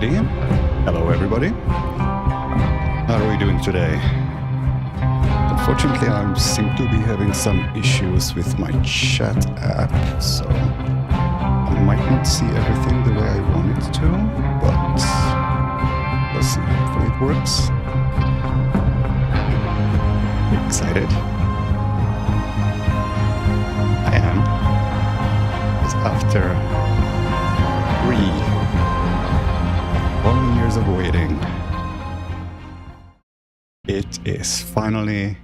Alrighty. Hello everybody. How are we doing today? Unfortunately, I seem to be having some issues with my chat app, so I might not see everything the way I want it to, but let's see. Hopefully it works. Excited? I am. Because after 3 long years of waiting, it is finally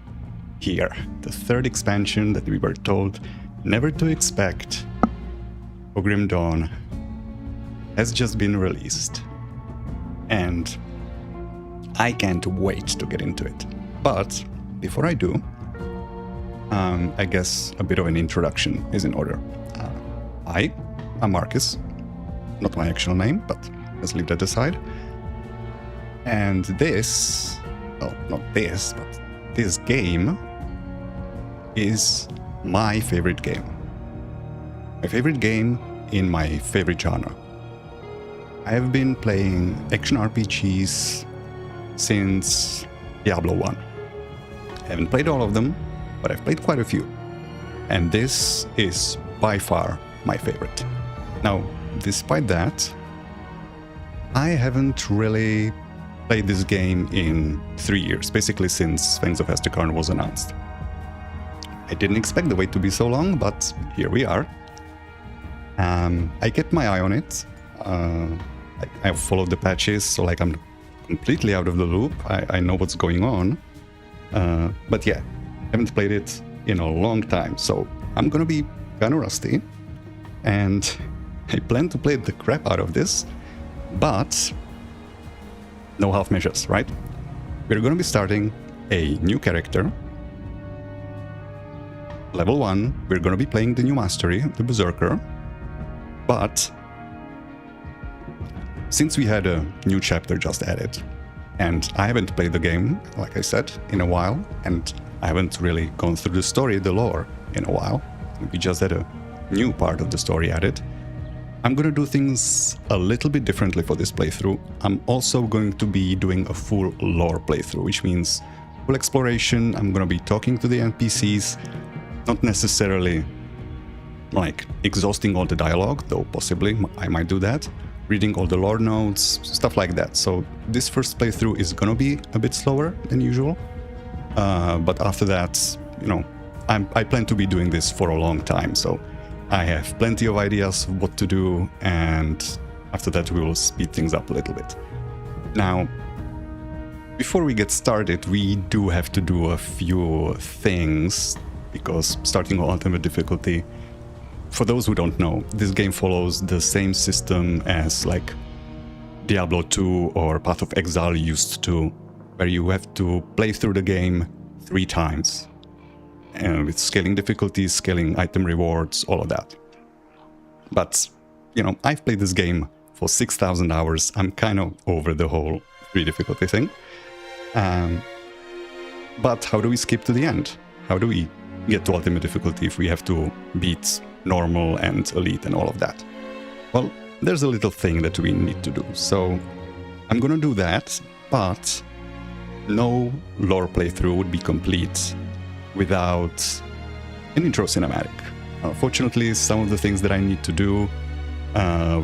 here. The third expansion that we were told never to expect for Grim Dawn has just been released. And I can't wait to get into it. But before I do, I guess a bit of an introduction is in order. I am Marcus, not my actual name, but let's leave that aside. And this, well, not this, but this game is my favorite game. My favorite game in my favorite genre. I have been playing action RPGs since Diablo 1. I haven't played all of them, but I've played quite a few. And this is by far my favorite. Now, despite that, I haven't really played this game in 3 years, basically since Fangs of Astrakarn was announced. I didn't expect the wait to be so long, but here we are. I kept my eye on it. I followed the patches, so like I'm completely out of the loop. I know what's going on. But yeah, haven't played it in a long time, so I'm gonna be kind of rusty. And I plan to play the crap out of this, but no half measures, right? We're gonna be starting a new character. Level 1, we're gonna be playing the new mastery, the Berserker. But since we had a new chapter just added, and I haven't played the game, like I said, in a while, and I haven't really gone through the story, the lore, in a while. We just had a new part of the story added. I'm gonna do things a little bit differently for this playthrough. I'm also going to be doing a full lore playthrough, which means full exploration. I'm gonna be talking to the NPCs, not necessarily like exhausting all the dialogue, though possibly I might do that. Reading all the lore notes, stuff like that. So this first playthrough is gonna be a bit slower than usual. But after that, you know, I plan to be doing this for a long time, so I have plenty of ideas of what to do, and after that we will speed things up a little bit. Now, before we get started, we do have to do a few things, because starting on ultimate difficulty, for those who don't know, this game follows the same system as like Diablo 2 or Path of Exile used to, where you have to play through the game 3 times. And with scaling difficulties, scaling item rewards, all of that. But, you know, I've played this game for 6,000 hours. I'm kind of over the whole 3 difficulty thing. But how do we skip to the end? How do we get to ultimate difficulty if we have to beat normal and elite and all of that? Well, there's a little thing that we need to do. So I'm gonna do that, but no lore playthrough would be complete without an intro cinematic. Unfortunately, some of the things that I need to do to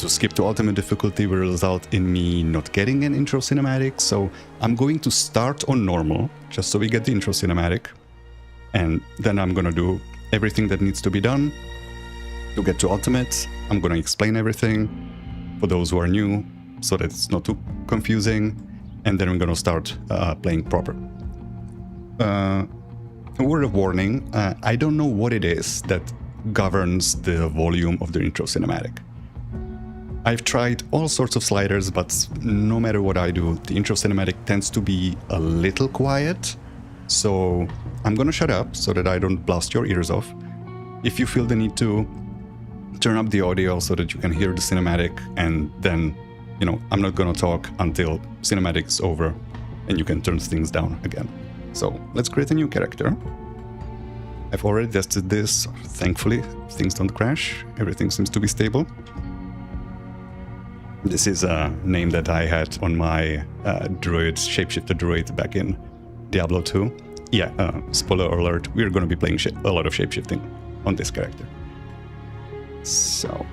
skip to ultimate difficulty will result in me not getting an intro cinematic, so I'm going to start on normal, just so we get the intro cinematic, and then I'm gonna do everything that needs to be done to get to ultimate. I'm gonna explain everything for those who are new, so that it's not too confusing, and then we're gonna start playing proper. A word of warning, I don't know what it is that governs the volume of the intro cinematic. I've tried all sorts of sliders, but no matter what I do, the intro cinematic tends to be a little quiet, so I'm gonna shut up so that I don't blast your ears off. If you feel the need to, turn up the audio so that you can hear the cinematic, and then, you know, I'm not gonna talk until cinematic's over and you can turn things down again. So let's create a new character. I've already tested this. Thankfully, things don't crash. Everything seems to be stable. This is a name that I had on my druid, shapeshifter druid back in Diablo 2. Yeah, spoiler alert, we're going to be playing a lot of shapeshifting on this character. So,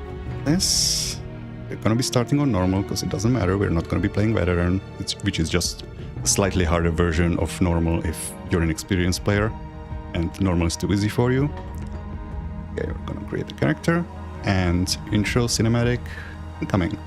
this... We're going to be starting on normal, because it doesn't matter, we're not going to be playing veteran, which is just a slightly harder version of normal if you're an experienced player, and normal is too easy for you. Okay, we're going to create a character, and intro cinematic incoming.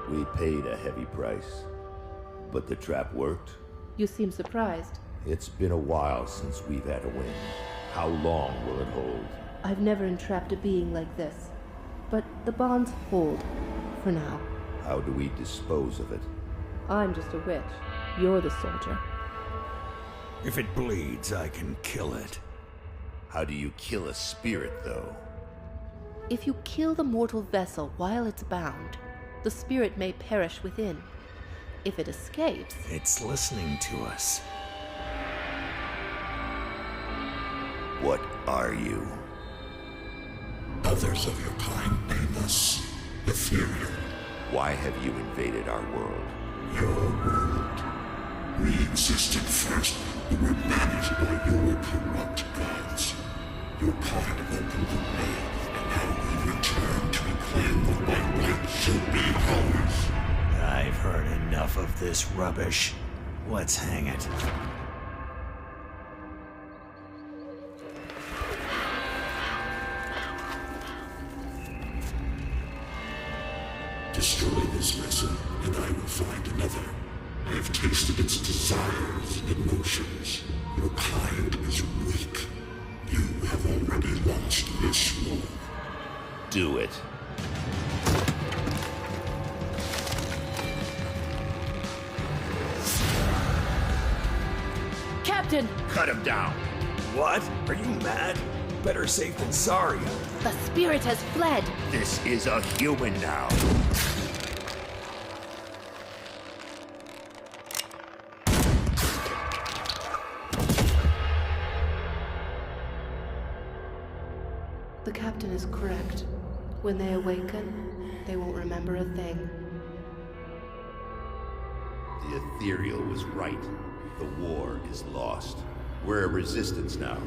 We paid a heavy price, but the trap worked. You seem surprised. It's been a while since we've had a win. How long will it hold? I've never entrapped a being like this. But the bonds hold, for now. How do we dispose of it? I'm just a witch. You're the soldier. If it bleeds, I can kill it. How do you kill a spirit, though? If you kill the mortal vessel while it's bound, the spirit may perish within. If it escapes... It's listening to us. What are you? Others of your kind name us ethereal. Why have you invaded our world? Your world. We existed first, but were managed by your corrupt gods. Your kind opened the way, and now we return to reclaim what by right should be ours. I've heard enough of this rubbish. Let's hang it. Destroy this vessel, and I will find another. I have tasted its desires and emotions. Your kind is weak. You have already lost this war. Do it. Captain! Cut him down! What? Are you mad? Better safe than sorry. The spirit has fled! This is a human now. The captain is correct. When they awaken, they won't remember a thing. The ethereal was right. The war is lost. We're a resistance now,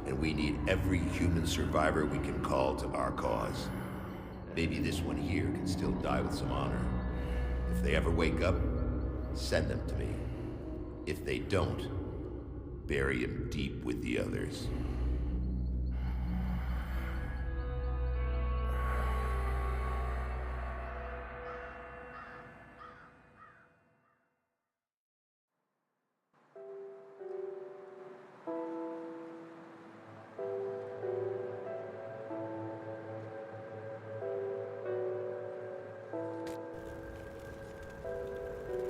and we need every human survivor we can call to our cause. Maybe this one here can still die with some honor. If they ever wake up, send them to me. If they don't, bury him deep with the others.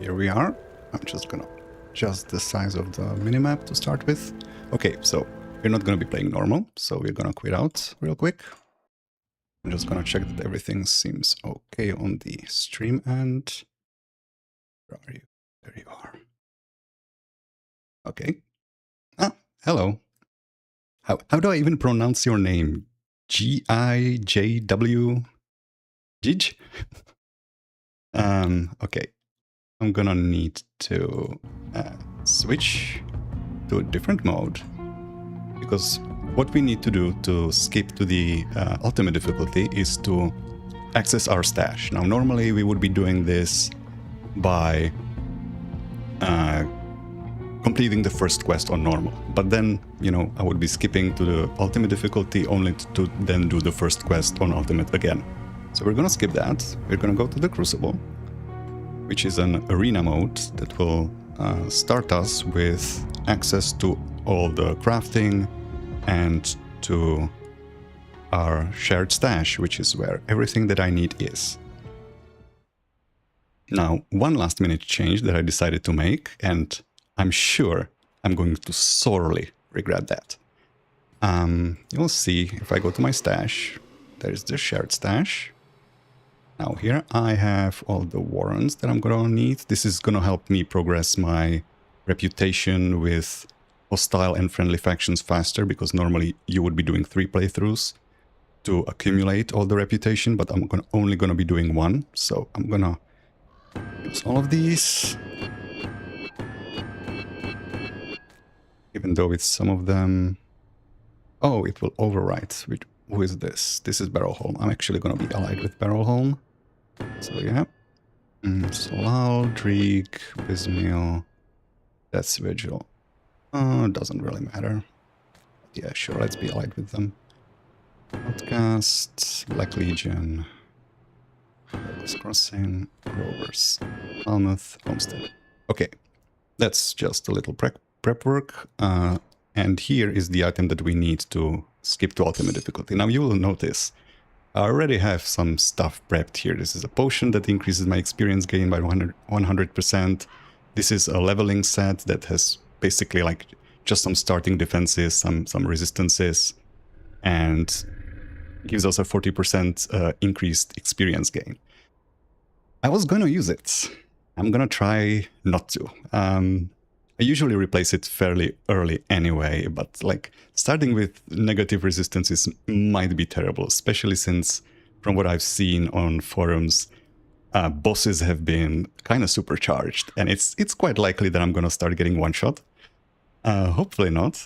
Here we are. I'm just gonna adjust the size of the minimap to start with. Okay, so we're not gonna be playing normal, so we're gonna quit out real quick. I'm just gonna check that everything seems okay on the stream end. Where are you? There you are. Okay. Ah, hello. How do I even pronounce your name? G-I-J-W? Gij? Okay. I'm gonna need to switch to a different mode, because what we need to do to skip to the ultimate difficulty is to access our stash. Now, normally we would be doing this by completing the first quest on normal, but then, you know, I would be skipping to the ultimate difficulty only to then do the first quest on ultimate again. So we're gonna skip that. We're gonna go to the Crucible, which is an arena mode that will start us with access to all the crafting and to our shared stash, which is where everything that I need is. Now, one last minute change that I decided to make, and I'm sure I'm going to sorely regret that. You'll see if I go to my stash, there's the shared stash. Now here I have all the warrants that I'm gonna need. This is gonna help me progress my reputation with hostile and friendly factions faster, because normally you would be doing 3 playthroughs to accumulate all the reputation, but I'm only gonna be doing 1. So I'm gonna use all of these. Even though with some of them... Oh, it will overwrite. Who is this? This is Barrowholm. I'm actually going to be allied with Barrowholm. So yeah. Solal, Dreek, Bismil, Death's Vigil. Doesn't really matter. Yeah, sure, let's be allied with them. Outcast, Black Legion, Perilous Crossing, Rovers, Falmouth, Homestead. Okay, that's just a little prep work. And here is the item that we need to skip to ultimate difficulty. Now you will notice I already have some stuff prepped here. This is a potion that increases my experience gain by 100%. This is a leveling set that has basically like just some starting defenses, some resistances, and gives us a 40% increased experience gain. I was going to use it. I'm going to try not to. I usually replace it fairly early anyway, but like starting with negative resistances might be terrible, especially since from what I've seen on forums, bosses have been kind of supercharged, and it's quite likely that I'm going to start getting one shot. Hopefully not,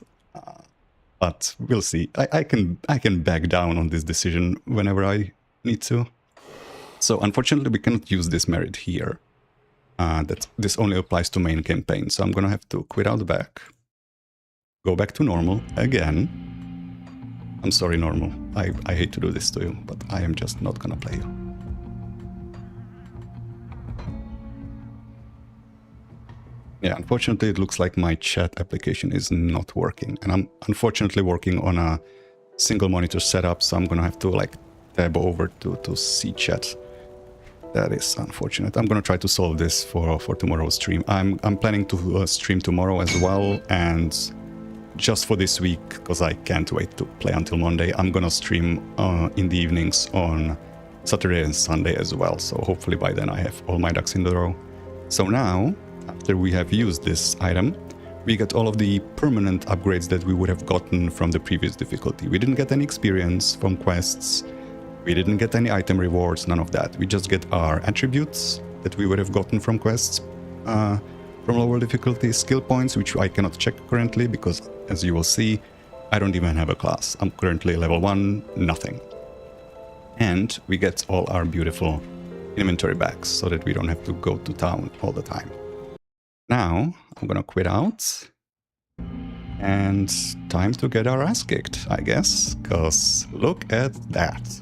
but we'll see. I can back down on this decision whenever I need to. So unfortunately we cannot use this merit here. This only applies to main campaign, so I'm gonna have to quit out back, go back to normal again. I'm sorry, normal. I hate to do this to you, but I am just not gonna play you. Yeah, unfortunately, it looks like my chat application is not working, and I'm unfortunately working on a single monitor setup, so I'm gonna have to like tab over to see chat. That is unfortunate. I'm gonna try to solve this for tomorrow's stream. I'm planning to stream tomorrow as well, and just for this week, because I can't wait to play until Monday, I'm gonna stream in the evenings on Saturday and Sunday as well. So hopefully by then I have all my ducks in the row. So now, after we have used this item, we get all of the permanent upgrades that we would have gotten from the previous difficulty. We didn't get any experience from quests. We didn't get any item rewards, none of that. We just get our attributes that we would have gotten from quests from lower difficulty, skill points, which I cannot check currently because, as you will see, I don't even have a class. I'm currently level 1, nothing. And we get all our beautiful inventory back so that we don't have to go to town all the time. Now, I'm gonna quit out. And time to get our ass kicked, I guess, because look at that.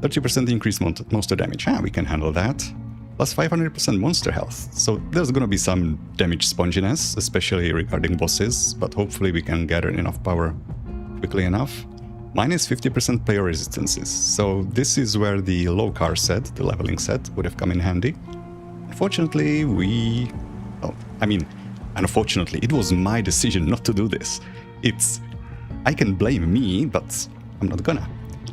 30% increased monster damage. We can handle that. Plus 500% monster health. So there's gonna be some damage sponginess, especially regarding bosses, but hopefully we can gather enough power quickly enough. Minus 50% player resistances. So this is where the low car set, the leveling set, would have come in handy. Unfortunately, unfortunately, it was my decision not to do this. I can blame me, but I'm not gonna.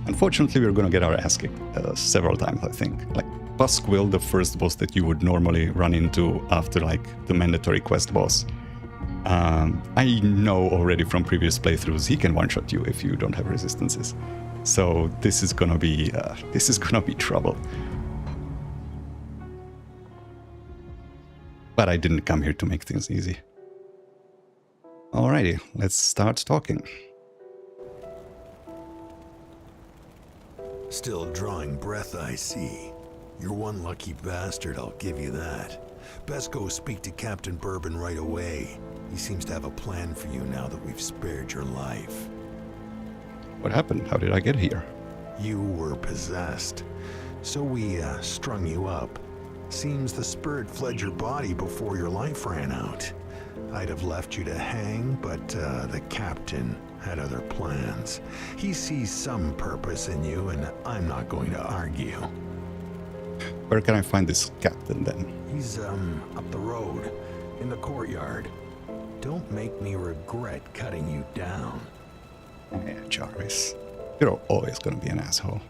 Unfortunately, we're gonna get our ass kicked several times, I think. Like Pasquill, the first boss that you would normally run into after like the mandatory quest boss. I know already from previous playthroughs he can one-shot you if you don't have resistances. So this is gonna be trouble. But I didn't come here to make things easy. Alrighty, let's start talking. Still drawing breath, I see. You're one lucky bastard, I'll give you that. Best go speak to Captain Bourbon right away. He seems to have a plan for you now that we've spared your life. What happened? How did I get here? You were possessed. So we strung you up. Seems the spirit fled your body before your life ran out. I'd have left you to hang, but the captain had other plans. He sees some purpose in you, and I'm not going to argue. Where can I find this captain then? He's up the road, in the courtyard. Don't make me regret cutting you down. Yeah, Jarvis. You're always gonna be an asshole.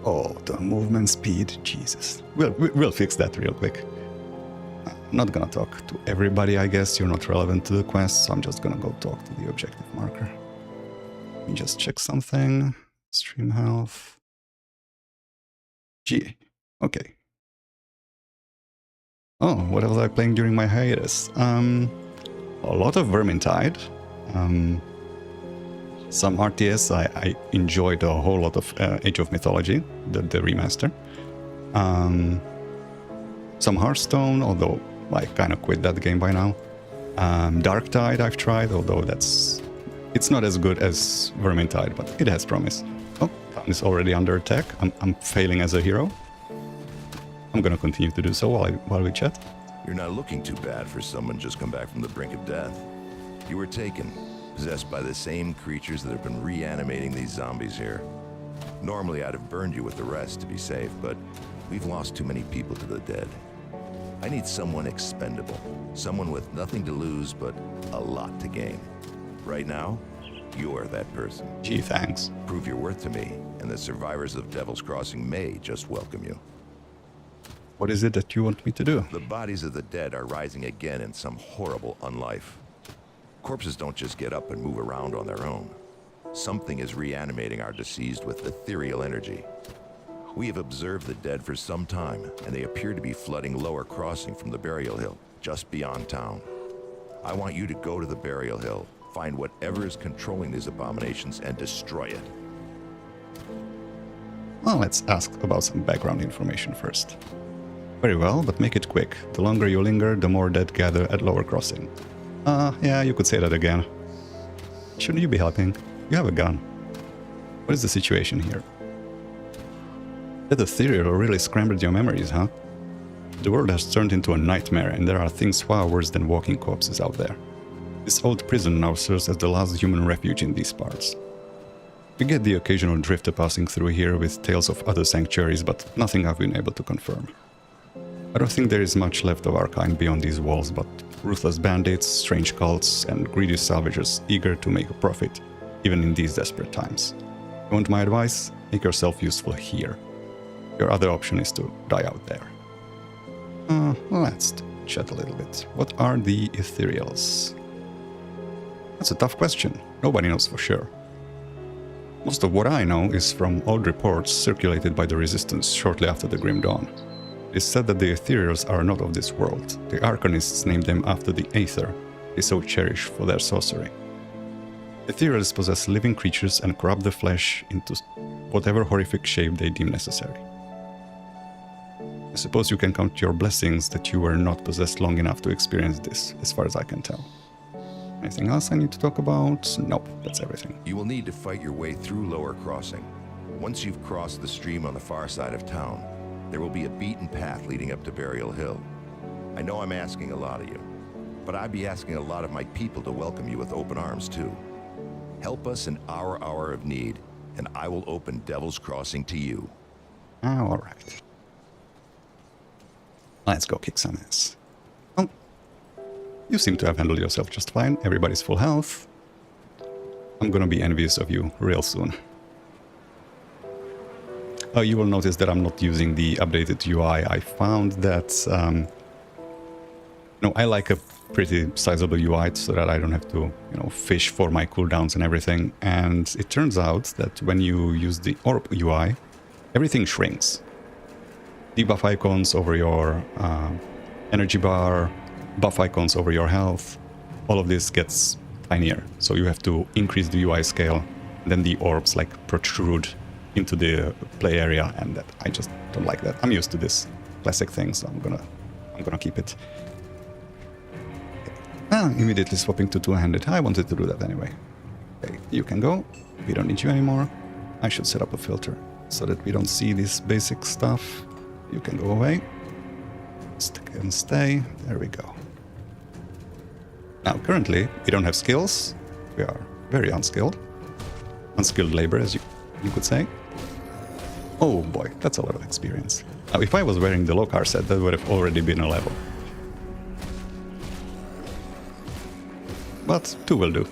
Oh, the movement speed, Jesus. We'll fix that real quick. I'm not gonna talk to everybody, I guess. You're not relevant to the quest, so I'm just gonna go talk to the objective marker. Let me just check something. Stream health. Gee, okay. Oh, what was I playing during my hiatus? A lot of Vermintide. Some RTS. I enjoyed a whole lot of Age of Mythology, the remaster. Some Hearthstone, although I kind of quit that game by now. Darktide I've tried, although it's not as good as Vermintide, but it has promise. Oh, town is already under attack. I'm failing as a hero. I'm gonna continue to do so while we chat. You're not looking too bad for someone just come back from the brink of death. You were taken, possessed by the same creatures that have been reanimating these zombies here. Normally I'd have burned you with the rest to be safe, but we've lost too many people to the dead. I need someone expendable, someone with nothing to lose but a lot to gain. Right now, you're that person. Gee, thanks. Prove your worth to me, and the survivors of Devil's Crossing may just welcome you. What is it that you want me to do? The bodies of the dead are rising again in some horrible unlife. Corpses don't just get up and move around on their own. Something is reanimating our deceased with ethereal energy. We have observed the dead for some time, and they appear to be flooding Lower Crossing from the burial hill, just beyond town. I want you to go to the burial hill, find whatever is controlling these abominations, and destroy it. Well, let's ask about some background information first. Very well, but make it quick. The longer you linger, the more dead gather at Lower Crossing. Yeah, you could say that again. Shouldn't you be helping? You have a gun. What is the situation here? That ethereal really scrambled your memories, huh? The world has turned into a nightmare, and there are things far worse than walking corpses out there. This old prison now serves as the last human refuge in these parts. We get the occasional drifter passing through here with tales of other sanctuaries, but nothing I've been able to confirm. I don't think there is much left of our kind beyond these walls, but ruthless bandits, strange cults, and greedy salvagers eager to make a profit, even in these desperate times. You want my advice? Make yourself useful here. Your other option is to die out there. Let's chat a little bit. What are the ethereals? That's a tough question. Nobody knows for sure. Most of what I know is from old reports circulated by the Resistance shortly after the Grim Dawn. It is said that the ethereals are not of this world. The Arcanists named them after the Aether they so cherish for their sorcery. Ethereals possess living creatures and corrupt the flesh into whatever horrific shape they deem necessary. I suppose you can count your blessings that you were not possessed long enough to experience this, as far as I can tell. Anything else I need to talk about? Nope, that's everything. You will need to fight your way through Lower Crossing. Once you've crossed the stream on the far side of town, there will be a beaten path leading up to Burial Hill. I know I'm asking a lot of you, but I'd be asking a lot of my people to welcome you with open arms too. Help us in our hour of need, and I will open Devil's Crossing to you. Alright. Let's go kick some ass. Oh, you seem to have handled yourself just fine. Everybody's full health. I'm gonna be envious of you real soon. You will notice that I'm not using the updated UI. I found that I like a pretty sizable UI so that I don't have to, fish for my cooldowns and everything. And it turns out that when you use the Orb UI, everything shrinks. Debuff icons over your energy bar, buff icons over your health, all of this gets tinier. So you have to increase the UI scale, then the orbs protrude into the play area, and that I just don't like that. I'm used to this classic thing, so I'm gonna keep it. Immediately swapping to two-handed. I wanted to do that anyway. Okay, you can go. We don't need you anymore. I should set up a filter so that we don't see this basic stuff. You can go away. Stick and stay. There we go. Now, currently, we don't have skills. We are very unskilled. Unskilled labor, as you could say. Oh boy, that's a lot of experience. Now, if I was wearing the Lokar set, that would have already been a level. But 2 will do.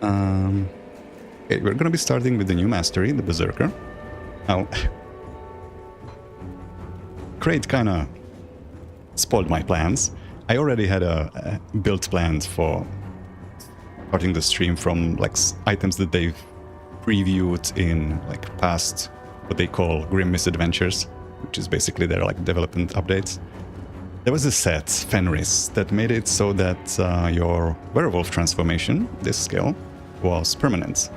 Okay, we're gonna be starting with the new mastery, the Berserker. Now, Crate kinda spoiled my plans. I already had a build planned for starting the stream from like items that they've previewed in like past, what they call Grim Misadventures, which is basically their like development updates. There was a set, Fenris, that made it so that your werewolf transformation, this skill, was permanent.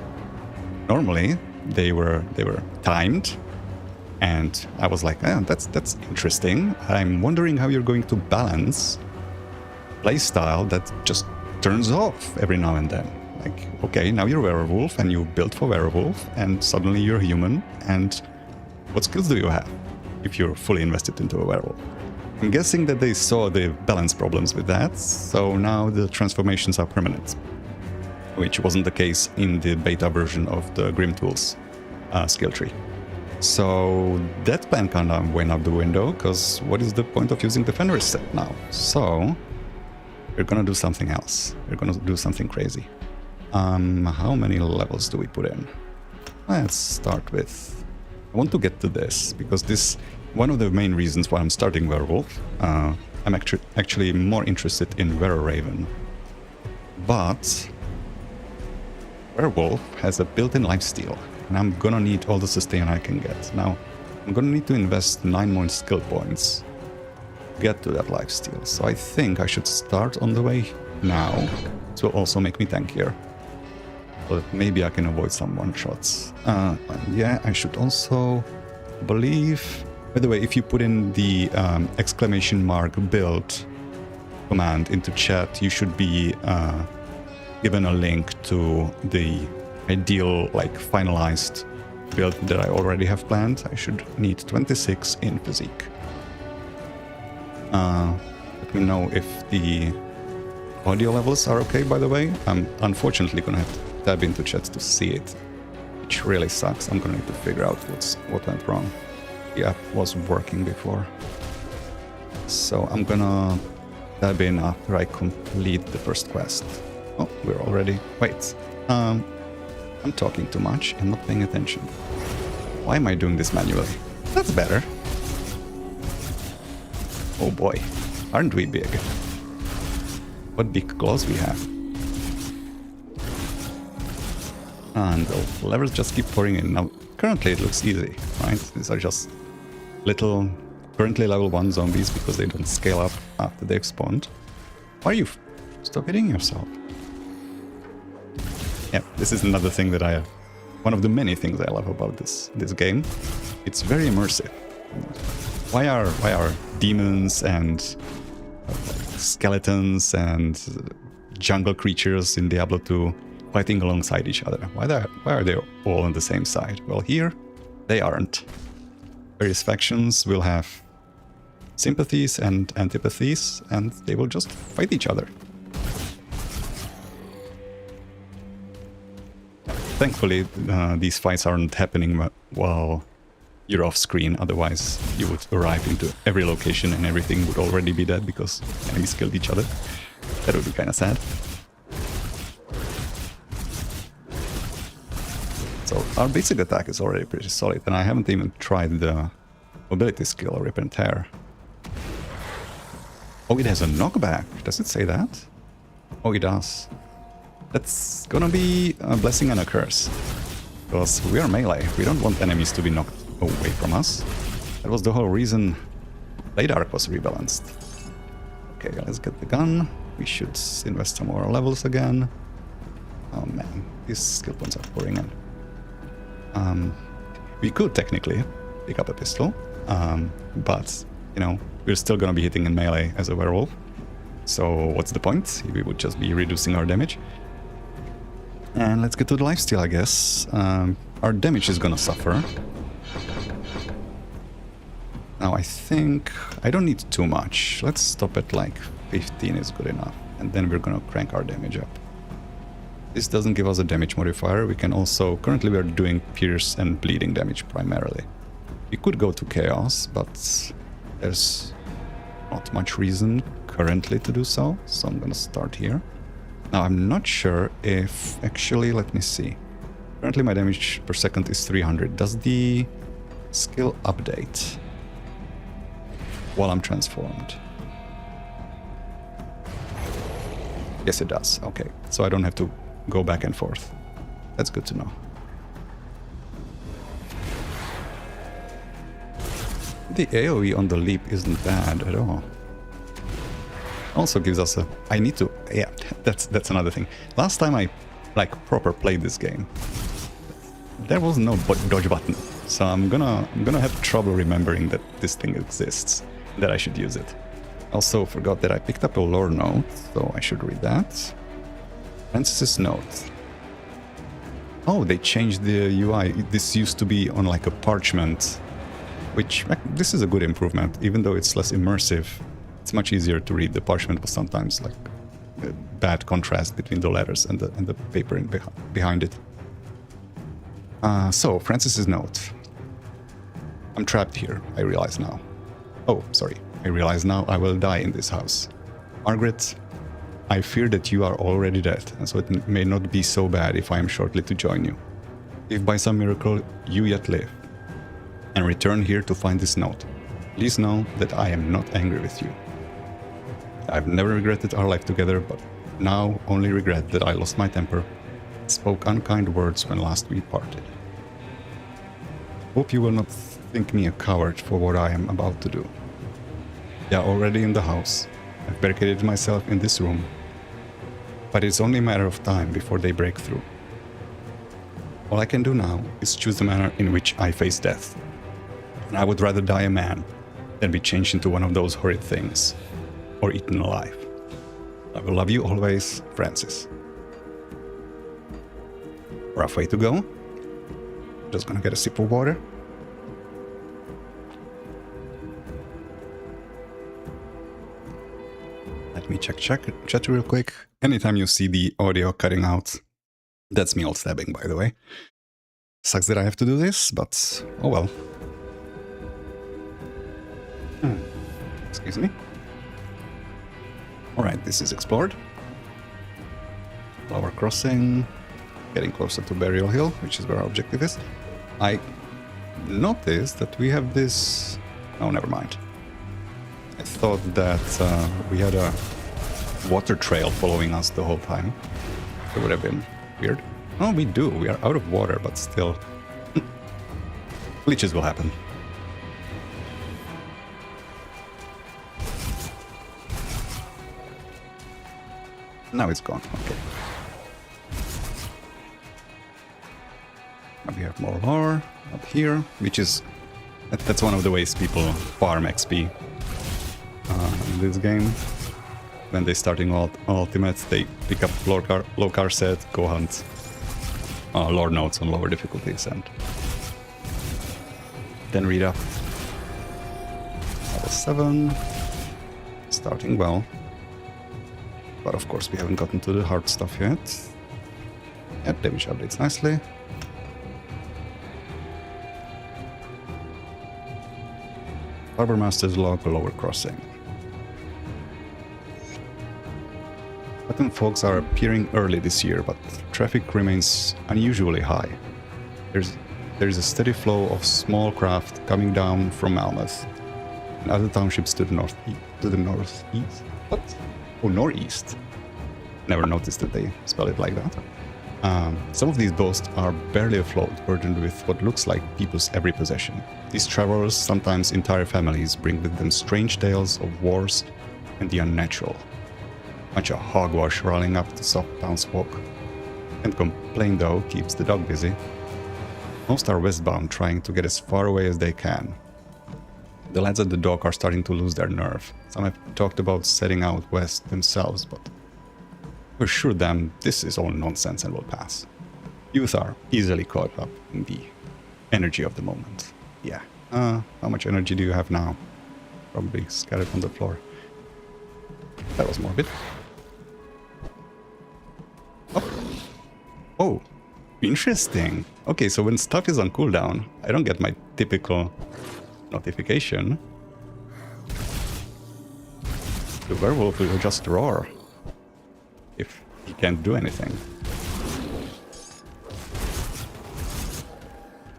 Normally, they were timed, and I was like, oh, that's interesting. I'm wondering how you're going to balance playstyle that just turns off every now and then. Like, okay, now you're a werewolf, and you built for werewolf, and suddenly you're human, and what skills do you have if you're fully invested into a werewolf? I'm guessing that they saw the balance problems with that, so now the transformations are permanent, which wasn't the case in the beta version of the Grim Tools skill tree. So that plan kind of went out the window, because what is the point of using the Fenris set now? So we're gonna do something else. We're gonna do something crazy. How many levels do we put in? Let's start with... I want to get to this, because this... One of the main reasons why I'm starting Werewolf, I'm actually more interested in Were-Raven. But Werewolf has a built-in lifesteal, and I'm gonna need all the sustain I can get. Now, I'm gonna need to invest 9 more skill points to get to that lifesteal, so I think I should start on the way now. This will also make me tankier, but maybe I can avoid some one-shots. Yeah, I should also believe... By the way, if you put in the !build command into chat, you should be given a link to the ideal, like, finalized build that I already have planned. I should need 26 in physique. Let me know if the audio levels are okay, by the way. I'm unfortunately gonna have to tab into chat to see it, which really sucks. I'm gonna need to figure out what went wrong. The app was working before. So I'm gonna tab in after I complete the first quest. Oh, we're already... Wait. I'm talking too much and not paying attention. Why am I doing this manually? That's better. Oh boy, aren't we big? What big claws we have. And the levels just keep pouring in. Now, currently it looks easy, right? These are just little, currently level 1 zombies because they don't scale up after they've spawned. Why are you... Stop hitting yourself. Yeah, this is another thing that one of the many things I love about this game. It's very immersive. Why are demons and skeletons and jungle creatures in Diablo 2 fighting alongside each other? Why are they all on the same side? Well, here they aren't. Various factions will have sympathies and antipathies, and they will just fight each other. Thankfully, these fights aren't happening while you're off screen, otherwise you would arrive into every location and everything would already be dead because enemies killed each other. That would be kind of sad. So our basic attack is already pretty solid, and I haven't even tried the mobility skill, Rip and Tear. Oh, it has a knockback. Does it say that? Oh, it does. That's gonna be a blessing and a curse. Because we are melee. We don't want enemies to be knocked away from us. That was the whole reason Blade Arc was rebalanced. Okay, let's get the gun. We should invest some more levels again. Oh man, these skill points are pouring in. We could technically pick up a pistol, but, you know, we're still gonna be hitting in melee as a werewolf. So what's the point? We would just be reducing our damage. And let's get to the lifesteal, I guess. Our damage is gonna suffer. Now I think I don't need too much. Let's stop at like 15 is good enough. And then we're gonna crank our damage up. This doesn't give us a damage modifier. We can also... Currently we are doing pierce and bleeding damage primarily. We could go to chaos, but there's not much reason currently to do so. So I'm gonna start here. Now, I'm not sure if... Actually, let me see. Currently, my damage per second is 300. Does the skill update while I'm transformed? Yes, it does. Okay, so I don't have to go back and forth. That's good to know. The AoE on the leap isn't bad at all. Also gives us a... I need to... Yeah, that's another thing. Last time I, like, proper played this game, there was no dodge button. So I'm gonna have trouble remembering that this thing exists, that I should use it. Also forgot that I picked up a lore note, so I should read that. Francis's note. Oh, they changed the UI. This used to be on like a parchment, which, this is a good improvement, even though it's less immersive. It's much easier to read. The parchment was sometimes like a bad contrast between the letters and the paper behind it. So, Francis's note. I'm trapped here, I realize now. Oh, sorry. I realize now I will die in this house. Margaret, I fear that you are already dead, and so it may not be so bad if I am shortly to join you. If by some miracle you yet live, and return here to find this note, please know that I am not angry with you. I've never regretted our life together, but now only regret that I lost my temper, spoke unkind words when last we parted. Hope you will not think me a coward for what I am about to do. They are already in the house. I've barricaded myself in this room, but it's only a matter of time before they break through. All I can do now is choose the manner in which I face death. And I would rather die a man than be changed into one of those horrid things, or eaten alive. I will love you always, Francis. Rough way to go. Just gonna get a sip of water. Let me check chat real quick. Anytime you see the audio cutting out, that's me all stabbing, by the way. Sucks that I have to do this, but oh well. Excuse me. Alright, this is explored. Flower crossing. Getting closer to Burial Hill, which is where our objective is. I noticed that we have this... Oh, never mind. I thought that we had a water trail following us the whole time. It would have been weird. Oh, we do. We are out of water, but still. Glitches will happen. Now it's gone. Okay. Now we have more lore up here, which is... That's one of the ways people farm XP in this game. When they start in Ultimate, they pick up low car set, go hunt lore notes on lower difficulties, and then read up. Level 7. Starting well. But of course we haven't gotten to the hard stuff yet. Yep, damage updates nicely. Harbor Master's log, lower crossing. Button fogs are appearing early this year, but traffic remains unusually high. There is a steady flow of small craft coming down from Malmöth and other townships to the northeast. What? Oh, northeast. Never noticed that they spell it like that. Some of these boats are barely afloat, burdened with what looks like people's every possession. These travelers, sometimes entire families, bring with them strange tales of wars and the unnatural. Much a hogwash rolling up the soft townsfolk. And complain though keeps the dog busy. Most are westbound, trying to get as far away as they can. The lads at the dock are starting to lose their nerve. Some have talked about setting out west themselves, but we assure them this is all nonsense and will pass. Youth are easily caught up in the energy of the moment. Yeah. How much energy do you have now? Probably scattered on the floor. That was morbid. Oh, interesting. Okay, so when stuff is on cooldown, I don't get my typical notification. The werewolf will just roar. If he can't do anything.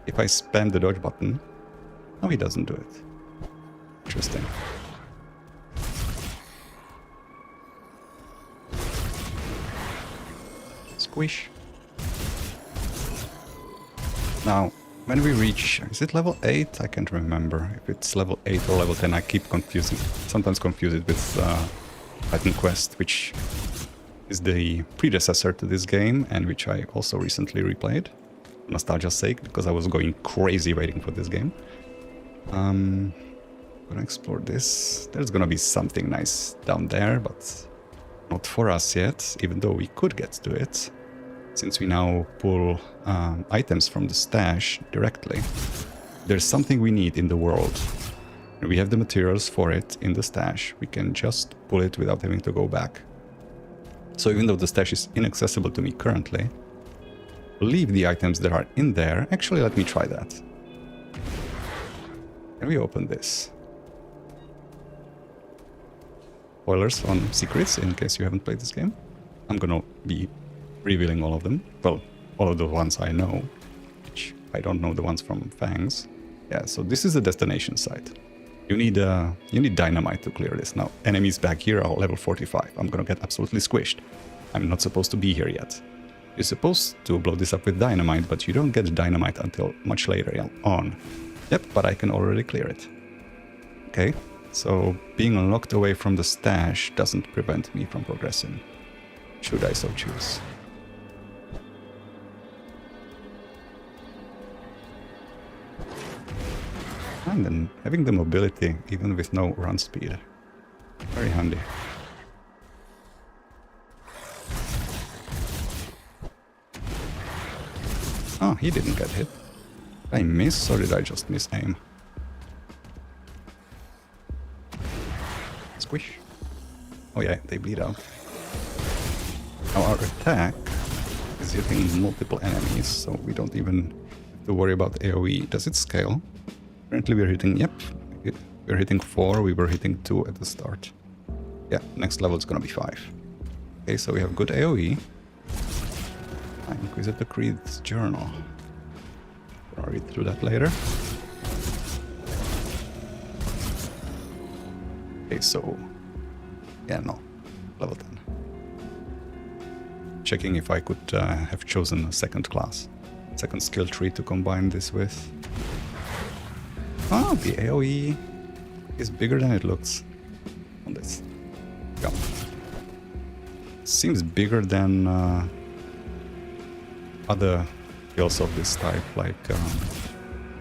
If I spam the dodge button, no, he doesn't do it. Interesting. Squish. Now, when we reach, is it level 8? I can't remember. If it's level 8 or level 10, I keep confusing. Sometimes confuse it with Titan Quest, which is the predecessor to this game, and which I also recently replayed. Nostalgia's sake, because I was going crazy waiting for this game. Gonna explore this. There's gonna be something nice down there, but not for us yet, even though we could get to it. Since we now pull items from the stash directly. There's something we need in the world. And we have the materials for it in the stash. We can just pull it without having to go back. So even though the stash is inaccessible to me currently, leave the items that are in there. Actually, let me try that. Can we open this? Spoilers on secrets, in case you haven't played this game. I'm gonna be revealing all of them. Well, all of the ones I know, which I don't know the ones from Fangs. Yeah, so this is the destination site. You need dynamite to clear this. Now, enemies back here are level 45. I'm gonna get absolutely squished. I'm not supposed to be here yet. You're supposed to blow this up with dynamite, but you don't get dynamite until much later on. Yep, but I can already clear it. Okay, so being locked away from the stash doesn't prevent me from progressing, should I so choose. And then having the mobility, even with no run speed, very handy. Oh, he didn't get hit. Did I miss, or did I just miss aim? Squish. Oh yeah, they bleed out. Now our attack is hitting multiple enemies, so we don't even have to worry about AoE. Does it scale? Currently we're hitting, yep, we're hitting 4, we were hitting 2 at the start. Yeah, next level is gonna be 5. Okay, so we have good AoE. Inquisitor Creed's journal. I'll read through that later. Okay, so... yeah, no. Level 10. Checking if I could have chosen a second class. Second skill tree to combine this with. Oh, the AoE is bigger than it looks on this. Yeah. Seems bigger than other skills of this type, like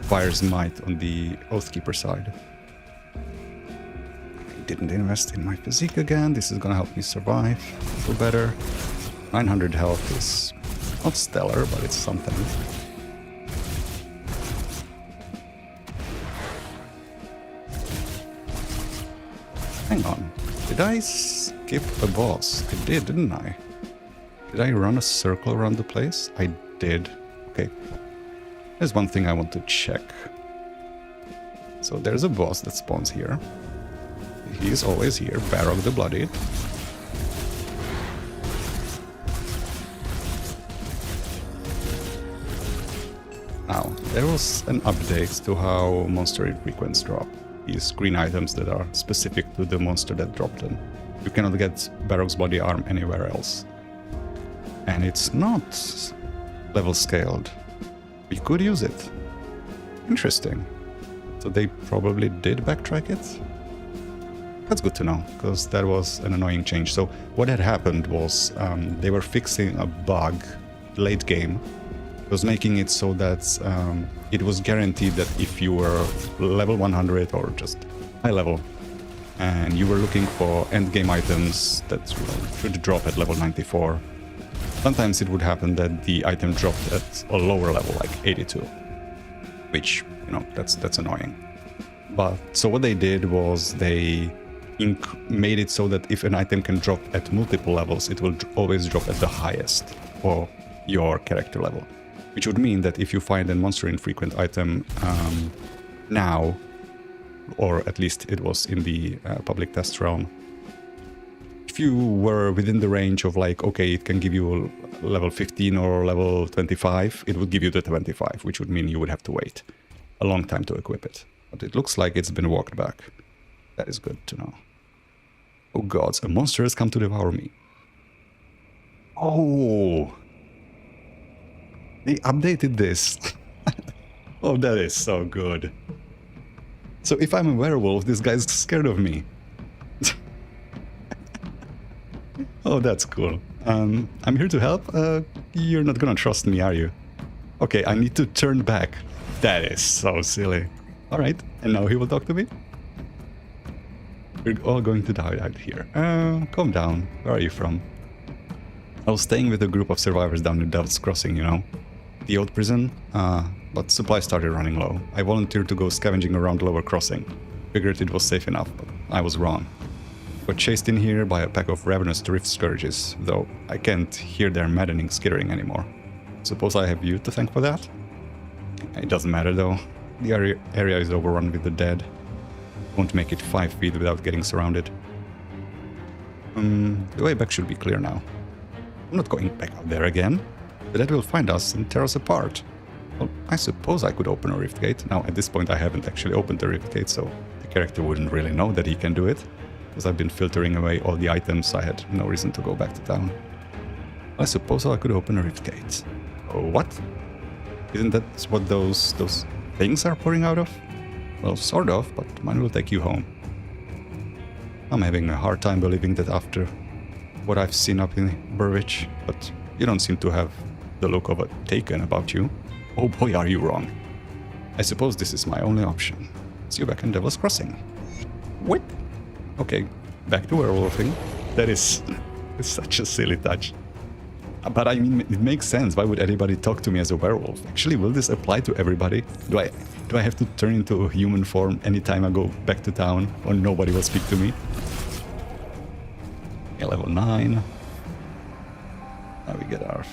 Fire's Might on the Oathkeeper side. I didn't invest in my physique again. This is gonna help me survive a little better. 900 health is not stellar, but it's something. Hang on, did I skip a boss? I did, didn't I? Did I run a circle around the place? I did. Okay. There's one thing I want to check. So there's a boss that spawns here. He is always here, Barrock the Bloodied. Now, there was an update to how monster infrequents drop. These green items that are specific to the monster that dropped them. You cannot get Barrock's body arm anywhere else. And it's not level scaled. We could use it. Interesting. So they probably did backtrack it? That's good to know, because that was an annoying change. So what had happened was they were fixing a bug late game. It was making it so that it was guaranteed that if you were level 100 or just high level, and you were looking for endgame items that should drop at level 94, sometimes it would happen that the item dropped at a lower level, like 82, which, that's annoying. But so what they did was they made it so that if an item can drop at multiple levels, it will always drop at the highest for your character level. Which would mean that if you find a monster infrequent item now, or at least it was in the public test realm, if you were within the range of like, okay, it can give you level 15 or level 25, it would give you the 25, which would mean you would have to wait a long time to equip it. But it looks like it's been walked back. That is good to know. Oh gods, a monster has come to devour me. Oh! They updated this. Oh, that is so good. So if I'm a werewolf, this guy's scared of me. Oh, that's cool. I'm here to help. You're not gonna trust me, are you? Okay, I need to turn back. That is so silly. Alright, and now he will talk to me? We're all going to die out here. Calm down. Where are you from? I was staying with a group of survivors down in Devil's Crossing, you know? The old prison, but supplies started running low. I volunteered to go scavenging around Lower Crossing. Figured it was safe enough, but I was wrong. Got chased in here by a pack of ravenous drift scourges, though I can't hear their maddening skittering anymore. Suppose I have you to thank for that? It doesn't matter though. The area is overrun with the dead. Won't make it 5 feet without getting surrounded. The way back should be clear now. I'm not going back out there again. The dead will find us and tear us apart. Well, I suppose I could open a rift gate. Now, at this point I haven't actually opened the rift gate, so the character wouldn't really know that he can do it. Because I've been filtering away all the items, I had no reason to go back to town. I suppose I could open a rift gate. Oh, what? Isn't that what those things are pouring out of? Well, sort of, but mine will take you home. I'm having a hard time believing that after what I've seen up in Burwich, but you don't seem to have the look of a taken about you. Oh boy, are you wrong. I suppose this is my only option. See you back in Devil's Crossing. What? Okay, back to werewolfing. That is such a silly touch. But I mean, it makes sense. Why would anybody talk to me as a werewolf? Actually, will this apply to everybody? Do I have to turn into a human form anytime I go back to town, or nobody will speak to me? Okay, level 9. Now we get our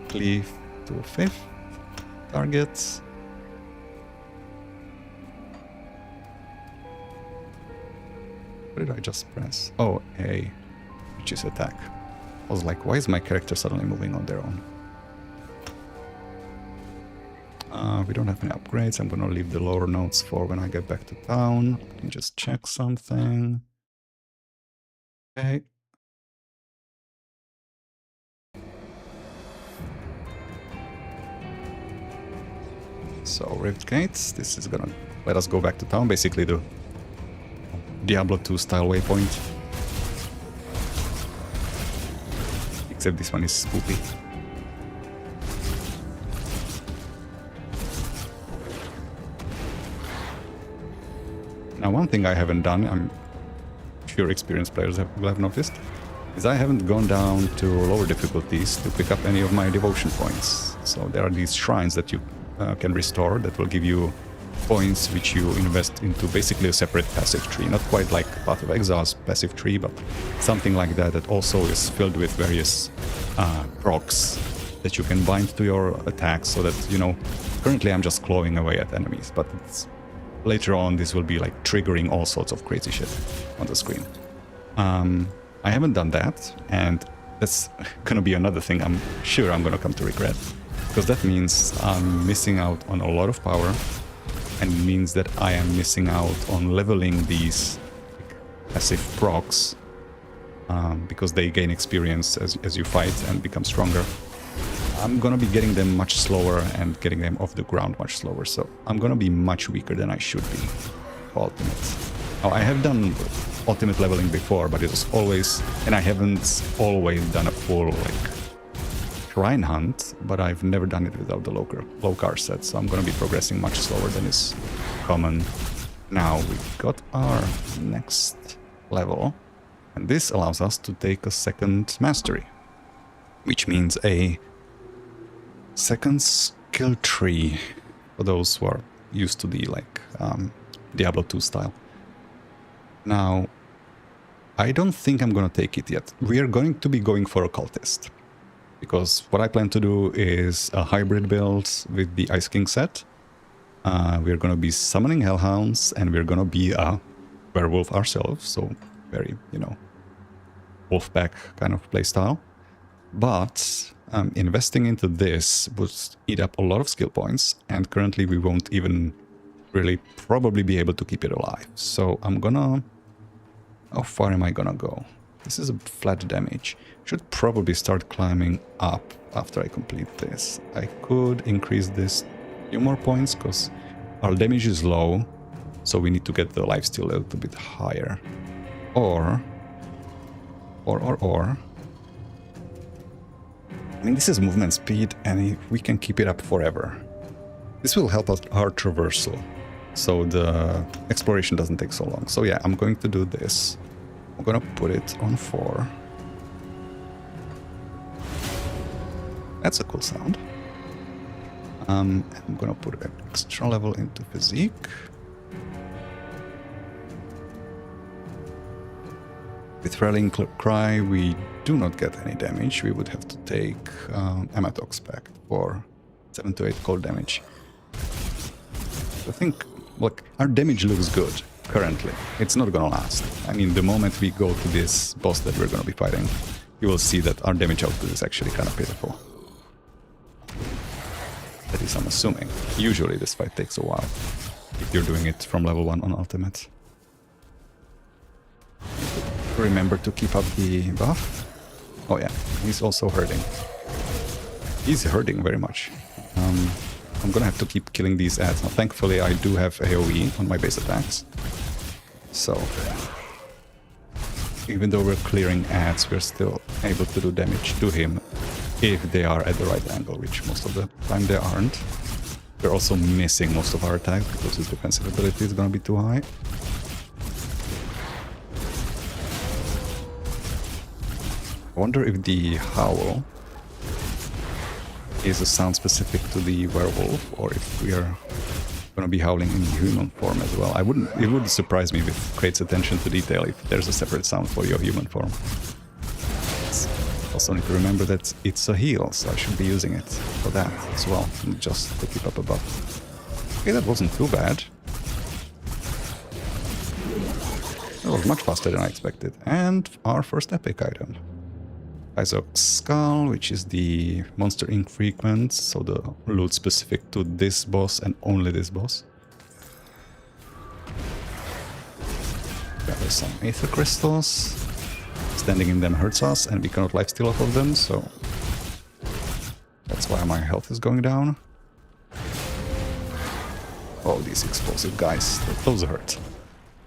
cleave to a 5th target. What did I just press? Oh, A, which is attack. I was like, why is my character suddenly moving on their own? We don't have any upgrades. I'm gonna leave the lower notes for when I get back to town. Let me just check something. Okay. So, Rift Gates. This is gonna let us go back to town. Basically the Diablo 2 style waypoint. Except this one is spoopy. Now, one thing I haven't done, I'm sure experienced players will have noticed, is I haven't gone down to lower difficulties to pick up any of my devotion points. So there are these shrines that you can restore that will give you points which you invest into basically a separate passive tree. Not quite like Path of Exile's passive tree, but something like that that also is filled with various procs that you can bind to your attacks so that, you know, currently I'm just clawing away at enemies, but later on this will be like triggering all sorts of crazy shit on the screen. I haven't done that, and that's gonna be another thing I'm sure I'm gonna come to regret, because that means I'm missing out on a lot of power, and it means that I am missing out on leveling these passive procs, because they gain experience as you fight and become stronger. I'm gonna be getting them much slower and getting them off the ground much slower, so I'm gonna be much weaker than I should be for Ultimate. Now, I have done Ultimate leveling before, but it was always, and I haven't always done a full, like, shrine hunt, but I've never done it without the low card set, so I'm gonna be progressing much slower than is common. Now, we've got our next level, and this allows us to take a second mastery, which means a second skill tree for those who are used to the like Diablo 2 style. Now, I don't think I'm gonna take it yet. We are going to be going for Occultist, because what I plan to do is a hybrid build with the Ice King set. We're gonna be summoning Hellhounds, and we're gonna be a werewolf ourselves, so very, you know, wolfpack kind of playstyle. But investing into this would eat up a lot of skill points, and currently we won't even really probably be able to keep it alive. So I'm gonna... How far am I gonna go? This is a flat damage. Should probably start climbing up after I complete this. I could increase this a few more points because our damage is low, so we need to get the lifesteal a little bit higher. Or... I mean, this is movement speed, and we can keep it up forever. This will help us our traversal, so the exploration doesn't take so long. So yeah, I'm going to do this. I'm gonna put it on 4. That's a cool sound. I'm gonna put an extra level into physique. With Rallying Cry, we do not get any damage. We would have to take Amatox Pact for 7 to 8 cold damage. I think, look, our damage looks good currently. It's not gonna last. I mean, the moment we go to this boss that we're gonna be fighting, you will see that our damage output is actually kind of pitiful. That is, I'm assuming. Usually this fight takes a while, if you're doing it from level 1 on Ultimate. Remember to keep up the buff. Oh yeah, he's also hurting. He's hurting very much. I'm gonna have to keep killing these ads. Now thankfully I do have AoE on my base attacks. So, even though we're clearing ads, we're still able to do damage to him if they are at the right angle, which most of the time they aren't. We're also missing most of our attacks because his defensive ability is gonna be too high. I wonder if the howl is a sound specific to the werewolf, or if we are going to be howling in human form as well. It wouldn't surprise me with Crate's attention to detail if there's a separate sound for your human form. Also need to remember that it's a heal, so I should be using it for that as well, just to keep up a buff. Okay, that wasn't too bad. That was much faster than I expected. And our first epic item. Izok's Skull, which is the monster infrequent, so the loot specific to this boss and only this boss. There's some Aether Crystals. Standing in them hurts us, and we cannot lifesteal off of them, so that's why my health is going down. Oh, these explosive guys, those hurt.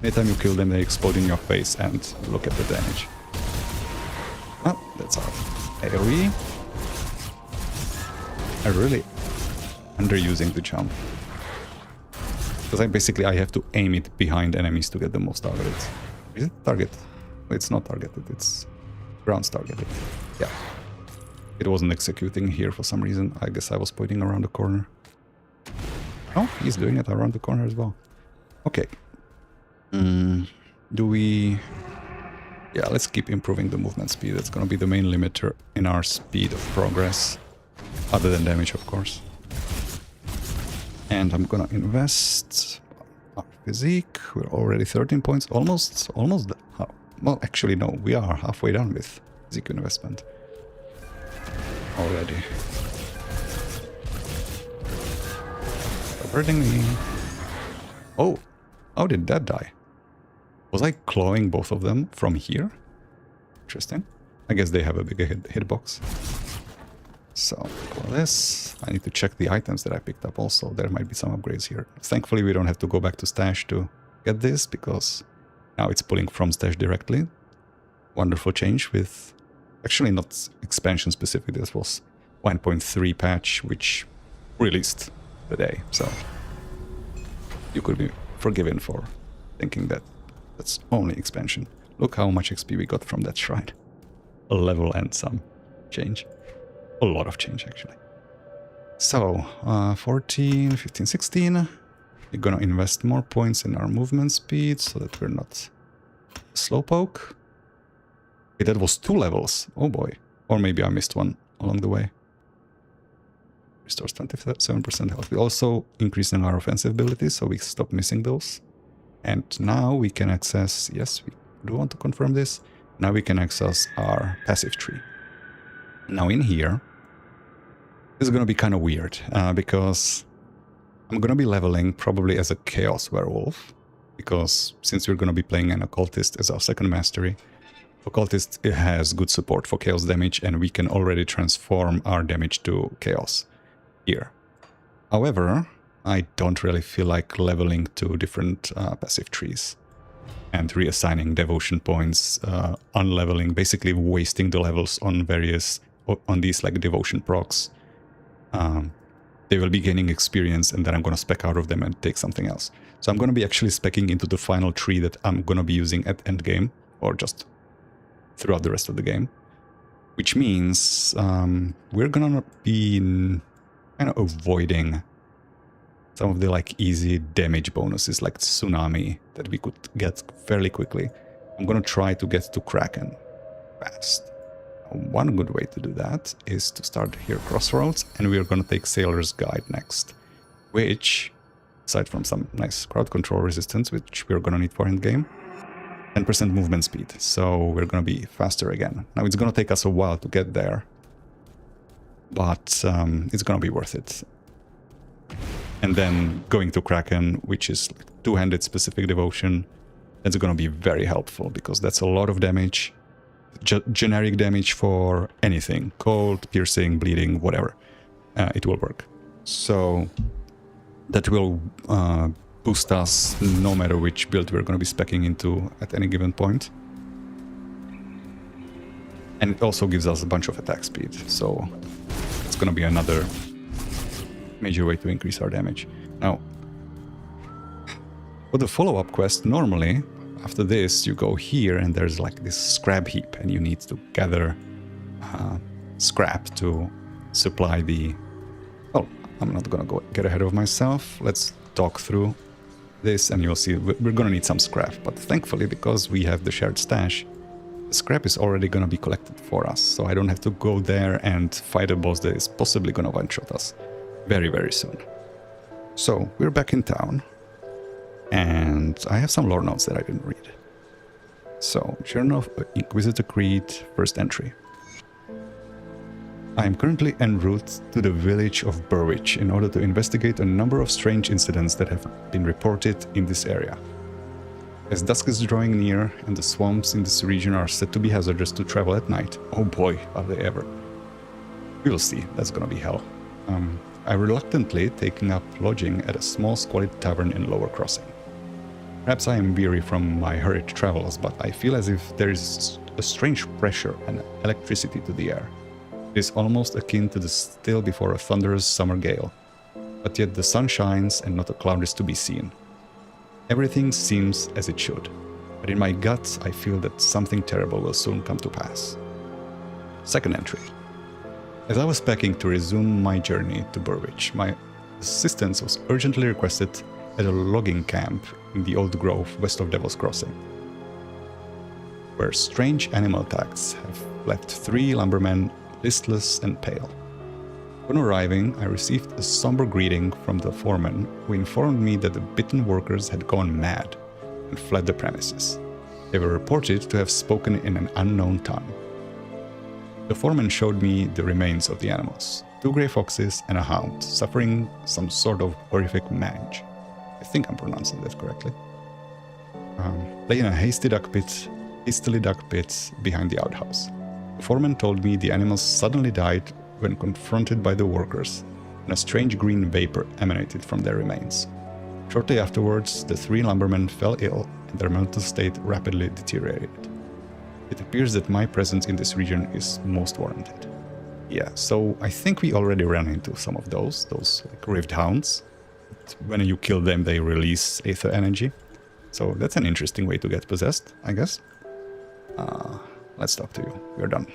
Anytime you kill them, they explode in your face, and look at the damage. Oh, that's our AoE. I'm really underusing the jump. Because I have to aim it behind enemies to get the most out of it. Is it target? It's not targeted, it's ground targeted. Yeah. It wasn't executing here for some reason. I guess I was pointing around the corner. Oh, he's doing it around the corner as well. Okay. Do we... Yeah, let's keep improving the movement speed. That's gonna be the main limiter in our speed of progress. Other than damage, of course. And I'm gonna invest our physique. We're already 13 points. Almost... Well, actually, no. We are halfway done with physique investment. Already. Stop hurting me. Oh! How did that die? Was I clawing both of them from here? Interesting. I guess they have a bigger hitbox. So, for this, I need to check the items that I picked up also. There might be some upgrades here. Thankfully, we don't have to go back to stash to get this, because now it's pulling from stash directly. Wonderful change with... Actually, not expansion specific. This was 1.3 patch, which released today. So, you could be forgiven for thinking that that's only expansion. Look how much XP we got from that shrine. A level and some change. A lot of change, actually. So, 14, 15, 16. We're gonna invest more points in our movement speed so that we're not slowpoke. Okay, that was 2 levels. Oh boy. Or maybe I missed one along the way. Restores 27% health. We're also increasing our offensive abilities, so we stop missing those. And now we can access, yes, we do want to confirm this, Now we can access our passive tree. Now in here, this is going to be kind of weird because I'm going to be leveling probably as a Chaos Werewolf, because since we're going to be playing an Occultist as our second mastery, Occultist has good support for Chaos damage, and we can already transform our damage to Chaos here. However, I don't really feel like leveling two different passive trees and reassigning devotion points, unleveling, basically wasting the levels on these like devotion procs. They will be gaining experience, and then I'm going to spec out of them and take something else. So I'm going to be actually specking into the final tree that I'm going to be using at endgame, or just throughout the rest of the game. Which means we're going to be kind of avoiding some of the like easy damage bonuses like Tsunami that we could get fairly quickly. I'm going to try to get to Kraken fast. One good way to do that is to start here Crossroads, and we are going to take Sailor's Guide next, which, aside from some nice crowd control resistance, which we're going to need for endgame, 10% movement speed, so we're going to be faster again. Now it's going to take us a while to get there, but it's going to be worth it. And then going to Kraken, which is like two-handed specific devotion, that's going to be very helpful, because that's a lot of damage. Generic damage for anything, cold, piercing, bleeding, whatever, it will work. So that will boost us no matter which build we're going to be speccing into at any given point. And it also gives us a bunch of attack speed, so it's going to be another major way to increase our damage. Now, for the follow-up quest, normally after this, you go here and there's like this scrap heap, and you need to gather scrap to supply the... Oh, I'm not gonna get ahead of myself. Let's talk through this and you'll see we're gonna need some scrap. But thankfully, because we have the shared stash, the scrap is already gonna be collected for us. So I don't have to go there and fight a boss that is possibly gonna one-shot us very, very soon. So we're back in town. And I have some lore notes that I didn't read. So, Journal of Inquisitor Creed, first entry. I am currently en route to the village of Burwich in order to investigate a number of strange incidents that have been reported in this area. As dusk is drawing near and the swamps in this region are said to be hazardous to travel at night, oh boy, are they ever. We will see, that's gonna be hell. I reluctantly taking up lodging at a small squalid tavern in Lower Crossing. Perhaps I am weary from my hurried travels, but I feel as if there is a strange pressure and electricity to the air. It is almost akin to the still before a thunderous summer gale, but yet the sun shines and not a cloud is to be seen. Everything seems as it should, but in my guts I feel that something terrible will soon come to pass. Second entry. As I was packing to resume my journey to Burwich, my assistance was urgently requested at a logging camp in the Old Grove west of Devil's Crossing, where strange animal attacks have left 3 lumbermen listless and pale. Upon arriving, I received a somber greeting from the foreman, who informed me that the bitten workers had gone mad and fled the premises. They were reported to have spoken in an unknown tongue. The foreman showed me the remains of the animals, 2 grey foxes and a hound, suffering some sort of horrific mange. I think I'm pronouncing that correctly. Lay in a hastily dug pit behind the outhouse. The foreman told me the animals suddenly died when confronted by the workers, and a strange green vapor emanated from their remains. Shortly afterwards, the 3 lumbermen fell ill, and their mental state rapidly deteriorated. It appears that my presence in this region is most warranted. Yeah, so I think we already ran into some of those like Rift Hounds. When you kill them, they release Aether energy. So that's an interesting way to get possessed, I guess. Let's talk to you. We're done.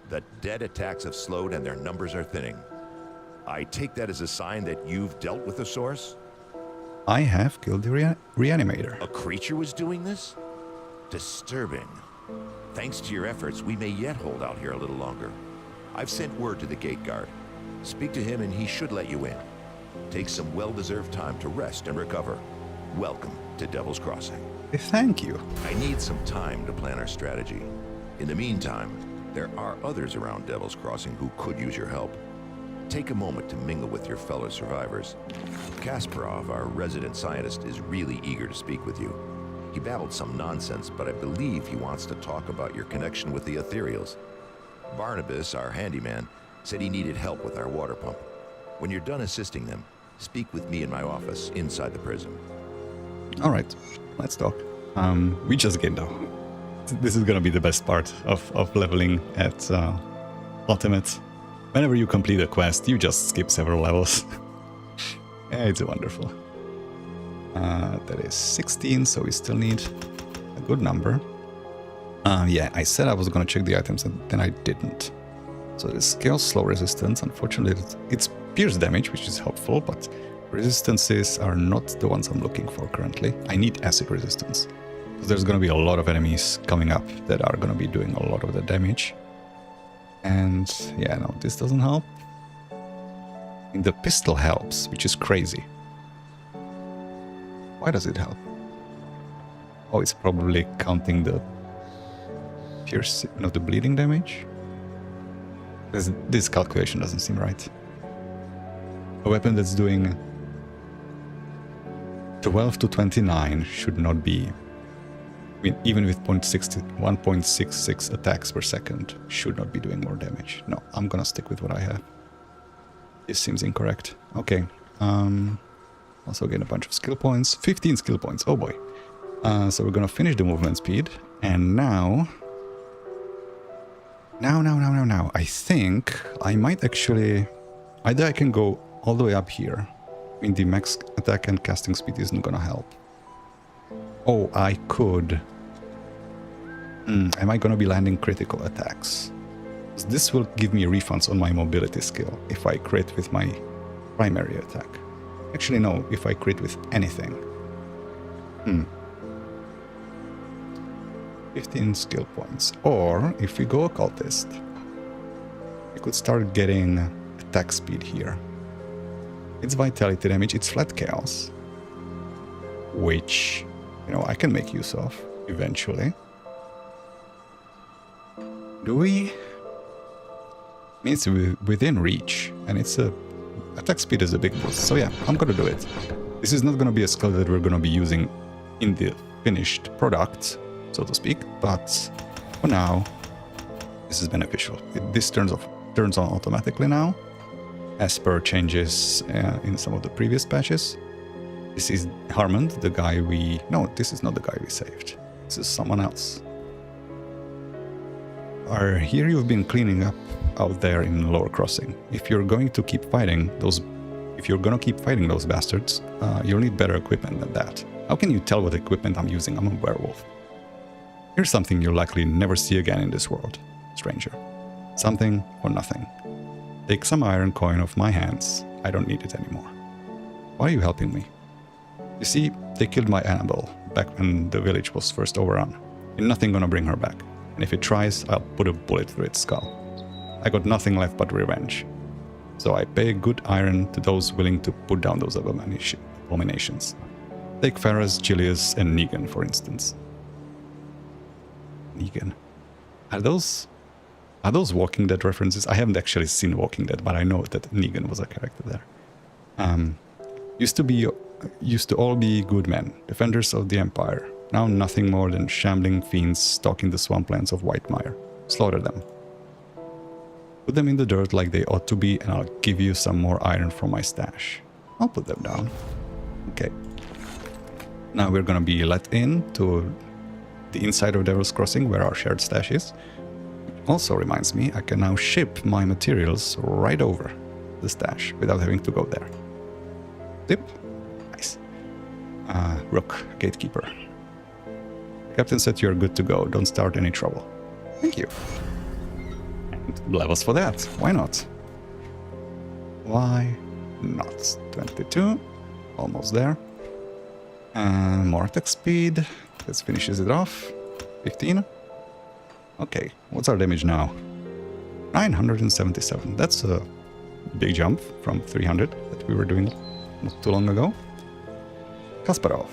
The dead attacks have slowed and their numbers are thinning. I take that as a sign that you've dealt with the source? I have killed the reanimator. A creature was doing this? Disturbing. Thanks to your efforts, we may yet hold out here a little longer. I've sent word to the gate guard. Speak to him and he should let you in. Take some well-deserved time to rest and recover. Welcome to Devil's Crossing. Thank you. I need some time to plan our strategy. In the meantime, there are others around Devil's Crossing who could use your help. Take a moment to mingle with your fellow survivors. Kasparov, our resident scientist, is really eager to speak with you. He babbled some nonsense, but I believe he wants to talk about your connection with the ethereals. Barnabas, our handyman, said he needed help with our water pump. When you're done assisting them, speak with me in my office inside the prison. All right, let's talk. We just gained though. This is gonna be the best part of leveling at Ultimate. Whenever you complete a quest, you just skip several levels. Yeah, it's wonderful. That is 16, so we still need a good number. Yeah, I said I was gonna check the items and then I didn't. So the scale slow resistance, unfortunately it's pierce damage, which is helpful, but resistances are not the ones I'm looking for currently. I need acid resistance. Because there's gonna be a lot of enemies coming up that are gonna be doing a lot of the damage. And yeah, no, this doesn't help. And the pistol helps, which is crazy. Why does it help? Oh, it's probably counting the pierce, no, the bleeding damage. This calculation doesn't seem right. A weapon that's doing 12 to 29 should not be, I mean, even with 1.66 attacks per second, should not be doing more damage. No, I'm gonna stick with what I have. This seems incorrect. Okay. Also gain a bunch of skill points. 15 skill points. Oh boy. So we're gonna finish the movement speed. And now... Now. I think I might actually... Either I can go all the way up here. I mean, the max attack and casting speed isn't gonna help. Oh, I could... am I gonna be landing critical attacks? This will give me refunds on my mobility skill if I crit with my primary attack. Actually, no, if I crit with anything. 15 skill points. Or, if we go occultist, we could start getting attack speed here. It's vitality damage, it's flat chaos. Which, you know, I can make use of eventually. Do we? I mean, it's within reach, and it's a... Attack speed is a big boost, so yeah, I'm gonna do it. This is not gonna be a skill that we're gonna be using in the finished product, so to speak, but for now, this is beneficial. This turns on automatically now, as per changes in some of the previous patches. This is Harmond, the guy we... No, this is not the guy we saved. This is someone else. Here you've been cleaning up out there in Lower Crossing. If you're going to keep fighting those... If you're gonna keep fighting those bastards, you'll need better equipment than that. How can you tell what equipment I'm using? I'm a werewolf. Here's something you'll likely never see again in this world, stranger. Something or nothing. Take some iron coin off my hands. I don't need it anymore. Why are you helping me? You see, they killed my Annabelle back when the village was first overrun. You're nothing gonna bring her back. And if it tries, I'll put a bullet through its skull. I got nothing left but revenge. So I pay good iron to those willing to put down those abominations. Take Ferris, Julius, and Negan, for instance. Negan. Are those Walking Dead references? I haven't actually seen Walking Dead, but I know that Negan was a character there. Used to all be good men, defenders of the Empire. Now nothing more than shambling fiends stalking the swamplands of Whitemire. Slaughter them. Put them in the dirt like they ought to be, and I'll give you some more iron from my stash. I'll put them down. Okay. Now we're gonna be let in to the inside of Devil's Crossing, where our shared stash is. Also reminds me, I can now ship my materials right over the stash without having to go there. Zip. Nice. Rook, gatekeeper. Captain said you're good to go. Don't start any trouble. Thank you. And levels for that. Why not? Why not? 22. Almost there. More attack speed. This finishes it off. 15. Okay, what's our damage now? 977. That's a big jump from 300 that we were doing not too long ago. Kasparov.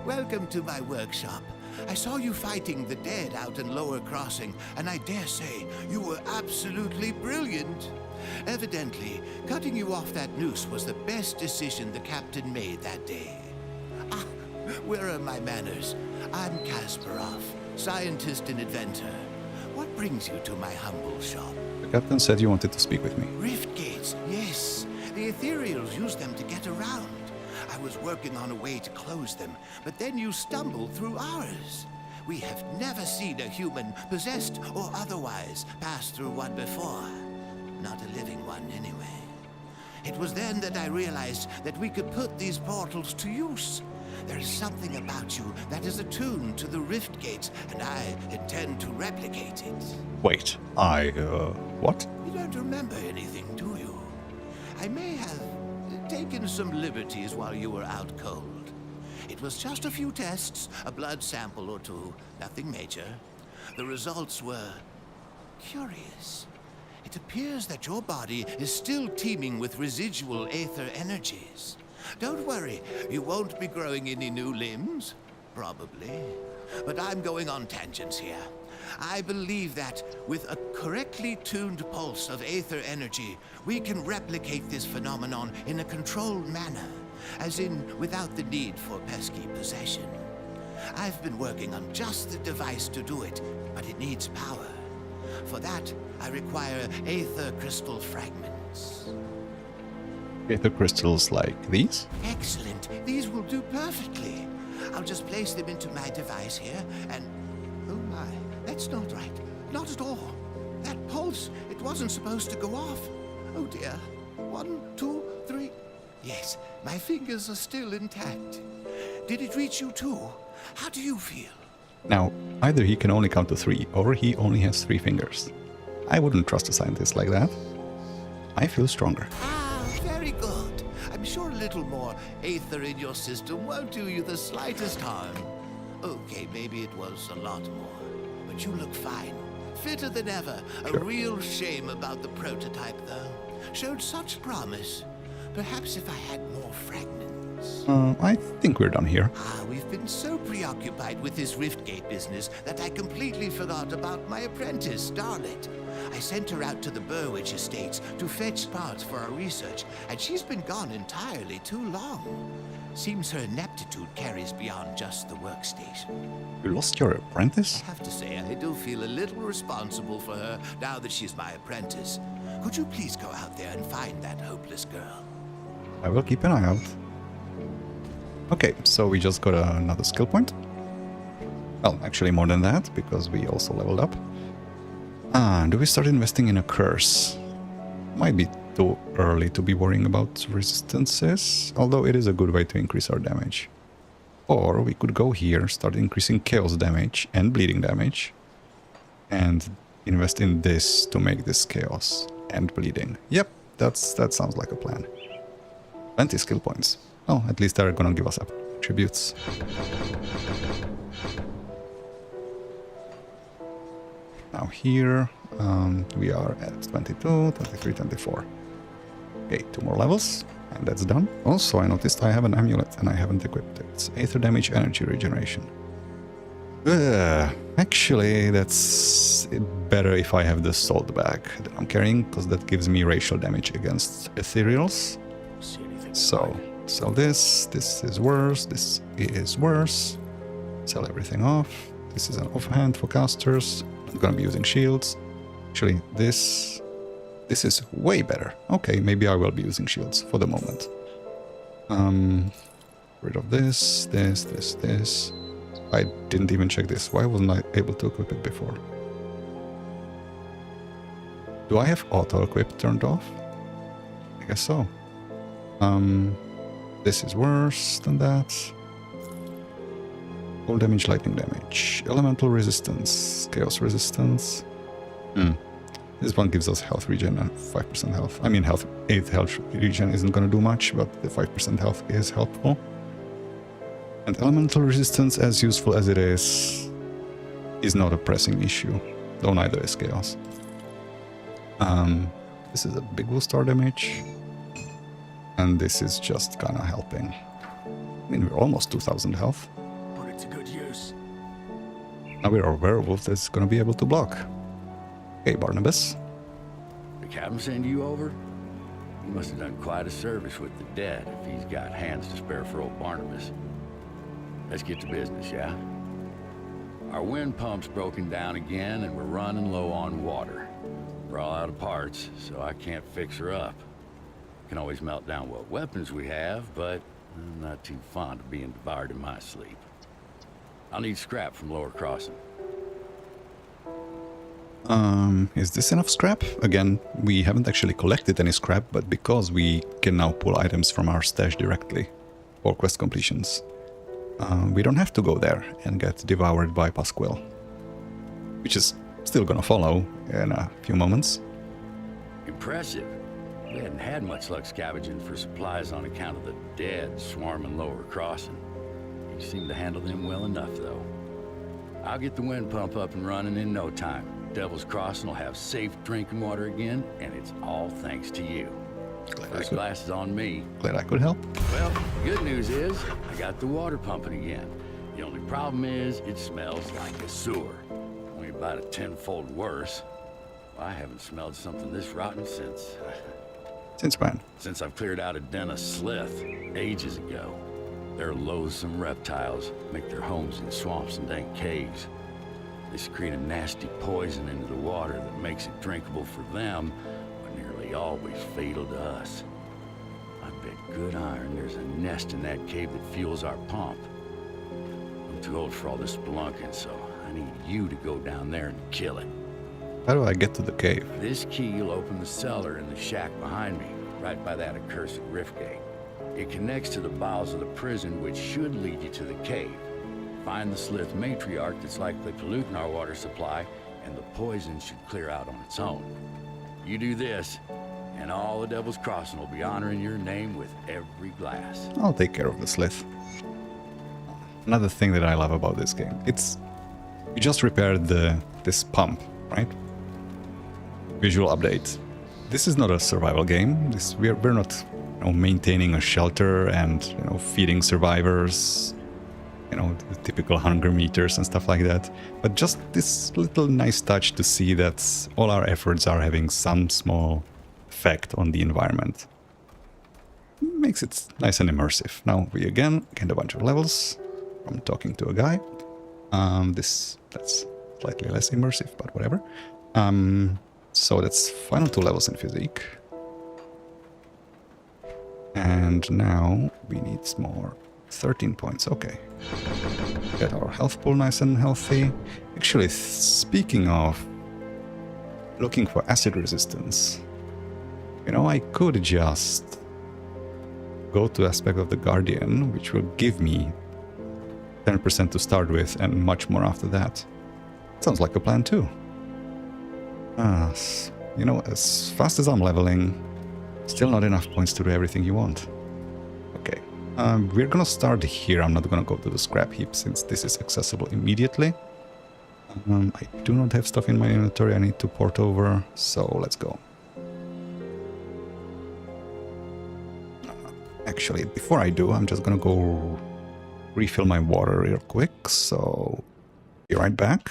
Welcome to my workshop. I saw you fighting the dead out in Lower Crossing, and I dare say you were absolutely brilliant. Evidently, cutting you off that noose was the best decision the captain made that day. Ah, where are my manners? I'm Kasparov, scientist and inventor. What brings you to my humble shop? The captain said you wanted to speak with me. Rift gates, yes. The ethereals use them to get around. I was working on a way to close them, but then you stumbled through ours. We have never seen a human, possessed or otherwise, pass through one before. Not a living one, anyway. It was then that I realized that we could put these portals to use. There is something about you that is attuned to the rift gates, and I intend to replicate it. Wait, what? You don't remember anything, do you? I may have taken some liberties while you were out cold. It was just a few tests, a blood sample or two, nothing major. The results were curious. It appears that your body is still teeming with residual aether energies. Don't worry, you won't be growing any new limbs. Probably. But I'm going on tangents here. I believe that with a correctly tuned pulse of aether energy, we can replicate this phenomenon in a controlled manner, as in without the need for pesky possession. I've been working on just the device to do it, but it needs power. For that, I require aether crystal fragments. Aether crystals like these? Excellent. These will do perfectly. I'll just place them into my device here, and... oh my, that's not right. Not at all. That pulse, it wasn't supposed to go off. Oh dear. 1, 2, 3... Yes, my fingers are still intact. Did it reach you too? How do you feel? Now, either he can only count to 3, or he only has 3 fingers. I wouldn't trust a scientist like that. I feel stronger. Ah, very good. I'm sure a little more aether in your system won't do you the slightest harm. Okay, maybe it was a lot more. But you look fine. Fitter than ever. A real shame about the prototype, though. Showed such promise. Perhaps if I had more fragments. I think we're done here. Ah, we've been so preoccupied with this Riftgate business that I completely forgot about my apprentice, Starlet. I sent her out to the Burwich estates to fetch parts for our research, and she's been gone entirely too long. Seems her ineptitude carries beyond just the workstation. You lost your apprentice? I have to say, I do feel a little responsible for her now that she's my apprentice. Could you please go out there and find that hopeless girl? I will keep an eye out. Okay, so we just got another skill point. Well, actually more than that, because we also leveled up. Do we start investing in a curse? Might be too early to be worrying about resistances, although it is a good way to increase our damage. Or we could go here, start increasing chaos damage and bleeding damage, and invest in this to make this chaos and bleeding. Yep, that sounds like a plan. 20 skill points. Oh, at least they're gonna give us attributes. Now here, we are at 22, 23, 24. Okay, 2 more levels, and that's done. Also, I noticed I have an amulet, and I haven't equipped it. It's Aether Damage Energy Regeneration. Actually, that's better if I have the salt bag that I'm carrying, because that gives me racial damage against ethereals. So, sell this is worse, this is worse. Sell everything off. This is an offhand for casters. I'm gonna be using shields. Actually, this is way better. Okay, maybe I will be using shields for the moment. Rid of this. I didn't even check this. Why wasn't I able to equip it before? Do I have auto-equip turned off? I guess so. This is worse than that. Full damage, lightning damage, elemental resistance, chaos resistance. This one gives us health regen and 5% health. I mean, 8 health regen isn't gonna do much, but the 5% health is helpful. And elemental resistance, as useful as it is not a pressing issue, though neither is chaos. This is a big will star damage, and this is just kinda helping. I mean, we're almost 2000 health. Put it to good use. Now we're a werewolf that's gonna be able to block. Okay, Barnabas. The captain send you over? He must have done quite a service with the dead if he's got hands to spare for old Barnabas. Let's get to business, yeah? Our wind pump's broken down again and we're running low on water. We're all out of parts, so I can't fix her up. Can always melt down what weapons we have, but I'm not too fond of being devoured in my sleep. I'll need scrap from Lower Crossing. Is this enough scrap? Again, we haven't actually collected any scrap, but because we can now pull items from our stash directly for quest completions, we don't have to go there and get devoured by Pasquill, which is still gonna follow in a few moments. Impressive. We hadn't had much luck scavenging for supplies on account of the dead swarming Lower Crossing. You seem to handle them well enough, though. I'll get the wind pump up and running in no time. Devil's Crossing will have safe drinking water again, and it's all thanks to you. First glass is on me. Glad I could help. Well, the good news is I got the water pumping again. The only problem is it smells like a sewer. Only about a tenfold worse. Well, I haven't smelled something this rotten since... Since when? Since I've cleared out a den of slith ages ago. They're loathsome reptiles, make their homes in swamps and dank caves. They secrete a nasty poison into the water that makes it drinkable for them, but nearly always fatal to us. I bet good iron there's a nest in that cave that fuels our pump. I'm too old for all this spelunking, so I need you to go down there and kill it. How do I get to the cave? This key will open the cellar in the shack behind me, right by that accursed rift gate. It connects to the bowels of the prison, which should lead you to the cave. Find the slith matriarch that's likely polluting our water supply, and the poison should clear out on its own. You do this, and all the Devil's Crossing will be honoring your name with every glass. I'll take care of the slith. Another thing that I love about this game, it's... You just repaired this pump, right? Visual update. This is not a survival game. We're not, maintaining a shelter and, feeding survivors, the typical hunger meters and stuff like that. But just this little nice touch to see that all our efforts are having some small effect on the environment. Makes it nice and immersive. Now we again get a bunch of levels from talking to a guy. That's slightly less immersive, but whatever. So that's final 2 levels in physique. And now we need more 13 points, okay. Get our health pool nice and healthy. Actually, speaking of looking for acid resistance, I could just go to aspect of the Guardian, which will give me 10% to start with and much more after that. Sounds like a plan too. As fast as I'm leveling, still not enough points to do everything you want. Okay, we're gonna start here. I'm not gonna go to the scrap heap since this is accessible immediately. I do not have stuff in my inventory I need to port over, so let's go. Actually, before I do, I'm just gonna go refill my water real quick, so be right back.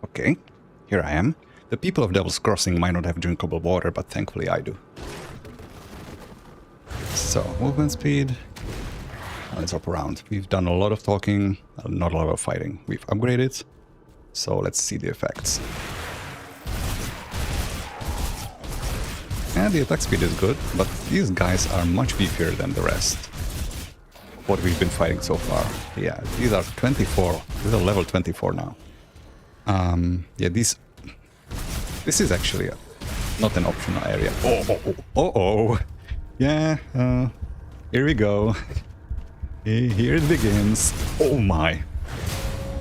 Okay, here I am. The people of Devil's Crossing might not have drinkable water, but thankfully I do. So, movement speed. Let's hop around. We've done a lot of talking, not a lot of fighting. We've upgraded, so let's see the effects. And the attack speed is good, but these guys are much beefier than the rest. What we've been fighting so far. Yeah, these are 24. These are level 24 now. Yeah, this is actually not an optional area. Oh. Yeah, here we go. Here it begins. Oh my.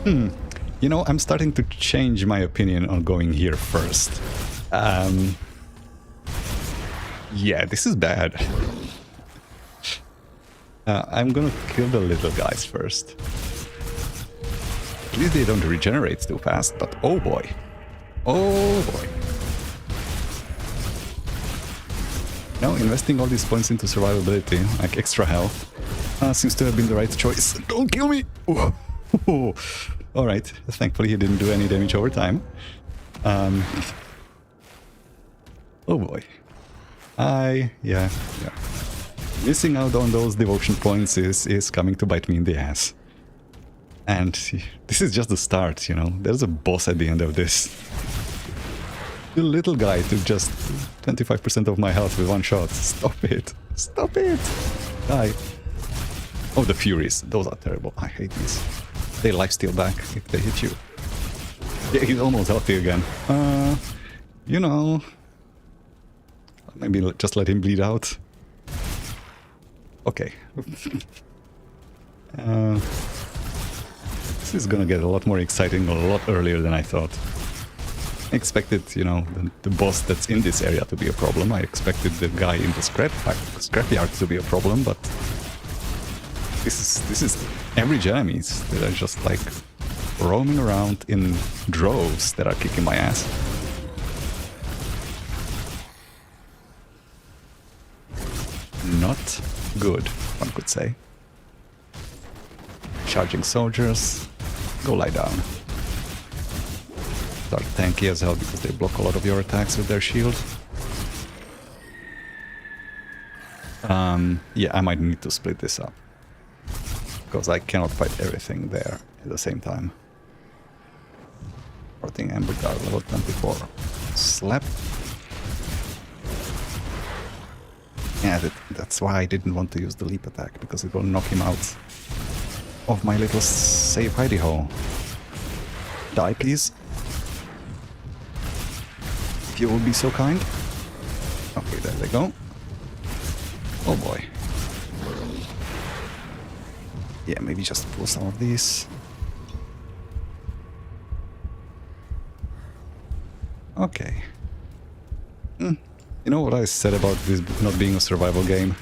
You know, I'm starting to change my opinion on going here first. Yeah, this is bad. I'm gonna kill the little guys first. At least they don't regenerate too fast, but oh boy. Oh boy. Now, investing all these points into survivability, like extra health, seems to have been the right choice. Don't kill me! Alright, thankfully he didn't do any damage over time. Oh boy. Yeah. Missing out on those devotion points is coming to bite me in the ass. And this is just the start, you know. There's a boss at the end of this. The little guy took just 25% of my health with one shot. Stop it. Stop it. Die. Oh, the Furies. Those are terrible. I hate these. They lifesteal back if they hit you. Yeah, he's almost healthy again. You know... Maybe just let him bleed out. Okay. This is gonna get a lot more exciting a lot earlier than I thought. I expected, you know, the boss that's in this area to be a problem. I expected the guy in the scrapyard to be a problem, but this is average enemies that are just like roaming around in droves that are kicking my ass. Not good, one could say. Charging soldiers, go lie down. Start tanky as hell because they block a lot of your attacks with their shield. Yeah, I might need to split this up. Because I cannot fight everything there at the same time. Rotting Amber Guard, level 24. Slap. Yeah, that's why I didn't want to use the leap attack, because it will knock him out of my little safe hidey hole. Die, please. If you will be so kind. Okay, there they go. Oh boy. Yeah, maybe just pull some of these. Okay. You know what I said about this not being a survival game?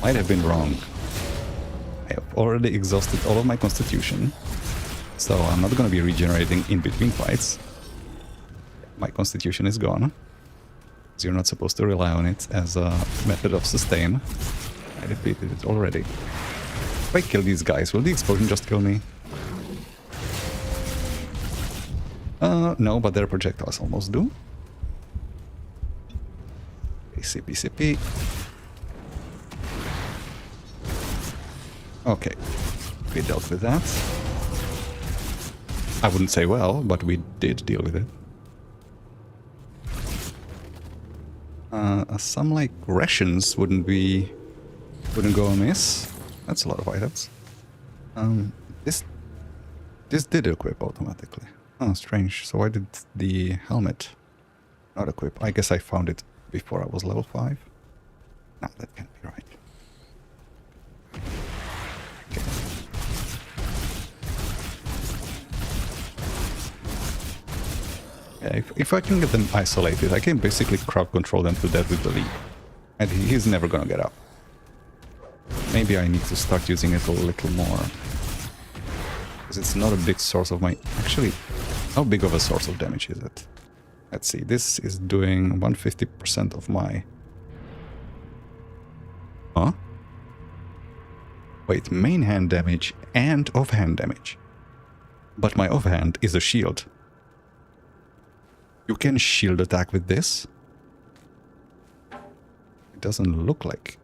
Might have been wrong. I have already exhausted all of my constitution, so I'm not gonna be regenerating in between fights. My constitution is gone, so you're not supposed to rely on it as a method of sustain. I repeated it already. If I kill these guys, will the explosion just kill me? No, but their projectiles almost do. CP. Okay, we dealt with that. I wouldn't say well, but we did deal with it. Some like rations wouldn't go amiss. That's a lot of items. This did equip automatically. Oh, strange. So why did the helmet not equip? I guess I found it before I was level 5. No, that can't be right. Okay. Yeah, if I can get them isolated, I can basically crowd control them to death with the leap. And he's never gonna get up. Maybe I need to start using it a little more. Because it's not a big source of my... Actually, how big of a source of damage is it? Let's see, this is doing 150% of my... Huh? Wait, main hand damage and offhand damage. But my offhand is a shield. You can shield attack with this? It doesn't look like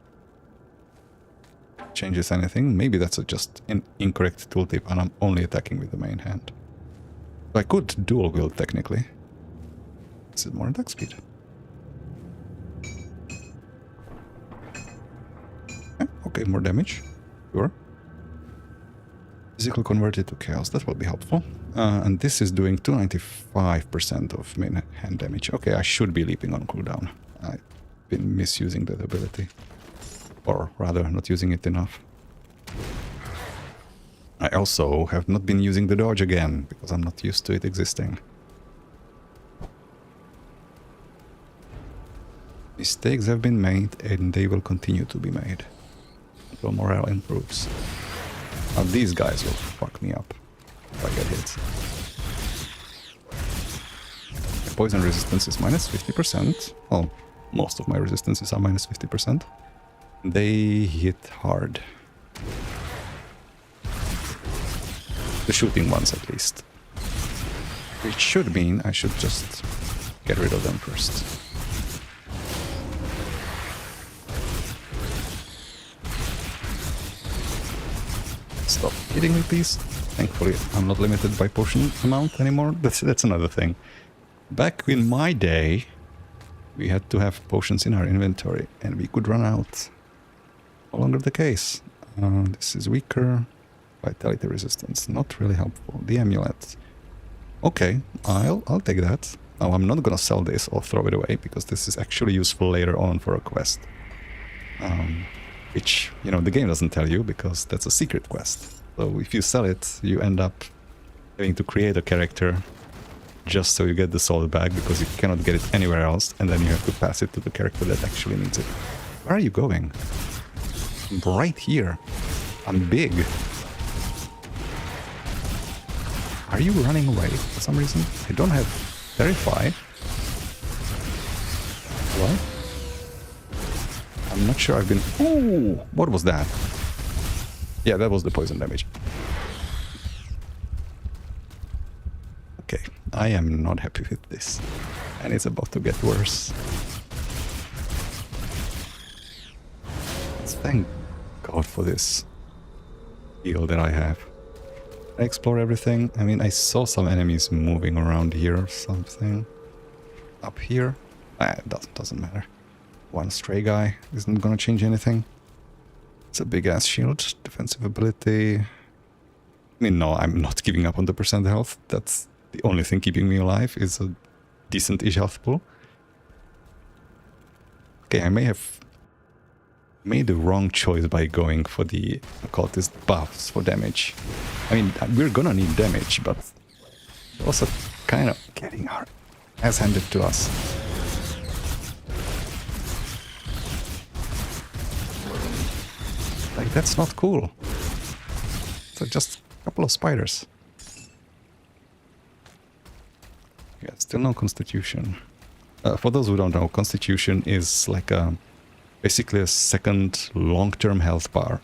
it changes anything. Maybe that's just an incorrect tooltip and I'm only attacking with the main hand. So I could dual wield technically. This is more attack speed. Okay, more damage. Sure. Physical converted to chaos. That will be helpful. And this is doing 295% of main hand damage. Okay, I should be leaping on cooldown. been misusing that ability. Or rather, not using it enough. I also have not been using the dodge again, because I'm not used to it existing. Mistakes have been made, and they will continue to be made until morale improves. Now these guys will fuck me up if I get hit. My poison resistance is minus 50%. Well, most of my resistances are minus 50%. They hit hard. The shooting ones, at least. Which should mean I should just get rid of them first. Stop hitting me, please. Thankfully, I'm not limited by potion amount anymore. That's another thing. Back in my day, we had to have potions in our inventory, and we could run out. No longer the case. This is weaker. Vitality resistance, not really helpful. The amulet. Okay, I'll take that. Now I'm not gonna sell this or throw it away, because this is actually useful later on for a quest. Which, you know, the game doesn't tell you, because that's a secret quest. So if you sell it, you end up having to create a character just so you get the soul back, because you cannot get it anywhere else, and then you have to pass it to the character that actually needs it. Where are you going? I'm right here. I'm big. Are you running away for some reason? I don't have Verify. What? I'm not sure I've been... Ooh! What was that? Yeah, that was the poison damage. Okay, I am not happy with this. And it's about to get worse. Thank God for this heal that I have. I explore everything. I mean, I saw some enemies moving around here or something. Up here? It doesn't matter. One stray guy isn't gonna change anything. It's a big-ass shield. Defensive ability. I mean, no, I'm not giving up on the percent health. That's the only thing keeping me alive, is a decent-ish health pool. Okay, I may have made the wrong choice by going for the occultist buffs for damage. I mean, we're gonna need damage, but also kind of getting our ass handed to us. Like, that's not cool. So just a couple of spiders. Yeah, still no constitution. For those who don't know, constitution is like basically a second long-term health bar.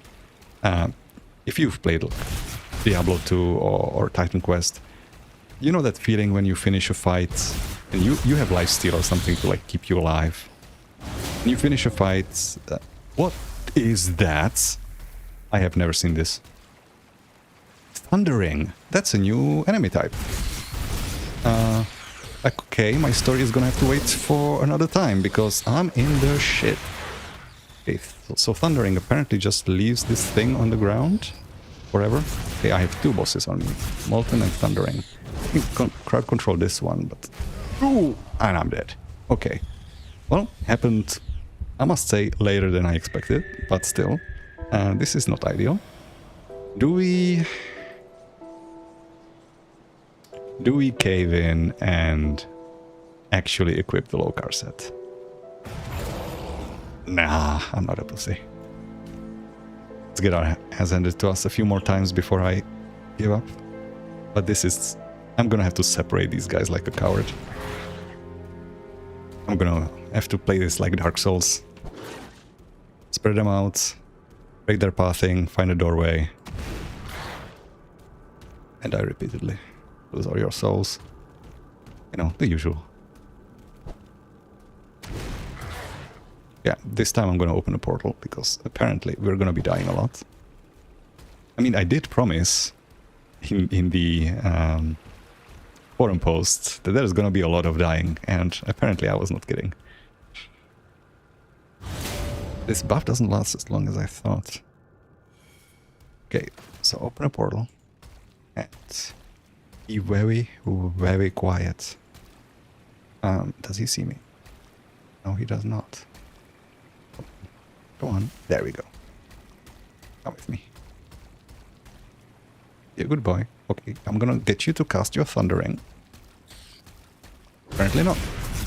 If you've played Diablo 2 or Titan Quest, you know that feeling when you finish a fight and you have lifesteal or something to like keep you alive. And you finish a fight. What is that? I have never seen this. Thundering. That's a new enemy type. Okay, my story is gonna have to wait for another time because I'm in the shit. Okay, so Thundering apparently just leaves this thing on the ground forever. Okay, I have two bosses on me, Molten and Thundering. I can crowd control this one, but... Ooh, and I'm dead. Okay. Well, happened, I must say, later than I expected, but still. This is not ideal. Do we cave in and actually equip the Lokar set? Nah, I'm not a pussy. Let's get our hands handed to us a few more times before I give up. But this is... I'm gonna have to separate these guys like a coward. I'm gonna have to play this like Dark Souls. Spread them out, break their pathing, find a doorway, and die repeatedly. Those are your souls. You know, the usual. Yeah, this time I'm gonna open a portal, because apparently we're gonna be dying a lot. I mean, I did promise in the forum post that there's gonna be a lot of dying, and apparently I was not kidding. This buff doesn't last as long as I thought. Okay, so open a portal and be very, very quiet. Does he see me? No, he does not. Come on. There we go. Come with me. Yeah, good boy. Okay, I'm gonna get you to cast your Thundering. Apparently not.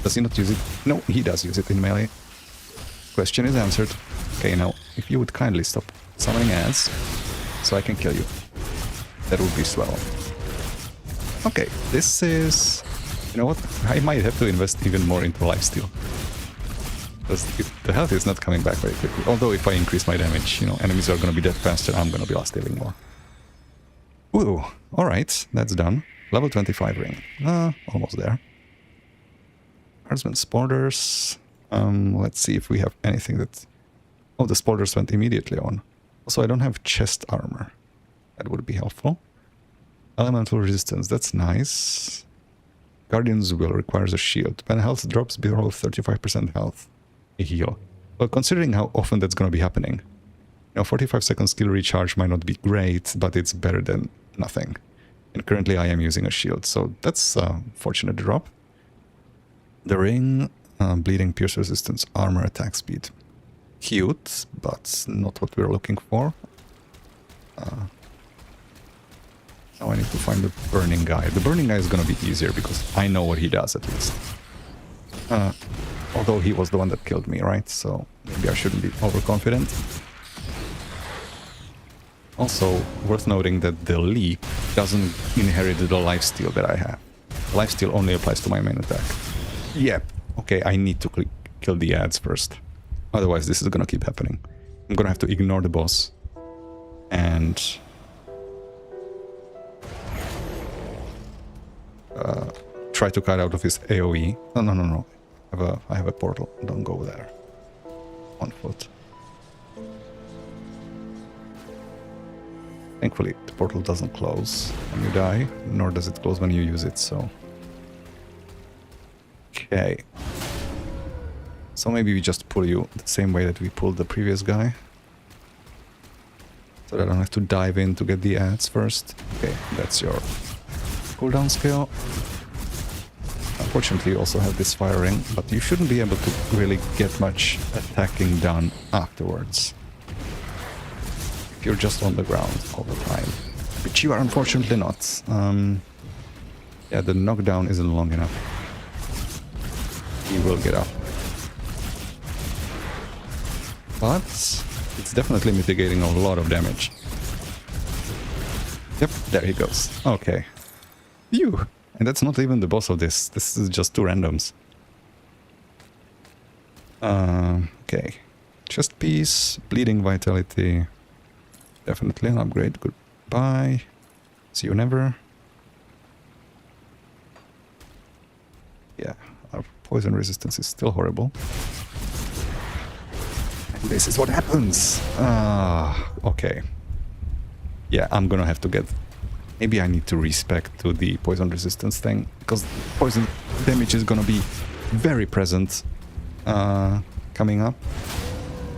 Does he not use it? No, he does use it in melee. Question is answered. Okay, now, if you would kindly stop summoning ads, so I can kill you. That would be swell. Okay, this is... You know what? I might have to invest even more into lifesteal. Because the health is not coming back very quickly. Although if I increase my damage, you know, enemies are gonna be dead faster, I'm gonna be lifestealing more. Ooh, alright, that's done. Level 25 ring. Almost there. Herdsman Sporters. Let's see if we have anything that... Oh, the Sporters went immediately on. Also, I don't have chest armor. That would be helpful. Elemental resistance, that's nice. Guardian's Will requires a shield. When health drops below 35% health, a heal. Well, considering how often that's going to be happening, you know, 45-second skill recharge might not be great, but it's better than nothing. And currently I am using a shield, so that's a fortunate drop. The ring, bleeding, pierce resistance, armor, attack speed. Cute, but not what we're looking for. Now I need to find the burning guy. The burning guy is gonna be easier because I know what he does at least. Although he was the one that killed me, right? So maybe I shouldn't be overconfident. Also, worth noting that the leap doesn't inherit the lifesteal that I have. Lifesteal only applies to my main attack. Yep. Okay, I need to kill the ads first. Otherwise, this is gonna keep happening. I'm gonna have to ignore the boss. And... try to cut out of his AoE. No. I have a portal. Don't go there. On foot. Thankfully, the portal doesn't close when you die, nor does it close when you use it, so... Okay. So maybe we just pull you the same way that we pulled the previous guy. So that I don't have to dive in to get the ads first. Okay, that's your cooldown skill. Unfortunately, you also have this fire ring, but you shouldn't be able to really get much attacking done afterwards. If you're just on the ground all the time. Which you are unfortunately not. Yeah, the knockdown isn't long enough. He will get up. But it's definitely mitigating a lot of damage. Yep, there he goes. Okay. Phew! And that's not even the boss of this. This is just two randoms. Okay. Chest piece, bleeding vitality. Definitely an upgrade. Goodbye. See you never. Yeah, our poison resistance is still horrible. And this is what happens. Okay. Yeah, I'm gonna have to get... Maybe I need to respec to the poison resistance thing, because poison damage is gonna be very present coming up.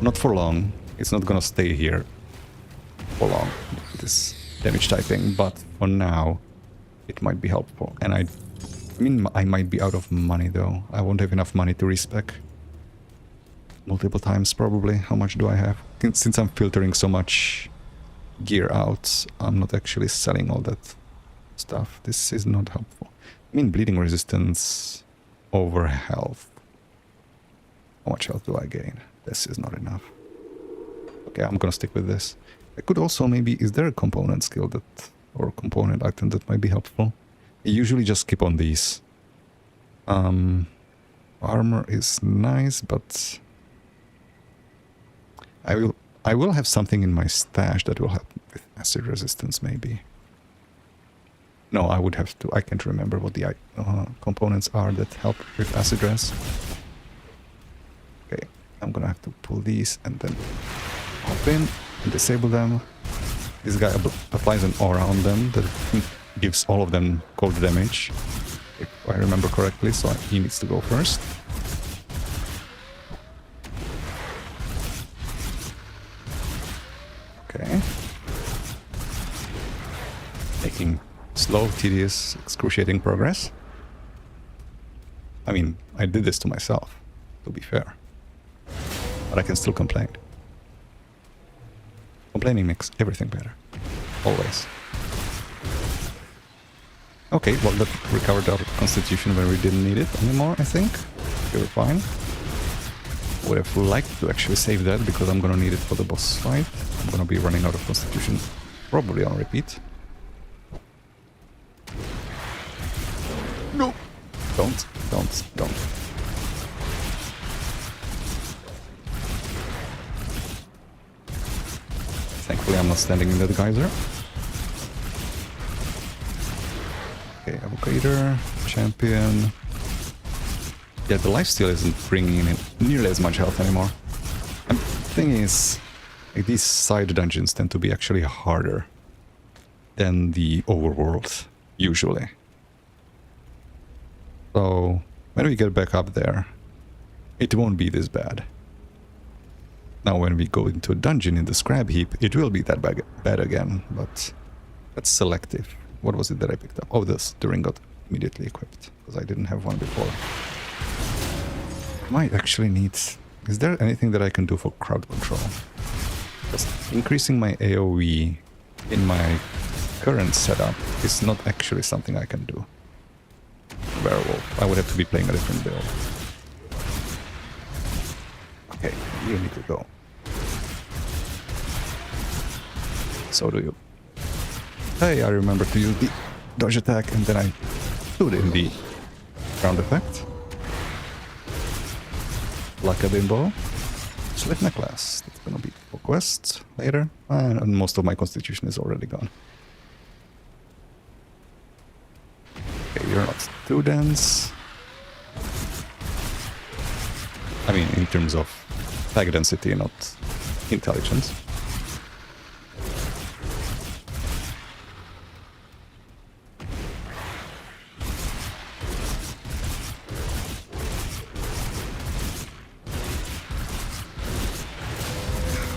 Not for long. It's not gonna stay here for long, this damage typing, but for now it might be helpful. And I mean, I might be out of money though. I won't have enough money to respec. Multiple times probably. How much do I have? Since I'm filtering so much gear out, I'm not actually selling all that stuff. This is not helpful. I mean, bleeding resistance over health. How much health do I gain? This is not enough. Okay, I'm gonna stick with this. I could also maybe... Is there a component skill that... or a component item that might be helpful? I usually just skip on these. Armor is nice, but... I will have something in my stash that will help with acid resistance, maybe. No, I would have to... I can't remember what the components are that help with acid res. Okay, I'm gonna have to pull these and then hop in and disable them. This guy applies an aura on them that gives all of them cold damage, if I remember correctly, so he needs to go first. Okay. Making slow, tedious, excruciating progress. I mean, I did this to myself, to be fair. But I can still complain. Complaining makes everything better. Always. Okay, well, that recovered our constitution when we didn't need it anymore, I think. We were fine. Would have liked to actually save that, because I'm gonna need it for the boss fight. I'm gonna be running out of constitution, probably on repeat. No! Don't. Thankfully I'm not standing in that geyser. Okay, Avocator, Champion. Yeah, the lifesteal isn't bringing in nearly as much health anymore. And the thing is, like, these side dungeons tend to be actually harder than the overworld, usually. So, when we get back up there, it won't be this bad. Now when we go into a dungeon in the scrap heap, it will be that bad again, but that's selective. What was it that I picked up? Oh, this. The ring got immediately equipped, because I didn't have one before. Might actually need... Is there anything that I can do for crowd control? Just increasing my AoE in my current setup is not actually something I can do. Werewolf. I would have to be playing a different build. Okay, you need to go. So do you. Hey, I remember to use the dodge attack, and then I do it in the ground effect. Like a bimbo. Slit necklace. That's gonna be for quests later. And most of my constitution is already gone. Okay, you're not too dense. I mean, in terms of tag density, not intelligence.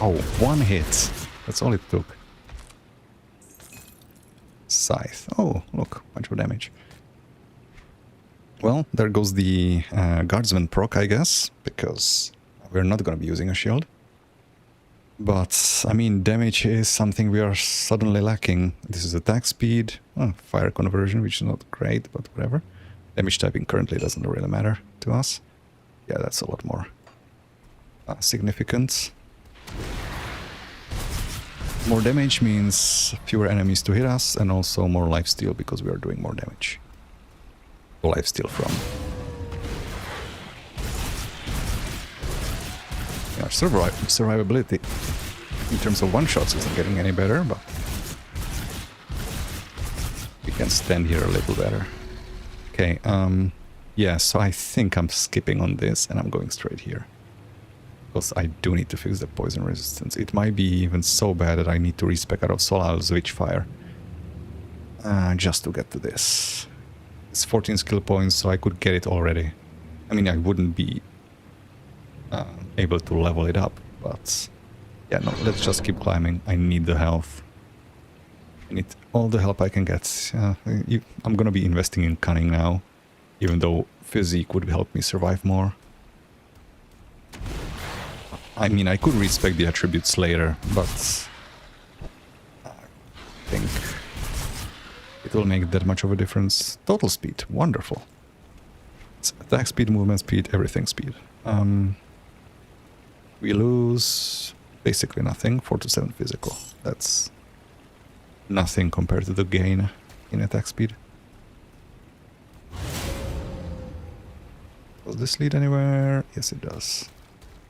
Oh, one hit. That's all it took. Scythe. Oh, look, bunch of damage. Well, there goes the guardsman proc, I guess, because we're not going to be using a shield. But, I mean, damage is something we are suddenly lacking. This is attack speed, fire conversion, which is not great, but whatever. Damage typing currently doesn't really matter to us. Yeah, that's a lot more significant. More damage means fewer enemies to hit us, and also more lifesteal because we are doing more damage. Lifesteal from. Yeah, survivability in terms of one-shots isn't getting any better, but we can stand here a little better. Okay, yeah, so I think I'm skipping on this and I'm going straight here. Because I do need to fix the poison resistance. It might be even so bad that I need to respec out of Solal's Witchfire. Just to get to this. It's 14 skill points, so I could get it already. I mean, I wouldn't be able to level it up, but... Yeah, no, let's just keep climbing. I need the health. I need all the help I can get. I'm gonna be investing in cunning now, even though physique would help me survive more. I mean, I could respec the attributes later, but I think it will make that much of a difference. Total speed, wonderful. It's attack speed, movement speed, everything speed. We lose basically nothing, 4 to 7 physical. That's nothing compared to the gain in attack speed. Does this lead anywhere? Yes, it does.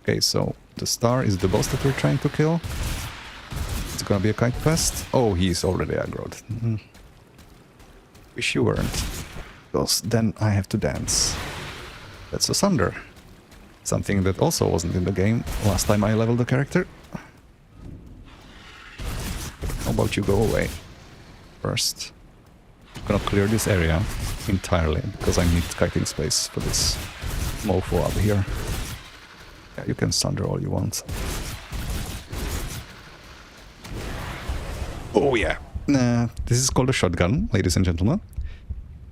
Okay, so the star is the boss that we're trying to kill. It's gonna be a kite fest. Oh, he's already aggroed. Wish you weren't. Because then I have to dance. That's a Sunder. Something that also wasn't in the game last time I leveled the character. How about you go away first? I'm gonna clear this area entirely because I need kiting space for this mofo up here. Yeah, you can Sunder all you want. Oh yeah. This is called a shotgun, ladies and gentlemen.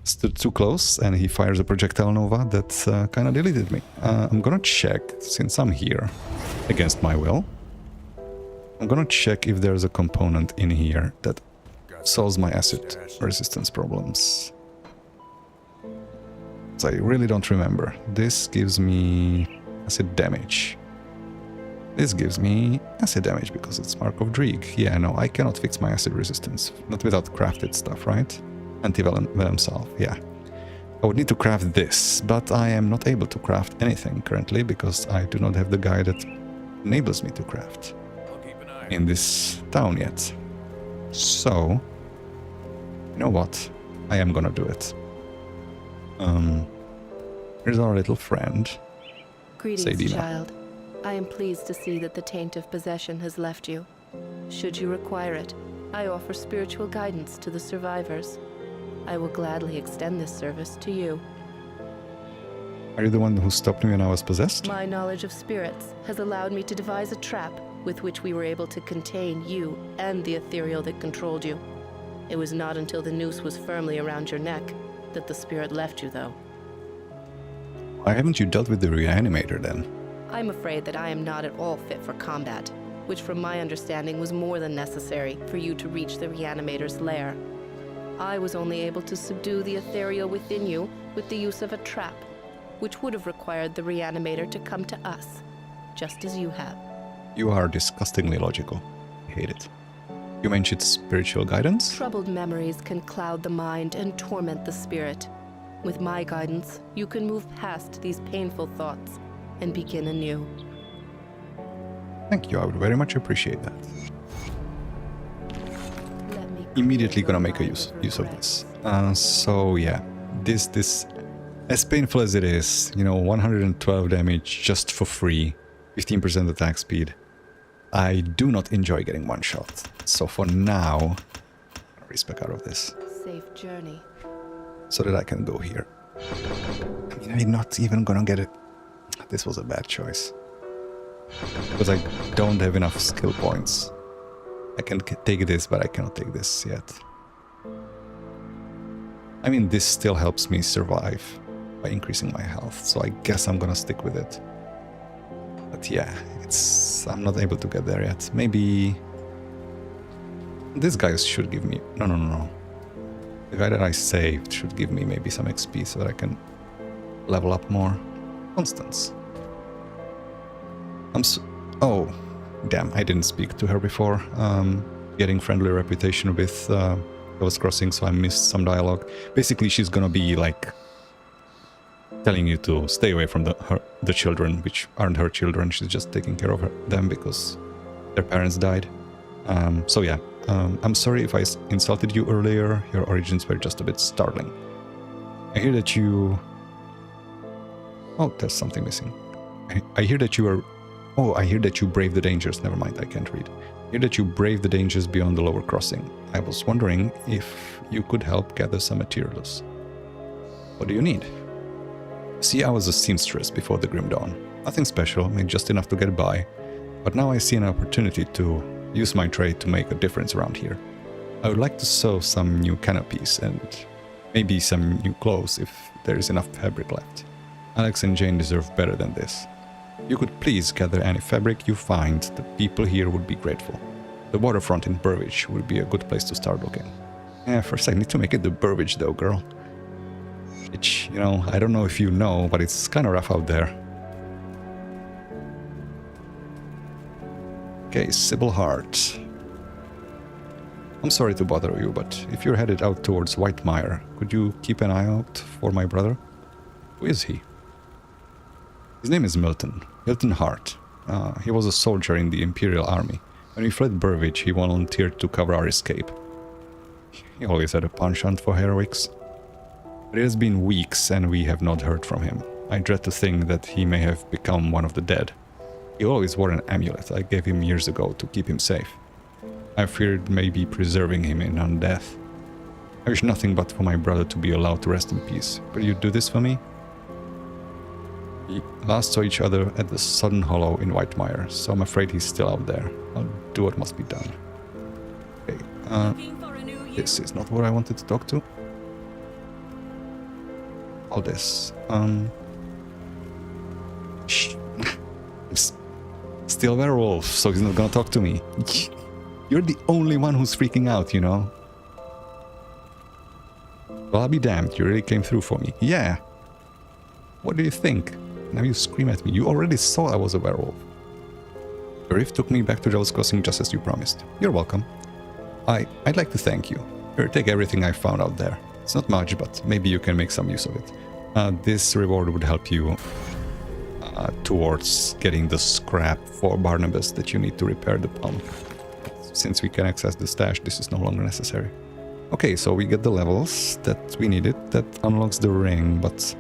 Stood too close and he fires a projectile nova that kind of deleted me. I'm gonna check, since I'm here, against my will. I'm gonna check if there's a component in here that solves my acid resistance problems. So I really don't remember. This gives me acid damage. This gives me acid damage because it's Mark of Dreeg. Yeah, no, I cannot fix my acid resistance. Not without crafted stuff, right? Anti-venom salve, yeah. I would need to craft this, but I am not able to craft anything currently because I do not have the guy that enables me to craft in this town yet. So, you know what? I am gonna do it. Here's our little friend. Greetings, Sadina. child. I am pleased to see that the taint of possession has left you. Should you require it, I offer spiritual guidance to the survivors. I will gladly extend this service to you. Are you the one who stopped me when I was possessed? My knowledge of spirits has allowed me to devise a trap with which we were able to contain you and the ethereal that controlled you. It was not until the noose was firmly around your neck that the spirit left you, though. Why haven't you dealt with the reanimator then? I'm afraid that I am not at all fit for combat, which from my understanding was more than necessary for you to reach the reanimator's lair. I was only able to subdue the ethereal within you with the use of a trap, which would have required the reanimator to come to us, just as you have. You are disgustingly logical. I hate it. You mentioned spiritual guidance? Troubled memories can cloud the mind and torment the spirit. With my guidance, you can move past these painful thoughts and begin anew. Thank you, I would very much appreciate that. Let me Immediately clear gonna your make a mind use of of this. So yeah, this as painful as it is, you know, 112 damage just for free, 15% attack speed. I do not enjoy getting one shot. So for now, I'm gonna respec out of this safe journey. so that I can go here. I mean, I'm not even gonna get it. This was a bad choice. Because I don't have enough skill points. I can take this, but I cannot take this yet. I mean, this still helps me survive by increasing my health, so I guess I'm gonna stick with it. But yeah, I'm not able to get there yet. Maybe this guy should give me... No. The guy that I saved should give me maybe some XP so that I can level up more. Constance. Oh, damn, I didn't speak to her before. Getting friendly reputation with Ghost Crossing, so I missed some dialogue. Basically, she's gonna be like telling you to stay away from the children, which aren't her children. She's just taking care of them because their parents died. So yeah, I'm sorry if I insulted you earlier. Your origins were just a bit startling. I hear that you... Oh, there's something missing. I hear that you are... Oh, I hear that you brave the dangers. Never mind, I can't read. I hear that you brave the dangers beyond the lower crossing. I was wondering if you could help gather some materials. What do you need? See, I was a seamstress before the Grim Dawn. Nothing special, made just enough to get by. But now I see an opportunity to use my trade to make a difference around here. I would like to sew some new canopies and maybe some new clothes if there is enough fabric left. Alex and Jane deserve better than this. You could please gather any fabric you find. The people here would be grateful. The waterfront in Burridge would be a good place to start looking. Yeah, first I need to make it to Burridge though, girl. Which, you know, I don't know if you know, but it's kind of rough out there. Okay, Sybil Hart. I'm sorry to bother you, but if you're headed out towards Whitemire, could you keep an eye out for my brother? Who is he? His name is Milton Hart. He was a soldier in the Imperial Army. When we fled Burridge, he volunteered to cover our escape. He always had a penchant for heroics. But it has been weeks and we have not heard from him. I dread to think that he may have become one of the dead. He always wore an amulet I gave him years ago to keep him safe. I feared maybe preserving him in undeath. I wish nothing but for my brother to be allowed to rest in peace. Will you do this for me? We last saw each other at the Sudden Hollow in Whitemire, so I'm afraid he's still out there. I'll do what must be done. Okay, this is not what I wanted to talk to. All this. Shh. still werewolf, so he's not gonna talk to me. You're the only one who's freaking out, you know? Well, I'll be damned, you really came through for me. Yeah. What do you think? Now you scream at me. You already saw I was a werewolf. The rift took me back to Devil's Crossing just as you promised. You're welcome. I'd like to thank you. Here, take everything I found out there. It's not much, but maybe you can make some use of it. This reward would help you towards getting the scrap for Barnabas that you need to repair the pump. Since we can access the stash, this is no longer necessary. Okay, so we get the levels that we needed. That unlocks the ring, but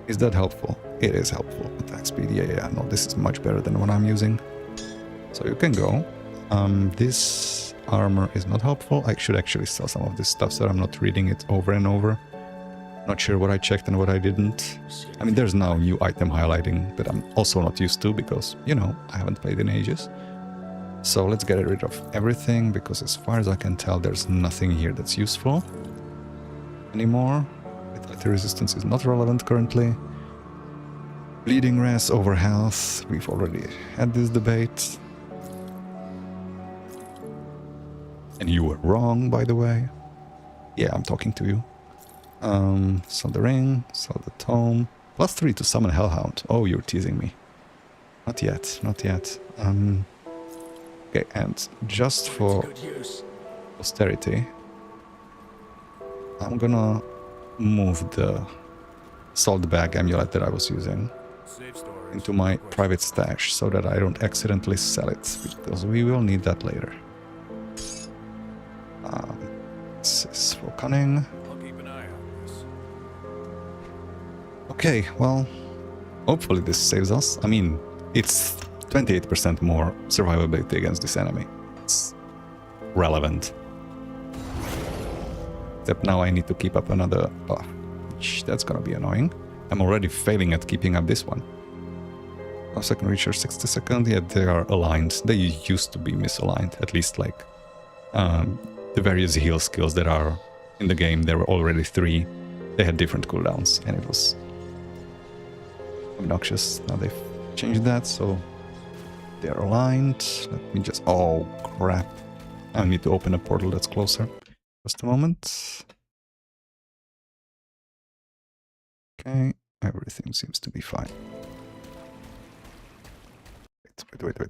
is that helpful? It is helpful. Attack speed, yeah, no, this is much better than what I'm using. So you can go. This armor is not helpful. I should actually sell some of this stuff so I'm not reading it over and over. Not sure what I checked and what I didn't. I mean, there's now new item highlighting that I'm also not used to because, you know, I haven't played in ages. So let's get rid of everything because as far as I can tell, there's nothing here that's useful anymore. Vitality resistance is not relevant currently. Bleeding res over health. We've already had this debate. And you were wrong, by the way. Yeah, I'm talking to you. Sell the ring, sell the tome. +3 to summon Hellhound. Oh, you're teasing me. Not yet, not yet. Okay, and just for posterity, I'm gonna move the salt bag amulet that I was using into my private stash so that I don't accidentally sell it, because we will need that later. This is for cunning. Okay, well, hopefully this saves us. I mean, it's 28% more survivability against this enemy. It's relevant. Except now I need to keep up another buff. That's gonna be annoying. I'm already failing at keeping up this one. 1 second reach or 60 seconds, yeah, they are aligned. They used to be misaligned, at least like the various heal skills that are in the game. There were already 3. They had different cooldowns and it was obnoxious. Now they've changed that, so they're aligned. Let me just... oh, crap. I need to open a portal that's closer. Just a moment. Okay, everything seems to be fine.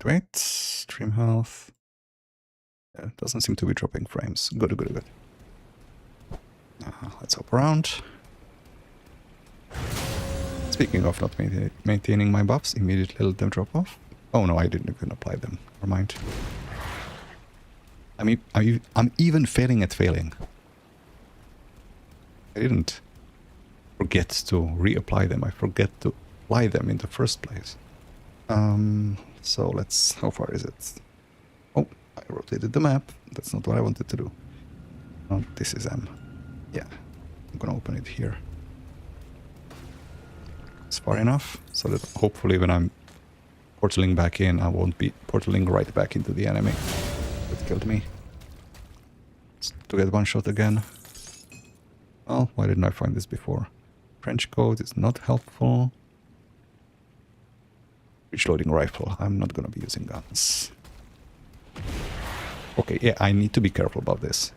Wait. Stream health. Yeah, it doesn't seem to be dropping frames. Good. Let's hop around. Speaking of not maintaining my buffs, immediately let them drop off. Oh no, I didn't even apply them. Never mind. I mean, I'm even failing at failing. I didn't forget to reapply them. I forget to apply them in the first place. So let's... how far is it? Oh, I rotated the map. That's not what I wanted to do. Oh, this is M. Yeah, I'm gonna open it here. It's far enough so that hopefully when I'm portaling back in, I won't be portaling right back into the enemy that killed me. To get one shot again. Well, why didn't I find this before? French code is not helpful. Breech loading rifle. I'm not gonna be using guns. Okay, yeah, I need to be careful about this.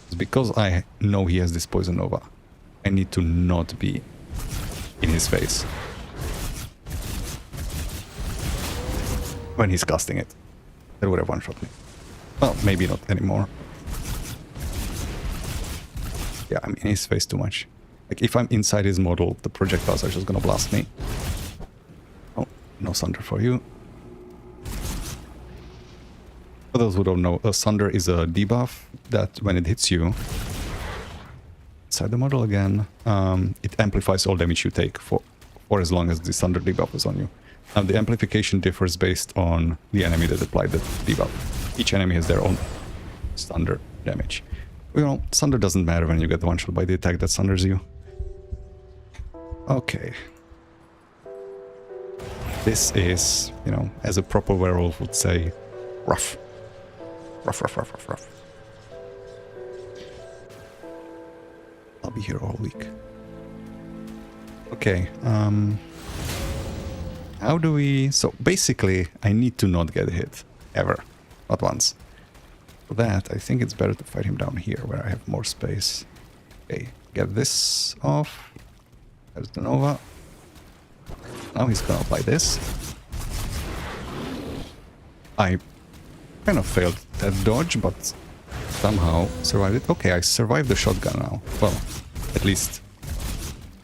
It's because I know he has this Poison Nova. I need to not be in his face when he's casting it. That would have one-shot me. Well, maybe not anymore. Yeah, I'm in his face too much. Like, if I'm inside his model, the projectiles are just gonna blast me. Oh, no Sunder for you. For those who don't know, a Sunder is a debuff that when it hits you inside the model again, it amplifies all damage you take for as long as the Sunder debuff is on you. Now, the amplification differs based on the enemy that applied the debuff. Each enemy has their own Sunder damage. Well, Sunder doesn't matter when you get one shot by the attack that Sunders you. Okay. This is, you know, as a proper werewolf would say, rough. Rough. I'll be here all week. Okay, How do we... So basically, I need to not get hit. Ever. Not once. For that, I think it's better to fight him down here, where I have more space. Okay, get this off. There's the Nova. Now he's gonna apply this. I kind of failed that dodge, but somehow survived it. Okay, I survived the shotgun now. Well, at least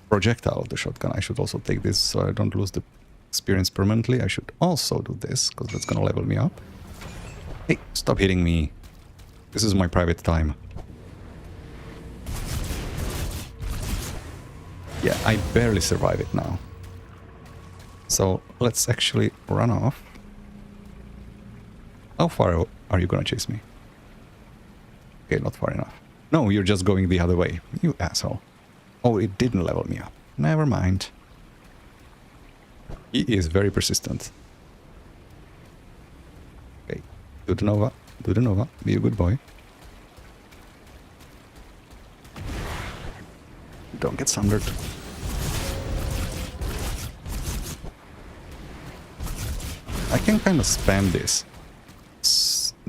projectile of the shotgun. I should also take this so I don't lose the experience permanently. I should also do this, because that's gonna level me up. Hey, stop hitting me. This is my private time. Yeah, I barely survive it now. So let's actually run off. How far are you gonna chase me? Okay, not far enough. No, you're just going the other way. You asshole. Oh, it didn't level me up. Never mind. He is very persistent. Okay, do the Nova. Do the Nova. Be a good boy. Don't get sundered. I can kind of spam this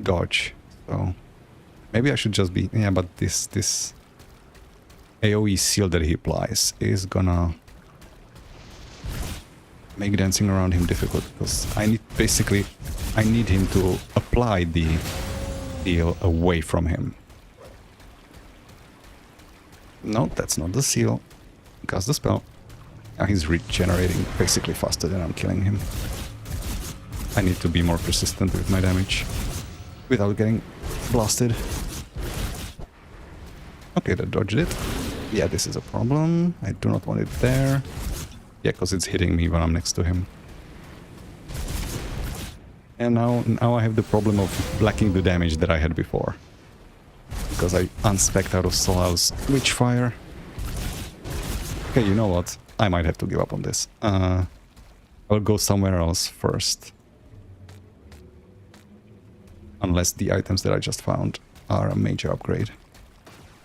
dodge, so maybe I should just be... Yeah, but this AoE seal that he applies is gonna make dancing around him difficult, because I need him to apply the seal away from him. No, that's not the seal. Cast the spell. Now he's regenerating basically faster than I'm killing him. I need to be more persistent with my damage without getting blasted. Okay, that dodged it. Yeah, this is a problem. I do not want it there. Yeah, because it's hitting me when I'm next to him. And now I have the problem of blacking the damage that I had before, because I unspec'd out of Solal's Witchfire. Okay, you know what? I might have to give up on this. I'll go somewhere else first. Unless the items that I just found are a major upgrade.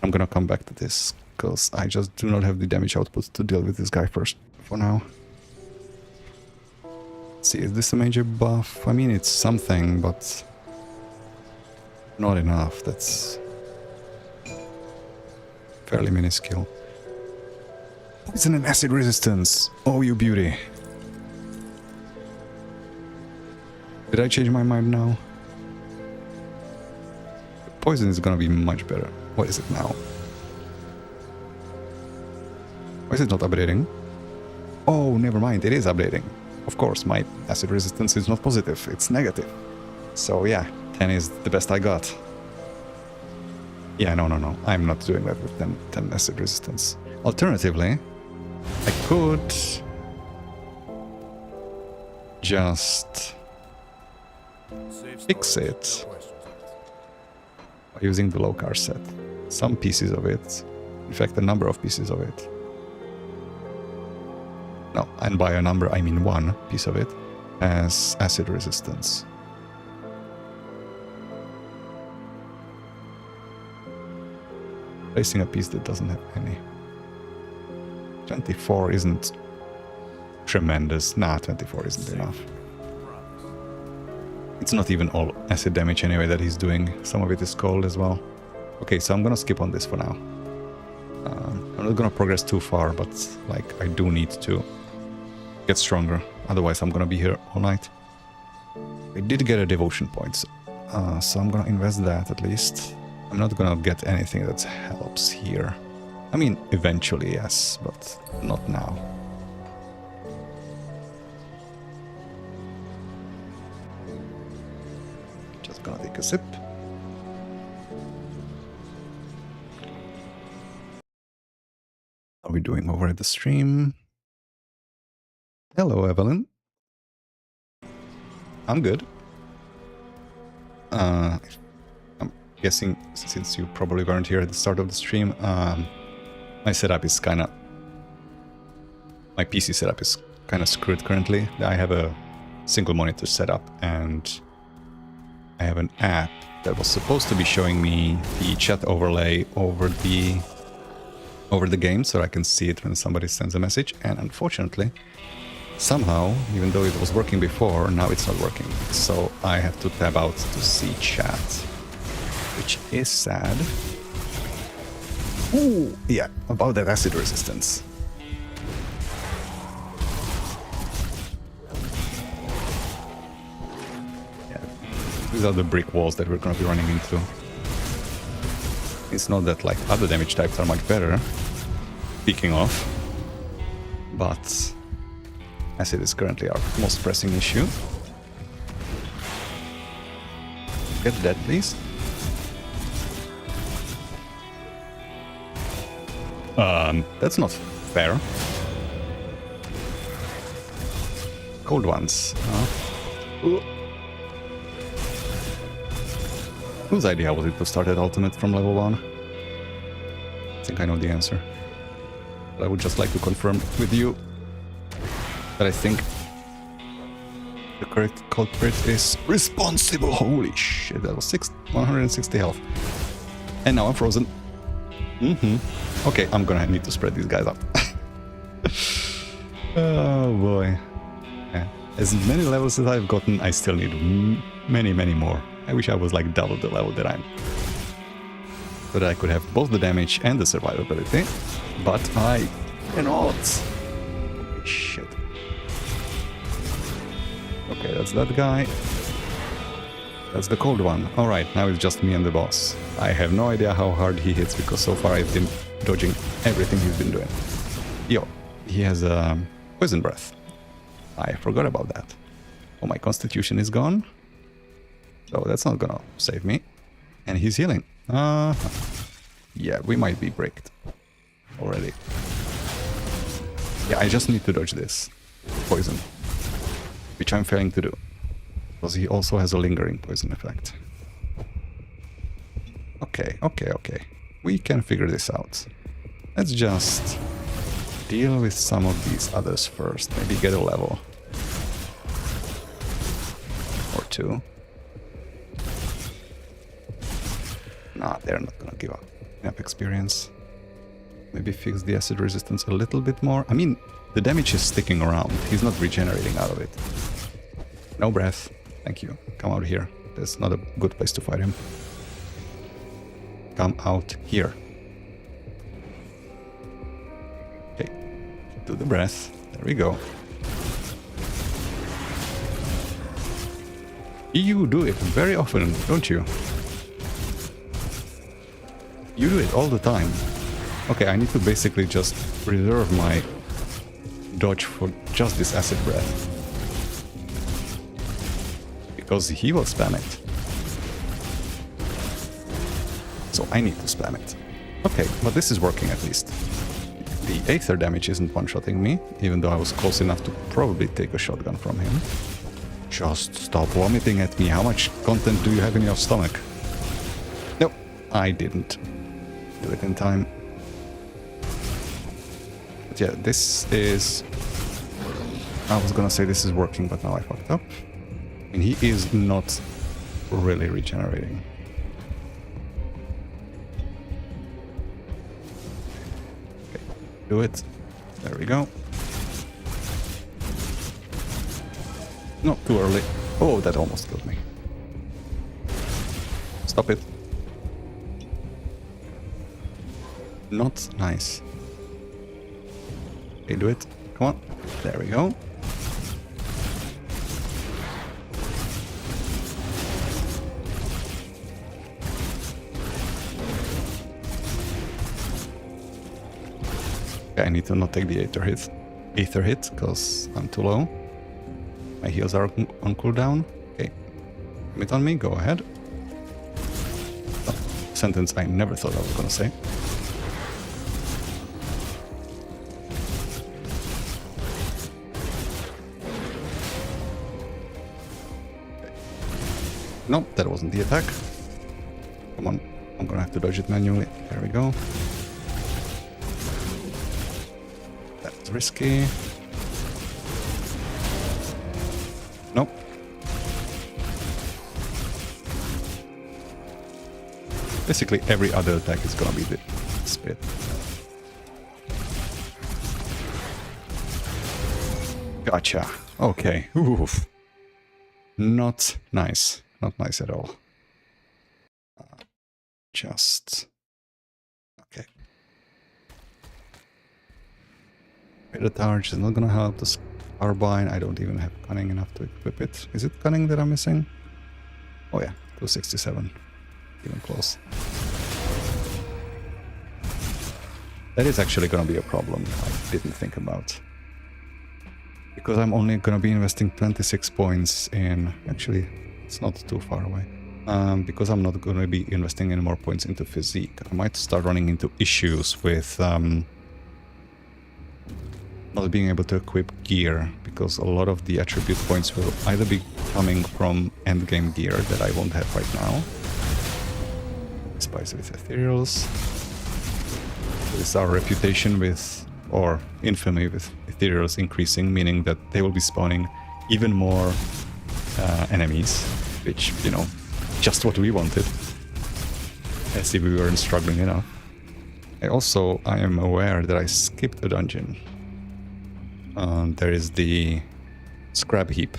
I'm gonna come back to this, because I just do not have the damage output to deal with this guy first, for now. Let's see, is this a major buff? I mean, it's something, but not enough. That's fairly minuscule. Poison and acid resistance. Oh, you beauty. Did I change my mind now? Poison is gonna be much better. What is it now? Why is it not updating? Oh, never mind, it is updating. Of course, my acid resistance is not positive, it's negative. So yeah, 10 is the best I got. Yeah, no, I'm not doing that with 10 acid resistance. Alternatively, I could just fix it by using the Lokar set. Some pieces of it, in fact a number of pieces of it. No, and by a number I mean one piece of it has acid resistance. Placing a piece that doesn't have any. 24 isn't tremendous. Nah, 24 isn't enough. It's not even all acid damage anyway that he's doing. Some of it is cold as well. Okay, so I'm gonna skip on this for now. I'm not gonna progress too far, but like I do need to get stronger. Otherwise I'm gonna be here all night. I did get a devotion point, so I'm gonna invest that at least. I'm not gonna get anything that helps here. I mean, eventually, yes, but not now. Just gonna take a sip. How are we doing over at the stream? Hello, Evelyn. I'm good. I'm guessing, since you probably weren't here at the start of the stream, my setup is kinda... My PC setup is kinda screwed currently. I have a single monitor setup, and I have an app that was supposed to be showing me the chat overlay over the game, so I can see it when somebody sends a message, and unfortunately, somehow, even though it was working before, now it's not working. So I have to tab out to see chat, which is sad. Ooh, yeah, about that acid resistance. Yeah, these are the brick walls that we're gonna be running into. It's not that like other damage types are much better, speaking of, but acid is currently our most pressing issue. Get that, please. That's not fair. Cold ones. Whose idea was it to start at ultimate from level 1? I think I know the answer. But I would just like to confirm with you that I think the correct culprit is responsible. Holy shit, that was 160 health. And now I'm frozen. Okay, I'm gonna need to spread these guys out. Oh boy. Yeah. As many levels as I've gotten, I still need many, many more. I wish I was like double the level that I'm. So that I could have both the damage and the survivability. But I cannot. Holy shit. Okay, that's that guy. That's the cold one. Alright, now it's just me and the boss. I have no idea how hard he hits because so far I've been dodging everything he's been doing. Yo, he has a poison breath. I forgot about that. Oh, my constitution is gone. So that's not gonna save me. And he's healing. Yeah, we might be bricked already. Yeah, I just need to dodge this poison, which I'm failing to do. Because he also has a lingering poison effect. Okay. We can figure this out. Let's just deal with some of these others first. Maybe get a level. Or two. Nah, they're not gonna give up enough experience. Maybe fix the acid resistance a little bit more. I mean, the damage is sticking around. He's not regenerating out of it. No breath. Thank you. Come out here. That's not a good place to fight him. Come out here. Okay. Do the breath. There we go. You do it very often, don't you? You do it all the time. Okay, I need to basically just reserve my dodge for just this acid breath. Because he will spam it. So I need to spam it. Okay, but this is working at least. The Aether damage isn't one-shotting me, even though I was close enough to probably take a shotgun from him. Just stop vomiting at me. How much content do you have in your stomach? Nope, I didn't do it in time. But yeah, this is... I was gonna say this is working, but now I fucked up. And he is not really regenerating. Okay, do it. There we go. Not too early. Oh, that almost killed me. Stop it. Not nice. Okay, do it. Come on. There we go. I need to not take the Aether hit, because I'm too low. My heals are on cooldown. Okay. Commit on me, go ahead. Oh, sentence I never thought I was gonna say. Okay. Nope, that wasn't the attack. Come on, I'm gonna have to dodge it manually. There we go. Risky. Nope. Basically every other attack is gonna be the spit. Gotcha. Okay. Oof. Not nice. Not nice at all. Just... Okay. The charge is not gonna help. The carbine, I don't even have cunning enough to equip it. Is it cunning that I'm missing? Oh yeah, 267. Even close. That is actually gonna be a problem I didn't think about. Because I'm only gonna be investing 26 points in... Actually, it's not too far away. Because I'm not gonna be investing any more points into physique. I might start running into issues with not being able to equip gear, because a lot of the attribute points will either be coming from endgame gear that I won't have right now. Spice with ethereals. This is our reputation with, or infamy with ethereals increasing, meaning that they will be spawning even more enemies, which, you know, just what we wanted. As if we weren't struggling enough. I am aware that I skipped a dungeon. There is the scrap heap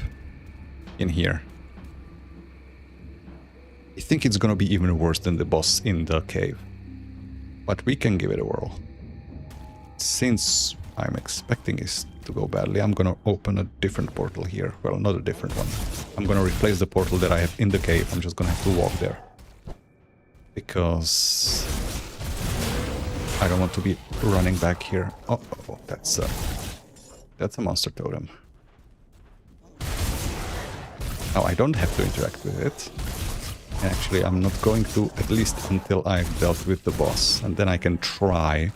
in here. I think it's gonna be even worse than the boss in the cave. But we can give it a whirl. Since I'm expecting it to go badly, I'm gonna open a different portal here. Well, not a different one. I'm gonna replace the portal that I have in the cave. I'm just gonna have to walk there. Because I don't want to be running back here. Oh, that's a monster totem. Now I don't have to interact with it. Actually, I'm not going to, at least until I've dealt with the boss. And then I can try.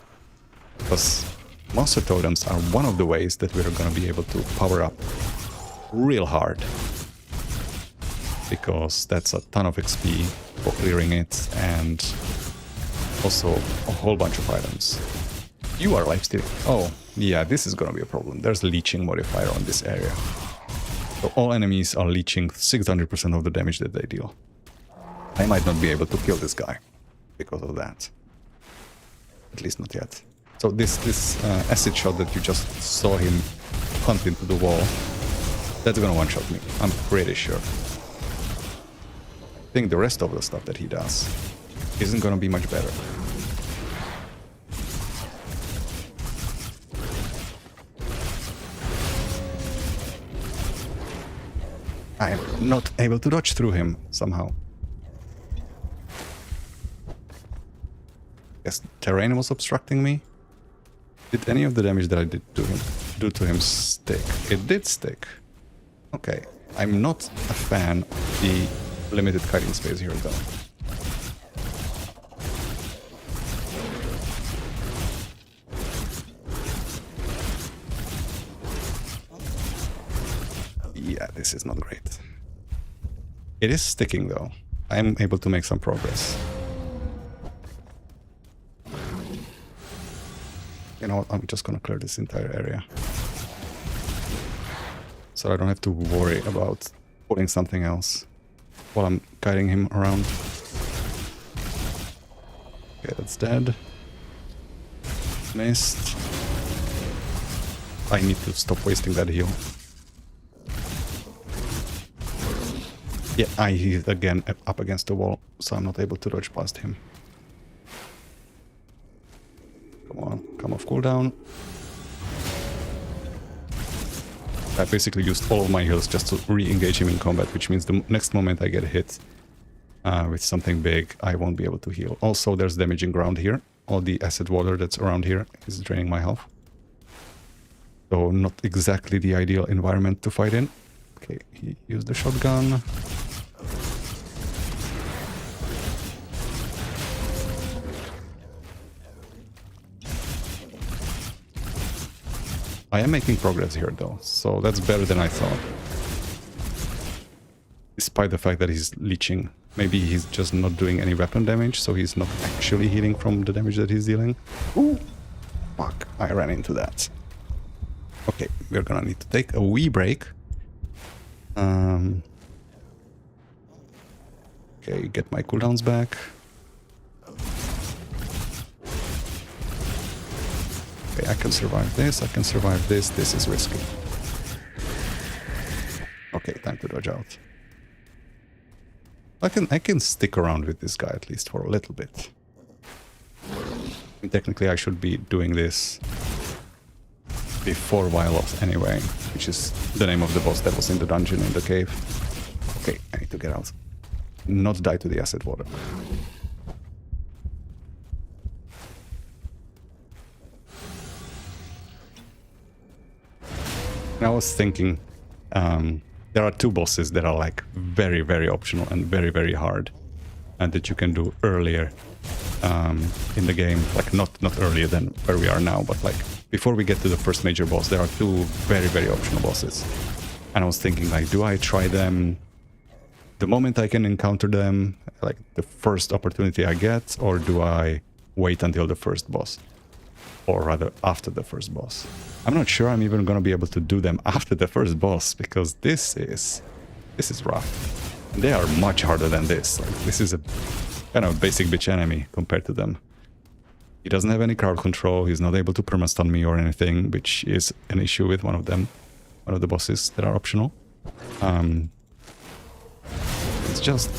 Because monster totems are one of the ways that we're going to be able to power up real hard. Because that's a ton of XP for clearing it, and also a whole bunch of items. You are lifestealing. Oh, yeah, this is gonna be a problem. There's a leeching modifier on this area. So all enemies are leeching 600% of the damage that they deal. I might not be able to kill this guy because of that. At least not yet. So this acid shot that you just saw him punt into the wall, that's gonna one-shot me. I'm pretty sure. I think the rest of the stuff that he does isn't gonna be much better. I am not able to dodge through him somehow. Yes, terrain was obstructing me. Did any of the damage that I did do to him stick? It did stick. Okay, I'm not a fan of the limited kiting space here though. Yeah, this is not great. It is sticking though. I'm able to make some progress. You know what, I'm just gonna clear this entire area. So I don't have to worry about pulling something else while I'm guiding him around. Okay, that's dead. Missed. I need to stop wasting that heal. Yeah, he's again up against the wall, so I'm not able to dodge past him. Come on, come off cooldown. I basically used all of my heals just to re-engage him in combat, which means the next moment I get hit with something big, I won't be able to heal. Also, there's damaging ground here. All the acid water that's around here is draining my health. So not exactly the ideal environment to fight in. Okay, he used the shotgun. I am making progress here though, so that's better than I thought. Despite the fact that he's leeching. Maybe he's just not doing any weapon damage, so he's not actually healing from the damage that he's dealing. Ooh! Fuck, I ran into that. Okay, we're gonna need to take a wee break. Okay, get my cooldowns back. Okay, I can survive this, I can survive this. This is risky. time to dodge out. I can stick around with this guy at least for a little bit. I mean, technically I should be doing this before Viloth anyway, which is the name of the boss that was in the dungeon in the cave. Okay, I need to get out. Not die to the acid water. I was thinking, there are two bosses that are like very, very optional and very, very hard, and that you can do earlier in the game. Like not earlier than where we are now, but like before we get to the first major boss, there are two very, very optional bosses. And I was thinking, like, do I try them the moment I can encounter them, like the first opportunity I get, or do I wait until the first boss? Or rather, after the first boss. I'm not sure I'm even gonna be able to do them after the first boss, because this is rough. And they are much harder than this. Like, this is a kind of basic bitch enemy compared to them. He doesn't have any crowd control, he's not able to perma-stun me or anything, which is an issue with one of them. One of the bosses that are optional. It's just,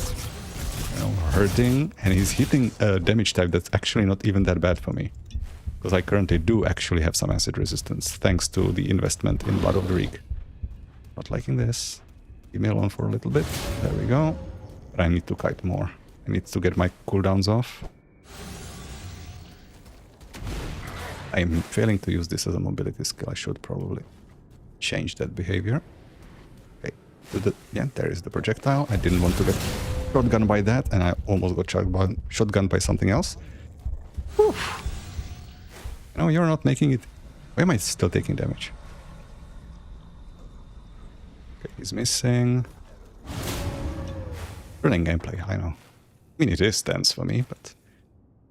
you know, hurting, and he's hitting a damage type that's actually not even that bad for me. Because I currently do actually have some acid resistance, thanks to the investment in Blood of the Reek. Not liking this. Leave me alone for a little bit. There we go. But I need to kite more. I need to get my cooldowns off. I'm failing to use this as a mobility skill. I should probably change that behavior. Okay. Yeah, there is the projectile. I didn't want to get shotgunned by that, and I almost got shotgunned by something else. Whew. No, you're not making it. Why am I still taking damage? Okay, he's missing. Running gameplay, I know. I mean, it is tense for me, but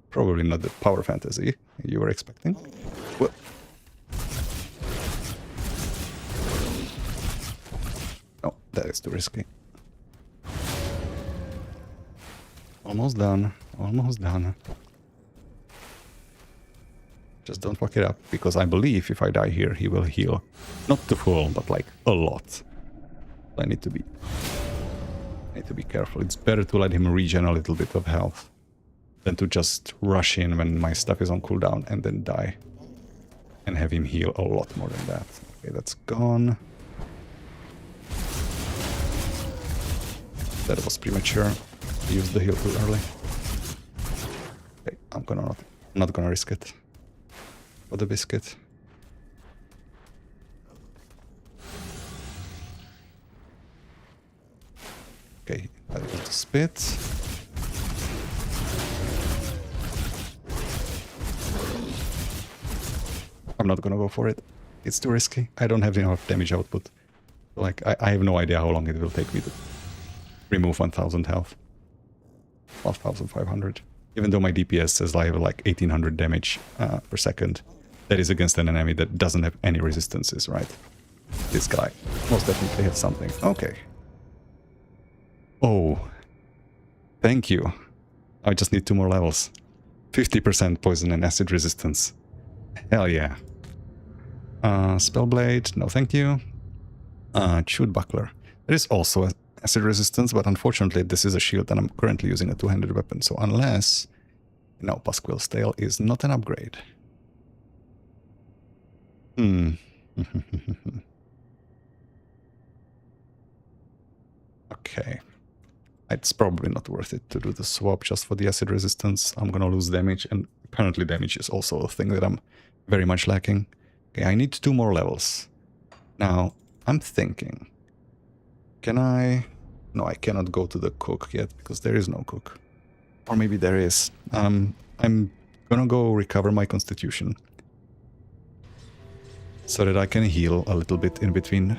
probably not the power fantasy you were expecting. Well, no, that is too risky. Almost done. Almost done. Just don't fuck it up, because I believe if I die here, he will heal. Not to full, but like a lot. I need to be careful. It's better to let him regen a little bit of health than to just rush in when my stuff is on cooldown and then die. And have him heal a lot more than that. Okay, that's gone. That was premature. I used the heal too early. Okay, I'm not gonna risk it. For the biscuit. Okay, I got to spit. I'm not gonna go for it. It's too risky. I don't have enough damage output. Like, I have no idea how long it will take me to remove 1000 health. 12,500. Even though my DPS says I have like 1800 damage per second. That is against an enemy that doesn't have any resistances, right? This guy most definitely has something. Okay. Oh. Thank you. I just need 2 more levels. 50% poison and acid resistance. Hell yeah. Spellblade, no thank you. Chewed Buckler. There is also acid resistance, but unfortunately this is a shield and I'm currently using a two-handed weapon, so unless... No, Pasquill's Tail is not an upgrade. Okay. It's probably not worth it to do the swap just for the acid resistance. I'm gonna lose damage, and apparently damage is also a thing that I'm very much lacking. Okay, I need 2 more levels. Now, I'm thinking... Can I... No, I cannot go to the cook yet, because there is no cook. Or maybe there is. I'm gonna go recover my constitution. So that I can heal a little bit in between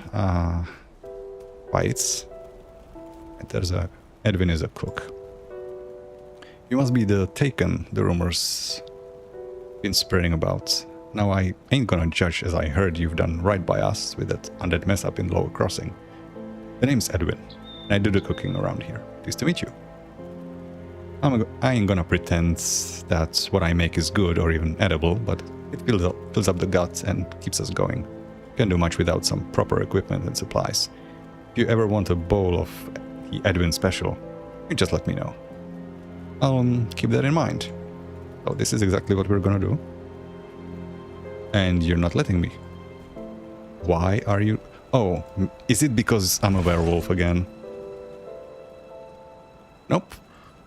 fights. And there's a... Edwin is a cook. You must be the Taken, the rumors been spreading about. Now I ain't gonna judge, as I heard you've done right by us with that undead mess up in Lower Crossing. The name's Edwin, and I do the cooking around here. Pleased to meet you. I ain't gonna pretend that what I make is good or even edible, but it fills up the gut and keeps us going. Can't do much without some proper equipment and supplies. If you ever want a bowl of the Edwin special, you just let me know. I'll keep that in mind. So this is exactly what we're gonna do. And you're not letting me. Why are you... Oh, is it because I'm a werewolf again? Nope,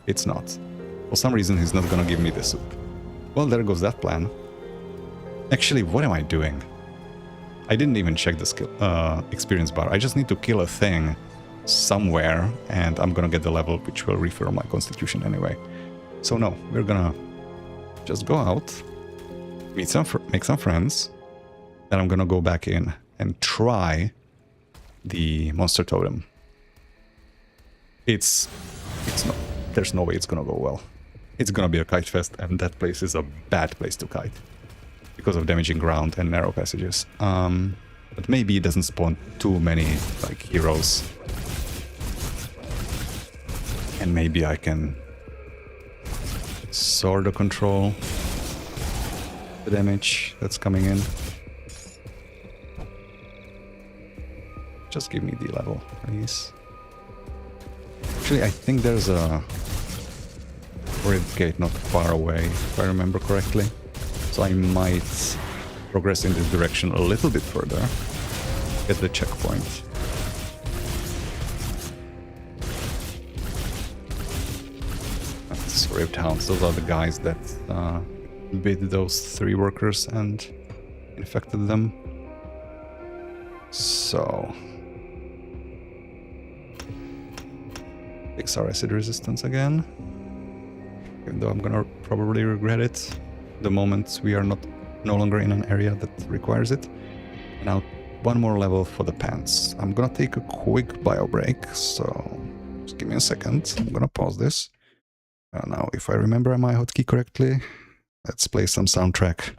it's not. For some reason he's not gonna give me the soup. Well, there goes that plan. Actually, what am I doing? I didn't even check the skill experience bar. I just need to kill a thing somewhere, and I'm gonna get the level which will refill my constitution anyway. So no, we're gonna just go out, make some friends, then I'm gonna go back in and try the monster totem. It's not, there's no way it's gonna go well. It's gonna be a kite fest, and that place is a bad place to kite because of damaging ground and narrow passages. But maybe it doesn't spawn too many like heroes, and maybe I can sort of control the damage that's coming in. Just give me the level, please. Actually, I think there's a red gate not far away, if I remember correctly. So I might progress in this direction a little bit further. Get the checkpoint. That's Ripped Hounds. Those are the guys that bit those 3 workers and infected them. So... fix our acid resistance again. Even though I'm gonna probably regret it the moment we are no longer in an area that requires it. Now 1 more level for the pants. I'm gonna take a quick bio break, so just give me a second. I'm gonna pause this. Now, if I remember my hotkey correctly, let's play some soundtrack.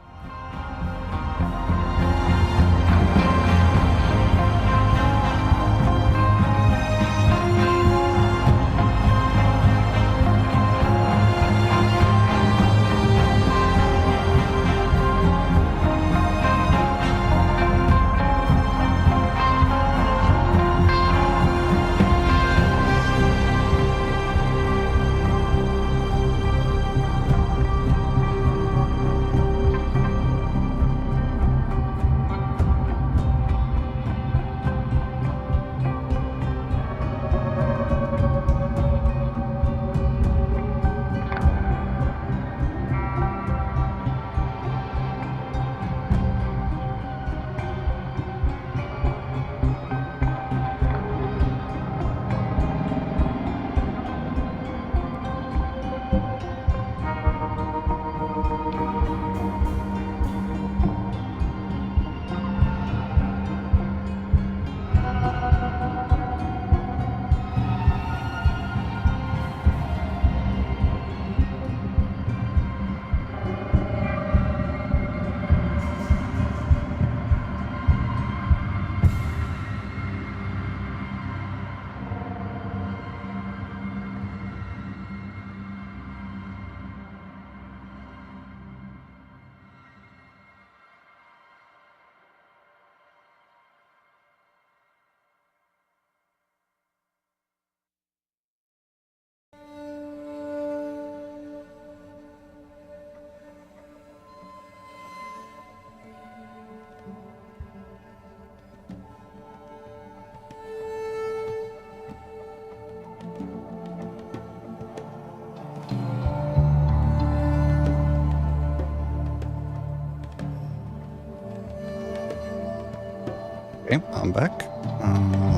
Okay, I'm back.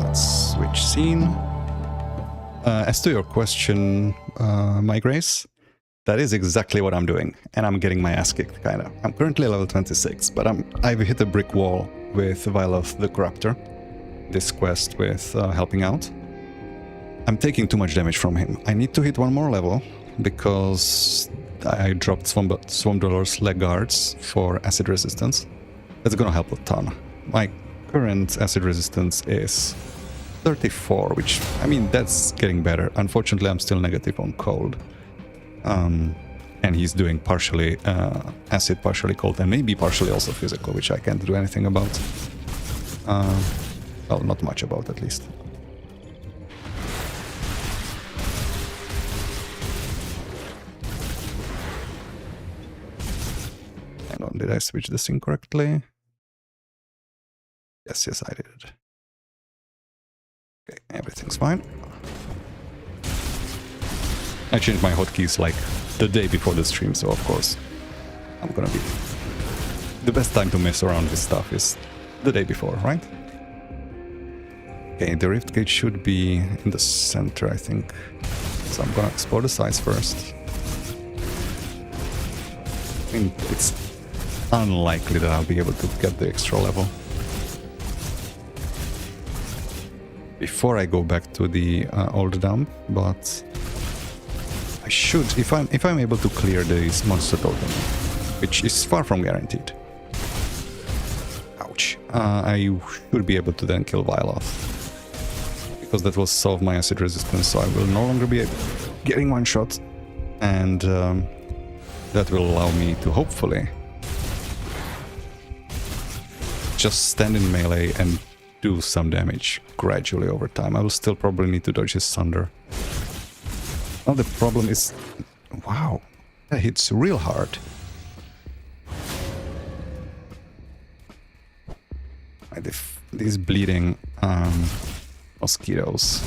Let's switch scene. As to your question, my Grace, that is exactly what I'm doing, and I'm getting my ass kicked, kinda. I'm currently level 26, but I've hit a brick wall with Viloth the Corruptor, this quest with helping out. I'm taking too much damage from him. I need to hit 1 more level, because I dropped Swarmdweller's leg guards for acid resistance. That's gonna help a ton. My current acid resistance is 34, which, I mean, that's getting better. Unfortunately, I'm still negative on cold. And he's doing partially acid, partially cold, and maybe partially also physical, which I can't do anything about. Well, not much about, at least. Hang on, did I switch this incorrectly? Yes, I did. Okay, everything's fine. I changed my hotkeys like the day before the stream, so of course I'm gonna be... The best time to mess around with stuff is the day before, right? Okay, the rift gate should be in the center, I think. So I'm gonna explore the sides first. I think it's unlikely that I'll be able to get the extra level before I go back to the old dump, but I should, if I'm able to clear this monster totem, which is far from guaranteed. Ouch. I should be able to then kill Viloth, because that will solve my acid resistance, so I will no longer be getting one shot, and that will allow me to hopefully just stand in melee and do some damage gradually over time. I will still probably need to dodge his thunder. Now the problem is... Wow, that hits real hard. These bleeding mosquitoes.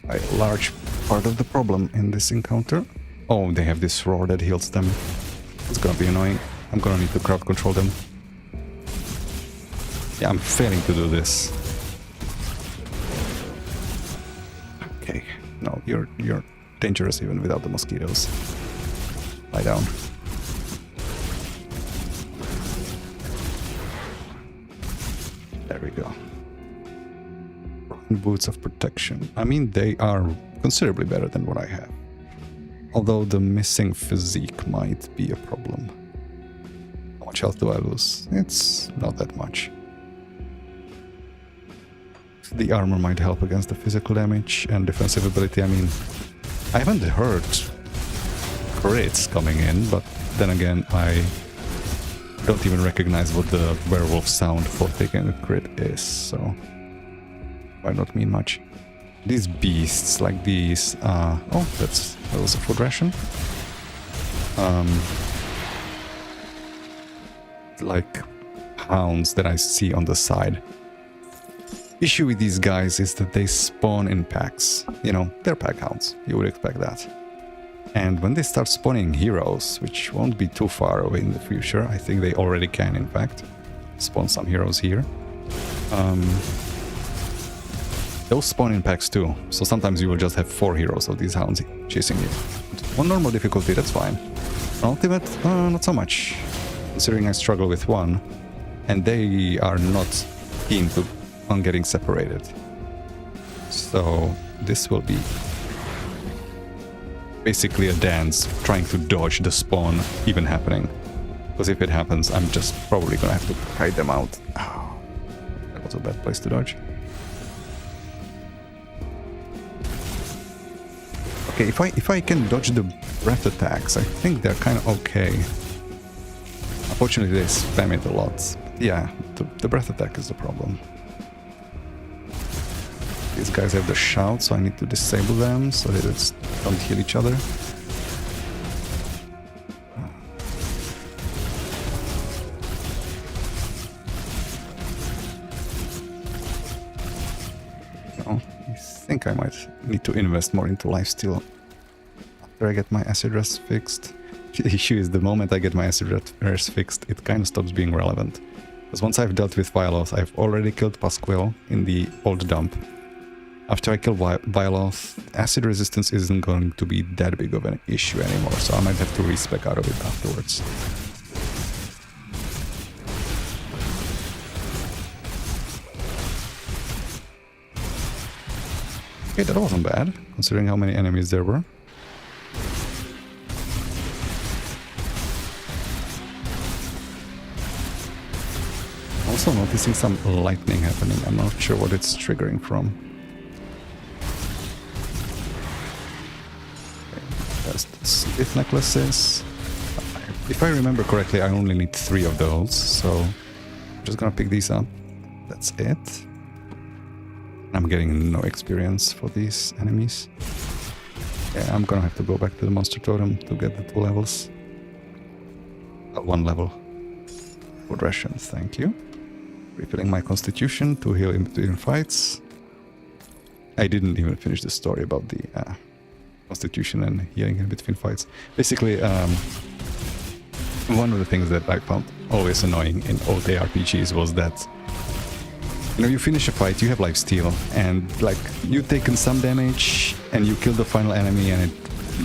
A large part of the problem in this encounter. Oh, they have this roar that heals them. It's gonna be annoying. I'm gonna need to crowd control them. Yeah, I'm failing to do this. Okay, no, you're dangerous even without the mosquitoes. Lie down. There we go. Boots of protection. I mean, they are considerably better than what I have. Although the missing physique might be a problem. How much health do I lose? It's not that much. The armor might help against the physical damage and defensive ability. I mean, I haven't heard crits coming in, but then again, I don't even recognize what the werewolf sound for taking a crit is, so might not mean much. These beasts, like these, oh, that was a food ration. Like hounds that I see on the side. Issue with these guys is that they spawn in packs. You know, they're pack hounds. You would expect that. And when they start spawning heroes, which won't be too far away in the future, I think they already can, in fact, spawn some heroes here. They'll spawn in packs too, so sometimes you will just have 4 heroes of these hounds chasing you. On normal difficulty, that's fine. On ultimate, not so much, considering I struggle with one, and they are not keen on getting separated. So this will be basically a dance, trying to dodge the spawn even happening. Because if it happens, I'm just probably gonna have to hide them out. Oh, that was a bad place to dodge. Okay, if I can dodge the breath attacks, I think they're kind of okay. Unfortunately, they spam it a lot. But yeah, the breath attack is the problem. These guys have the shout, so I need to disable them so they don't heal each other. I think I might need to invest more into lifesteal after I get my acid rest fixed. The issue is the moment I get my acid rest fixed, it kind of stops being relevant. Because once I've dealt with Viloth, I've already killed Pasquale in the old dump. After I kill Viloth, acid resistance isn't going to be that big of an issue anymore, so I might have to respec out of it afterwards. Okay, that wasn't bad, considering how many enemies there were. Also noticing some lightning happening. I'm not sure what it's triggering from. Smith necklaces. If I remember correctly, I only need 3 of those, so I'm just gonna pick these up. That's it. I'm getting no experience for these enemies. Yeah, I'm gonna have to go back to the monster totem to get the 2 levels. 1 level. Food rations, thank you. Refilling my constitution to heal in between fights. I didn't even finish the story about the constitution and healing in between fights. Basically, one of the things that I found always annoying in old ARPGs was that, you know, you finish a fight, you have lifesteal, and like you've taken some damage and you kill the final enemy and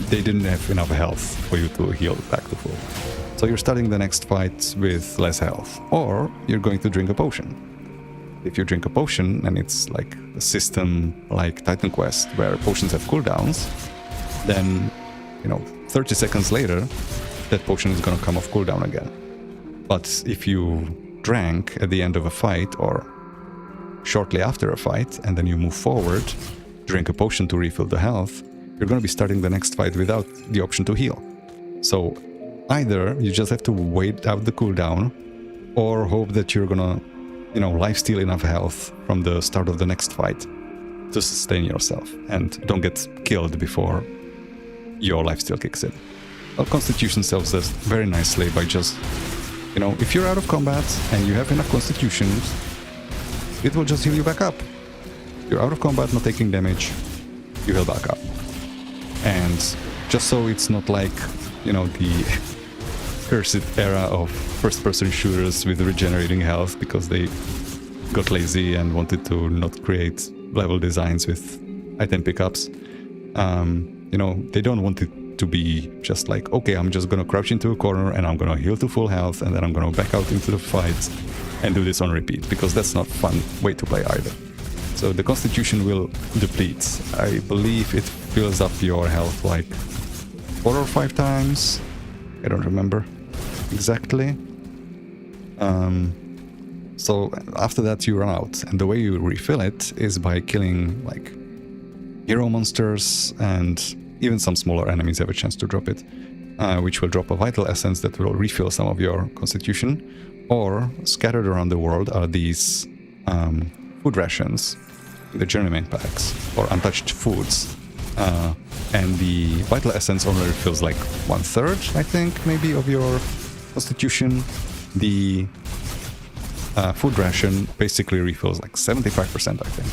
they didn't have enough health for you to heal back to full. So you're starting the next fight with less health, or you're going to drink a potion. If you drink a potion and it's like a system like Titan Quest where potions have cooldowns, then, you know, 30 seconds later, that potion is gonna come off cooldown again. But if you drank at the end of a fight or shortly after a fight and then you move forward, drink a potion to refill the health, you're gonna be starting the next fight without the option to heal. So either you just have to wait out the cooldown or hope that you're gonna, you know, lifesteal enough health from the start of the next fight to sustain yourself and don't get killed before your lifesteal kicks in. Well, Constitution solves this very nicely by just, you know, if you're out of combat and you have enough Constitution, it will just heal you back up. You're out of combat, not taking damage, you heal back up. And just so it's not like, you know, the cursed era of first-person shooters with regenerating health because they got lazy and wanted to not create level designs with item pickups. You know, they don't want it to be just like, okay, I'm just gonna crouch into a corner and I'm gonna heal to full health and then I'm gonna back out into the fight and do this on repeat, because that's not fun way to play either. So the Constitution will deplete. I believe it fills up your health like 4 or 5 times. I don't remember exactly. So after that you run out, and the way you refill it is by killing like hero monsters, and even some smaller enemies have a chance to drop it, which will drop a vital essence that will refill some of your constitution. Or scattered around the world are these food rations, the journeyman packs, or untouched foods. And the vital essence only refills like 1/3, I think, maybe, of your constitution. The food ration basically refills like 75%, I think.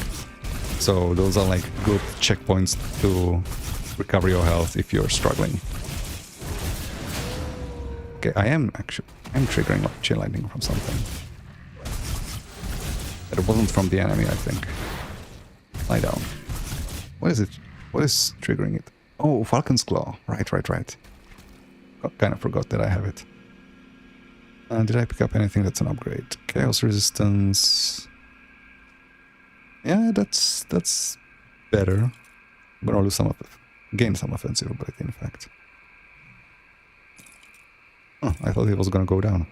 So those are like good checkpoints to recover your health if you're struggling. Okay, I'm triggering like chain lightning from something. It wasn't from the enemy, I think. Lie down. What is it? What is triggering it? Oh, Falcon's Claw. Right. Kind of forgot that I have it. Did I pick up anything that's an upgrade? Chaos resistance. Yeah, that's better. I'm gonna lose some of it. Gain some offensive ability, in fact. Oh, I thought it was gonna go down.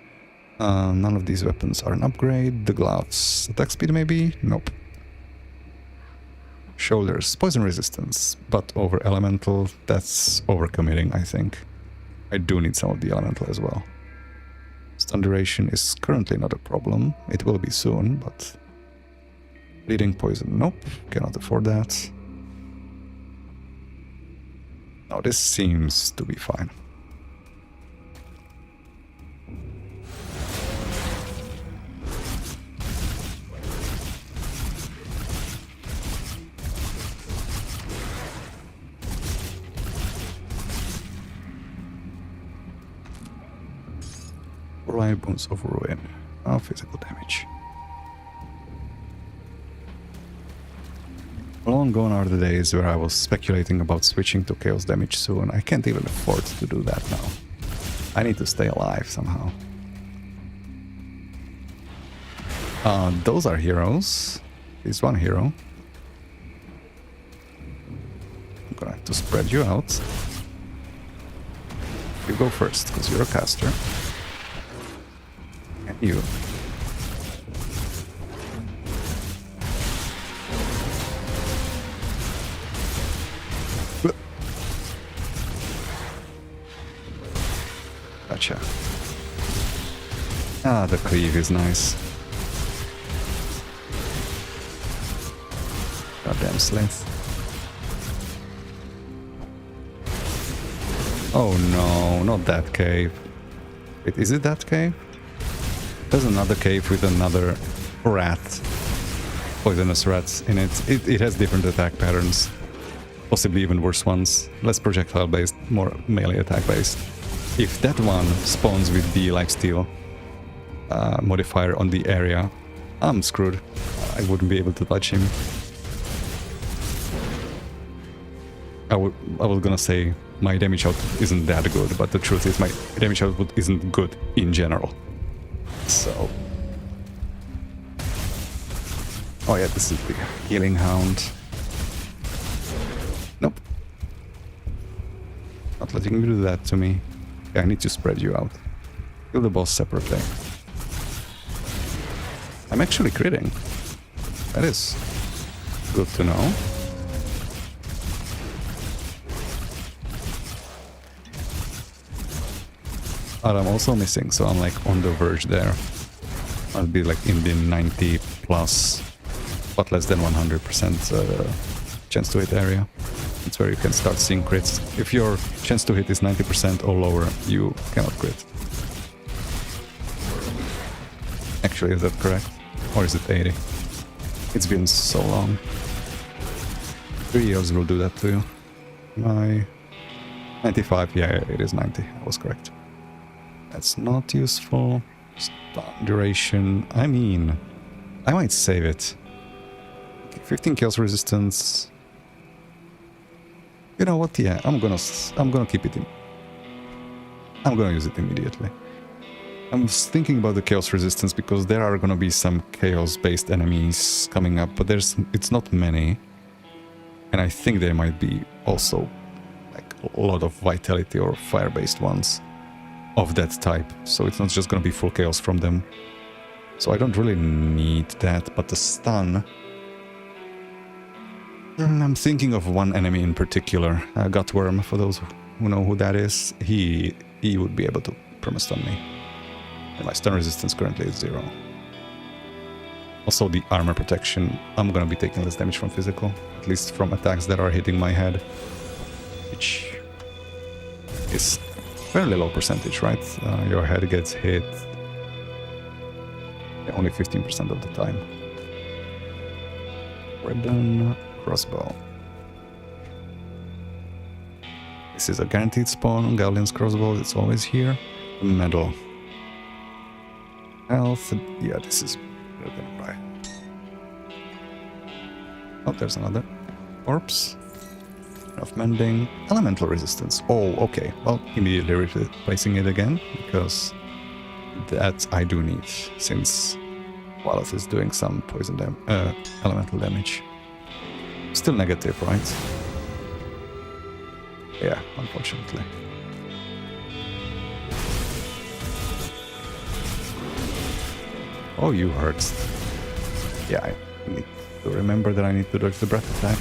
None of these weapons are an upgrade. The gloves. Attack speed, maybe? Nope. Shoulders. Poison resistance. But over elemental, that's overcommitting, I think. I do need some of the elemental as well. Stun duration is currently not a problem. It will be soon, but... Bleeding poison. Nope. Cannot afford that. No, this seems to be fine. Live bones of ruin. Physical damage. Long gone are the days where I was speculating about switching to chaos damage soon. I can't even afford to do that now. I need to stay alive somehow. Those are heroes. Here's one hero. I'm gonna have to spread you out. You go first, because you're a caster. And you. Gotcha. Ah, the cleave is nice. Goddamn Slith. Oh no, not that cave. Wait, is it that cave? There's another cave with another rat. Poisonous rats in it. It has different attack patterns. Possibly even worse ones. Less projectile based, more melee attack based. If that one spawns with the lifesteal modifier on the area, I'm screwed. I wouldn't be able to touch him. I was gonna say my damage output isn't that good, but the truth is my damage output isn't good in general. So... Oh yeah, this is the healing hound. Nope. Not letting you do that to me. Okay, I need to spread you out. Kill the boss separately. I'm actually critting. That is good to know. But I'm also missing, so I'm like on the verge there. I'll be like in the 90 plus, but less than 100% chance to hit area. That's where you can start seeing crits. If your chance to hit is 90% or lower, you cannot crit. Actually, is that correct? Or is it 80? It's been so long. 3 years will do that to you. My 95, yeah, it is 90. I was correct. That's not useful. Stun duration. I mean, I might save it. 15 kills resistance. You know what? Yeah, I'm gonna keep it in. I'm gonna use it immediately. I'm thinking about the chaos resistance because there are gonna be some chaos-based enemies coming up, but it's not many, and I think there might be also like a lot of vitality or fire-based ones of that type. So it's not just gonna be full chaos from them. So I don't really need that, but the stun. I'm thinking of one enemy in particular, Gutworm, for those who know who that is. He would be able to perma-stun me. And my stun resistance currently is 0. Also the armor protection, I'm gonna be taking less damage from physical, at least from attacks that are hitting my head, which is fairly low percentage, right? Your head gets hit only 15% of the time. Weapon, crossbow. This is a guaranteed spawn, Gaulian's crossbow, it's always here. Medal. Health, yeah, this is right. Oh, there's another corpse. Enough mending. Elemental resistance. Oh, okay. Well, immediately replacing it again, because that I do need, since Wallace is doing some poison elemental damage. Still negative, right? Yeah, unfortunately. Oh, you hurt. Yeah, I need to remember that I need to dodge the breath attack.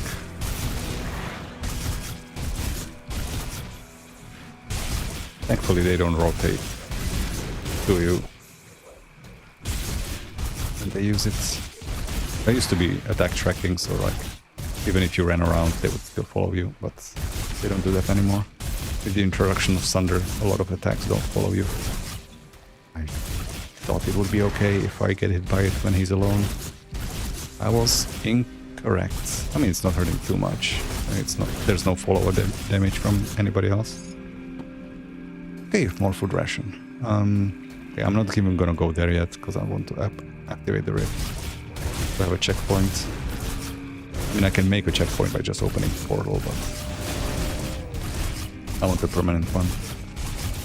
Thankfully they don't rotate to you. And they use it. There used to be attack tracking, so like, even if you ran around, they would still follow you, but they don't do that anymore. With the introduction of Thunder, a lot of attacks don't follow you. I thought it would be okay if I get hit by it when he's alone. I was incorrect. I mean, it's not hurting too much. It's not. There's no follow-up damage from anybody else. Okay, more food ration. Okay, I'm not even gonna go there yet because I want to activate the rift. I have a checkpoint. I mean, I can make a checkpoint by just opening the portal, but I want a permanent one.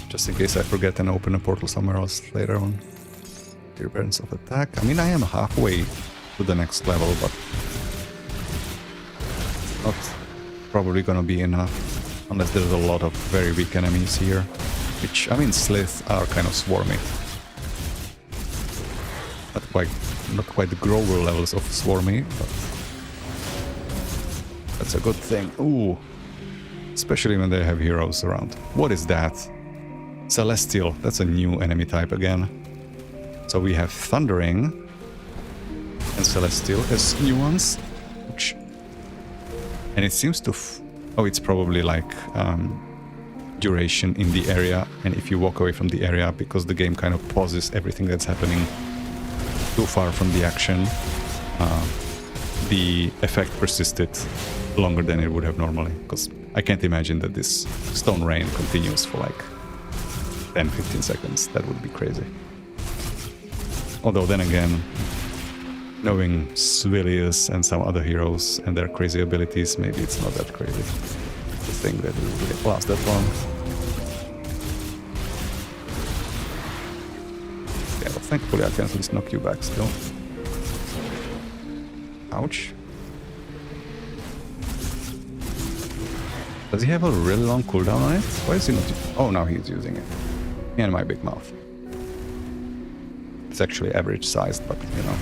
Just in case I forget and open a portal somewhere else later on. Returns of attack. I mean, I am halfway to the next level, but not probably gonna be enough unless there's a lot of very weak enemies here. Which, I mean, Sliths are kind of swarmy. Not quite the Grover levels of swarmy, but that's a good thing. Ooh, especially when they have heroes around. What is that? Celestial. That's a new enemy type again. So we have Thundering and Celestial as new ones. And it seems to... oh, it's probably like duration in the area, and if you walk away from the area, because the game kind of pauses everything that's happening too far from the action, the effect persisted longer than it would have normally, because I can't imagine that this stone rain continues for like 10-15 seconds. That would be crazy. Although then again, knowing Civilius and some other heroes and their crazy abilities, maybe it's not that crazy to think that it will really last that long. Yeah, but thankfully I can at least knock you back still. Ouch. Does he have a really long cooldown on it? Why is he not? Oh, now he's using it. Me and my big mouth. It's actually average sized, but you know.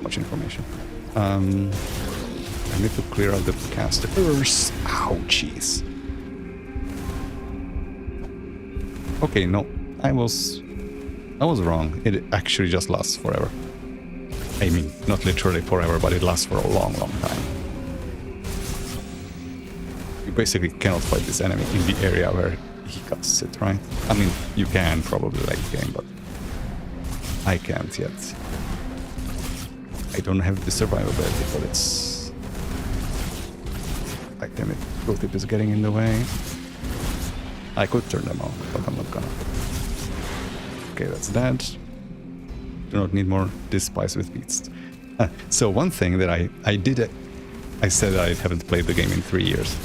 Much information. I need to clear out the casters. Ow, jeez. Okay, no, I was wrong. It actually just lasts forever. I mean, not literally forever, but it lasts for a long, long time. You basically cannot fight this enemy in the area where he casts it, right? I mean, you can probably late game, but I can't yet. I don't have the survivability, but it's... Like, damn it, tooltip is getting in the way. I could turn them off, but I'm not gonna. Okay, that's that. Do not need more Despise with Beasts. So one thing that I did... I said I haven't played the game in 3 years.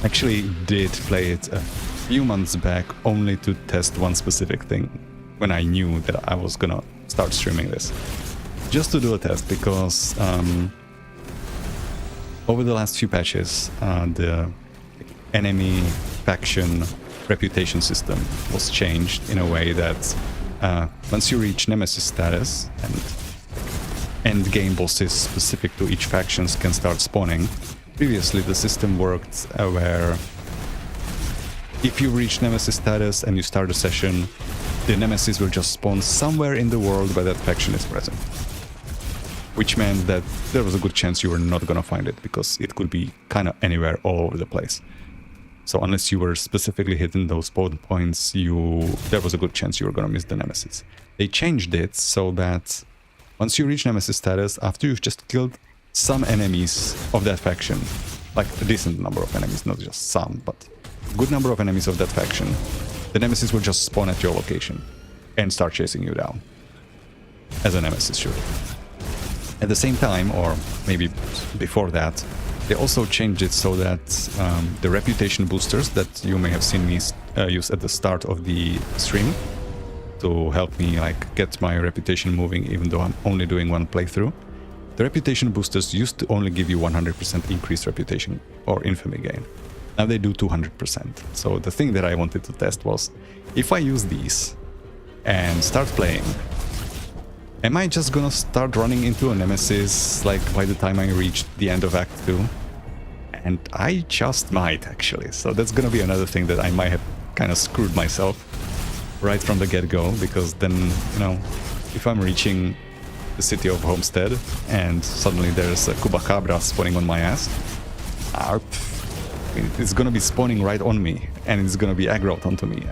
Actually did play it a few months back only to test one specific thing when I knew that I was gonna start streaming this. Just to do a test, because over the last few patches the enemy faction reputation system was changed in a way that once you reach Nemesis status and end game bosses specific to each factions can start spawning. Previously the system worked where if you reach Nemesis status and you start a session, the Nemesis will just spawn somewhere in the world where that faction is present. Which meant that there was a good chance you were not gonna find it, because it could be kind of anywhere all over the place. So unless you were specifically hitting those spawn points, there was a good chance you were gonna miss the Nemesis. They changed it so that once you reach Nemesis status, after you've just killed some enemies of that faction, like a decent number of enemies, not just some, but a good number of enemies of that faction, the Nemesis will just spawn at your location and start chasing you down, as a Nemesis should. At the same time, or maybe before that, they also changed it so that the reputation boosters that you may have seen me use at the start of the stream to help me like get my reputation moving, even though I'm only doing one playthrough. The reputation boosters used to only give you 100% increased reputation or infamy gain. Now they do 200%. So the thing that I wanted to test was, if I use these and start playing, am I just gonna start running into a Nemesis like by the time I reach the end of Act 2? And I just might, actually. So that's gonna be another thing that I might have kind of screwed myself right from the get-go, because then, you know, if I'm reaching the city of Homestead and suddenly there's a Chupacabra spawning on my ass, it's gonna be spawning right on me and it's gonna be aggroed onto me.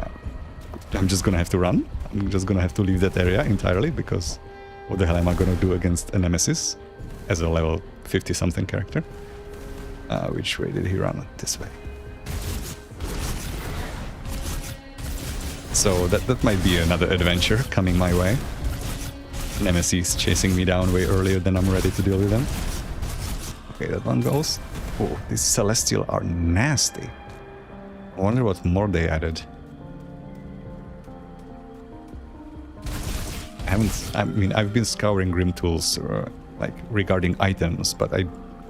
I'm just gonna have to run. I'm just gonna have to leave that area entirely, because what the hell am I gonna do against a Nemesis as a level 50-something character? Which way did he run? This way. So that might be another adventure coming my way. Nemesis chasing me down way earlier than I'm ready to deal with them. Okay, that one goes. Oh, these Celestial are nasty. I wonder what more they added. I've been scouring Grim Tools like regarding items, but I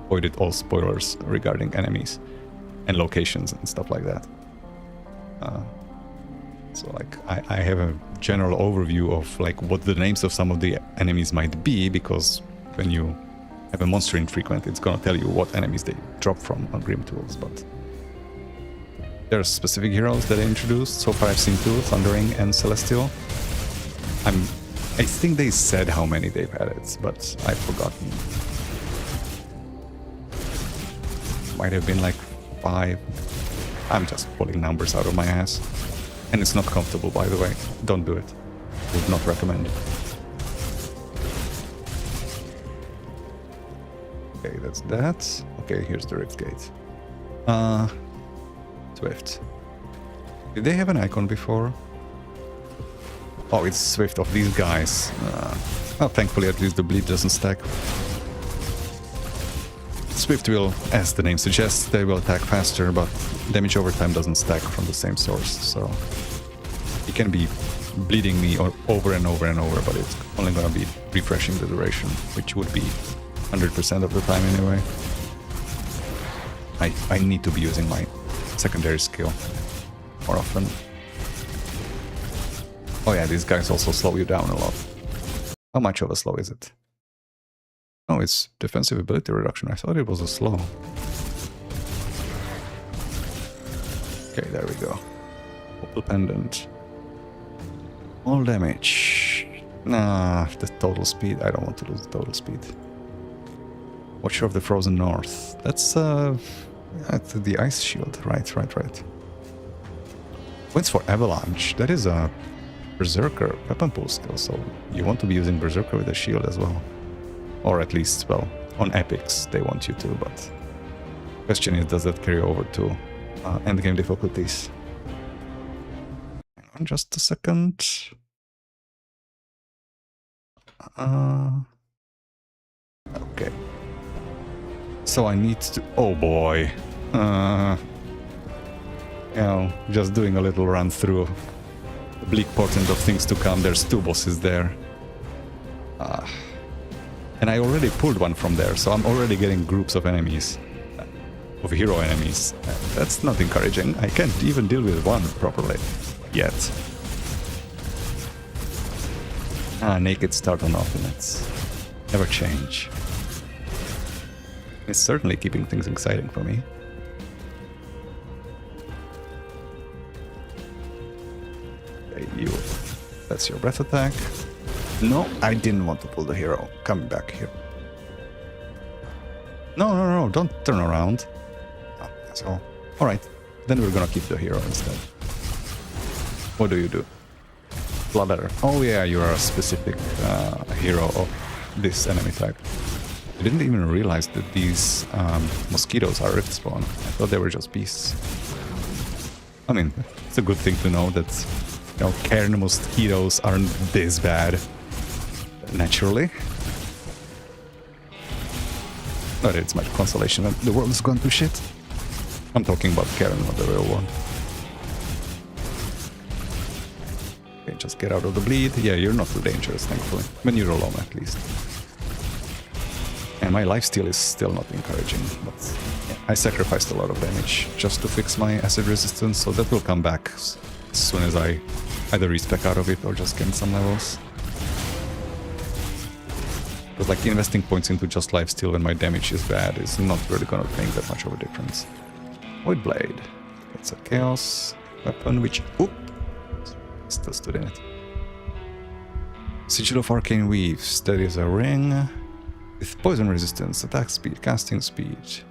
avoided all spoilers regarding enemies and locations and stuff like that. So like I have a general overview of like what the names of some of the enemies might be, because when you have a monster infrequent, it's gonna tell you what enemies they drop from on Grim Tools. But there are specific heroes that they introduced. So far I've seen 2, Thundering and Celestial. I think they said how many they've added, but I've forgotten. Might have been like 5. I'm just pulling numbers out of my ass. And it's not comfortable, by the way. Don't do it. Would not recommend it. Okay, that's that. Okay, here's the Rift Gate. Swift. Did they have an icon before? Oh, it's Swift of these guys. Well, thankfully at least the bleed doesn't stack. Swift will, as the name suggests, they will attack faster, but damage over time doesn't stack from the same source, so it can be bleeding me over and over and over, but it's only gonna be refreshing the duration, which would be 100% of the time anyway. I need to be using my secondary skill more often. Oh yeah, these guys also slow you down a lot. How much of a slow is it? Oh, it's defensive ability reduction. I thought it was a slow. Okay, there we go. Opal pendant. All damage. Nah, the total speed. I don't want to lose the total speed. Watcher of the Frozen North. That's the ice shield. Right. Points for Avalanche. That is a Berserker weapon pool skill, so you want to be using Berserker with a shield as well. Or at least, well, on epics they want you to, but question is, does that carry over to endgame difficulties? Hang on just a second. Okay. So I need to... Oh boy. You know, just doing a little run through the bleak portent of things to come. There's 2 bosses there. And I already pulled one from there, so I'm already getting groups of enemies. Of hero enemies. That's not encouraging. I can't even deal with one properly. Yet. Naked start on offense. Never change. It's certainly keeping things exciting for me. Okay, you. That's your breath attack. No, I didn't want to pull the hero. Come back here. No, don't turn around. Oh, that's all. Alright, then we're gonna keep the hero instead. What do you do? Flutter. Oh yeah, you are a specific hero of this enemy type. I didn't even realize that these mosquitoes are rift spawn. I thought they were just beasts. I mean, it's a good thing to know that, you know, Cairn mosquitoes aren't this bad. Naturally. But it's much consolation that the world has gone to shit. I'm talking about Cairn, not the real one. Okay, just get out of the bleed. Yeah, you're not too dangerous, thankfully. When you're alone, at least. And my lifesteal is still not encouraging, but yeah, I sacrificed a lot of damage just to fix my acid resistance, so that will come back as soon as I either respec out of it or just gain some levels. Because like investing points into just lifesteal when my damage is bad is not really gonna make that much of a difference. Void Blade. It's a chaos weapon which... Oop! Still stood in it. Sigil of Arcane Weaves. That is a ring with poison resistance, attack speed, casting speed,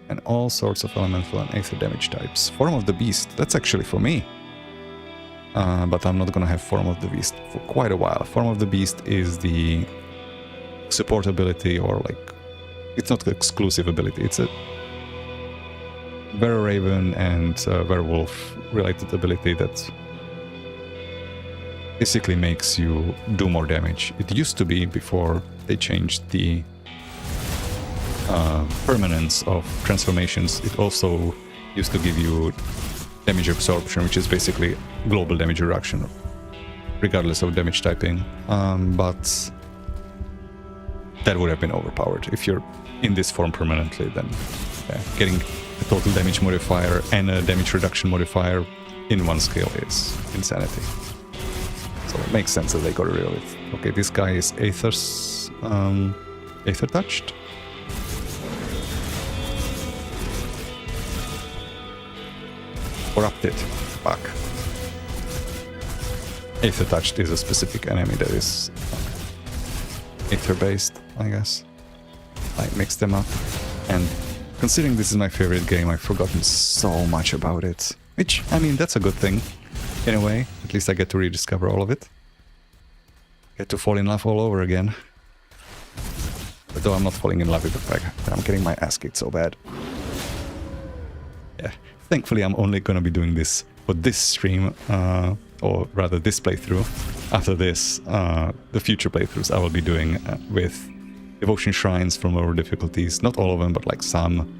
and all sorts of elemental and aether damage types. Form of the Beast. That's actually for me. But I'm not gonna have Form of the Beast for quite a while. Form of the Beast is the support ability, or like, it's not the exclusive ability, it's a Raven and Werewolf related ability that basically makes you do more damage. It used to be, before they changed the permanence of transformations, it also used to give you damage absorption, which is basically global damage reduction regardless of damage typing, but that would have been overpowered. If you're in this form permanently, then getting a total damage modifier and a damage reduction modifier in one skill is insanity. So it makes sense that they got rid of it. Okay, this guy is Aether touched. Corrupted. Fuck. Aether touched is a specific enemy that is Aether based, I guess. I mixed them up. And Considering this is my favorite game, I've forgotten so much about it. Which, I mean, that's a good thing. In a way, at least I get to rediscover all of it. Get to fall in love all over again. Although I'm not falling in love with the fact that I'm getting my ass kicked so bad. Yeah, thankfully I'm only gonna be doing this for this stream, or rather this playthrough. After this, the future playthroughs I will be doing with devotion shrines from lower difficulties. Not all of them, but like some.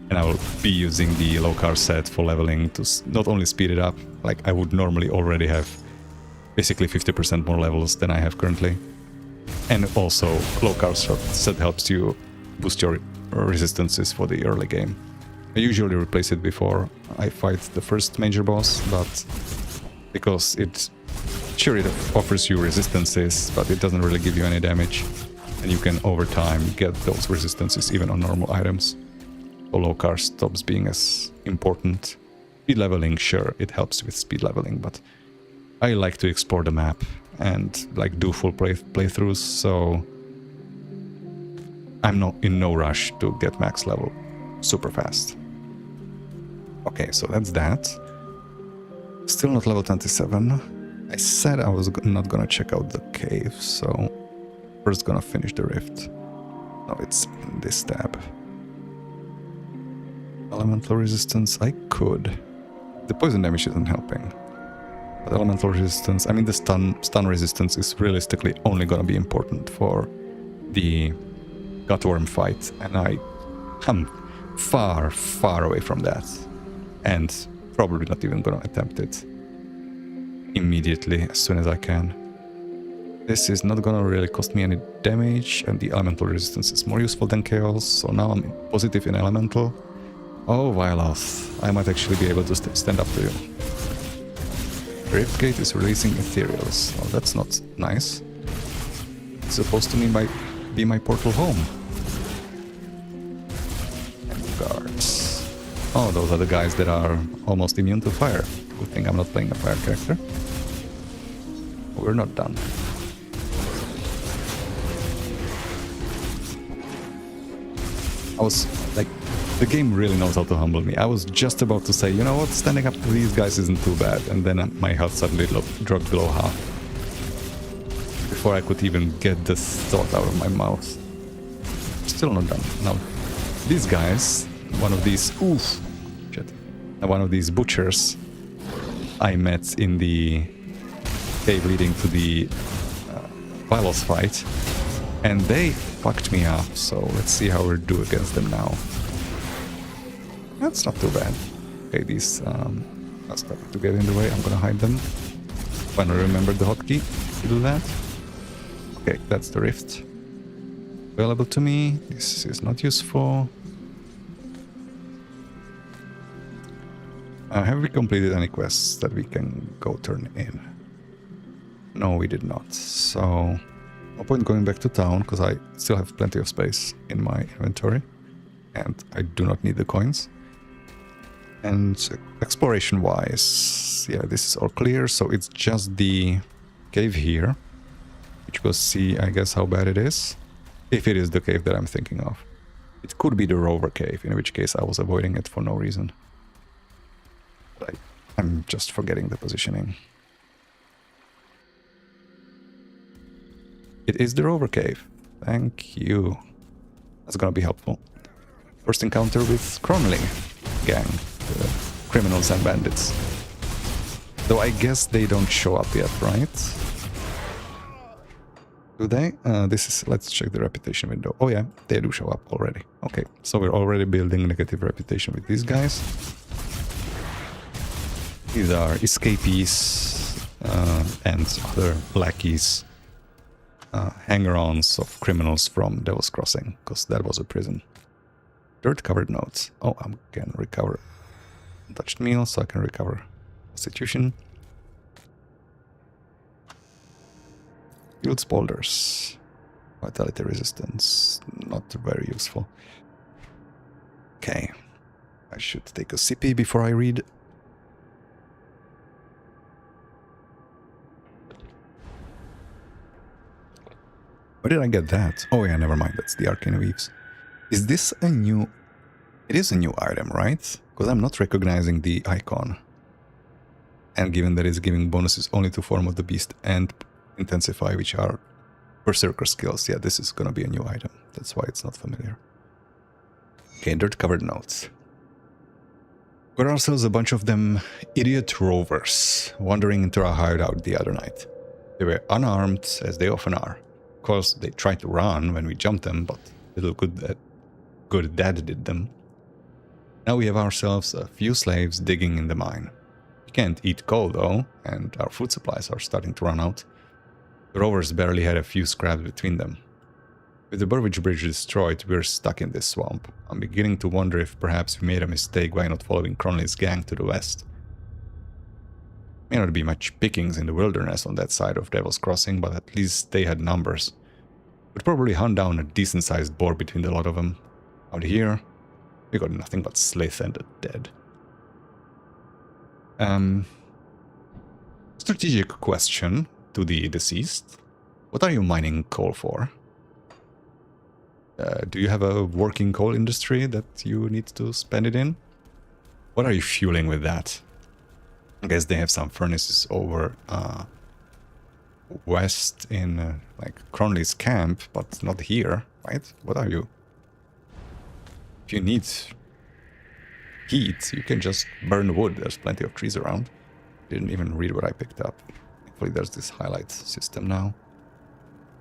And I will be using the low car set for leveling to not only speed it up, like I would normally already have basically 50% more levels than I have currently. And also, low car set helps you boost your resistances for the early game. I usually replace it before I fight the first major boss, but because it offers you resistances, but it doesn't really give you any damage. And you can, over time, get those resistances even on normal items. So low car stops being as important. Speed leveling, sure, it helps with speed leveling, but I like to explore the map and like do full playthroughs, so I'm not in no rush to get max level super fast. Okay, so that's that. Still not level 27. I said I was not gonna check out the cave, so first gonna finish the rift. No, it's in this tab. Elemental resistance, I could. The poison damage isn't helping. But elemental resistance, I mean the stun resistance is realistically only gonna be important for the gutworm fight, and I'm far, far away from that. And probably not even gonna attempt it immediately as soon as I can. This is not gonna really cost me any damage, and the elemental resistance is more useful than chaos, so now I'm positive in elemental. Oh, Vialoth, I might actually be able to stand up to you. Riftgate is releasing ethereals. Oh, that's not nice. It's supposed to be my portal home. And guards. Oh, those are the guys that are almost immune to fire. Good thing I'm not playing a fire character. We're not done. I was like, the game really knows how to humble me. I was just about to say, you know what, standing up to these guys isn't too bad, and then my health suddenly dropped below half. Before I could even get this thought out of my mouth. Still not done. Now, these guys, one of these butchers I met in the cave leading to the Vilos fight, and they fucked me up, so let's see how we do against them now. That's not too bad. Okay, these are starting to get in the way. I'm gonna hide them. Finally remembered the hotkey to do that. Okay, that's the rift. Available to me. This is not useful. Have we completed any quests that we can go turn in? No, we did not. So, no point going back to town, because I still have plenty of space in my inventory. And I do not need the coins. And exploration-wise, yeah, this is all clear, so it's just the cave here. Which we'll see, I guess, how bad it is. If it is the cave that I'm thinking of. It could be the rover cave, in which case I was avoiding it for no reason. But I'm just forgetting the positioning. It is the rover cave. Thank you. That's gonna be helpful. First encounter with Cronley gang, the criminals and bandits. Though I guess they don't show up yet, right? Do they? Let's check the reputation window. Oh yeah, they do show up already. Okay, so we're already building negative reputation with these guys. These are escapees and other lackeys, hanger-ons of criminals from Devil's Crossing, because that was a prison. Dirt-covered notes. Oh, I can recover untouched meal, so I can recover constitution. Fields boulders. Vitality resistance. Not very useful. Okay. I should take a sippy before I read. Where did I get that? Oh yeah, never mind. That's the Arcane Weaves. Is this a new It is a new item, right? Because I'm not recognizing the icon. And given that it's giving bonuses only to Form of the Beast and Intensify, which are Berserker skills, yeah, this is gonna be a new item. That's why it's not familiar. Okay, dirt-covered notes. Got ourselves a bunch of them idiot rovers wandering into our hideout the other night. They were unarmed, as they often are. Of course, they tried to run when we jumped them, but little good that did them. Now we have ourselves a few slaves digging in the mine. We can't eat coal though, and our food supplies are starting to run out. The rovers barely had a few scraps between them. With the Burwich Bridge destroyed, we're stuck in this swamp. I'm beginning to wonder if perhaps we made a mistake by not following Cronley's gang to the west. May not be much pickings in the wilderness on that side of Devil's Crossing, but at least they had numbers. We'd probably hunt down a decent-sized boar between the lot of them. Out here, we got nothing but Slith and the dead. Strategic question to the deceased. What are you mining coal for? Do you have a working coal industry that you need to spend it in? What are you fueling with that? I guess they have some furnaces over west in like Cronley's camp, but not here, right? What are you? If you need heat, you can just burn wood. There's plenty of trees around. Didn't even read what I picked up. Hopefully there's this highlight system now.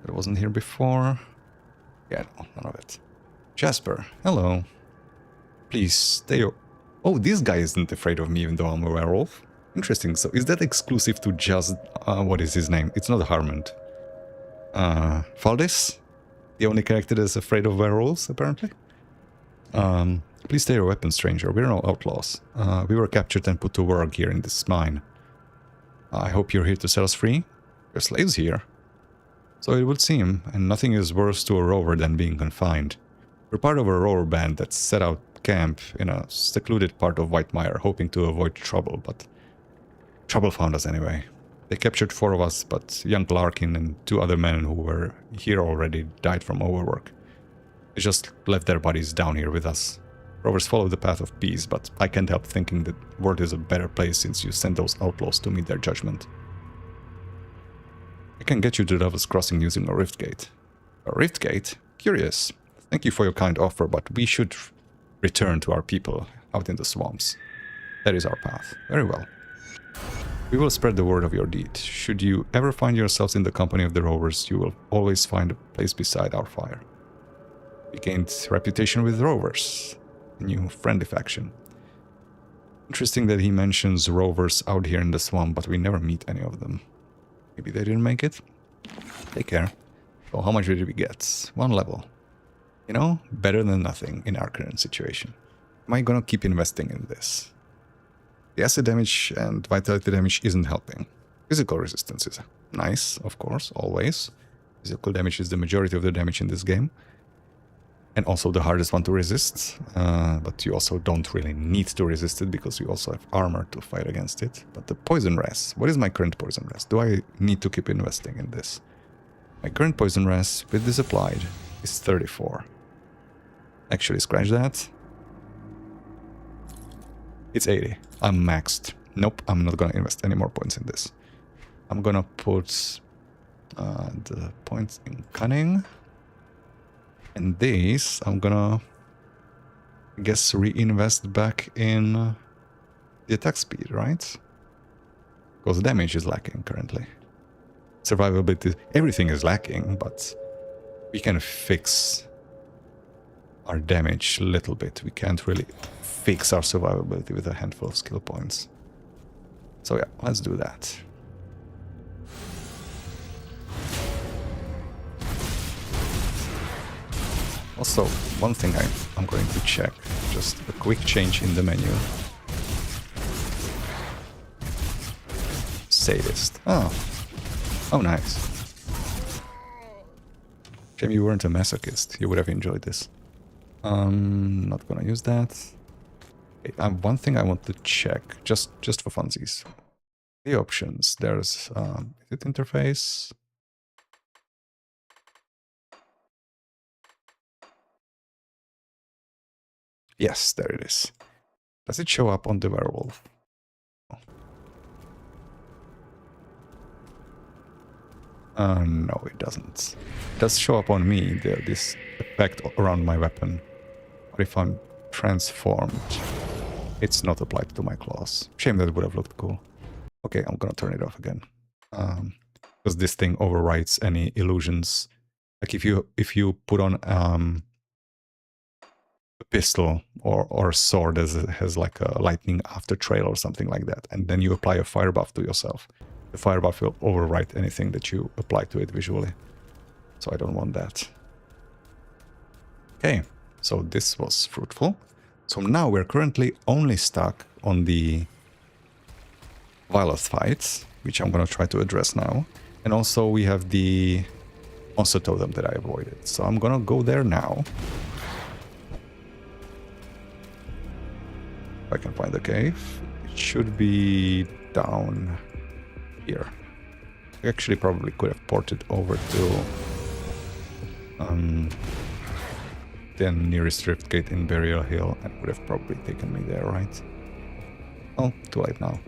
That wasn't here before. Yeah, no, none of it. Jasper, hello. Please stay. Oh, this guy isn't afraid of me even though I'm a werewolf. Interesting. So is that exclusive to just... what is his name? It's not Harmond. Faldis? The only character that's afraid of werewolves, apparently? Please stay your weapon, stranger. We're no outlaws. We were captured and put to work here in this mine. I hope you're here to set us free. We're slaves here. So it would seem, and nothing is worse to a rover than being confined. We're part of a rover band that set out camp in a secluded part of Whitemire, hoping to avoid trouble, but trouble found us anyway. They captured 4 of us, but young Larkin and 2 other men who were here already died from overwork. They just left their bodies down here with us. Rovers follow the path of peace, but I can't help thinking the world is a better place since you sent those outlaws to meet their judgment. I can get you to Devil's Crossing using a rift gate. A rift gate? Curious. Thank you for your kind offer, but we should return to our people out in the swamps. That is our path. Very well. We will spread the word of your deed. Should you ever find yourselves in the company of the rovers, you will always find a place beside our fire. We gained reputation with rovers, a new friendly faction. Interesting that he mentions rovers out here in the swamp, but we never meet any of them. Maybe they didn't make it? Take care. So how much did we get? 1 level. You know, better than nothing in our current situation. Am I gonna keep investing in this? The acid damage and vitality damage isn't helping. Physical resistance is nice, of course, always. Physical damage is the majority of the damage in this game. And also the hardest one to resist. But you also don't really need to resist it because you also have armor to fight against it. But the poison res. What is my current poison res? Do I need to keep investing in this? My current poison res, with this applied, is 34. Actually, scratch that. It's 80. I'm maxed. Nope, I'm not gonna invest any more points in this. I'm gonna put the points in cunning. And these, I'm gonna, I guess, reinvest back in the attack speed, right? Because damage is lacking currently. Survivability, everything is lacking, but we can fix our damage a little bit. We can't really fix our survivability with a handful of skill points. So yeah, let's do that. Also, one thing I'm going to check, just a quick change in the menu. Sadist. Oh, nice. Shame you weren't a masochist. You would have enjoyed this. Not gonna use that. Okay, one thing I want to check, just for funsies. The options. There's edit interface. Yes, there it is. Does it show up on the werewolf? No, it doesn't. It does show up on me, this effect around my weapon. But if I'm transformed, it's not applied to my claws. Shame, that would have looked cool. Okay, I'm gonna turn it off again. Because this thing overwrites any illusions. Like if you put on a pistol or a sword that has like a lightning after trail or something like that, and then you apply a fire buff to yourself, the fire buff will overwrite anything that you apply to it visually. So I don't want that. Okay, so this was fruitful. So now we're currently only stuck on the Violet fights, which I'm gonna try to address now. And also we have the monster totem that I avoided. So I'm gonna go there now. If I can find the cave. It should be down here. I actually probably could have ported over to the nearest rift gate in Burial Hill and would have probably taken me there, right? Oh, too late now.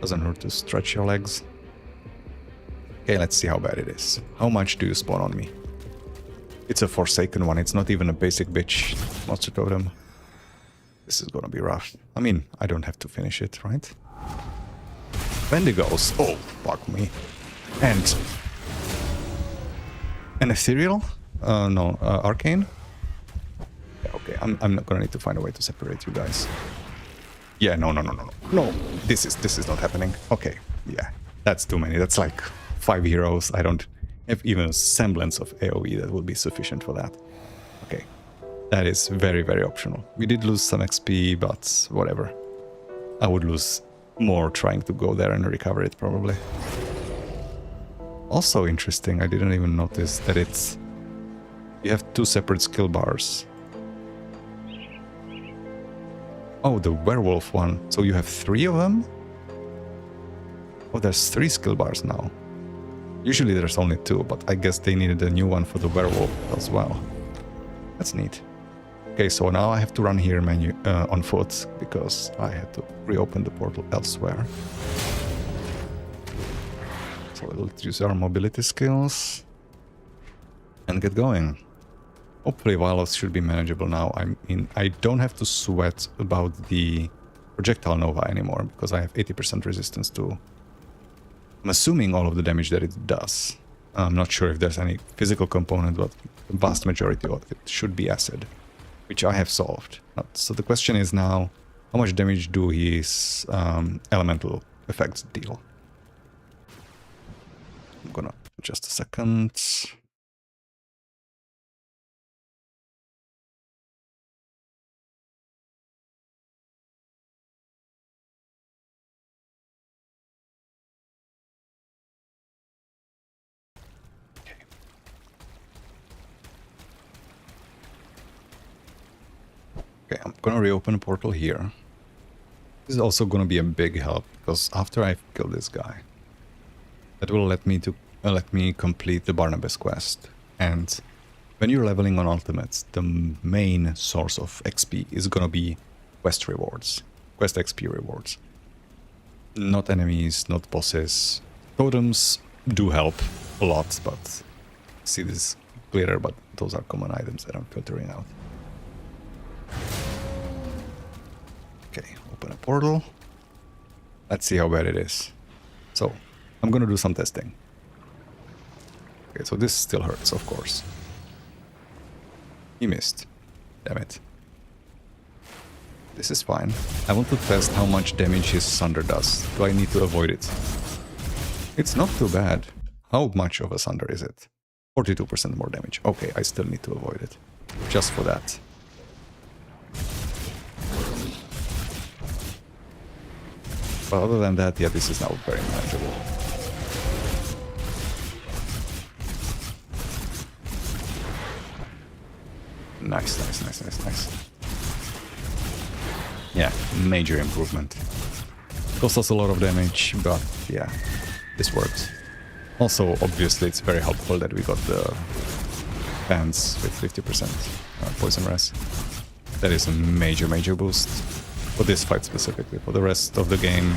Doesn't hurt to stretch your legs. Okay, let's see how bad it is. How much do you spawn on me? It's a Forsaken one, it's not even a basic bitch monster totem. This is gonna be rough. I mean, I don't have to finish it, right? Wendigos. Oh, fuck me. And an ethereal? No, arcane? Yeah, okay, I'm not gonna need to find a way to separate you guys. Yeah, no. No, this is not happening. Okay, yeah, that's too many. That's like 5 heroes. I don't have even a semblance of AoE that would be sufficient for that. Okay, that is very, very optional. We did lose some XP, but whatever. I would lose more trying to go there and recover it, probably. Also interesting, I didn't even notice that it's... You have 2 separate skill bars. Oh, the werewolf one. So you have 3 of them? Oh, there's 3 skill bars now. Usually there's only 2, but I guess they needed a new one for the werewolf as well. That's neat. Okay, so now I have to run here on foot, because I had to reopen the portal elsewhere. So let's use our mobility skills and get going. Hopefully Violets should be manageable now. I mean, I don't have to sweat about the projectile nova anymore, because I have 80% resistance to... I'm assuming all of the damage that it does. I'm not sure if there's any physical component, but the vast majority of it should be acid, which I have solved. So the question is now, how much damage do his elemental effects deal? I'm gonna... just a second... Okay, I'm gonna reopen a portal here. This is also gonna be a big help, because after I've killed this guy, that will let me complete the Barnabas quest. And when you're leveling on ultimates, the main source of XP is gonna be quest rewards, quest XP rewards. Not enemies, not bosses. Totems do help a lot, but see this clearer, but those are common items that I'm filtering out. Okay, open a portal. Let's see how bad it is. So, I'm gonna do some testing. Okay, so this still hurts, of course. He missed. Damn it. This is fine. I want to test how much damage his Sunder does. Do I need to avoid it? It's not too bad. How much of a Sunder is it? 42% more damage. Okay, I still need to avoid it. Just for that. But other than that, yeah, this is now very manageable. Nice. Yeah, major improvement. Cost us a lot of damage, but yeah, this works. Also, obviously, it's very helpful that we got the pants with 50% poison res. That is a major boost for this fight specifically. For the rest of the game,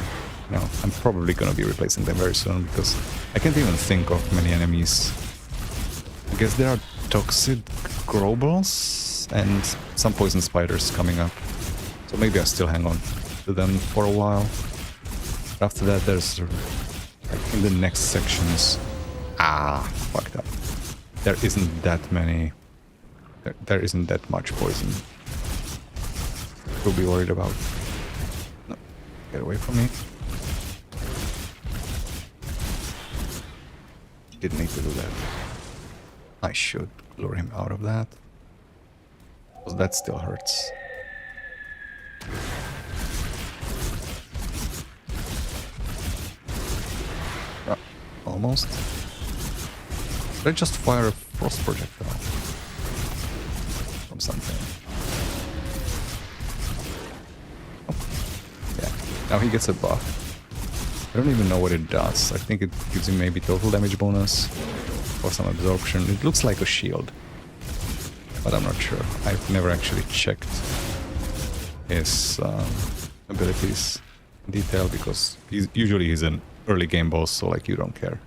you know, I'm probably gonna be replacing them very soon because I can't even think of many enemies. I guess there are toxic grobles and some poison spiders coming up. So maybe I'll still hang on to them for a while. But after that, there's like in the next sections. Fucked up. There isn't that many. There isn't that much poison to be worried about. No, get away from me. Didn't need to do that. I should lure him out of that. Because that still hurts. Almost. Did I just fire a frost projectile? From something. Oh. Yeah, now he gets a buff. I don't even know what it does. I think it gives him maybe total damage bonus or some absorption. It looks like a shield, but I'm not sure. I've never actually checked his abilities in detail because usually he's an early game boss, so like you don't care.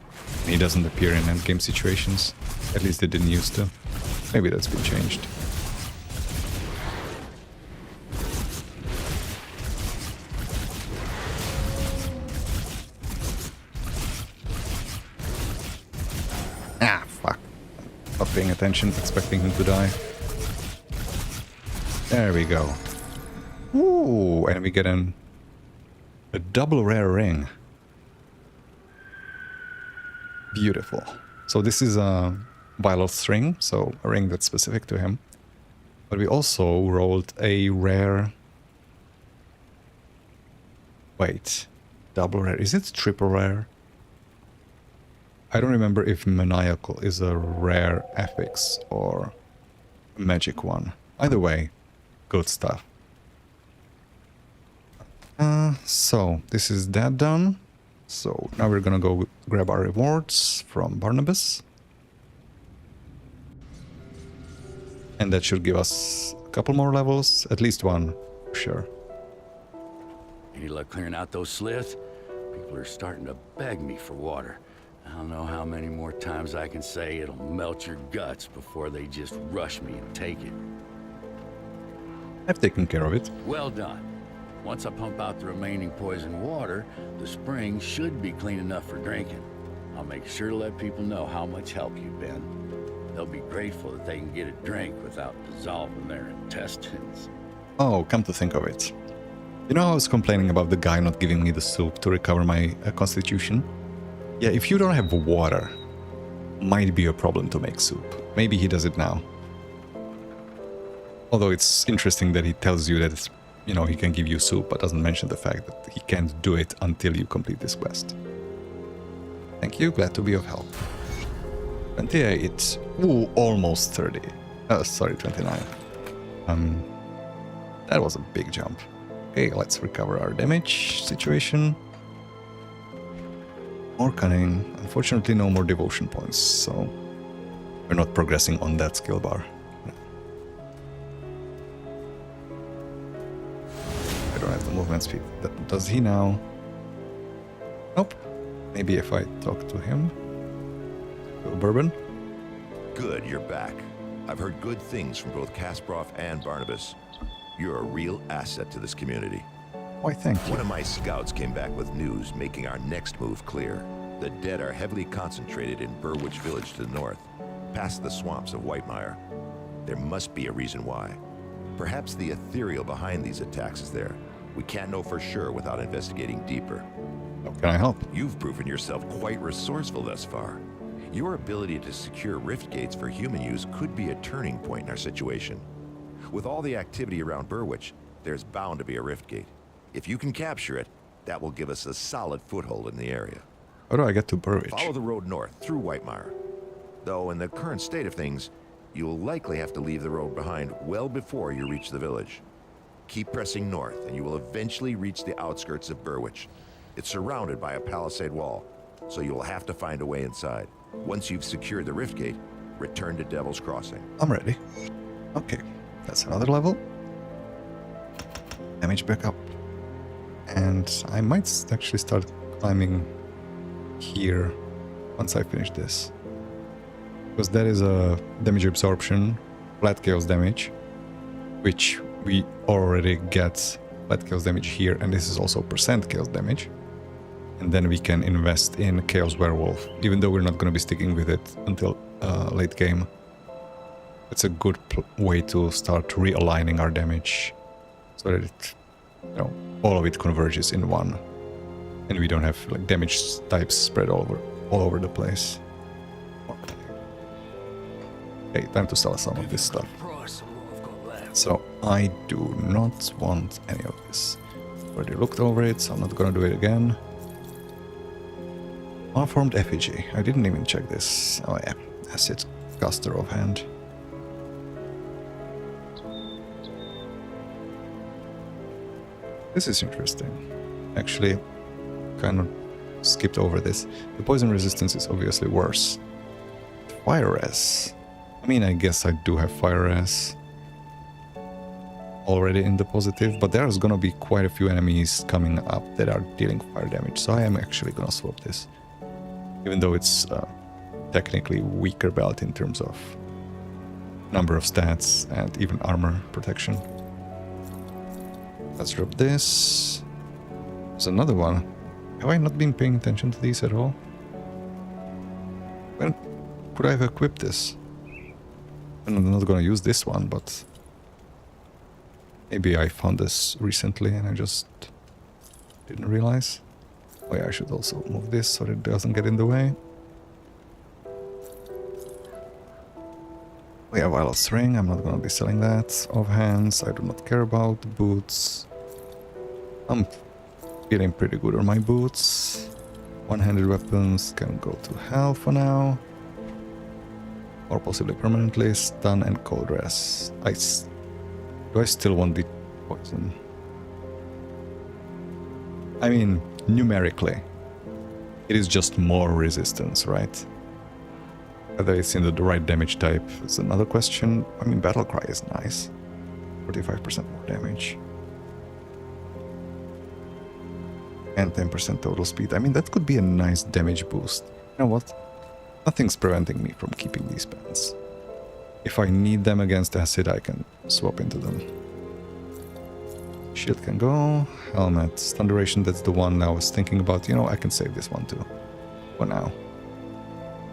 And he doesn't appear in end game situations. At least it didn't used to. Maybe that's been changed. Fuck. Not paying attention, expecting him to die. There we go. Ooh, and we get a double rare ring. Beautiful. So this is a Violet's ring, so a ring that's specific to him. But we also rolled a rare... Wait. Double rare. Is it triple rare? I don't remember if Maniacal is a rare affix or a magic one. Either way, good stuff. So, this is that done. So, now we're gonna go grab our rewards from Barnabas. And that should give us a couple more levels, at least one, for sure. Any luck clearing out those sliths? People are starting to beg me for water. I don't know how many more times I can say it'll melt your guts before they just rush me and take it. I've taken care of it. Well done. Once I pump out the remaining poison water, the spring should be clean enough for drinking. I'll make sure to let people know how much help you've been. They'll be grateful that they can get a drink without dissolving their intestines. Oh, come to think of it. You know I was complaining about the guy not giving me the soup to recover my constitution? Yeah, if you don't have water, might be a problem to make soup. Maybe he does it now. Although it's interesting that he tells you that it's, you know, he can give you soup, but doesn't mention the fact that he can't do it until you complete this quest. Thank you, glad to be of help. 28. Ooh, almost 30. Sorry, 29. That was a big jump. Okay, let's recover our damage situation. More cunning. Unfortunately, no more devotion points, so we're not progressing on that skill bar. No. I don't have the movement speed. Does he now? Nope. Maybe if I talk to him. To Bourbon. Good, you're back. I've heard good things from both Kasparov and Barnabas. You're a real asset to this community. Why, thank you. One of my scouts came back with news making our next move clear. The dead are heavily concentrated in Burwich Village to the north, past the swamps of Whitemire. There must be a reason why. Perhaps the ethereal behind these attacks is there. We can't know for sure without investigating deeper. How can I help? You've proven yourself quite resourceful thus far. Your ability to secure rift gates for human use could be a turning point in our situation. With all the activity around Burwich, there's bound to be a rift gate. If you can capture it, that will give us a solid foothold in the area. How do I get to Burwich? Follow the road north through Whitemire. Though in the current state of things, you'll likely have to leave the road behind well before you reach the village. Keep pressing north and you will eventually reach the outskirts of Burwich. It's surrounded by a palisade wall, so you'll have to find a way inside. Once you've secured the rift gate, return to Devil's Crossing. I'm ready. Okay, that's another level. damage back up. And I might actually start climbing here once I finish this. Because that is a damage absorption, flat chaos damage, which we already get flat chaos damage here, and this is also percent chaos damage. And then we can invest in Chaos Werewolf, even though we're not going to be sticking with it until late game. It's a good way to start realigning our damage so that it, you know, all of it converges in one, and we don't have like damage types spread all over the place. Okay, time to sell some of this stuff. So I do not want any of this. Already looked over it, so I'm not gonna do it again. Malformed effigy. I didn't even check this. Oh yeah, acid caster offhand. This is interesting. Actually, kind of skipped over this. The poison resistance is obviously worse. Fire res. I mean, I guess I do have fire res already in the positive, but there's gonna be quite a few enemies coming up that are dealing fire damage, so I am actually gonna swap this. Even though it's technically weaker belt in terms of number of stats and even armor protection. Let's drop this. There's another one. Have I not been paying attention to these at all? When could I have equipped this? I'm not gonna use this one, but maybe I found this recently and I just didn't realize. Oh yeah, I should also move this so that it doesn't get in the way. Oh yeah, Violet's Ring, I'm not gonna be selling that. Offhands, I do not care about. Boots. I'm feeling pretty good on my boots. One-handed weapons can go to hell for now. Or possibly permanently. Stun and cold rest. Do I still want the poison? I mean, numerically, it is just more resistance, right? Whether it's in the right damage type is another question. I mean, Battlecry is nice. 45% more damage. And 10% total speed. I mean, that could be a nice damage boost. You know what? Nothing's preventing me from keeping these pants. If I need them against acid, I can swap into them. Shield can go. Helmet. Stun duration, that's the one I was thinking about. You know, I can save this one too. For now.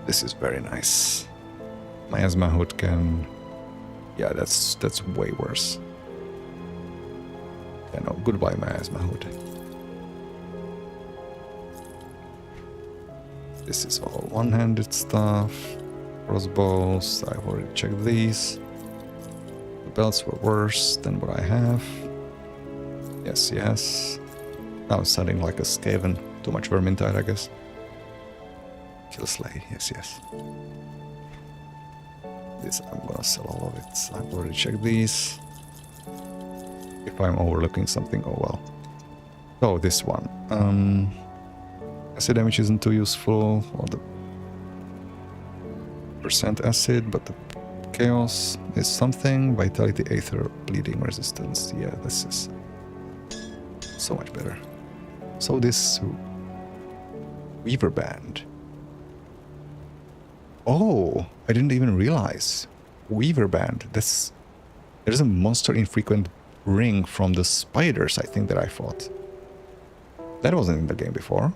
This is very nice. Miasma Hood can... Yeah, that's way worse. Yeah, no, goodbye Miasma Hood. This is all one-handed stuff. Crossbows, I've already checked these. The belts were worse than what I have. Yes, yes. Now it's sounding like a Skaven. Too much Vermintide, I guess. Killslay, yes, yes. This, I'm gonna sell all of it. I've already checked these. If I'm overlooking something, oh well. Oh, this one. Acid damage isn't too useful. Or the percent acid, but the chaos is something. Vitality, Aether, bleeding resistance. Yeah, this is so much better. So this Weaver Band. Oh, I didn't even realize. Weaver Band. There's a monster infrequent ring from the spiders, I think, that I fought. That wasn't in the game before.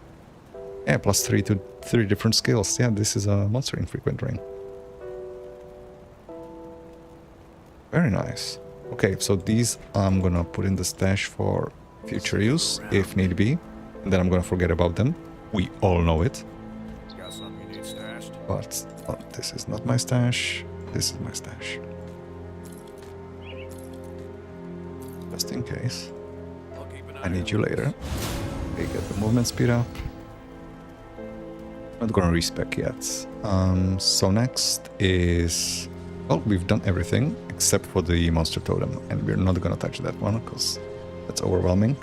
Yeah, +3 to 3 different skills. Yeah, this is a monster infrequent ring. Very nice. Okay, so these I'm gonna put in the stash for future use, if need be. And then I'm gonna forget about them. We all know it. Got something you need stashed? But this is not my stash. This is my stash. Just in case. I need you later. Okay, get the movement speed up. Not gonna respec yet. So next is... Well, we've done everything except for the monster totem. And we're not gonna touch that one because that's overwhelming.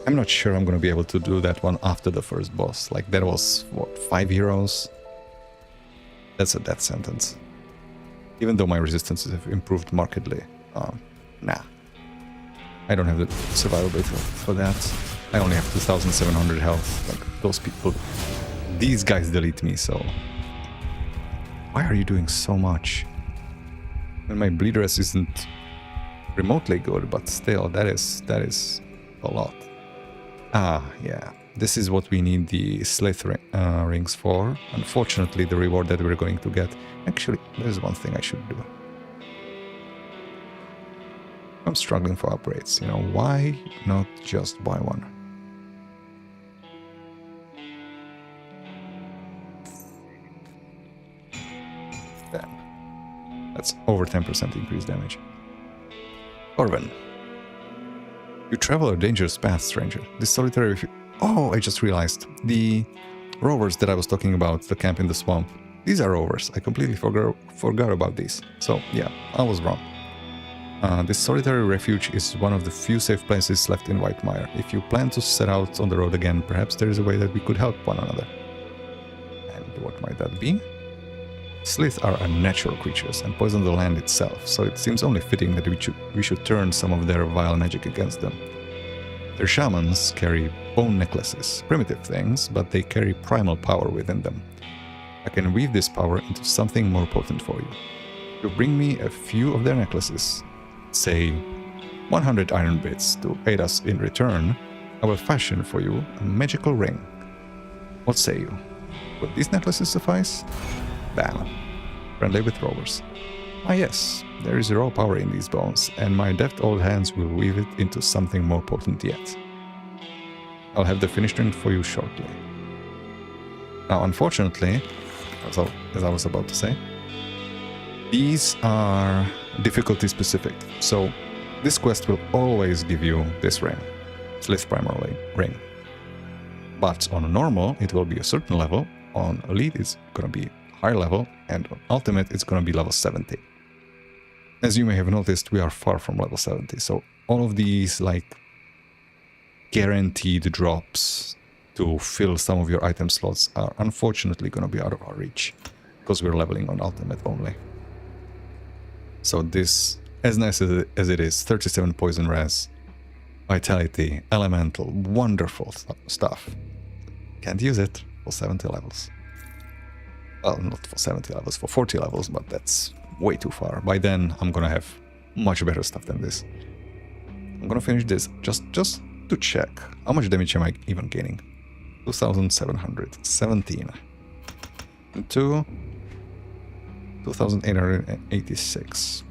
I'm not sure I'm gonna be able to do that one after the first boss. Like, that was, what, 5 heroes? That's a death sentence. Even though my resistances have improved markedly. Nah. I don't have the survivability for that. I only have 2,700 health. Like, those people... These guys delete me, so... Why are you doing so much? And my bleed rest isn't remotely good, but still, that is a lot. Ah, yeah. This is what we need the slith rings for. Unfortunately, the reward that we're going to get... Actually, there's one thing I should do. I'm struggling for upgrades, you know, why not just buy one? Damn. That's over 10% increased damage. Corvin. You travel a dangerous path, stranger. This solitary... Oh, I just realized. The rovers that I was talking about, the camp in the swamp, these are rovers. I completely forgot about these. So, yeah, I was wrong. This solitary refuge is one of the few safe places left in Whitemire. If you plan to set out on the road again, perhaps there is a way that we could help one another. And what might that be? Sliths are unnatural creatures and poison the land itself, so it seems only fitting that we should turn some of their vile magic against them. Their shamans carry bone necklaces, primitive things, but they carry primal power within them. I can weave this power into something more potent for you. You bring me a few of their necklaces, say 100 iron bits to aid us in return, I will fashion for you a magical ring. What say you? Would these necklaces suffice? Bam. Friendly with rovers. Ah yes, there is raw power in these bones, and my deft old hands will weave it into something more potent yet. I'll have the finished ring for you shortly. Now, unfortunately, as I was about to say, these are difficulty specific, so this quest will always give you this ring, Slith Primal Ring. But on a normal, it will be a certain level, on Elite it's gonna be higher level, and on Ultimate it's gonna be level 70. As you may have noticed, we are far from level 70, so all of these, like, guaranteed drops to fill some of your item slots are unfortunately gonna be out of our reach, because we're leveling on Ultimate only. So this, as nice as it is, 37 poison res, vitality, elemental, wonderful stuff. Can't use it for 70 levels. Well, not for 70 levels, for 40 levels, but that's way too far. By then, I'm gonna have much better stuff than this. I'm gonna finish this just to check. How much damage am I even gaining? 2,717. Into 2,886.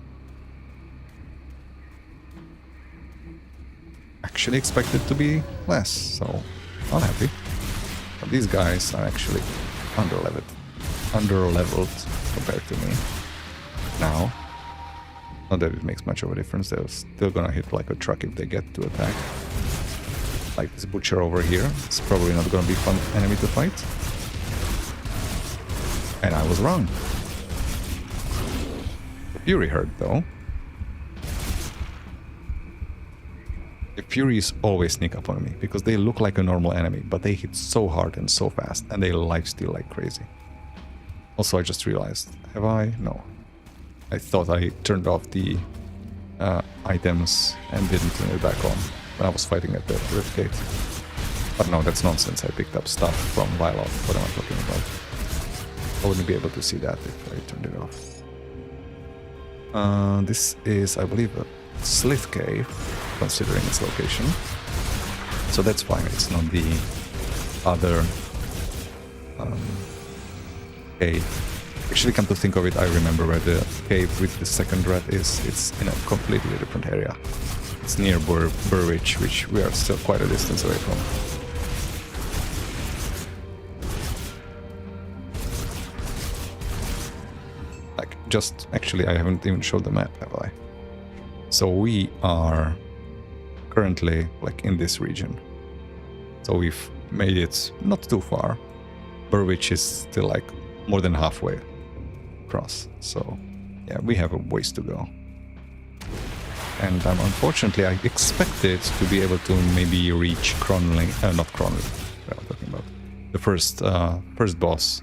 Actually expected to be less, so I'm happy. But these guys are actually underleveled compared to me. Now, not that it makes much of a difference, they're still gonna hit like a truck if they get to attack. Like this butcher over here, it's probably not gonna be fun enemy to fight. And I was wrong. The Fury hurt though. The Furies always sneak up on me, because they look like a normal enemy, but they hit so hard and so fast, and they lifesteal like crazy. Also, I just realized, have I? No. I thought I turned off the items and didn't turn it back on when I was fighting at the Rift Gate. But no, that's nonsense. I picked up stuff from Vylov. What am I talking about? I wouldn't be able to see that if I turned it off. This is, I believe, a Slith Cave, considering its location. So that's fine. It's not the other cave. Actually, come to think of it, I remember where the cave with the second rat is. It's in a completely different area. It's near Burwich, which we are still quite a distance away from. Like, just... Actually, I haven't even showed the map, have I? So we are currently, like, in this region. So we've made it not too far. Burwich is still, like, more than halfway across. So, yeah, we have a ways to go. And unfortunately, I expected to be able to maybe reach Cronley, not Cronley, what am I talking about? The first boss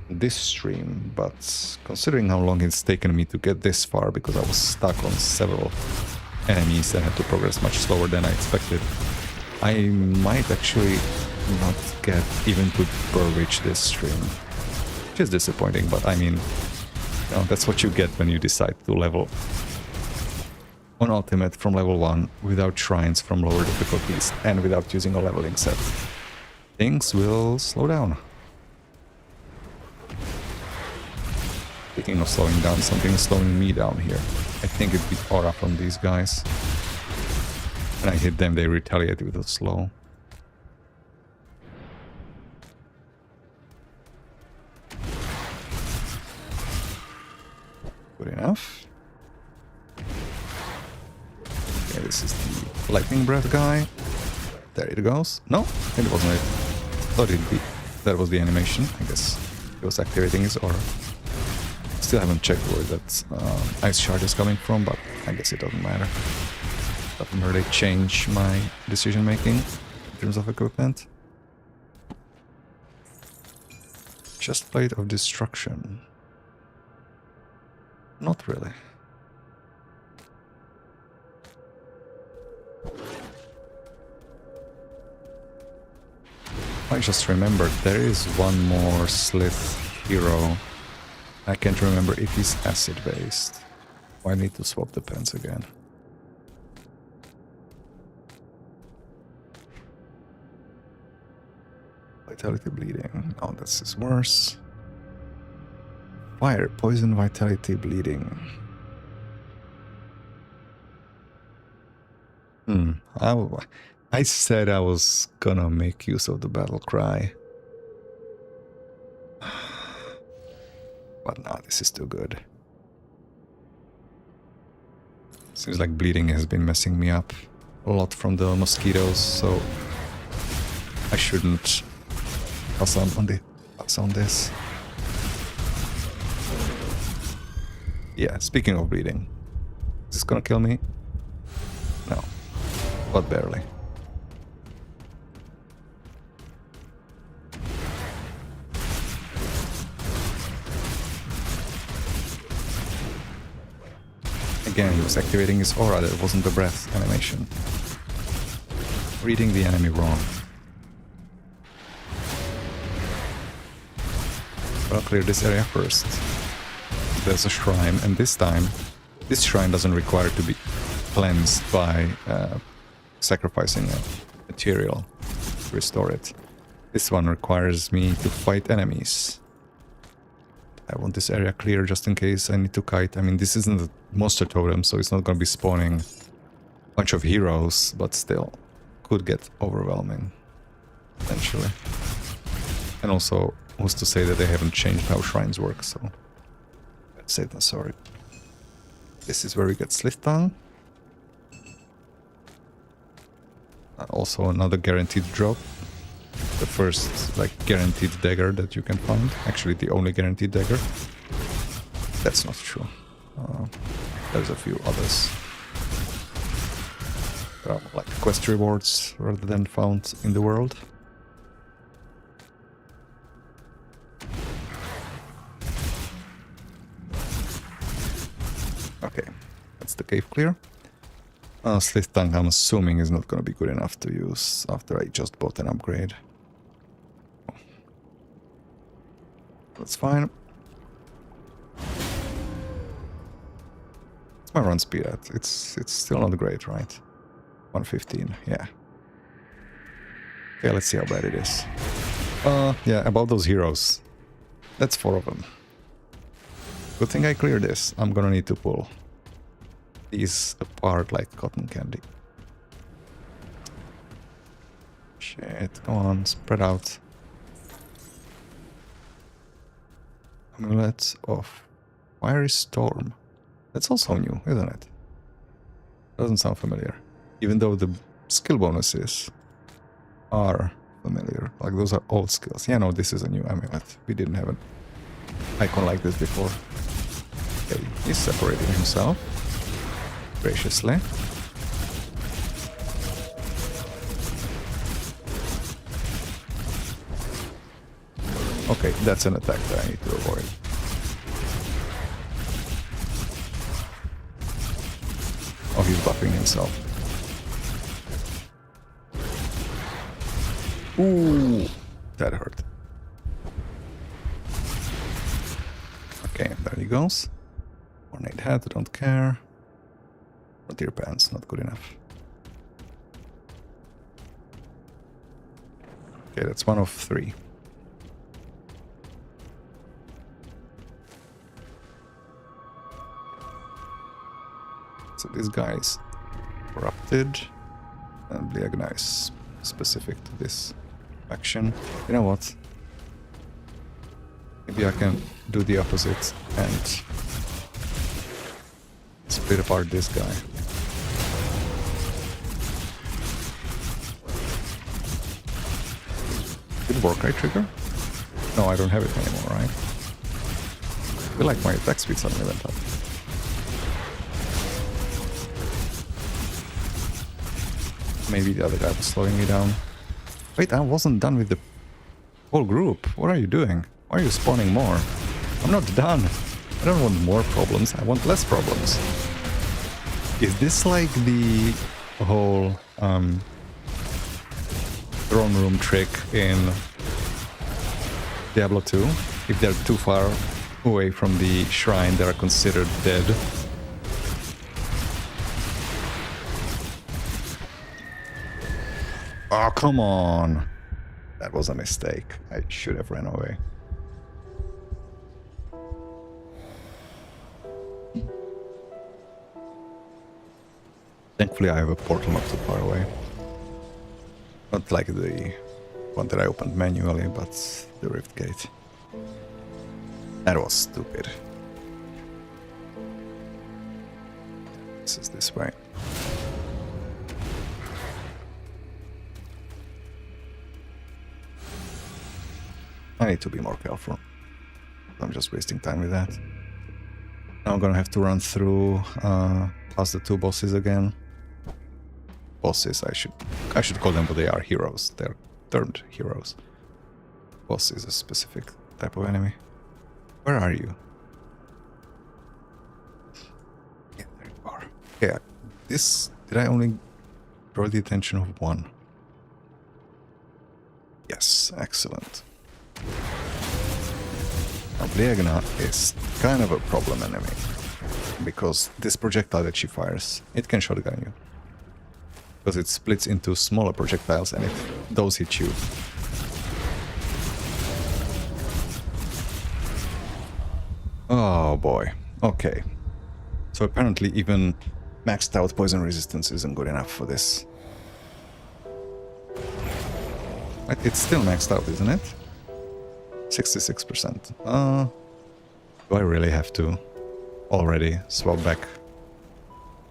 this stream, but considering how long it's taken me to get this far, because I was stuck on several enemies that had to progress much slower than I expected. I might actually not get even to reach this stream, which is disappointing, but I mean, you know, that's what you get when you decide to level on Ultimate from level 1 without shrines from lower difficulties and without using a leveling set. Things will slow down. Speaking of slowing down, something is slowing me down here. I think it'd be aura from these guys. When I hit them, they retaliate with a slow. Good enough. Okay, this is the lightning breath guy. There it goes. No, it wasn't it. Thought it'd be. That was the animation. I guess it was activating his aura. Still haven't checked where that ice shard is coming from, but I guess it doesn't matter. Doesn't really change my decision making in terms of equipment. Just Plate of Destruction. Not really. I just remembered there is one more Slith hero. I can't remember if he's acid based. I need to swap the pens again. Vitality bleeding. Oh, this is worse. Fire, poison, vitality, bleeding. I said I was gonna make use of the battle cry. But now this is too good. Seems like bleeding has been messing me up a lot from the mosquitoes, so I shouldn't pass on this. Yeah, speaking of bleeding, is this gonna kill me? No, but barely. Again, he was activating his aura, that wasn't the breath animation. Reading the enemy wrong. But I'll clear this area first. There's a shrine, and this time, this shrine doesn't require to be cleansed by sacrificing a material to restore it. This one requires me to fight enemies. I want this area clear just in case I need to kite. I mean, this isn't a monster totem, so it's not going to be spawning a bunch of heroes, but still could get overwhelming, potentially. And also, who's to say that they haven't changed how shrines work, so let's say that, sorry. This is where we get Slith Tongue. Also another guaranteed drop. The first, like, guaranteed dagger that you can find. Actually, the only guaranteed dagger. That's not true. There's a few others. Like quest rewards rather than found in the world. Okay, that's the cave clear. Slith Tongue, I'm assuming, is not going to be good enough to use after I just bought an upgrade. That's fine. What's my run speed at? It's still not great, right? 115, yeah. Okay, let's see how bad it is. Yeah, about those heroes. That's 4 of them. Good thing I cleared this. I'm gonna need to pull these apart like cotton candy. Shit, come on, spread out. Amulet of Fiery Storm. That's also new, isn't it? Doesn't sound familiar. Even though the skill bonuses are familiar. Like, those are old skills. Yeah, no, this is a new amulet. We didn't have an icon like this before. Okay, he's separating himself. Graciously. Okay, that's an attack that I need to avoid. Oh, he's debuffing himself. Ooh, that hurt. Okay, there he goes. Ornate hat, don't care. Frontier pants, not good enough. Okay, that's 1 of 3. So this guy is corrupted, and Liagna is specific to this faction. You know what? Maybe I can do the opposite and split apart this guy. Did work, right, trigger? No, I don't have it anymore, right? I feel like my attack speed suddenly went up. Maybe the other guy was slowing me down. Wait, I wasn't done with the whole group. What are you doing? Why are you spawning more? I'm not done. I don't want more problems. I want less problems. Is this like the whole throne room trick in Diablo 2? If they're too far away from the shrine, they are considered dead. Oh, come on. That was a mistake. I should have ran away. Thankfully, I have a portal not too far away. Not like the one that I opened manually, but the rift gate. That was stupid. This is this way. I need to be more careful. I'm just wasting time with that. Now I'm gonna have to run through past the 2 bosses again. Bosses, I should call them what they are, heroes. They're termed heroes. Boss is a specific type of enemy. Where are you? Yeah, there you are. Okay, did I only draw the attention of 1? Yes, excellent. Now, Liagna is kind of a problem enemy, because this projectile that she fires, it can shotgun you. Because it splits into smaller projectiles, and if those hit you... Oh boy, okay. So apparently even maxed out poison resistance isn't good enough for this. But it's still maxed out, isn't it? 66%. Do I really have to already swap back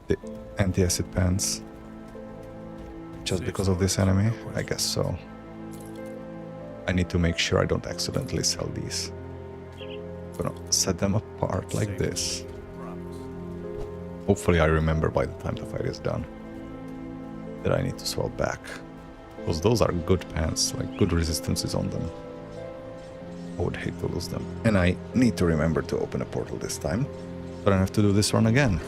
the anti-acid pants? Just because of this enemy? I guess so. I need to make sure I don't accidentally sell these. I'm gonna set them apart like this. Hopefully I remember by the time the fight is done that I need to swap back. Because those are good pants, like good resistances on them. I would hate to lose them. And I need to remember to open a portal this time, so I don't have to do this run again.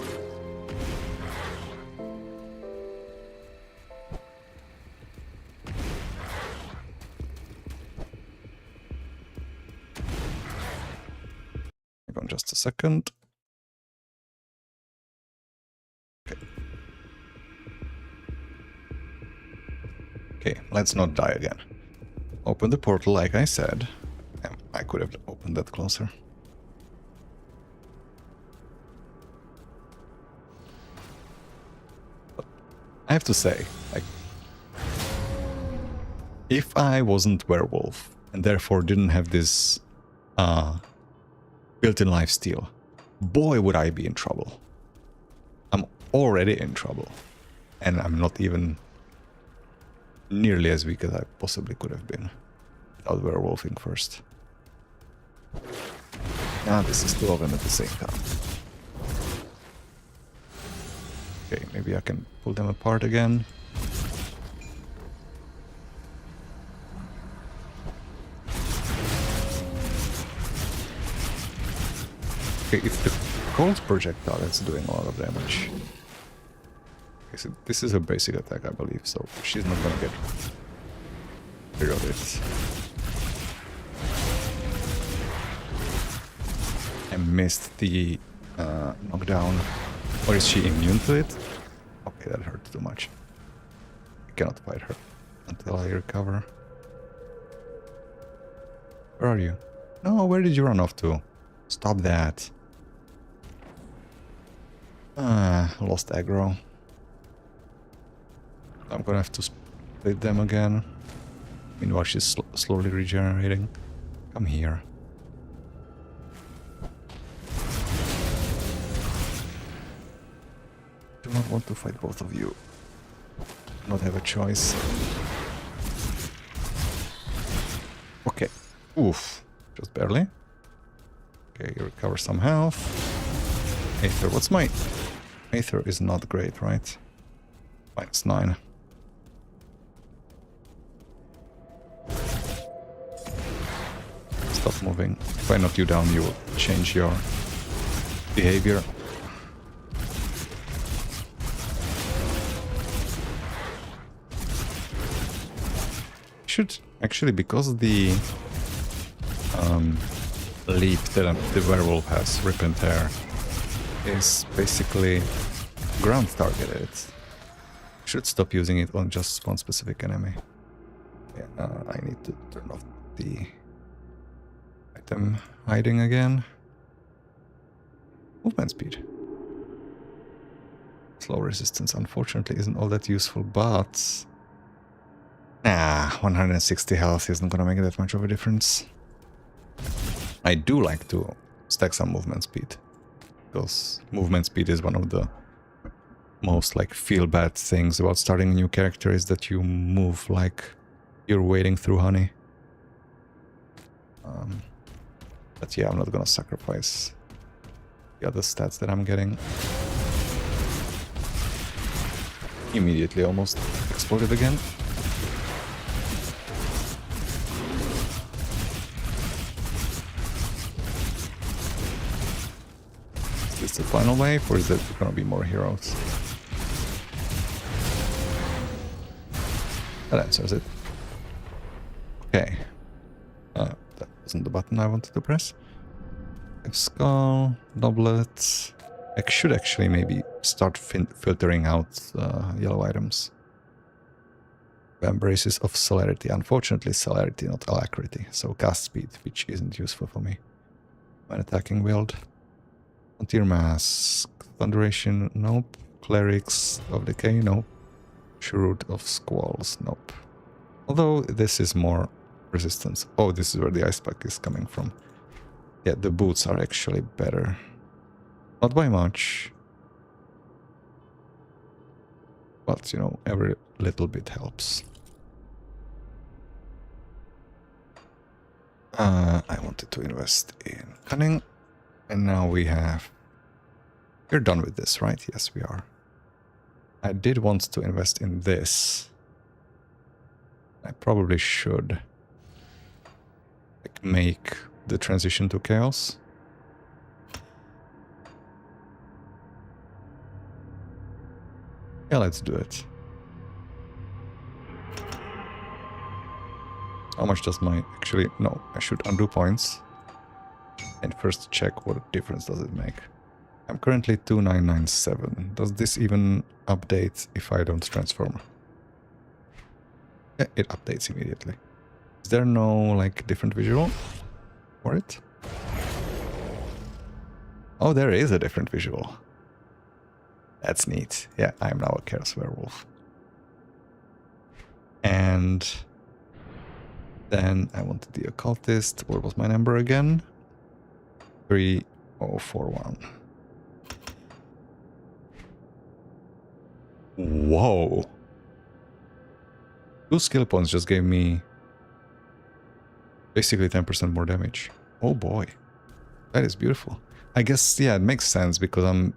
Hang on just a second. Okay. Okay, let's not die again. Open the portal like I said. I could have opened that closer. But I have to say, like, if I wasn't werewolf and therefore didn't have this built-in lifesteal, boy would I be in trouble. I'm already in trouble, and I'm not even nearly as weak as I possibly could have been without werewolfing first. Now this is 2 of them at the same time. Okay, maybe I can pull them apart again. Okay, it's the cold projectile that's doing a lot of damage. This is her basic attack, I believe, so she's not gonna get rid of it. I missed the knockdown. Or is she immune to it? Okay, that hurt too much. I cannot fight her until I recover. Where are you? No, where did you run off to? Stop that. Lost aggro. I'm gonna have to split them again. Meanwhile, she's slowly regenerating. Come here. Do not want to fight both of you. Do not have a choice. Okay. Oof. Just barely. Okay, recover some health. Aether, what's my... Aether is not great, right? -9. Stop moving. If I knock you down, you will change your behavior. Should actually, because the leap that the werewolf has, Rip and Tear, is basically ground targeted. Should stop using it on just one specific enemy. Yeah, I need to turn off the item hiding again. Movement speed. Slow resistance unfortunately isn't all that useful, but... Nah, 160 health isn't gonna make that much of a difference. I do like to stack some movement speed, because movement speed is one of the most like feel bad things about starting a new character, is that you move like you're wading through honey. But yeah, I'm not gonna sacrifice the other stats that I'm getting. Immediately almost exploded again. Is this the final wave, or is there gonna be more heroes? That answers it. Okay. That wasn't the button I wanted to press. Skull, doublet. I should actually maybe start filtering out yellow items. Embraces of celerity. Unfortunately, celerity, not alacrity. So cast speed, which isn't useful for me when attacking build. Frontier Mask, Thunderation, nope. Clerics of Decay, nope. Shrewd of Squalls, nope. Although this is more resistance. Oh, this is where the ice pack is coming from. Yeah, the boots are actually better. Not by much. But, you know, every little bit helps. I wanted to invest in Cunning. And now we have... We're done with this, right? Yes, we are. I did want to invest in this. I probably should like, make the transition to Chaos. Yeah, let's do it. How much does my... Actually, no, I should undo points. And first check what difference does it make. I'm currently 2997. Does this even update if I don't transform? Yeah, it updates immediately. Is there no like different visual for it? Oh, there is a different visual. That's neat. Yeah, I am now a Chaos Werewolf. And then I wanted the Occultist. What was my number again? 3041. Whoa. 2 skill points just gave me basically 10% more damage. Oh boy. That is beautiful. I guess, yeah, it makes sense because I'm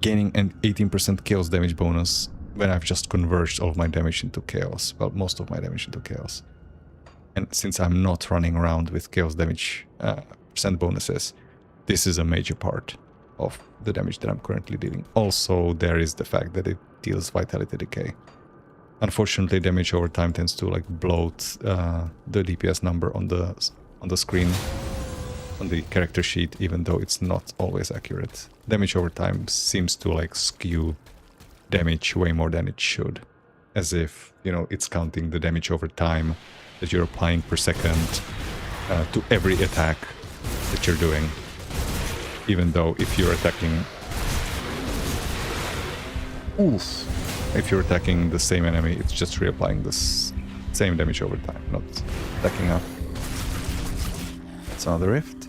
gaining an 18% chaos damage bonus when I've just converged all of my damage into chaos. Well, most of my damage into chaos. And since I'm not running around with chaos damage percent bonuses, this is a major part. of the damage that I'm currently dealing. Also, there is the fact that it deals vitality decay. Unfortunately, damage over time tends to like bloat the DPS number on the screen, on the character sheet, even though it's not always accurate. Damage over time seems to like skew damage way more than it should, as if, you know, it's counting the damage over time that you're applying per second to every attack that you're doing, even though if you're attacking if you're attacking the same enemy, it's just reapplying this same damage over time, not stacking up. That's another rift.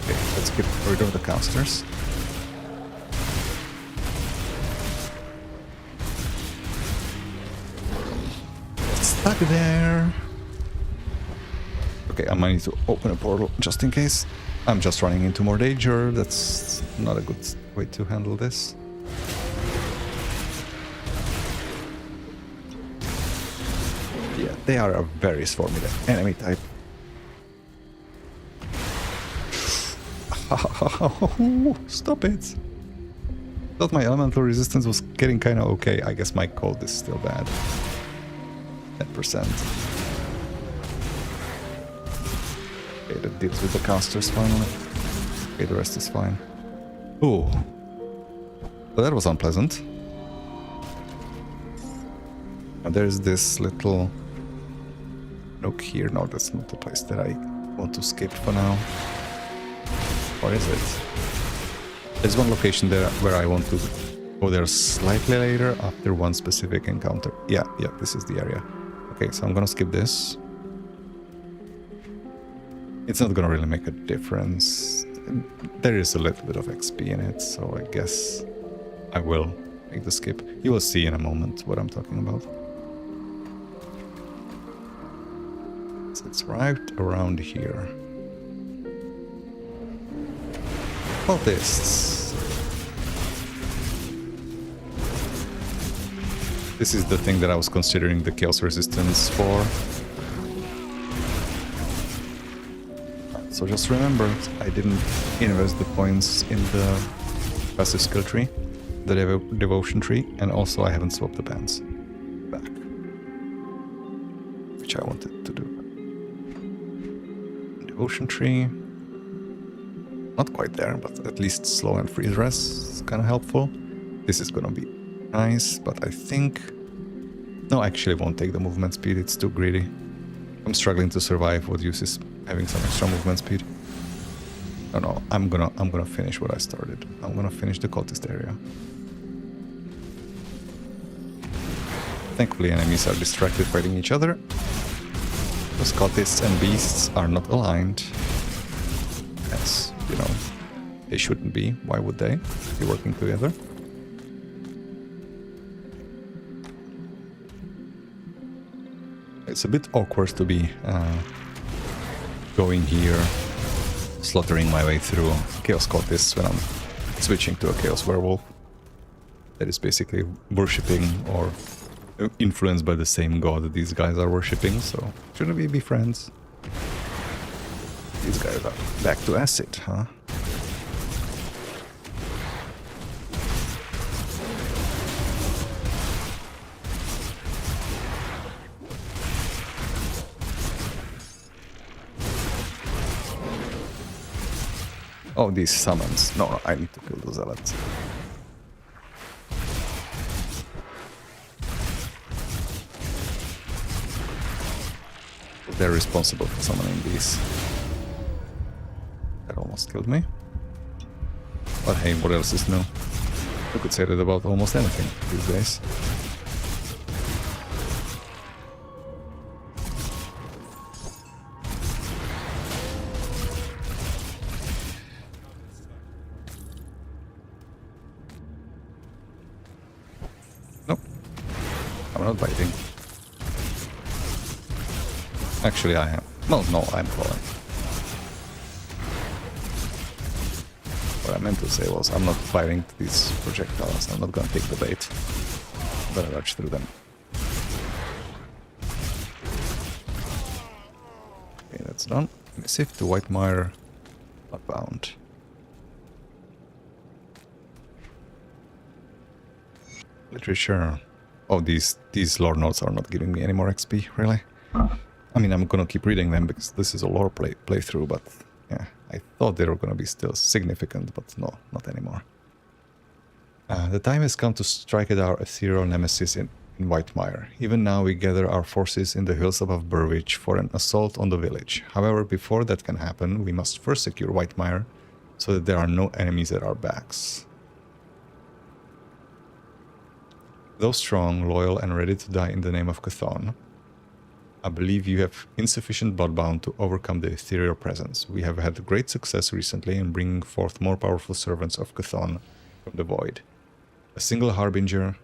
Okay, let's get rid of the casters. It's stuck there. Okay, I might need to open a portal just in case. I'm just running into more danger. That's not a good way to handle this. Yeah, they are a very swarmy enemy type. Stop it! Thought my elemental resistance was getting kind of okay. I guess my cold is still bad. 10%. Okay, that deals with the casters finally. Okay, the rest is fine. Oh, well, that was unpleasant. And there's this little nook here. No, that's not the place that I want to skip for now. Or is it? There's one location there where I want to go there slightly later after one specific encounter. Yeah, this is the area. Okay, so I'm gonna skip this. It's not gonna really make a difference. There is a little bit of XP in it, so I guess I will make the skip. You will see in a moment what I'm talking about. So it's right around here. Cultists. This is the thing that I was considering the chaos resistance for. So just remember, I didn't invest the points in the passive skill tree, the devotion tree, and also I haven't swapped the bands back, which I wanted to do. Devotion tree, not quite there, but at least slow and freeze rest is kind of helpful. This is gonna be nice, but I think... No, actually won't take the movement speed, it's too greedy. I'm struggling to survive. What use is having some extra movement speed? No, I'm gonna finish what I started. I'm gonna finish the cultist area. Thankfully enemies are distracted fighting each other. Those cultists and beasts are not aligned. As, you know, they shouldn't be. Why would they be working together? It's a bit awkward to be going here, slaughtering my way through Chaos Cultists when I'm switching to a Chaos Werewolf that is basically worshipping or influenced by the same god that these guys are worshipping, so shouldn't we be friends? These guys are back to acid, huh? Oh, these summons. No, I need to kill those zealots. They're responsible for summoning these. That almost killed me. But hey, what else is new? You could say that about almost anything these days. I'm not biting. Actually, I am. No, I'm falling. What I meant to say was, I'm not firing these projectiles. I'm not gonna take the bait. I'm gonna rush through them. Okay, that's done. Shift to Whitemire. Bloodbound. Literature. Oh, these lore notes are not giving me any more XP, really? I mean, I'm gonna keep reading them because this is a lore playthrough, but yeah, I thought they were gonna be still significant, but no, not anymore. The time has come to strike at our ethereal nemesis in Whitemire. Even now we gather our forces in the hills above Burwich for an assault on the village. However, before that can happen, we must first secure Whitemire so that there are no enemies at our backs. Though strong, loyal, and ready to die in the name of Chthon, I believe you have insufficient bloodbound to overcome the ethereal presence. We have had great success recently in bringing forth more powerful servants of Chthon from the void. A single Harbinger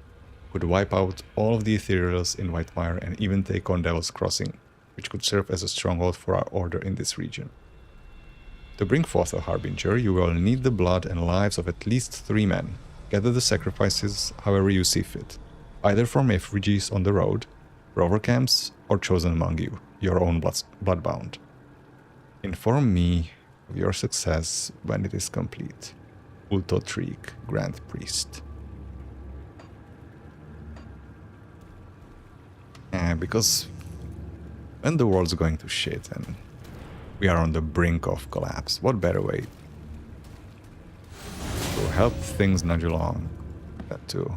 could wipe out all of the ethereals in Whitemire and even take on Devil's Crossing, which could serve as a stronghold for our order in this region. To bring forth a Harbinger, you will need the blood and lives of at least 3 men. Gather the sacrifices however you see fit, either from effigies on the road, rover camps, or chosen among you, your own bloodbound. Inform me of your success when it is complete. Ultotrik, Grand Priest. Because when the world's going to shit and we are on the brink of collapse, what better way to help things nudge along than to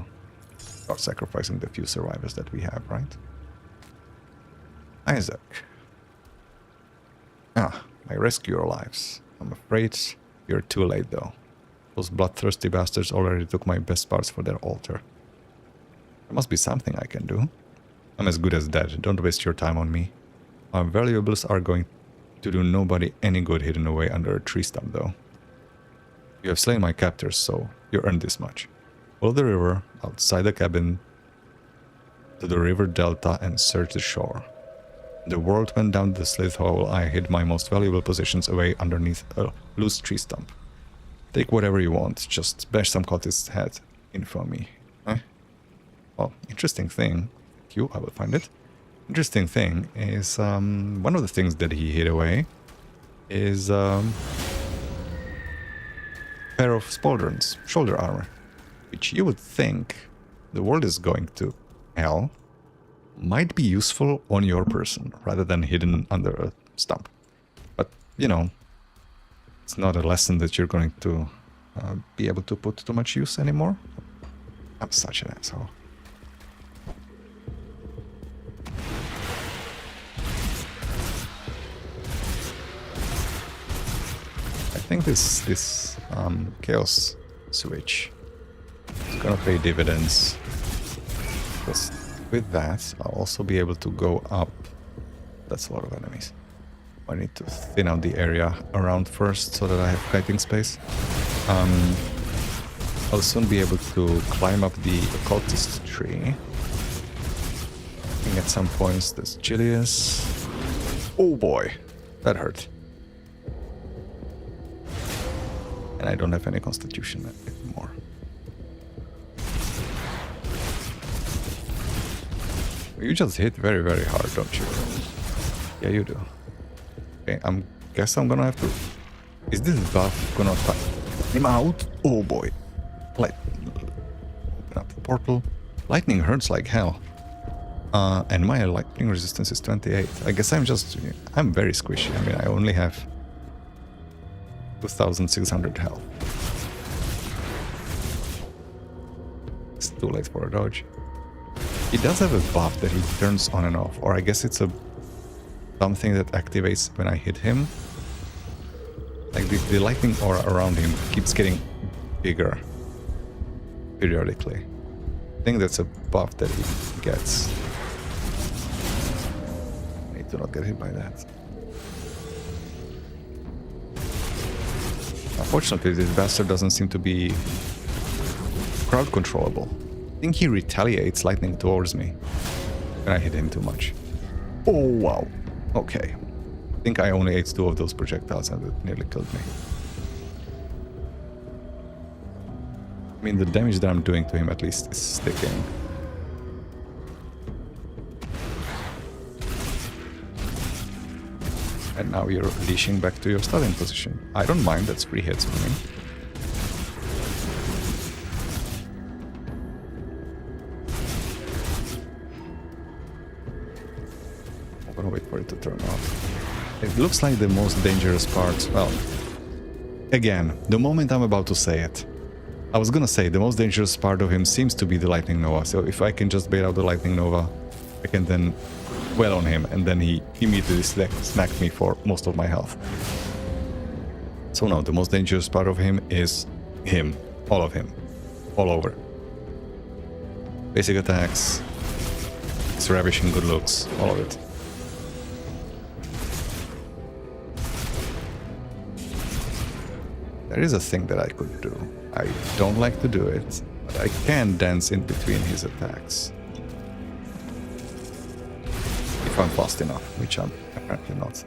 start sacrificing the few survivors that we have, right? Isaac. I rescue your lives. I'm afraid you're too late though. Those bloodthirsty bastards already took my best parts for their altar. There must be something I can do. I'm as good as dead. Don't waste your time on me. My valuables are going to do nobody any good hidden away under a tree stump, though. You have slain my captors, so you earned this much. Follow the river outside the cabin to the river delta and search the shore. The world went down the slith hole. I hid my most valuable possessions away underneath a loose tree stump. Take whatever you want. Just bash some cultist's head in for me. Well, interesting thing. I will find it. Interesting thing is one of the things that he hid away is pair of pauldrons, shoulder armor, which you would think the world is going to hell might be useful on your person rather than hidden under a stump. But you know, it's not a lesson that you're going to be able to put too much use anymore. I'm such an asshole. I think this chaos switch is gonna pay dividends, because with that I'll also be able to go up. That's a lot of enemies. I need to thin out the area around first so that I have kiting space. I'll soon be able to climb up the occultist tree. I think at some points there's Julius. Oh boy, that hurt. And I don't have any constitution anymore. You just hit very, very hard, don't you? Yeah, you do. Okay, guess I'm gonna have to... Is this buff gonna fight him out? Oh boy. Open up the portal. Lightning hurts like hell. And my lightning resistance is 28. I guess I'm very squishy. I mean, I only have 2,600 health. It's too late for a dodge. He does have a buff that he turns on and off, or I guess it's something that activates when I hit him. Like the lightning aura around him keeps getting bigger periodically. I think that's a buff that he gets. I need to not get hit by that. Unfortunately, this bastard doesn't seem to be crowd controllable. I think he retaliates lightning towards me when I hit him too much. Oh, wow. Okay. I think I only ate 2 of those projectiles and it nearly killed me. I mean, the damage that I'm doing to him at least is sticking. And now you're leashing back to your starting position. I don't mind, that's 3 hits for me. I'm gonna wait for it to turn off. It looks like the most dangerous part. Well, again, the moment I'm about to say it, I was gonna say the most dangerous part of him seems to be the Lightning Nova. So if I can just bait out the Lightning Nova, I can then well on him, and then he immediately snacked me for most of my health. So no, the most dangerous part of him is him. All of him. All over. Basic attacks. His ravishing good looks. All of it. There is a thing that I could do. I don't like to do it, but I can dance in between his attacks. If I'm fast enough, which I'm apparently not.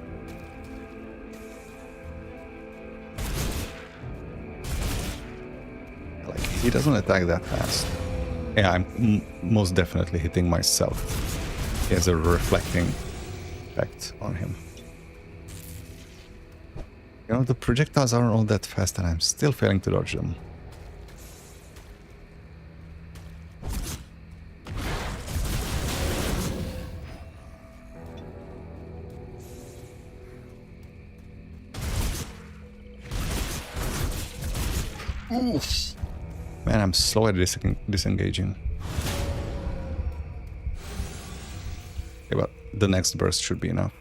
Like, he doesn't attack that fast. Yeah, I'm most definitely hitting myself. He has a reflecting effect on him. You know, the projectiles aren't all that fast and I'm still failing to dodge them. Oof. Man, I'm slow at disengaging. Okay, but the next burst should be enough.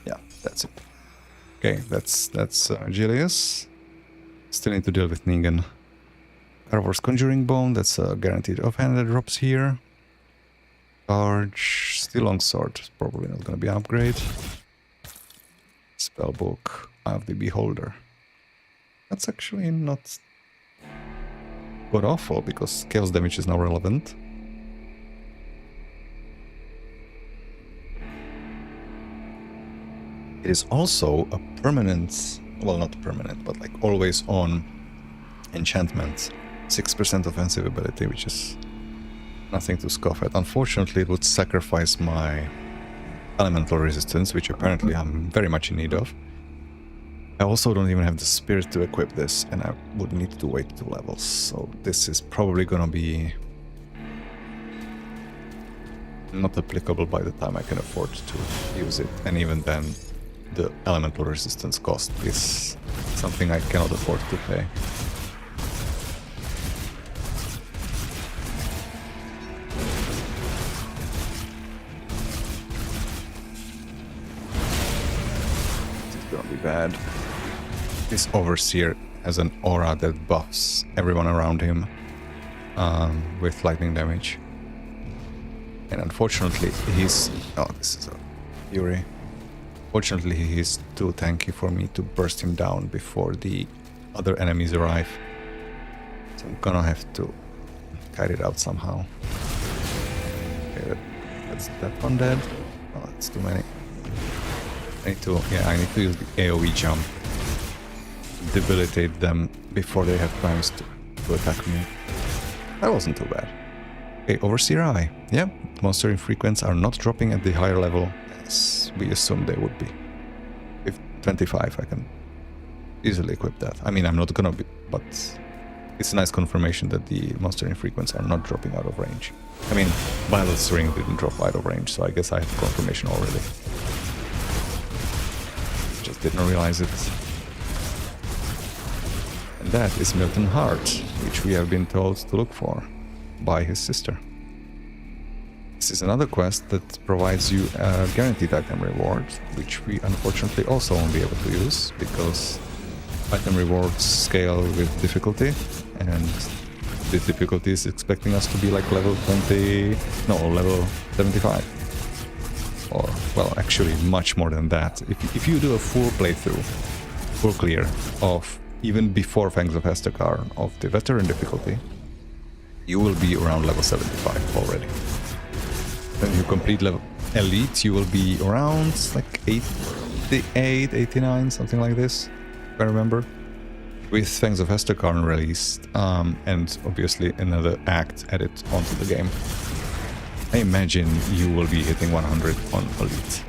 Yeah, that's it. Okay, that's Julius. Still need to deal with Negan. Carvor's Conjuring Bone, that's a guaranteed offhand that drops here. Charge, still Longsword, probably not gonna be an upgrade. Spellbook, Eye of the Beholder. That's actually not god awful because chaos damage is now relevant. It is also a permanent, well, not permanent, but like always on enchantment. 6% offensive ability, which is nothing to scoff at. Unfortunately, it would sacrifice my elemental resistance, which apparently I'm very much in need of. I also don't even have the spirit to equip this, and I would need to wait 2 levels. So this is probably gonna be not applicable by the time I can afford to use it. And even then, the elemental resistance cost is something I cannot afford to pay. It's gonna be bad. This Overseer has an aura that buffs everyone around him with lightning damage. And unfortunately, he's... Oh, this is a Fury. Fortunately, he's too tanky for me to burst him down before the other enemies arrive. So I'm gonna have to kite it out somehow. Okay, that's that one dead. Oh, that's too many. I need to use the AoE jump. Debilitate them before they have times to attack me. That wasn't too bad. Okay, Overseer Eye. Yeah, monster infrequents are not dropping at the higher level as we assumed they would be. With 25, I can easily equip that. I mean, I'm not gonna be, but it's a nice confirmation that the monster infrequents are not dropping out of range. I mean, Violet's Ring didn't drop out of range, so I guess I have confirmation already. Just didn't realize it. And that is Milton Hart, which we have been told to look for by his sister. This is another quest that provides you a guaranteed item reward, which we unfortunately also won't be able to use because item rewards scale with difficulty, and the difficulty is expecting us to be like level 20, no, level 75. Or, well, actually much more than that. If you do a full playthrough, full clear of even before Fangs of Hestakar of the veteran difficulty, you will be around level 75 already. When you complete level elite, you will be around like 88, 89, something like this, if I remember. With Fangs of Hestakar released, and obviously another act added onto the game. I imagine you will be hitting 100 on Elite.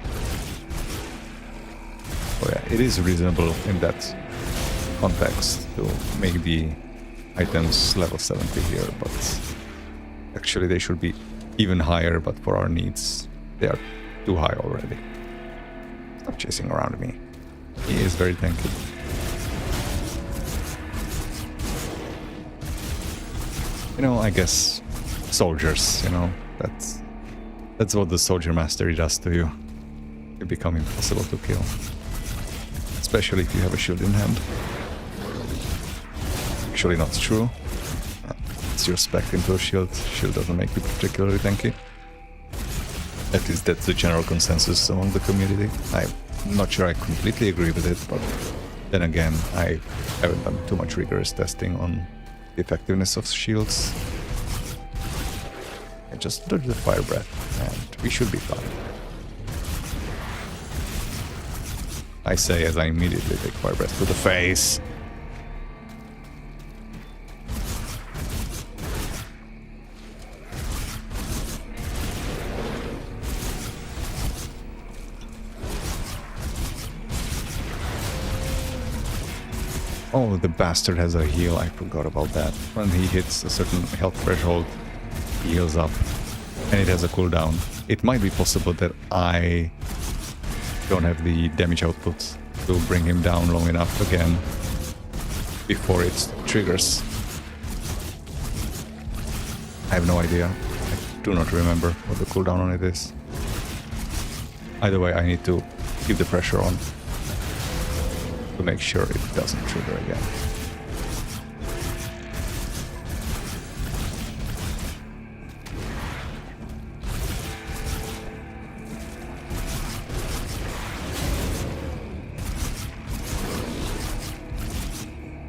Oh yeah, it is reasonable in that context to make the items level 70 here, but actually they should be even higher, but for our needs, they are too high already. Stop chasing around me. He is very tanky. You know, I guess soldiers, you know, that's what the soldier mastery does to you. You become impossible to kill. Especially if you have a shield in hand. Actually not true. It's your spec into a shield. Shield doesn't make you particularly tanky. At least that's the general consensus among the community. I'm not sure I completely agree with it, but then again, I haven't done too much rigorous testing on the effectiveness of shields. I just dodge the fire breath, and we should be fine. I say as I immediately take fire breath to the face. Oh, the bastard has a heal. I forgot about that. When he hits a certain health threshold, he heals up. And it has a cooldown. It might be possible that I don't have the damage output to bring him down long enough again before it triggers. I have no idea. I do not remember what the cooldown on it is. Either way, I need to keep the pressure on to make sure it doesn't trigger again.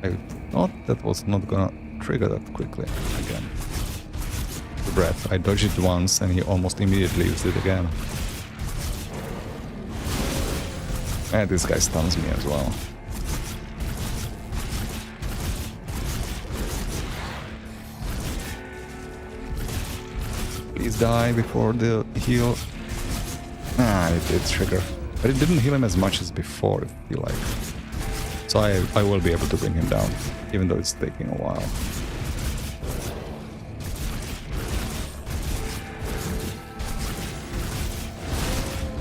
I thought that was not gonna trigger that quickly again. The breath. I dodged it once and he almost immediately used it again. And this guy stuns me as well. Please die before the heal. Ah, it did trigger. But it didn't heal him as much as before, I feel like. So I will be able to bring him down, even though it's taking a while.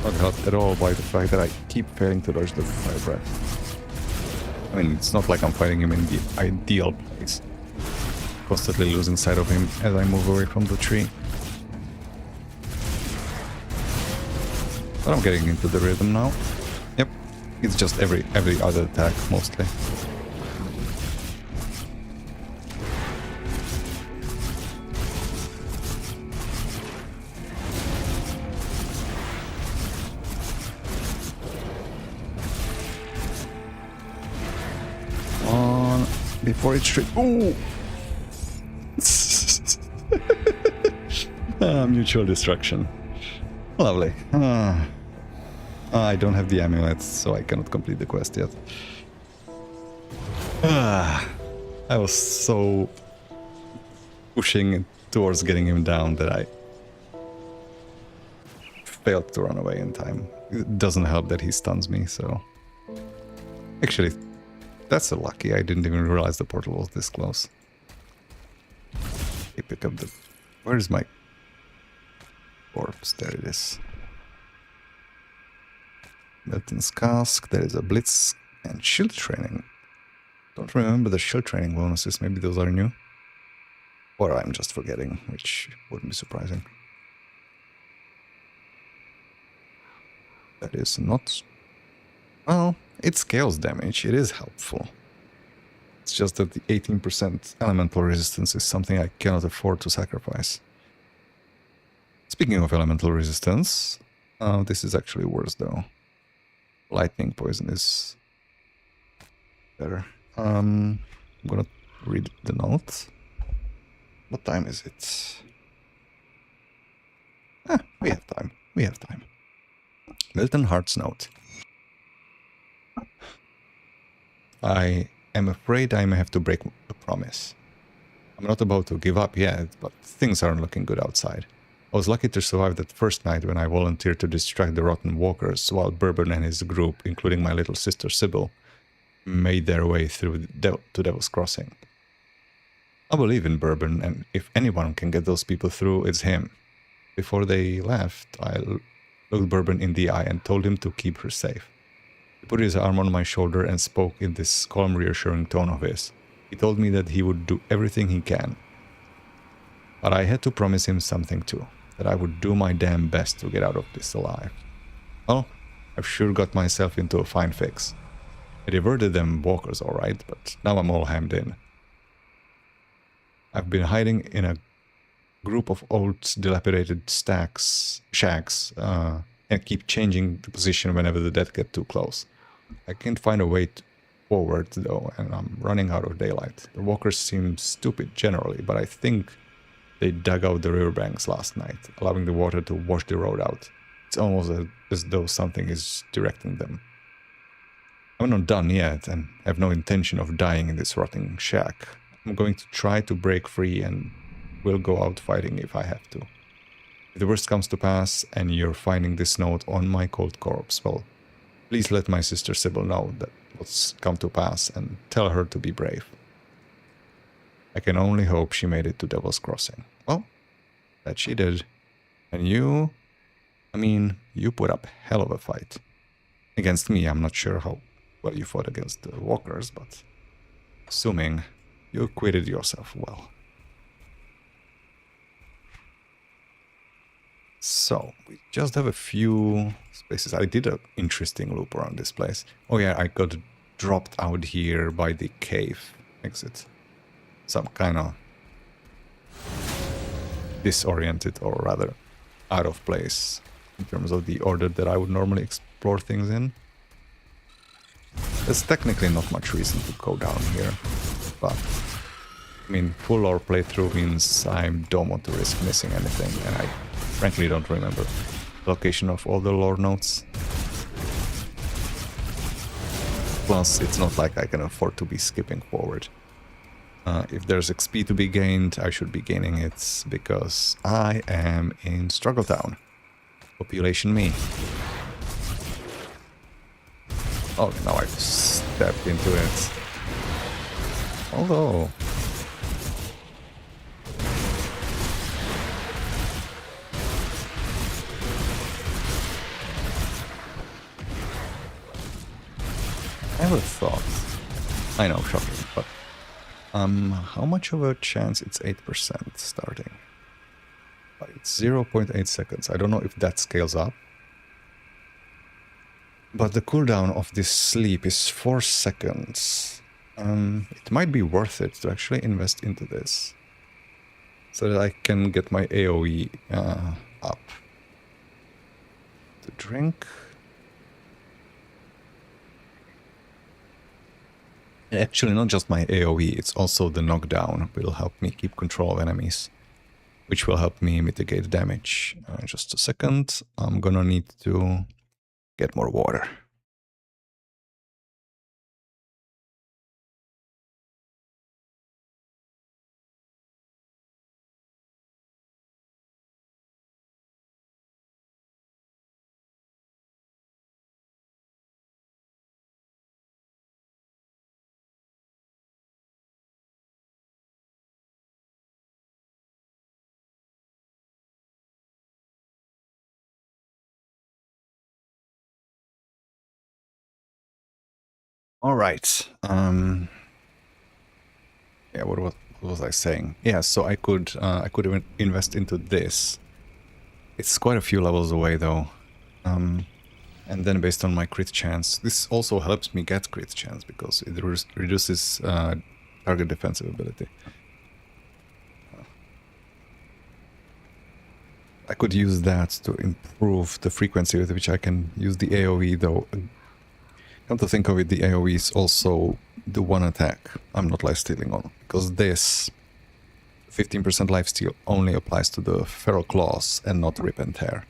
Not helped at all by the fact that I keep failing to dodge the fire breath. I mean, it's not like I'm fighting him in the ideal place. Constantly losing sight of him as I move away from the tree. But I'm getting into the rhythm now. Yep, it's just every other attack, mostly. On before it's straight. Ooh! Mutual destruction. Lovely. I don't have the amulets, so I cannot complete the quest yet. I was so pushing towards getting him down that I failed to run away in time. It doesn't help that he stuns me, so... Actually, that's a lucky. I didn't even realize the portal was this close. I pick up the... Where's my corpse? There it is. Milton's cask, there is a blitz and shield training. Don't remember the shield training bonuses, maybe those are new. Or I'm just forgetting, which wouldn't be surprising. That is not... Well, it scales damage, it is helpful. It's just that the 18% elemental resistance is something I cannot afford to sacrifice. Speaking of elemental resistance, this is actually worse though. Lightning poison is better. I'm gonna read the note. What time is it? We have time. We have time. Milton Hart's note. I am afraid I may have to break a promise. I'm not about to give up yet, but things aren't looking good outside. I was lucky to survive that first night when I volunteered to distract the rotten walkers while Bourbon and his group, including my little sister Sybil, made their way through to Devil's Crossing. I believe in Bourbon, and if anyone can get those people through, it's him. Before they left, I looked Bourbon in the eye and told him to keep her safe. He put his arm on my shoulder and spoke in this calm, reassuring tone of his. He told me that he would do everything he can. But I had to promise him something too, that I would do my damn best to get out of this alive. Well, I've sure got myself into a fine fix. I diverted them walkers alright, but now I'm all hemmed in. I've been hiding in a group of old dilapidated shacks, and keep changing the position whenever the dead get too close. I can't find a way forward though, and I'm running out of daylight. The walkers seem stupid generally, but I think they dug out the riverbanks last night, allowing the water to wash the road out. It's almost as though something is directing them. I'm not done yet, and have no intention of dying in this rotting shack. I'm going to try to break free and will go out fighting if I have to. If the worst comes to pass and you're finding this note on my cold corpse, well, please let my sister Sybil know that what's come to pass and tell her to be brave. I can only hope she made it to Devil's Crossing. Well, that she did. And you put up hell of a fight. Against me, I'm not sure how well you fought against the walkers, but assuming you acquitted yourself well. So, we just have a few spaces. I did an interesting loop around this place. Oh yeah, I got dropped out here by the cave exit. Some kind of disoriented, or rather out of place in terms of the order that I would normally explore things in. There's technically not much reason to go down here, but I mean, full lore playthrough means I don't want to risk missing anything, and I frankly don't remember the location of all the lore notes. Plus, it's not like I can afford to be skipping forward. If there's XP to be gained, I should be gaining it, because I am in Struggle Town. Population me. Oh, now I've stepped into it. Although... I never thought. I know, shocking, but... how much of a chance? It's 8% starting. But it's 0.8 seconds. I don't know if that scales up. But the cooldown of this sleep is 4 seconds. It might be worth it to actually invest into this, so that I can get my AoE up. To drink. Actually, not just my AoE, it's also the knockdown will help me keep control of enemies, which will help me mitigate damage. Just a second, I'm gonna need to get more water. All right. Yeah, what was I saying? Yeah, so I could even invest into this. It's quite a few levels away though. And then based on my crit chance, this also helps me get crit chance because it reduces target defensive ability. I could use that to improve the frequency with which I can use the AoE though. Come to think of it, the AoE is also the one attack I'm not lifestealing on, because this 15% lifesteal only applies to the feral claws and not rip and tear.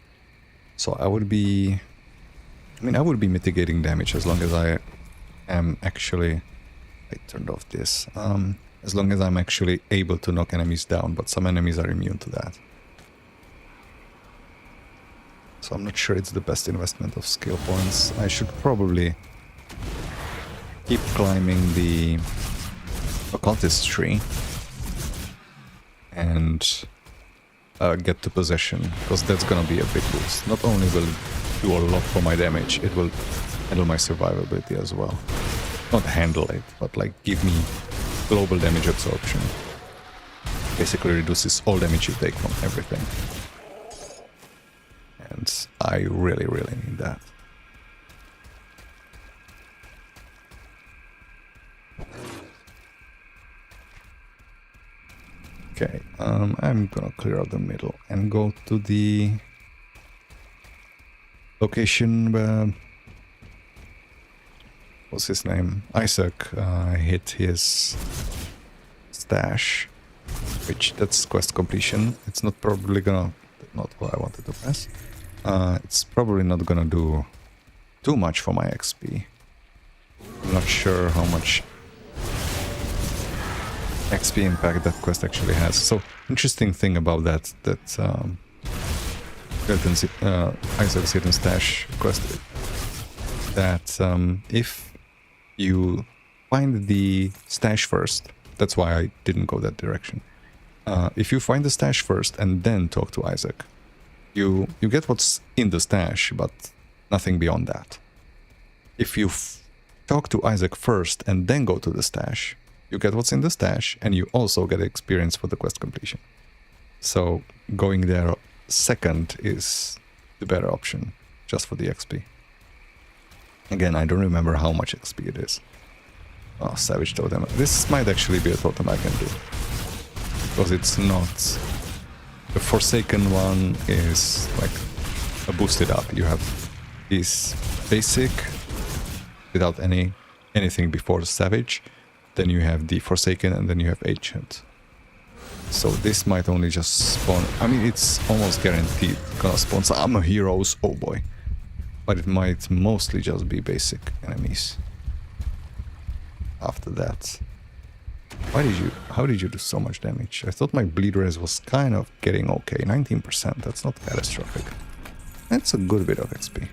So I would be mitigating damage as long as I am actually... I turned off this. As long as I'm actually able to knock enemies down, but some enemies are immune to that. So I'm not sure it's the best investment of skill points. I should probably keep climbing the occultist tree and get to possession, because that's gonna be a big boost. Not only will it do a lot for my damage, it will handle my survivability as well. Not handle it, but like give me global damage absorption. Basically reduces all damage you take from everything. And I really, really need that. Okay, I'm gonna clear out the middle and go to the location where, what's his name? Isaac hit his stash, which that's quest completion. It's not probably gonna, not what I wanted to press. It's probably not gonna do too much for my XP. I'm not sure how much XP impact that quest actually has. So interesting thing about that Isaac's hidden stash quest, that if you find the stash first, that's why I didn't go that direction. If you find the stash first and then talk to Isaac, you get what's in the stash, but nothing beyond that. If you talk to Isaac first and then go to the stash, you get what's in the stash, and you also get experience for the quest completion. So going there second is the better option, just for the XP. Again, I don't remember how much XP it is. Oh, Savage Totem. This might actually be a totem I can do, because it's not... The Forsaken one is like a boosted up. You have this basic without anything before Savage. Then you have the Forsaken, and then you have Ancient. So this might only just spawn... I mean, it's almost guaranteed gonna spawn some heroes, oh boy. But it might mostly just be basic enemies after that. How did you do so much damage? I thought my bleed res was kind of getting okay. 19%, that's not catastrophic. That's a good bit of XP.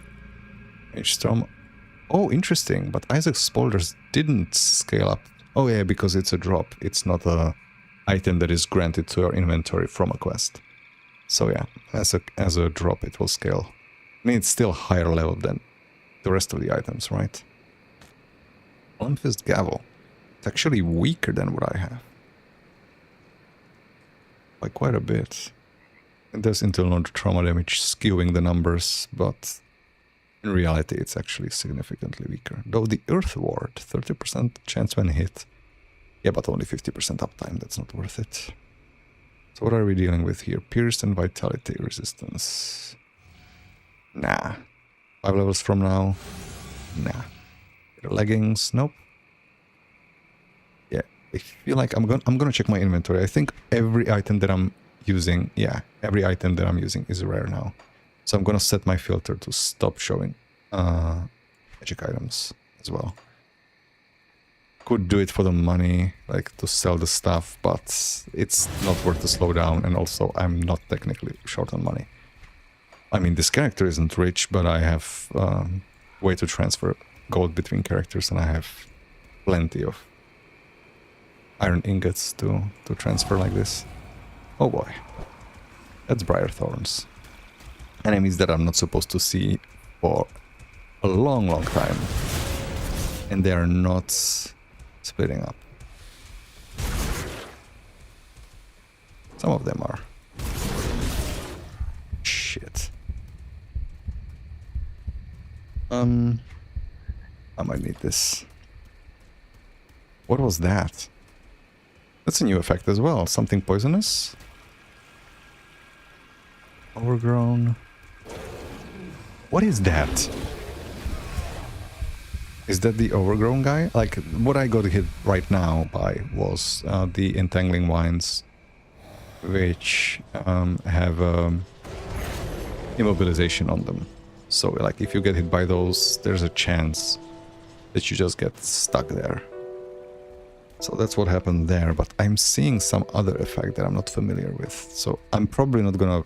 H-Storm. Oh, interesting, but Isaac's spoilers didn't scale up. Oh yeah, because it's a drop. It's not a item that is granted to your inventory from a quest. So yeah, as a drop it will scale. I mean, it's still higher level than the rest of the items, right? Unfist Gavel. It's actually weaker than what I have. By quite a bit. And there's internal trauma damage skewing the numbers, but in reality it's actually significantly weaker. Though the Earth Ward, 30% chance when hit. Yeah, but only 50% uptime, that's not worth it. So what are we dealing with here? Pierce and Vitality resistance. Nah. 5 levels from now? Nah. Leggings? Nope. Yeah, I feel like I'm gonna check my inventory. I think every item that I'm using, yeah, every item that I'm using is rare now. So I'm gonna set my filter to stop showing magic items as well. Could do it for the money, like to sell the stuff, but it's not worth to slow down, and also I'm not technically short on money. I mean, this character isn't rich, but I have way to transfer gold between characters, and I have plenty of iron ingots to transfer like this. Oh boy. That's Briar Thorns. Enemies that I'm not supposed to see for a long, long time. And they are not splitting up. Some of them are. Shit. I might need this. What was that? That's a new effect as well. Something poisonous? Overgrown. What is that? Is that the overgrown guy? Like, what I got hit right now by was the entangling vines, which have immobilization on them. So, like, if you get hit by those, there's a chance that you just get stuck there. So that's what happened there, but I'm seeing some other effect that I'm not familiar with. So I'm probably not gonna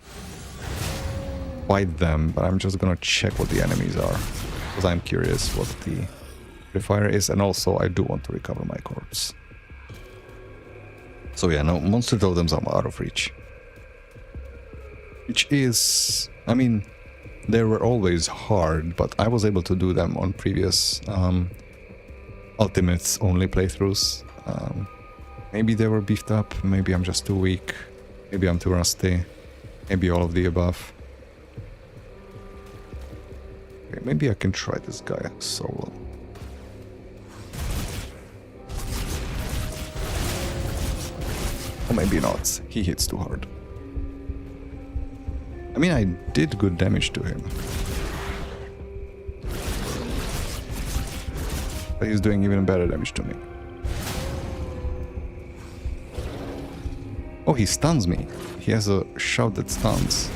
fight them, but I'm just gonna check what the enemies are. Because I'm curious what the modifier is, and also I do want to recover my corpse. So yeah, no, monster totems are out of reach. Which is... I mean, they were always hard, but I was able to do them on previous Ultimates only playthroughs. Maybe they were beefed up, maybe I'm just too weak, maybe I'm too rusty, maybe all of the above. Okay, maybe I can try this guy solo. Or maybe not, he hits too hard. I mean, I did good damage to him. But he's doing even better damage to me. Oh, he stuns me. He has a shout that stuns.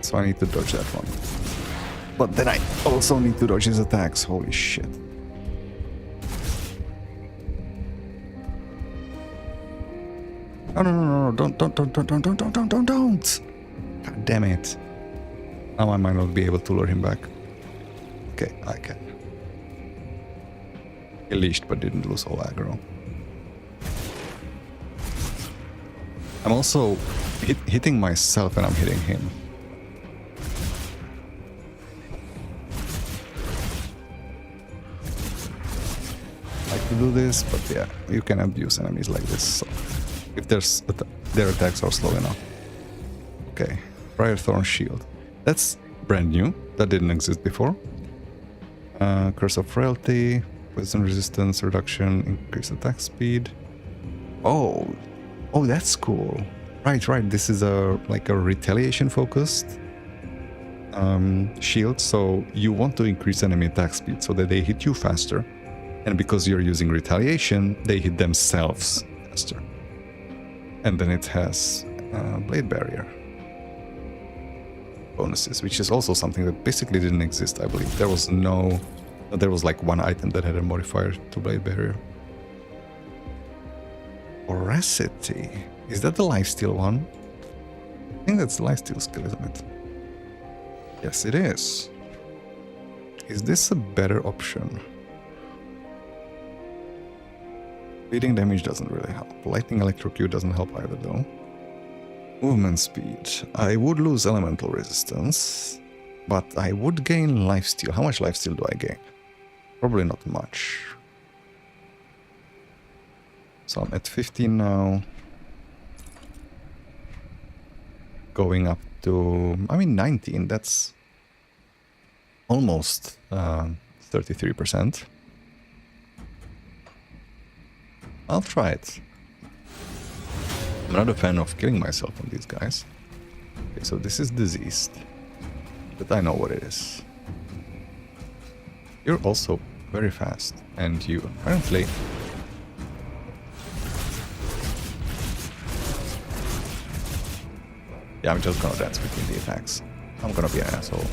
So I need to dodge that one. But then I also need to dodge his attacks. Holy shit. No, don't. God damn it. Now I might not be able to lure him back. Okay, I can. He leashed but didn't lose all aggro. I'm also hitting myself and I'm hitting him. I like to do this, but yeah, you can abuse enemies like this. So if their attacks are slow enough. Okay, Briar Thorn Shield. That's brand new. That didn't exist before. Curse of Frailty, Poison Resistance Reduction, Increased Attack Speed. Oh, that's cool. Right. This is like a retaliation focused shield. So you want to increase enemy attack speed so that they hit you faster. And because you're using retaliation, they hit themselves faster. And then it has Blade Barrier bonuses, which is also something that basically didn't exist, I believe. There was like one item that had a modifier to Blade Barrier. Voracity. Is that the lifesteal one? I think that's the lifesteal skill, isn't it? Yes, it is. Is this a better option? Bleeding damage doesn't really help. Lightning Electrocute doesn't help either, though. Movement speed. I would lose elemental resistance, but I would gain lifesteal. How much lifesteal do I gain? Probably not much. So I'm at 15 now. Going up to... 19. That's almost 33%. I'll try it. I'm not a fan of killing myself on these guys. Okay, so this is diseased. But I know what it is. You're also very fast. And you apparently... Yeah, I'm just gonna dance between the attacks. I'm gonna be an asshole.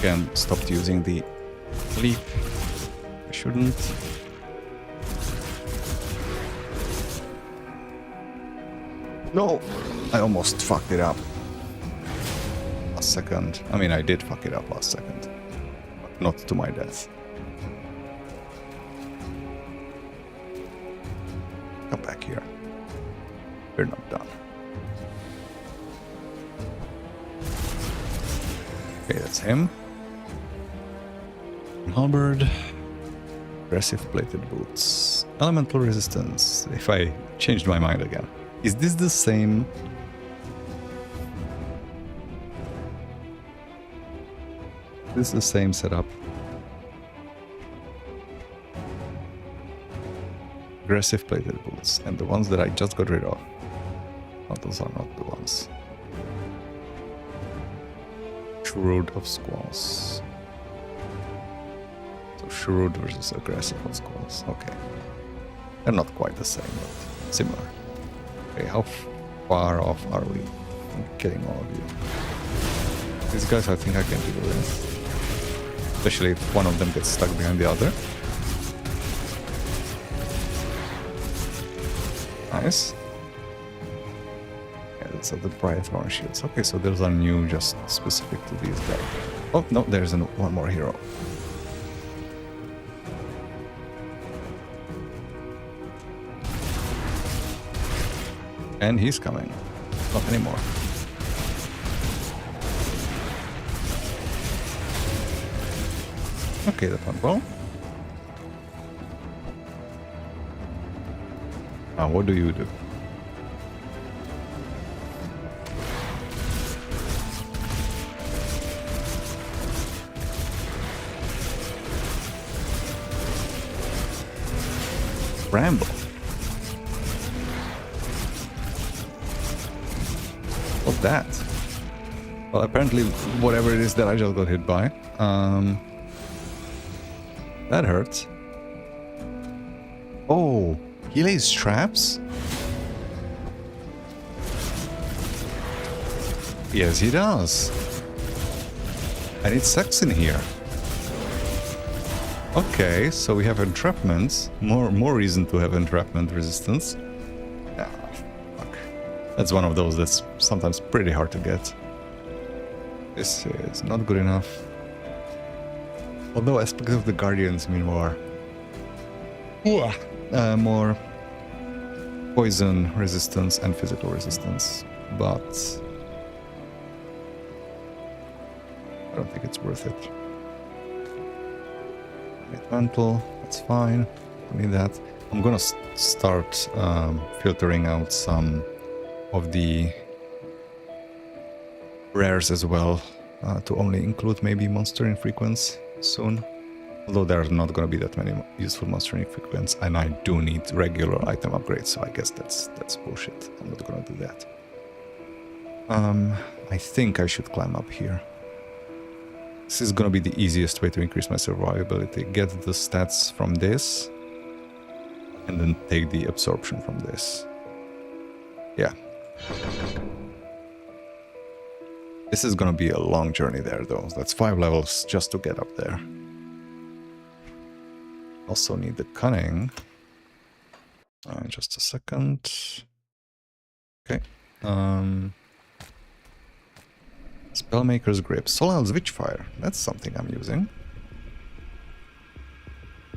Again, stopped using the leap. I shouldn't. No! I almost fucked it up. Last second. I did fuck it up last second. But not to my death. Come back here. We're not done. Okay, that's him. Halberd. Aggressive plated boots. Elemental resistance. If I changed my mind again. Is this the same? This is the same setup. Aggressive plated boots. And the ones that I just got rid of. Oh, those are not the ones. Shroud of Squalls. So Shrewd versus aggressive on schools. Okay. They're not quite the same, but similar. Okay, how far off are we from killing all of you? These guys I think I can deal with. Especially if one of them gets stuck behind the other. Nice. Yeah, those are the bright thorn shields. Okay, so those are new, just specific to these guys. Oh, no, there's one more hero. And he's coming. Not anymore. Okay, that went well. Now, what do you do? Ramble. What's that? Well, apparently, whatever it is that I just got hit by. That hurts. Oh, he lays traps? Yes, he does. And it sucks in here. Okay, so we have entrapments. More reason to have entrapment resistance. Ah, fuck. That's one of those that's sometimes pretty hard to get. This is not good enough. Although aspects of the Guardians mean more poison resistance and physical resistance, but I don't think it's worth it. Mantle, that's fine. Don't need that. I'm gonna start filtering out some of the rares as well, to only include maybe monster infrequents soon. Although there are not gonna be that many useful monster infrequents, and I do need regular item upgrades, so I guess that's bullshit. I'm not gonna do that. I think I should climb up here. This is gonna be the easiest way to increase my survivability. Get the stats from this, and then take the absorption from this. Yeah. This is gonna be a long journey there, though. That's 5 levels just to get up there. Also need the cunning. Just a second. Okay. Spellmaker's Grip. Solal's Witchfire. That's something I'm using.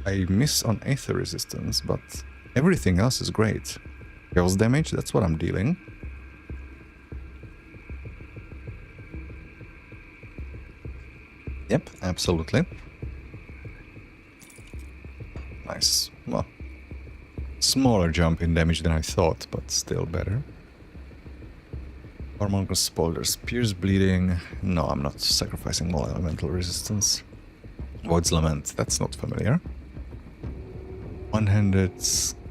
I miss on Aether resistance, but everything else is great. Chaos damage, that's what I'm dealing. Yep, absolutely. Nice. Well, smaller jump in damage than I thought, but still better. Hormonal Spoilers, Pierce Bleeding. No, I'm not sacrificing more elemental resistance. Void's Lament, that's not familiar. One-handed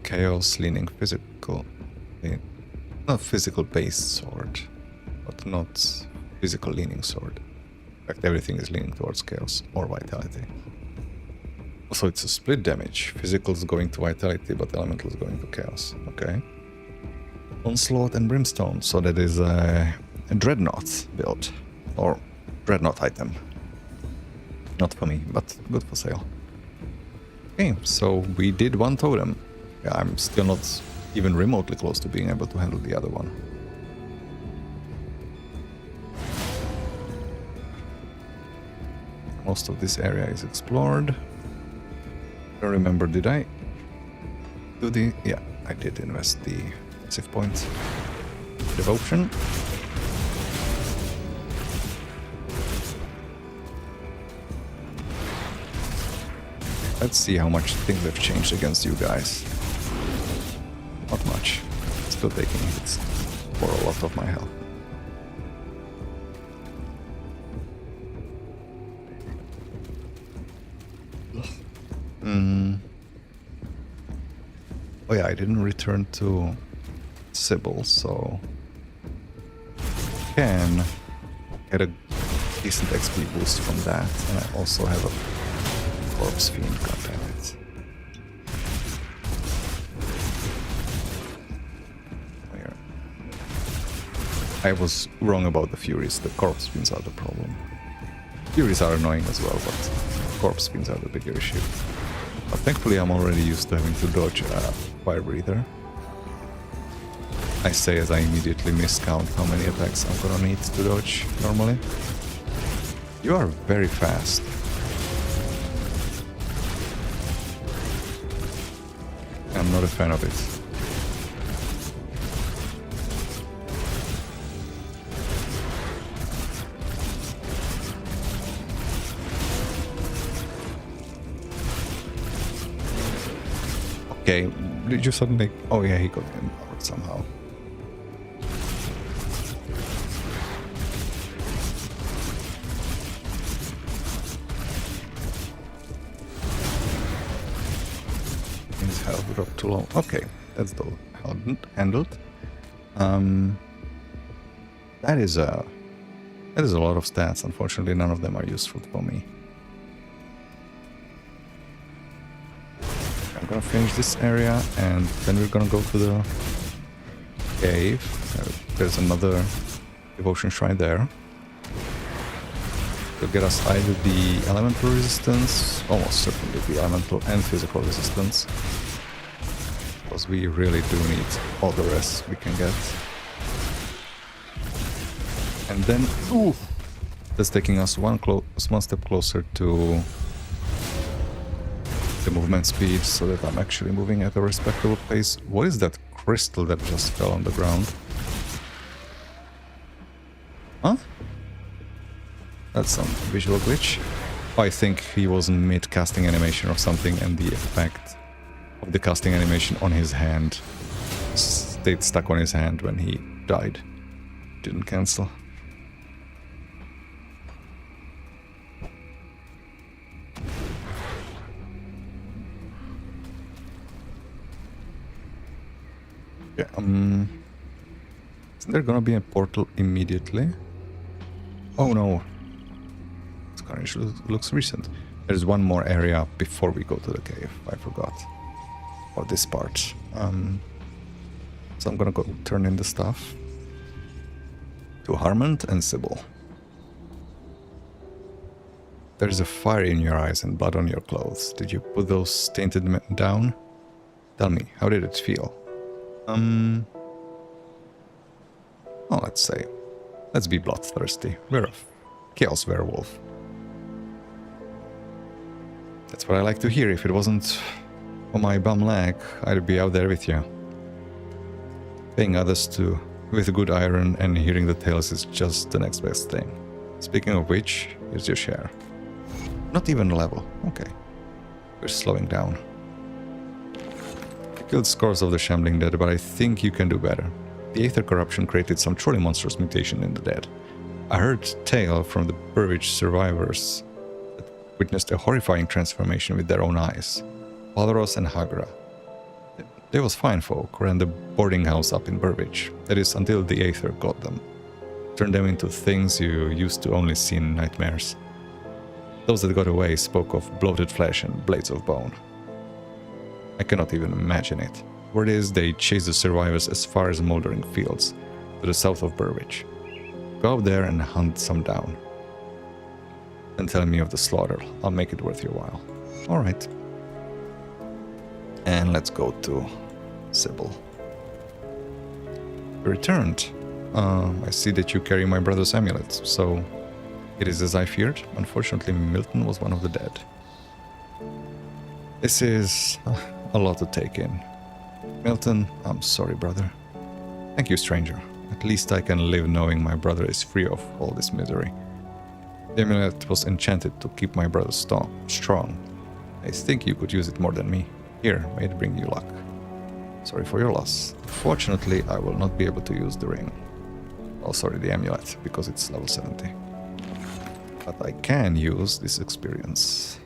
Chaos Leaning Physical. Not physical based sword, but not physical leaning sword. In fact, everything is leaning towards Chaos or Vitality. Also, it's a split damage. Physical is going to Vitality, but Elemental is going to Chaos. Okay. Onslaught and Brimstone, so that is a Dreadnought build, or Dreadnought item. Not for me, but good for sale. Okay, so we did one totem. Yeah, I'm still not even remotely close to being able to handle the other one. Most of this area is explored. I don't remember, did I do the... Yeah, I did invest the save point. Devotion. Let's see how much things have changed against you guys. Not much. Still taking hits for a lot of my health. Oh yeah, I didn't return to Sybil, so can get a decent XP boost from that, and I also have a Corpse Fiend, goddammit. Where? I was wrong about the Furies. The Corpse Fiends are the problem. Furies are annoying as well, but Corpse Fiends are the bigger issue. But thankfully I'm already used to having to dodge a Fire Breather. I say as I immediately miscount how many attacks I'm gonna need to dodge normally. You are very fast. I'm not a fan of it. Okay, did you suddenly... Oh yeah, he got empowered somehow. His health dropped too low. Okay, that's the handled. That is a lot of stats. Unfortunately, none of them are useful for me. I'm gonna finish this area and then we're gonna go to the cave. There's another devotion shrine there. To get us either the elemental resistance, almost certainly the elemental and physical resistance. Because we really do need all the rest we can get. And then, ooh, that's taking us one step closer to the movement speed, so that I'm actually moving at a respectable pace. What is that crystal that just fell on the ground? Huh? That's some visual glitch. I think he was in mid-casting animation or something, and the effect of the casting animation on his hand stayed stuck on his hand when he died. Didn't cancel. Yeah, isn't there gonna be a portal immediately? Oh no. This carnage looks recent. There's one more area before we go to the cave. I forgot. Or this part. So I'm gonna go turn in the stuff. To Harmond and Sybil. There's a fire in your eyes and blood on your clothes. Did you put those tainted men down? Tell me, how did it feel? Oh, let's be bloodthirsty. We're a chaos werewolf. That's what I like to hear. If it wasn't for my bum leg, I'd be out there with you. Paying others with good iron and hearing the tales is just the next best thing. Speaking of which, here's your share. Not even a level. Okay. We're slowing down. I killed scores of the shambling dead, but I think you can do better. The Aether corruption created some truly monstrous mutation in the dead. I heard tale from the Burridge survivors that witnessed a horrifying transformation with their own eyes. Valros and Hagra. They was fine folk, ran the boarding house up in Burridge. That is, until the Aether got them. Turned them into things you used to only see in nightmares. Those that got away spoke of bloated flesh and blades of bone. I cannot even imagine it. Word is they chase the survivors as far as Mouldering Fields, to the south of Burridge. Go out there and hunt some down. And tell me of the slaughter. I'll make it worth your while. Alright. And let's go to Sybil. You returned. I see that you carry my brother's amulet, so it is as I feared. Unfortunately, Milton was one of the dead. This is a lot to take in. Milton, I'm sorry, brother. Thank you, stranger. At least I can live knowing my brother is free of all this misery. The amulet was enchanted to keep my brother strong. I think you could use it more than me. Here, may it bring you luck. Sorry for your loss. Fortunately, I will not be able to use the ring. Oh, sorry, the amulet, because it's level 70. But I can use this experience.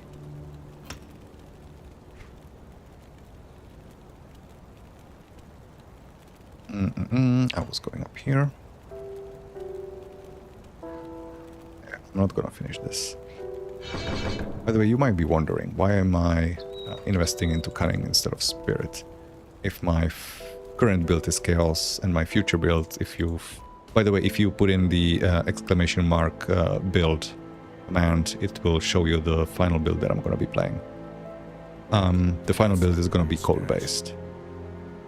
I was going up here. Yeah, I'm not gonna finish this. By the way, you might be wondering, why am I investing into cunning instead of spirit? If my current build is chaos and my future build, if you've... By the way, if you put in the exclamation mark build command, it will show you the final build that I'm going to be playing. The final build is going to be code-based.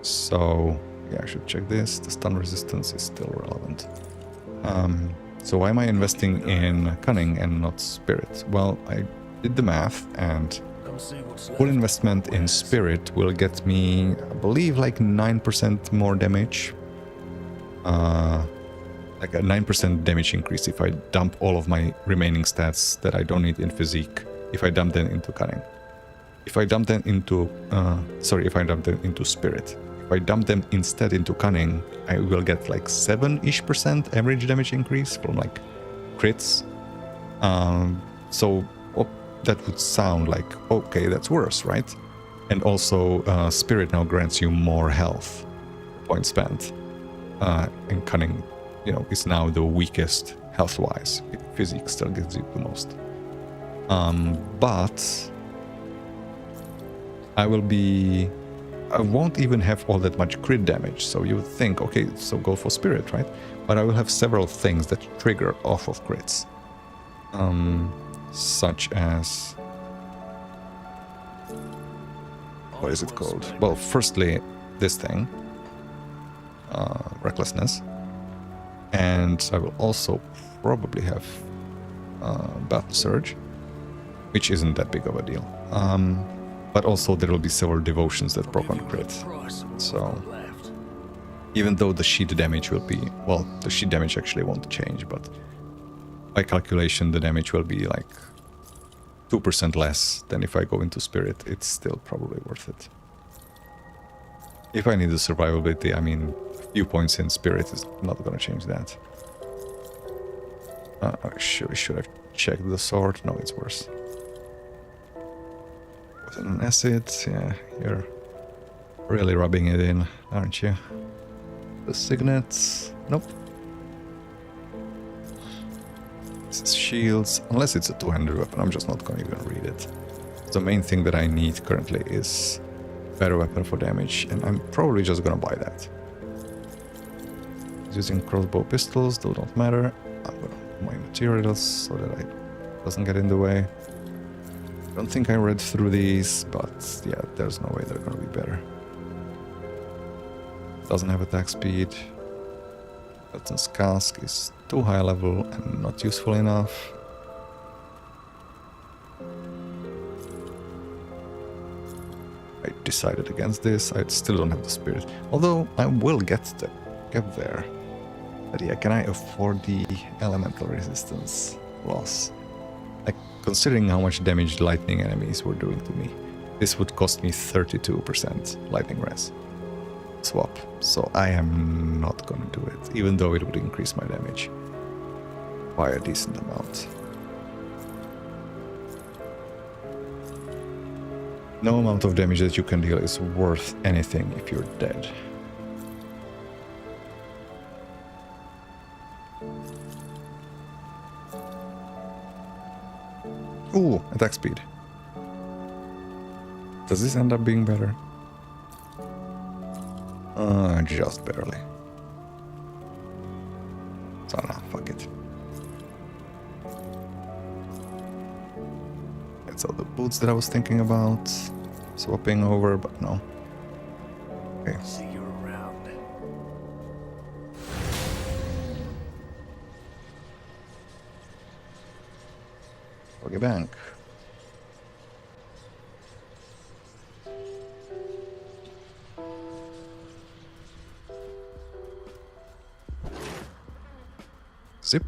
So, yeah, I should check this. The stun resistance is still relevant. So why am I investing in cunning and not spirit? Well, I did the math, and full investment in spirit will get me, I believe, like 9% more damage. Like a 9% damage increase if I dump all of my remaining stats that I don't need in physique, if I dump them into cunning. If I dump them into, if I dump them into spirit. If I dump them instead into cunning, I will get like 7-ish% average damage increase from like crits. So that would sound like, okay, that's worse, right? And also spirit now grants you more health points spent. And cunning, you know, is now the weakest health-wise. Physique still gives you the most. But I won't even have all that much crit damage, so you would think, okay, so go for spirit, right? But I will have several things that trigger off of crits. Such as... what is it called? Well, firstly, this thing. Recklessness. And I will also probably have Battle Surge, which isn't that big of a deal. But also there will be several devotions that proc on crit. So even though the sheet damage will be... well, the sheet damage actually won't change, but by calculation the damage will be like 2% less than if I go into spirit. It's still probably worth it. If I need the survivability, I mean, a few points in spirit is not gonna change that. Should have checked the sword? No, it's worse. Was it an acid? Yeah, you're really rubbing it in, aren't you? The signets? Nope. This is shields. Unless it's a two-handed weapon, I'm just not gonna even read it. The main thing that I need currently is better weapon for damage, and I'm probably just gonna buy that. Using crossbow pistols, those don't matter. I'm gonna put my materials so that it doesn't get in the way. Don't think I read through these, but yeah, there's no way they're gonna be better. Doesn't have attack speed. Button's cask is too high level and not useful enough. I decided against this. I still don't have the spirit, although I will get there. But yeah, can I afford the elemental resistance loss? Like, considering how much damage lightning enemies were doing to me, this would cost me 32% lightning res swap. So I am not gonna do it, even though it would increase my damage by a decent amount. No amount of damage that you can deal is worth anything if you're dead. Ooh, attack speed. Does this end up being better? Just barely. So no, fuck it. It's all the boots that I was thinking about swapping over, but no. Okay. See you around. Okay, bank. Zip.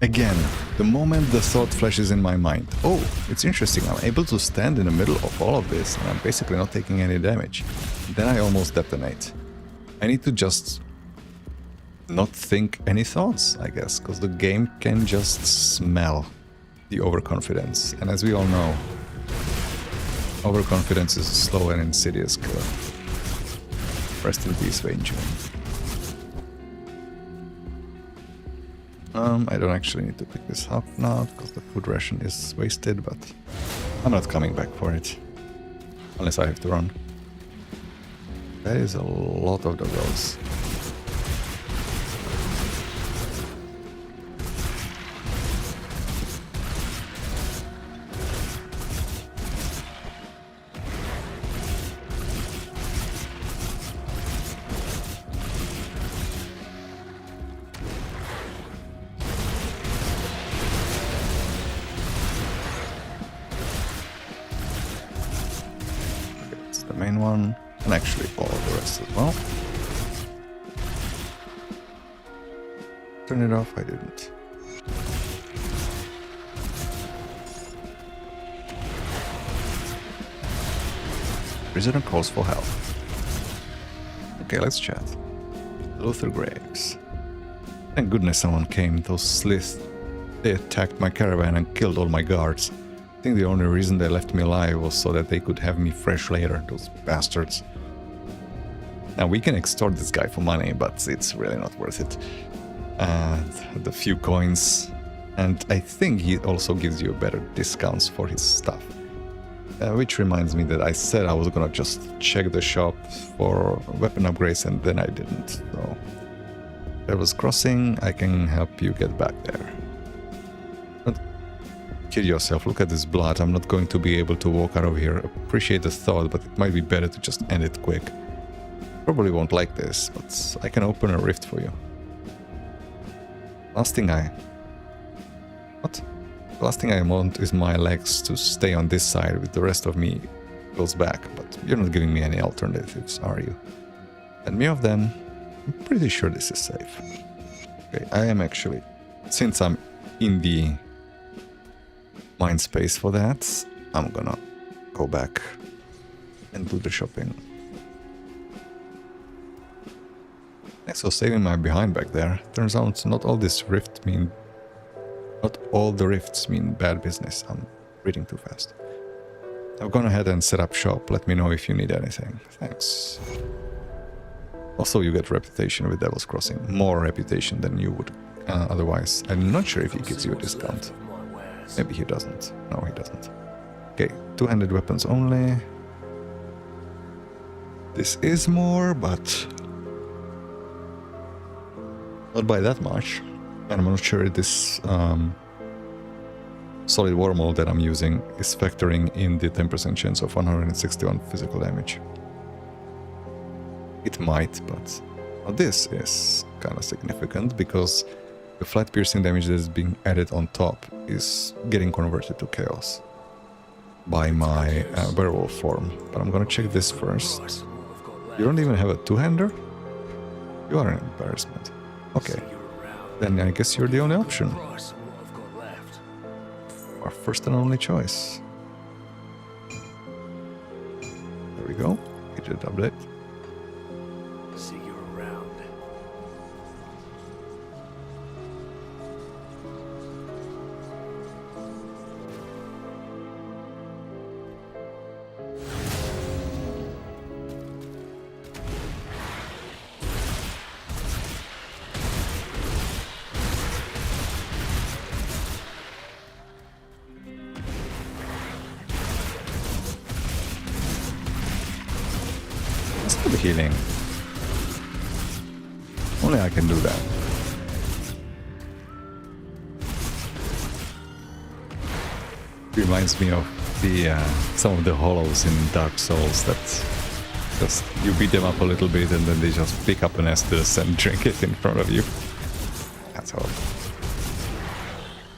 Again, the moment the thought flashes in my mind, oh, it's interesting, I'm able to stand in the middle of all of this and I'm basically not taking any damage. Then I almost detonate. I need to just not think any thoughts, I guess, because the game can just smell the overconfidence. And as we all know, overconfidence is a slow and insidious killer. Rest in peace, Wayne June. I don't actually need to pick this up now because the food ration is wasted, but I'm not coming back for it. Unless I have to run. That is a lot of doggos. Main one, and actually all of the rest as well. Turn it off, I didn't. Prisoner calls for help. Okay, let's chat. Luther Graves. Thank goodness someone came. Those sliths, they attacked my caravan and killed all my guards. I think the only reason they left me alive was so that they could have me fresh later, those bastards. Now we can extort this guy for money, but it's really not worth it. The few coins, and I think he also gives you better discounts for his stuff. Which reminds me that I said I was gonna just check the shop for weapon upgrades and then I didn't. So there was crossing, I can help you get back there. Kill yourself, look at this blood. I'm not going to be able to walk out of here. Appreciate the thought, but it might be better to just end it quick. Probably won't like this, but I can open a rift for you. Last thing I want is my legs to stay on this side with the rest of me goes back, but you're not giving me any alternatives, are you? And me of them, I'm pretty sure this is safe. Okay, I am actually, since I'm in the mind space for that, I'm gonna go back and do the shopping. Thanks for saving my behind back there. Turns out not all the rifts mean bad business. I'm reading too fast. I've gone ahead and set up shop. Let me know if you need anything. Thanks. Also, you get reputation with Devil's Crossing. More reputation than you would otherwise. I'm not sure if he gives you a discount. Maybe he doesn't. No, he doesn't. Okay, two-handed weapons only. This is more, but not by that much. And I'm not sure if this solid wormhole that I'm using is factoring in the 10% chance of 161 physical damage. It might, but this is kind of significant because the flat piercing damage that is being added on top is getting converted to chaos by my werewolf form. But I'm gonna check this first. You don't even have a two-hander? You are an embarrassment. Okay, then I guess you're the only option. Our first and only choice. There we go. Gadget update. See you around. Healing. Only I can do that. Reminds me of the some of the hollows in Dark Souls that just you beat them up a little bit and then they just pick up an Estus and drink it in front of you. That's all.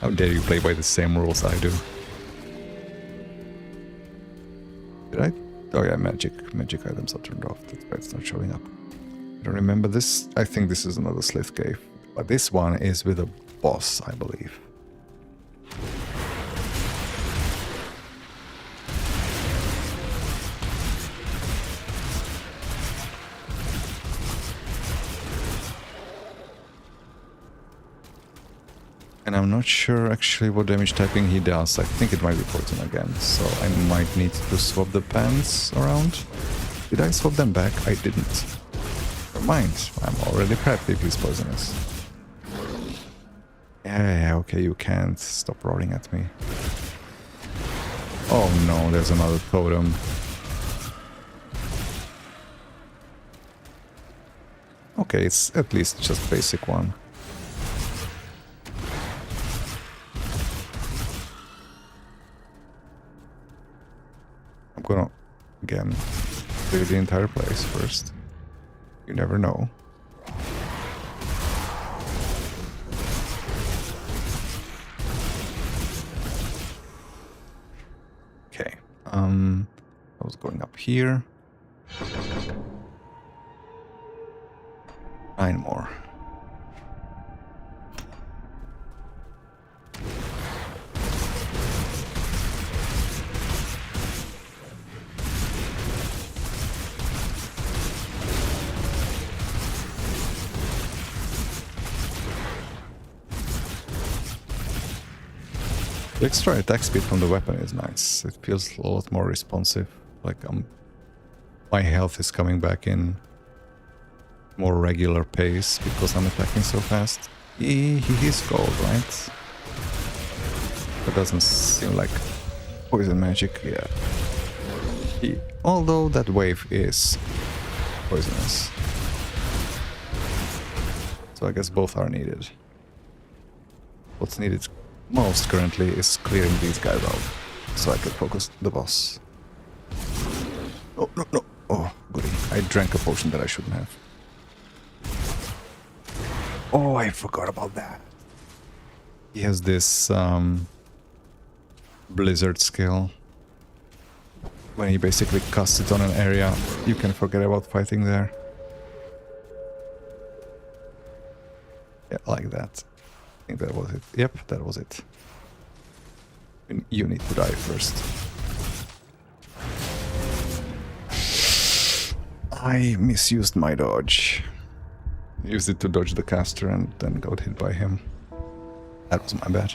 How dare you play by the same rules I do? Did I? Oh yeah, magic items are turned off. That's why it's not showing up. I don't remember this. I think this is another Slith Cave. But this one is with a boss, I believe. And I'm not sure actually what damage typing he does. I think it might be poison again, so I might need to swap the pants around. Did I swap them back? I didn't. Never mind. I'm already prepped if he's poisonous. Yeah, okay, you can't stop roaring at me. Oh no, there's another totem. Okay, it's at least just basic one. I'm gonna, again, clear the entire place first. You never know. Okay, I was going up here. 9 more. The extra attack speed from the weapon is nice. It feels a lot more responsive. Like my health is coming back in more regular pace because I'm attacking so fast. He is gold, right? That doesn't seem like poison magic yet. Although that wave is poisonous. So I guess both are needed. What's needed most currently is clearing these guys out so I can focus the boss. Oh, no, no. Oh, goody. I drank a potion that I shouldn't have. Oh, I forgot about that. He has this blizzard skill. When he basically casts it on an area, you can forget about fighting there. Yeah, like that. I think that was it. Yep, that was it. You need to die first. I misused my dodge. Used it to dodge the caster and then got hit by him. That was my bad.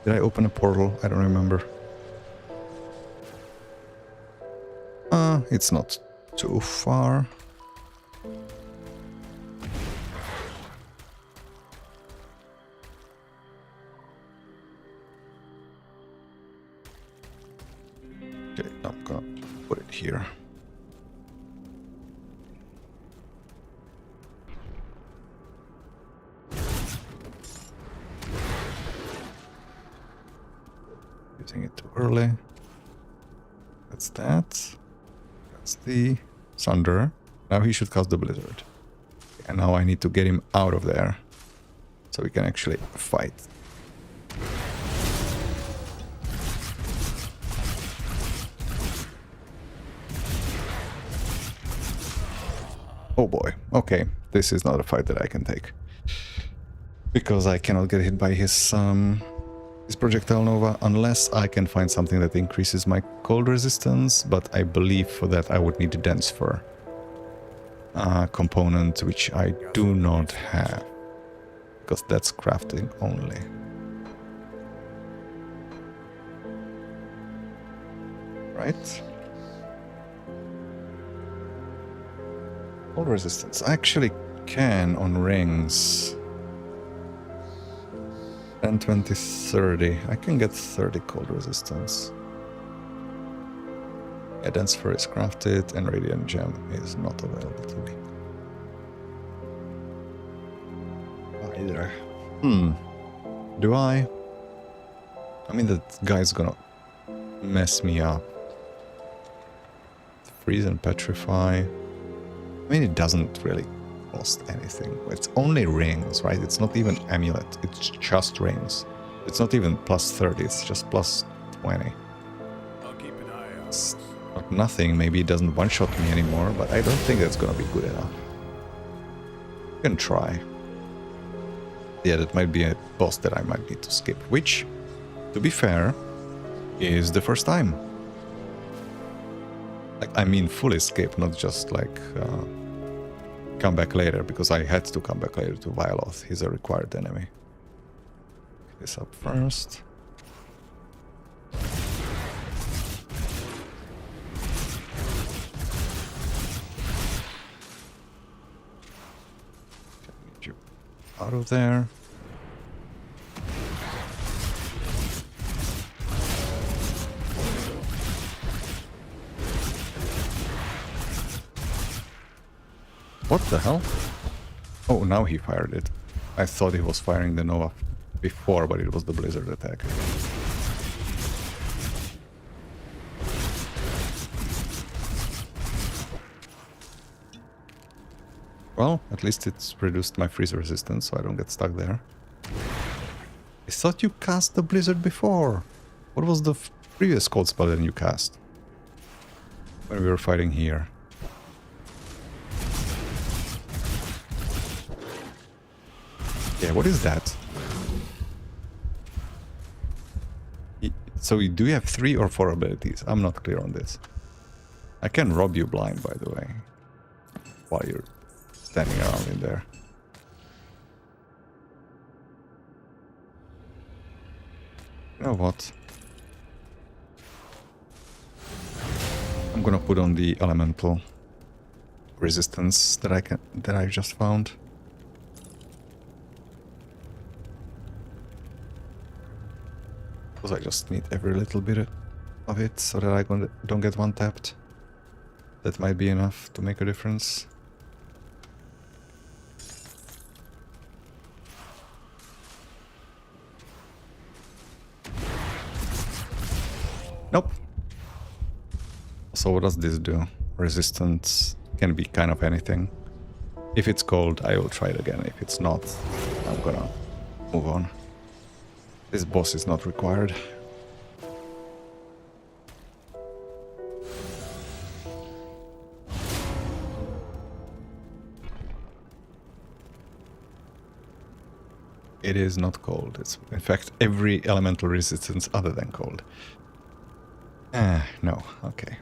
Did I open a portal? I don't remember. It's not too far. Okay, I'm gonna put it here. Using it too early. That's that. That's the Sunder. Now he should cast the Blizzard. And now I need to get him out of there so we can actually fight. Oh boy. Okay, this is not a fight that I can take. Because I cannot get hit by his projectile nova unless I can find something that increases my cold resistance, but I believe for that I would need a dense fur component, which I do not have, because that's crafting only. Right? Cold resistance. I actually can on rings. 10, 20, 30. I can get 30 cold resistance. Yeah, dense fur is crafted and radiant gem is not available to me. Either. Do I? I mean, that guy's gonna mess me up. Freeze and petrify. I mean, it doesn't really cost anything. It's only rings, right? It's not even amulet. It's just rings. It's not even plus 30. It's just plus 20. I'll keep an eye out. It's not nothing. Maybe it doesn't one-shot me anymore, but I don't think that's gonna be good enough. You can try. Yeah, that might be a boss that I might need to skip, which, to be fair, is the first time. Like, I mean fully skip, not just like come back later, because I had to come back later to Violoth. He's a required enemy. Pick this up first. out of there. What the hell? Oh, now he fired it. I thought he was firing the Nova before, but it was the blizzard attack. Well, at least it's reduced my freeze resistance, so I don't get stuck there. I thought you cast the blizzard before. What was the previous cold spell that you cast? When we were fighting here. Yeah, what is that? So do you have 3 or 4 abilities? I'm not clear on this. I can rob you blind, by the way, while you're standing around in there. You know what? I'm gonna put on the elemental resistance that I just found. Because I just need every little bit of it so that I don't get one tapped. That might be enough to make a difference. Nope. So what does this do? Resistance can be kind of anything. If it's cold, I will try it again. If it's not, I'm gonna move on. This boss is not required. It is not cold. It's in fact every elemental resistance other than cold. No, okay.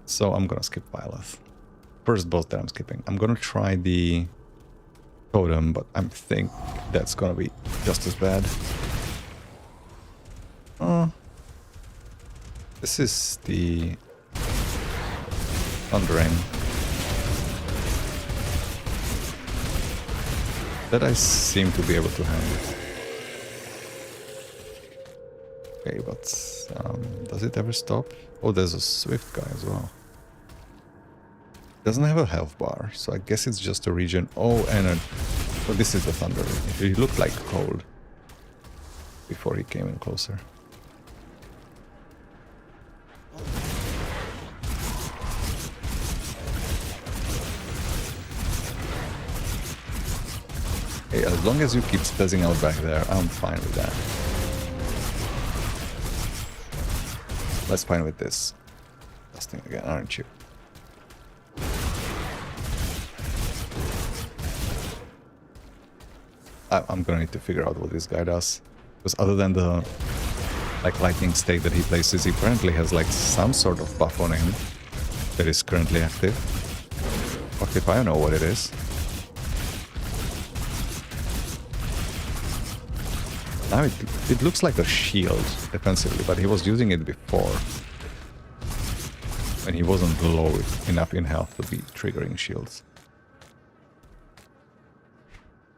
So I'm gonna skip Byleth. First boss that I'm skipping. I'm gonna try the totem, but I think that's gonna be just as bad. This is the Thundering that I seem to be able to handle. Okay, but does it ever stop? Oh, there's a Swift guy as well. Doesn't have a health bar, so I guess it's just a region. Oh, and oh, this is the Thunder. He looked like cold before he came in closer. Hey, as long as you keep spazzing out back there, I'm fine with that. Let's fine with this. Dusting again, aren't you? I'm gonna need to figure out what this guy does. Because other than the lightning stake that he places, he apparently has like some sort of buff on him that is currently active. What if I know what it is? Now it looks like a shield defensively, but he was using it before when he wasn't low enough in health to be triggering shields.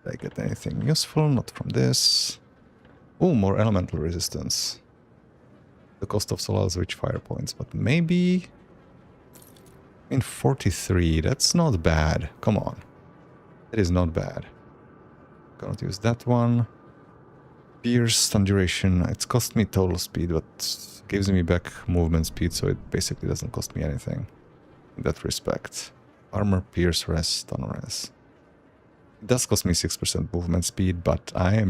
Did I get anything useful? Not from this. Oh, more elemental resistance. The cost of Solal's rich fire points, but maybe in 43. That's not bad. Come on, that is not bad. Gonna use that one. Pierce, stun duration, it's cost me total speed, but gives me back movement speed, so it basically doesn't cost me anything in that respect. Armor, pierce, rest, stun, rest. It does cost me 6% movement speed, but I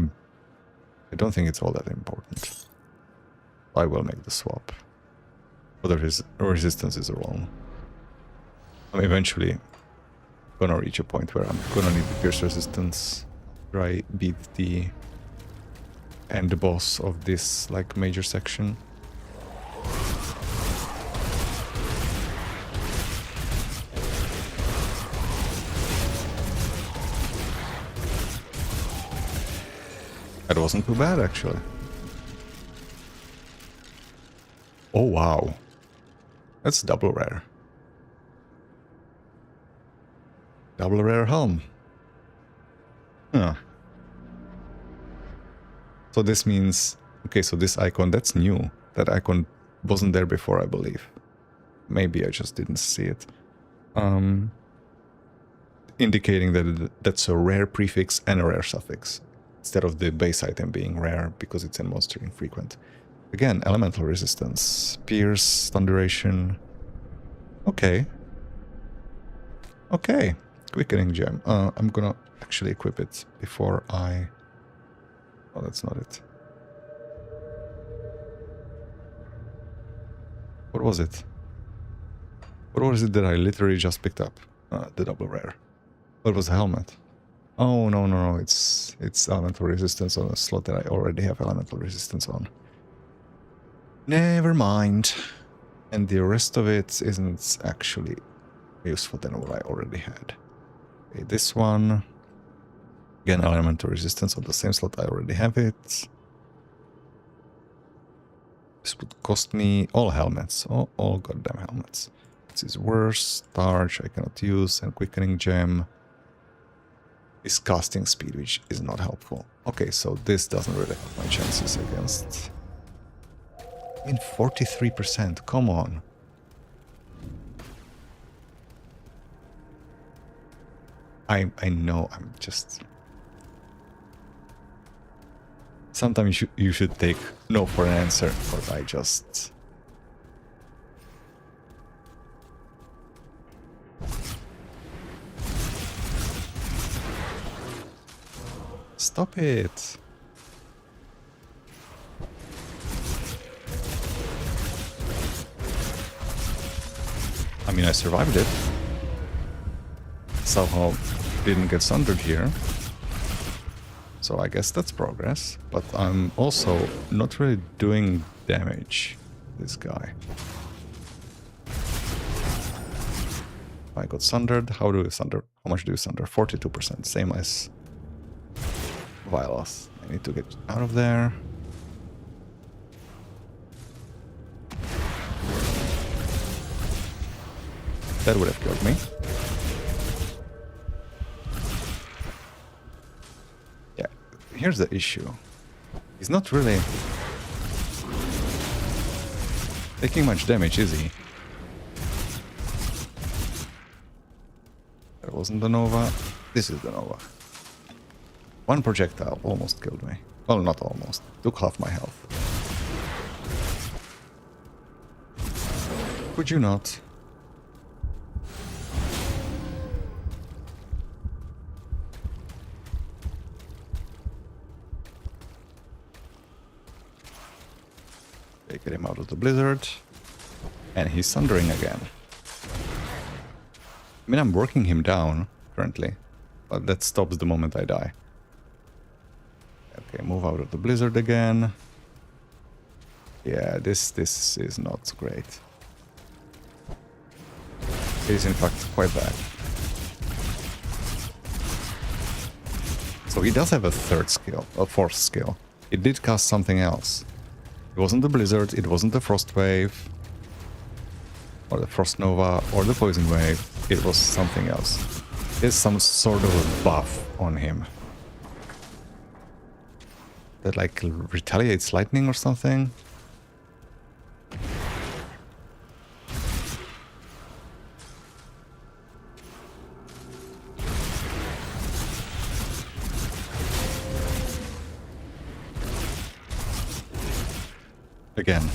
don't think it's all that important. I will make the swap. Whether his resistance is wrong. I'm eventually gonna reach a point where I'm gonna need the pierce resistance after I beat the end boss of this like major section. That wasn't too bad actually. Oh wow, that's double rare. Double rare helm. Huh. So this means, okay, so this icon, that's new. That icon wasn't there before, I believe. Maybe I just didn't see it. Indicating that that's a rare prefix and a rare suffix, instead of the base item being rare because it's in monster infrequent. Again, elemental resistance, pierce, stun duration. Okay. Okay. Quickening gem. I'm gonna actually equip it before I... Oh, that's not it. What was it? What was it that I literally just picked up? The double rare. What was the helmet? Oh, no, it's elemental resistance on a slot that I already have elemental resistance on. Never mind. And the rest of it isn't actually useful than what I already had. Okay, this one. Again, elemental resistance on the same slot, I already have it. This would cost me all helmets. All goddamn helmets. This is worse. Starch I cannot use. And quickening gem is casting speed, which is not helpful. Okay, so this doesn't really help my chances against... I mean, 43%. Come on. I know, I'm just... Sometimes you should take no for an answer, but I just... Stop it! I mean, I survived it. Somehow didn't get sundered here. So I guess that's progress. But I'm also not really doing damage, this guy. I got sundered. How do you sunder? How much do you sunder? 42%. Same as Vilos. I need to get out of there. That would have killed me. Yeah, here's the issue. He's not really taking much damage, is he? That wasn't the Nova. This is the Nova. One projectile almost killed me. Well, not almost. Took half my health. Could you not? Get him out of the blizzard. And he's sundering again. I mean, I'm working him down currently, but that stops the moment I die. Okay, move out of the blizzard again. Yeah, this is not great. It is in fact quite bad. So he does have a third skill, a fourth skill. It did cast something else. It wasn't the blizzard, it wasn't the frost wave, or the frost nova, or the poison wave. It was something else. There's some sort of a buff on him that like retaliates lightning or something. Again.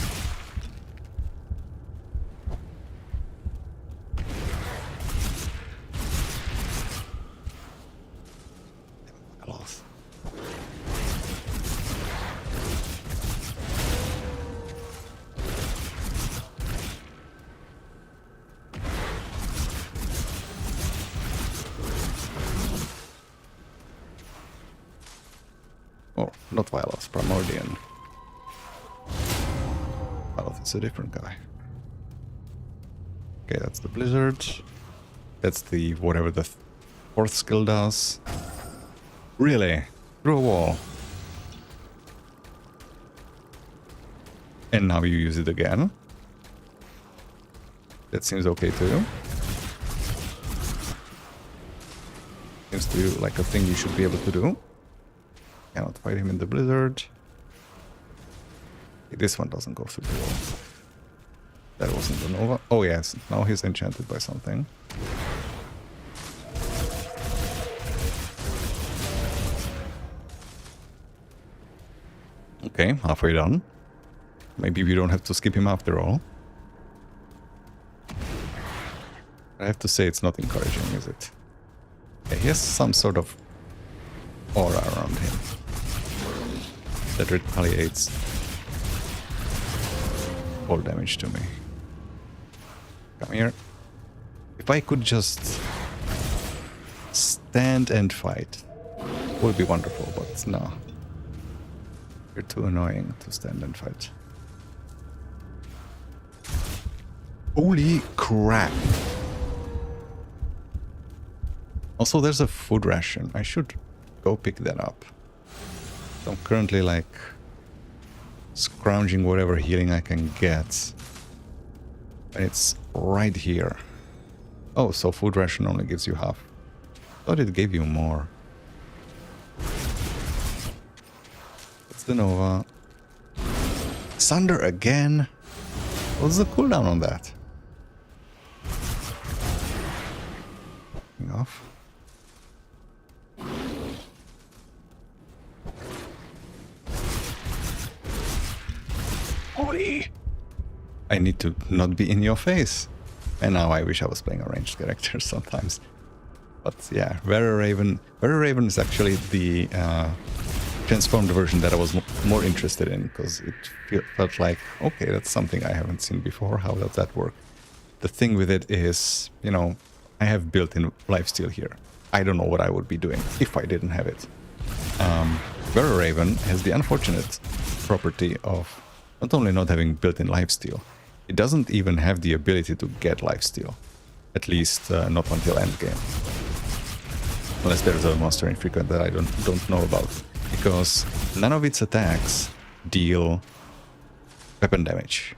I lost. Oh, not Vilos, Primordian. It's a different guy. Okay, that's the blizzard. That's the whatever the fourth skill does. Really? Through a wall. And now you use it again. That seems okay to you. Seems to you like a thing you should be able to do. Cannot fight him in the blizzard. This one doesn't go through the wall. That wasn't the Nova. Oh yes, now he's enchanted by something. Okay, halfway done. Maybe we don't have to skip him after all. I have to say it's not encouraging, is it? Yeah, he has some sort of aura around him that retaliates all damage to me. Come here. If I could just stand and fight, would be wonderful, but no. You're too annoying to stand and fight. Holy crap! Also, there's a food ration. I should go pick that up. I'm currently like scrounging whatever healing I can get. And it's right here. Oh, so food ration only gives you half. Thought it gave you more. It's the Nova. Sunder again? What's the cooldown on that? Off. Holy! I need to not be in your face. And now I wish I was playing a ranged character sometimes. But yeah, Vera Raven is actually the transformed version that I was more interested in, because it felt like, okay, that's something I haven't seen before. How does that work? The thing with it is, you know, I have built-in lifesteal here. I don't know what I would be doing if I didn't have it. Vera Raven has the unfortunate property of not only not having built-in lifesteal, it doesn't even have the ability to get lifesteal. At least not until endgame. Unless there's a monster infrequent that I don't know about. Because none of its attacks deal weapon damage.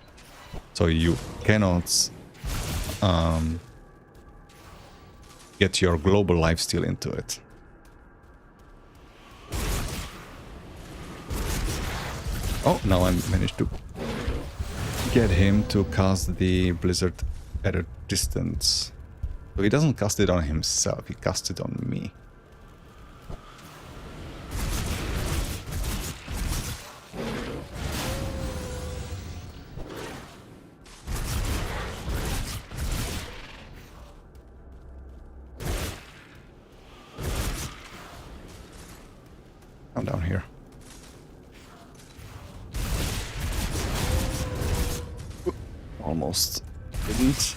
So you cannot get your global lifesteal into it. Oh, now I managed to get him to cast the Blizzard at a distance. So he doesn't cast it on himself, he casts it on me. I'm down here. Almost didn't.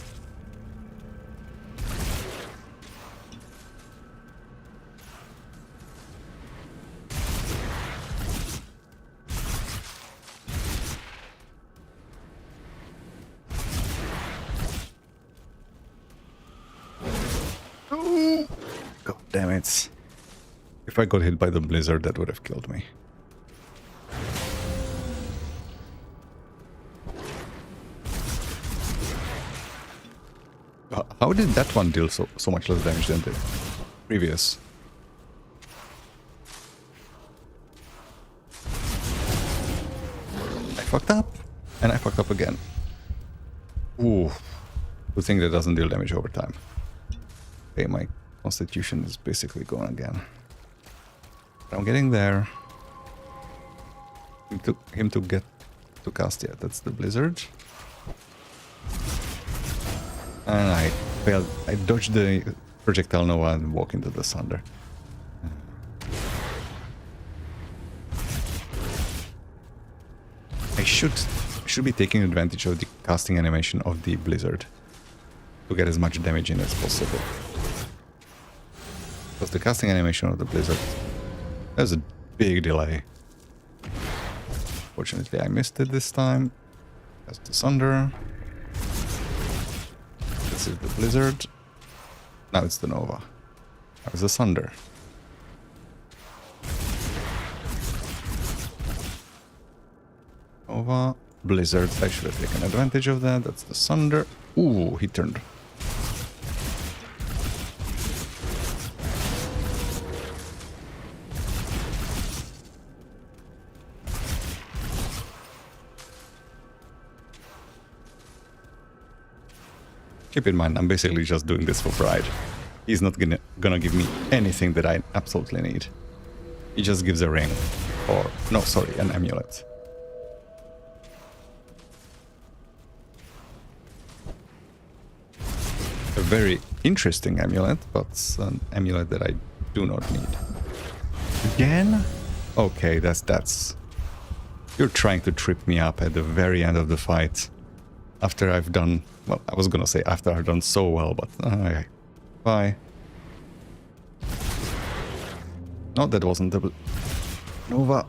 Oh, God damn it. If I got hit by the blizzard, that would have killed me. How did that one deal so much less damage than the previous? I fucked up, and I fucked up again. Ooh, good thing that doesn't deal damage over time. Okay, my constitution is basically gone again. But I'm getting there. Him to get to cast, yeah, that's the blizzard. And I failed. I dodged the projectile Nova and walk into the Sunder. I should be taking advantage of the casting animation of the blizzard to get as much damage in as possible. Because the casting animation of the blizzard, there's a big delay. Fortunately, I missed it this time. That's the Sunder. This is the blizzard. Now it's the Nova. Now it's the Sunder. Nova, blizzard. I should have taken advantage of that. That's the Sunder. Ooh, he turned. Keep in mind, I'm basically just doing this for pride. He's not gonna give me anything that I absolutely need. He just gives a ring. Or, no, sorry, an amulet. A very interesting amulet, but an amulet that I do not need. Again? Okay, that's... You're trying to trip me up at the very end of the fight. After I've done... Well, I was gonna say after I've done so well, but... Okay. Bye. No, that wasn't the... Nova.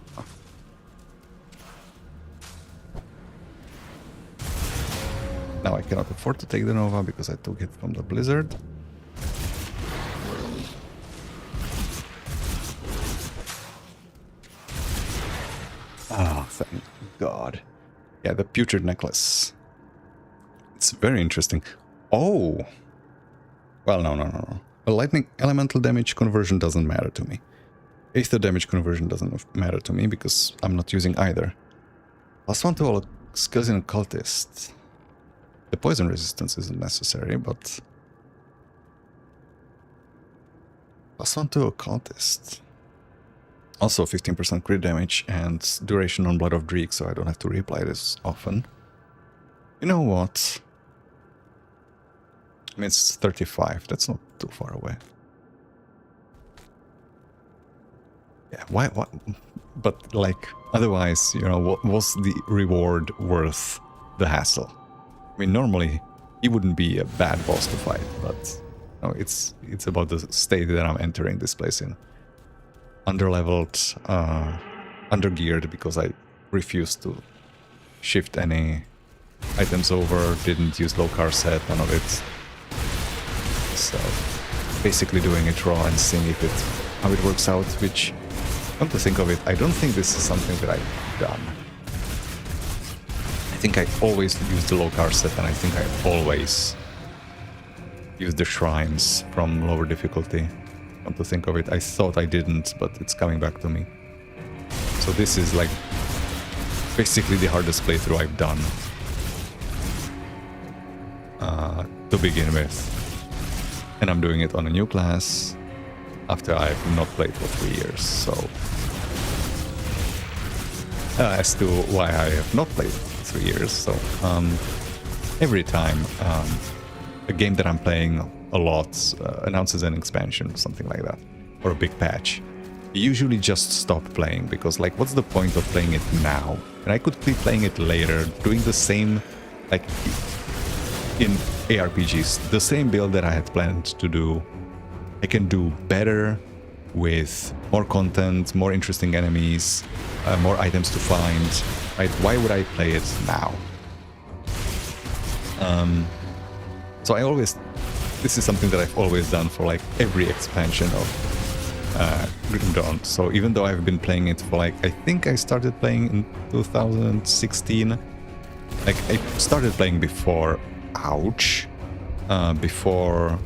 Now I cannot afford to take the Nova because I took it from the Blizzard. Ah, thank God. Yeah, the Putrid Necklace. It's very interesting. Oh! Well, no. A lightning elemental damage conversion doesn't matter to me. Aether damage conversion doesn't matter to me because I'm not using either. +1 to all skills in Occultist. The poison resistance isn't necessary, but... +1 to Occultist. Also 15% crit damage and duration on Blood of Dreek, so I don't have to reapply this often. You know what? I mean, it's 35, that's not too far away. Yeah, why? But, like, otherwise, you know, what was the reward worth the hassle? I mean, normally, he wouldn't be a bad boss to fight, but no, it's about the state that I'm entering this place in. Underleveled, undergeared, because I refused to shift any items over, didn't use low car set, none of it. So, basically doing it raw and seeing how it works out, which... Come to think of it, I don't think this is something that I've done. I think I always use the low car set, and I think I always use the shrines from lower difficulty. Come to think of it, I thought I didn't, but it's coming back to me. So this is like basically the hardest playthrough I've done to begin with. And I'm doing it on a new class after I've not played for 3 years, so... as to why I have not played for 3 years, so... every time a game that I'm playing a lot announces an expansion, something like that, or a big patch, I usually just stop playing, because, like, what's the point of playing it now? And I could keep playing it later, doing the same, like, in ARPGs, the same build that I had planned to do. I can do better with more content, more interesting enemies, more items to find, right? Why would I play it now? So I always... This is something that I've always done for, like, every expansion of Grim Dawn. So even though I've been playing it for, like, I think I started playing in 2016. Like, I started playing before... Ouch! Before...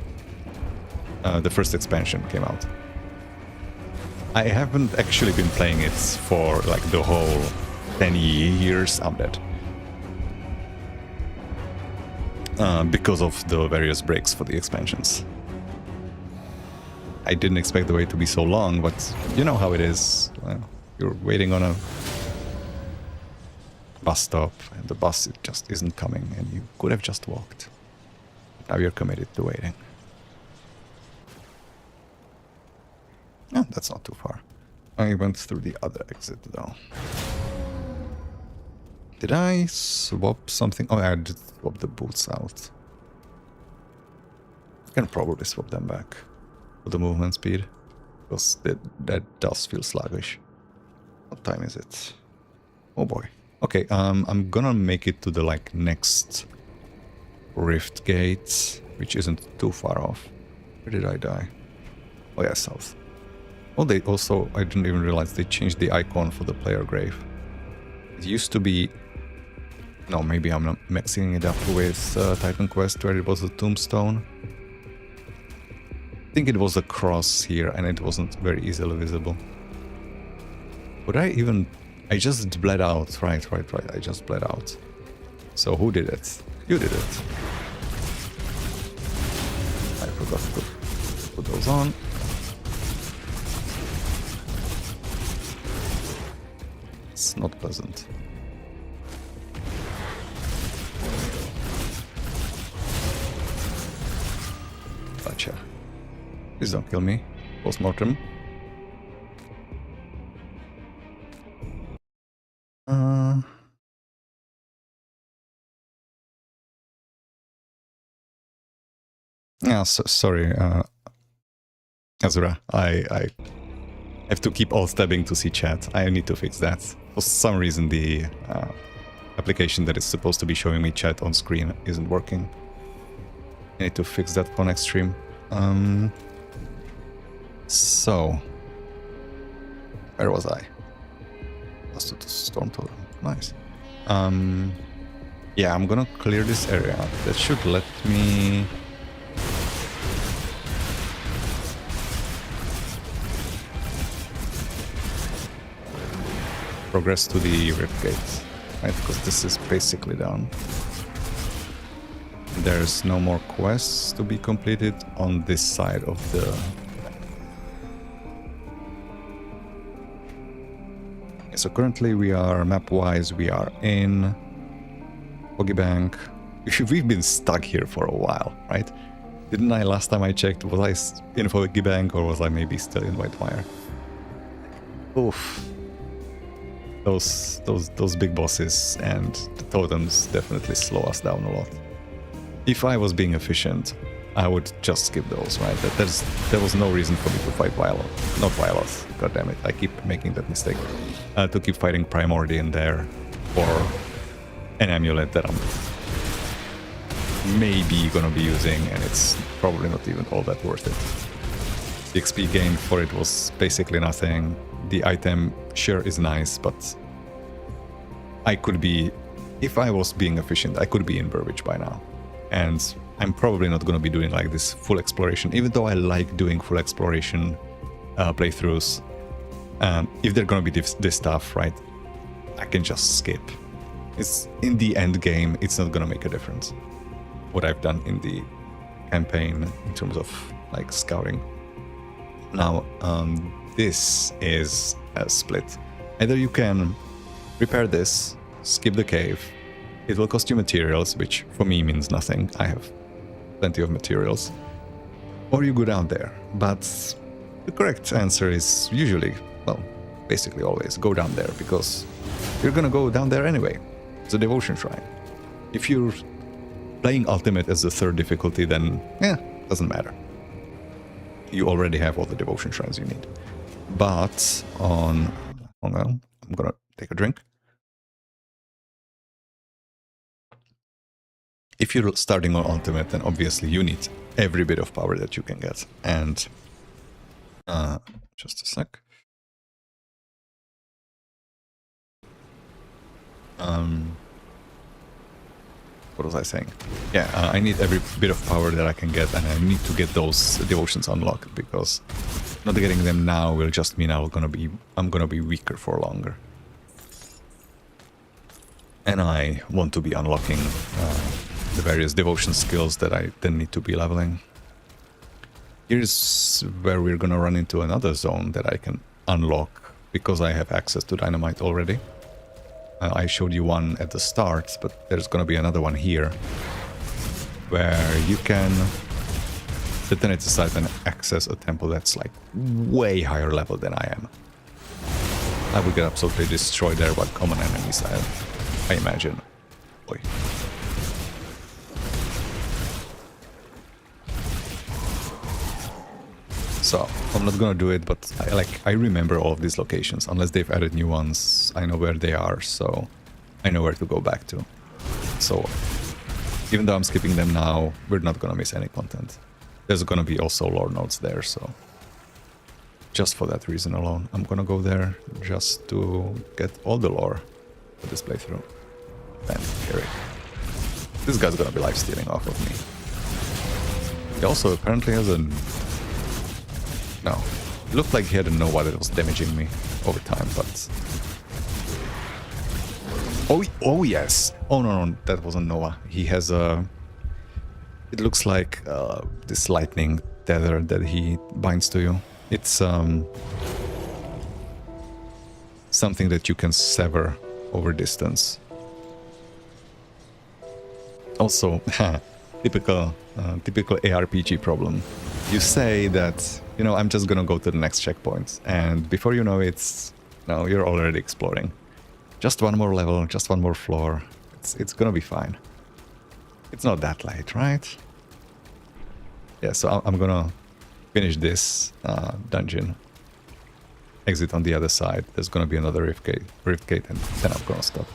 the first expansion came out. I haven't actually been playing it for like the whole 10 years. I'm dead. Because of the various breaks for the expansions. I didn't expect the wait to be so long, but you know how it is. Well, you're waiting on a bus stop and the bus just isn't coming and you could have just walked. Now you're committed to waiting. Oh, that's not too far. I went through the other exit, though. Did I swap something? Oh, I did swap the boots out. I can probably swap them back for the movement speed, because that does feel sluggish. What time is it? Oh boy. Okay, I'm gonna make it to the, like, next rift gate, which isn't too far off. Where did I die? Oh yeah, south. Oh, they also, I didn't even realize they changed the icon for the player grave. It used to be... No, maybe I'm not mixing it up with Titan Quest where it was a tombstone. I think it was a cross here and it wasn't very easily visible. Would I even... I just bled out, right, I just bled out. So who did it? You did it. forgot to put those on. It's not pleasant. Gotcha. Please don't kill me. Post-mortem. Yeah, sorry, Azura. I have to keep alt-tabbing to see chat. I need to fix that. For some reason, the application that is supposed to be showing me chat on screen isn't working. I need to fix that for next stream. So, where was I? Lost to the storm totem. Nice. Yeah, I'm gonna clear this area. That should let me progress to the rift gate, right? Because this is basically done. There's no more quests to be completed on this side of the... Okay, so currently we are, map-wise, we are in Boggy Bank. We've been stuck here for a while, right? Didn't I, last time I checked, was I in Boggy Bank or was I maybe still in Whitewire? Oof. Those big bosses and the totems definitely slow us down a lot. If I was being efficient, I would just skip those, right? There was no reason for me to fight Violet. Not Violet, god damn it, I keep making that mistake. To keep fighting Primordian there, or an amulet that I'm maybe gonna be using, and it's probably not even all that worth it. The XP gain for it was basically nothing. The item, sure, is nice, but I could be, if I was being efficient, I could be in Burbage by now. And I'm probably not going to be doing like this full exploration, even though I like doing full exploration playthroughs. If they're going to be this stuff, right, I can just skip. It's in the end game, it's not going to make a difference. What I've done in the campaign in terms of like scouting. Now, this is a split. Either you can repair this, skip the cave. It will cost you materials, which for me means nothing. I have plenty of materials. Or you go down there. But the correct answer is usually, well, basically always go down there, because you're gonna go down there anyway. It's a devotion shrine. If you're playing Ultimate as the third difficulty, then yeah, doesn't matter. You already have all the devotion shrines you need. But on... Hold on, I'm gonna take a drink. If you're starting on Ultimate, then obviously you need every bit of power that you can get. And... just a sec. What was I saying? Yeah, I need every bit of power that I can get, and I need to get those devotions unlocked, because not getting them now will just mean I'm gonna be weaker for longer. And I want to be unlocking the various devotion skills that I then need to be leveling. Here's where we're gonna run into another zone that I can unlock, because I have access to dynamite already. I showed you one at the start, but there's gonna be another one here, where you can detonate the site and access a temple that's like way higher level than I am. I would get absolutely destroyed there by common enemies, I imagine. Boy. So, I'm not gonna do it, but I remember all of these locations. Unless they've added new ones, I know where they are, so I know where to go back to. So, even though I'm skipping them now, we're not gonna miss any content. There's gonna be also lore nodes there, so... just for that reason alone, I'm gonna go there just to get all the lore for this playthrough. Then, Eric. This guy's gonna be life-stealing off of me. He also apparently has a... No. It looked like he had a Nova that was damaging me over time, but... Oh yes! Oh no, that wasn't Nova. He has a... It looks like this lightning tether that he binds to you. It's something that you can sever over distance. Also, typical ARPG problem. You say that, you know, I'm just gonna go to the next checkpoint, and before you know it, no, you're already exploring. Just one more level, just one more floor. It's gonna be fine. It's not that late, right? Yeah, so I'm gonna finish this dungeon. Exit on the other side. There's gonna be another rift gate, and then I'm gonna stop.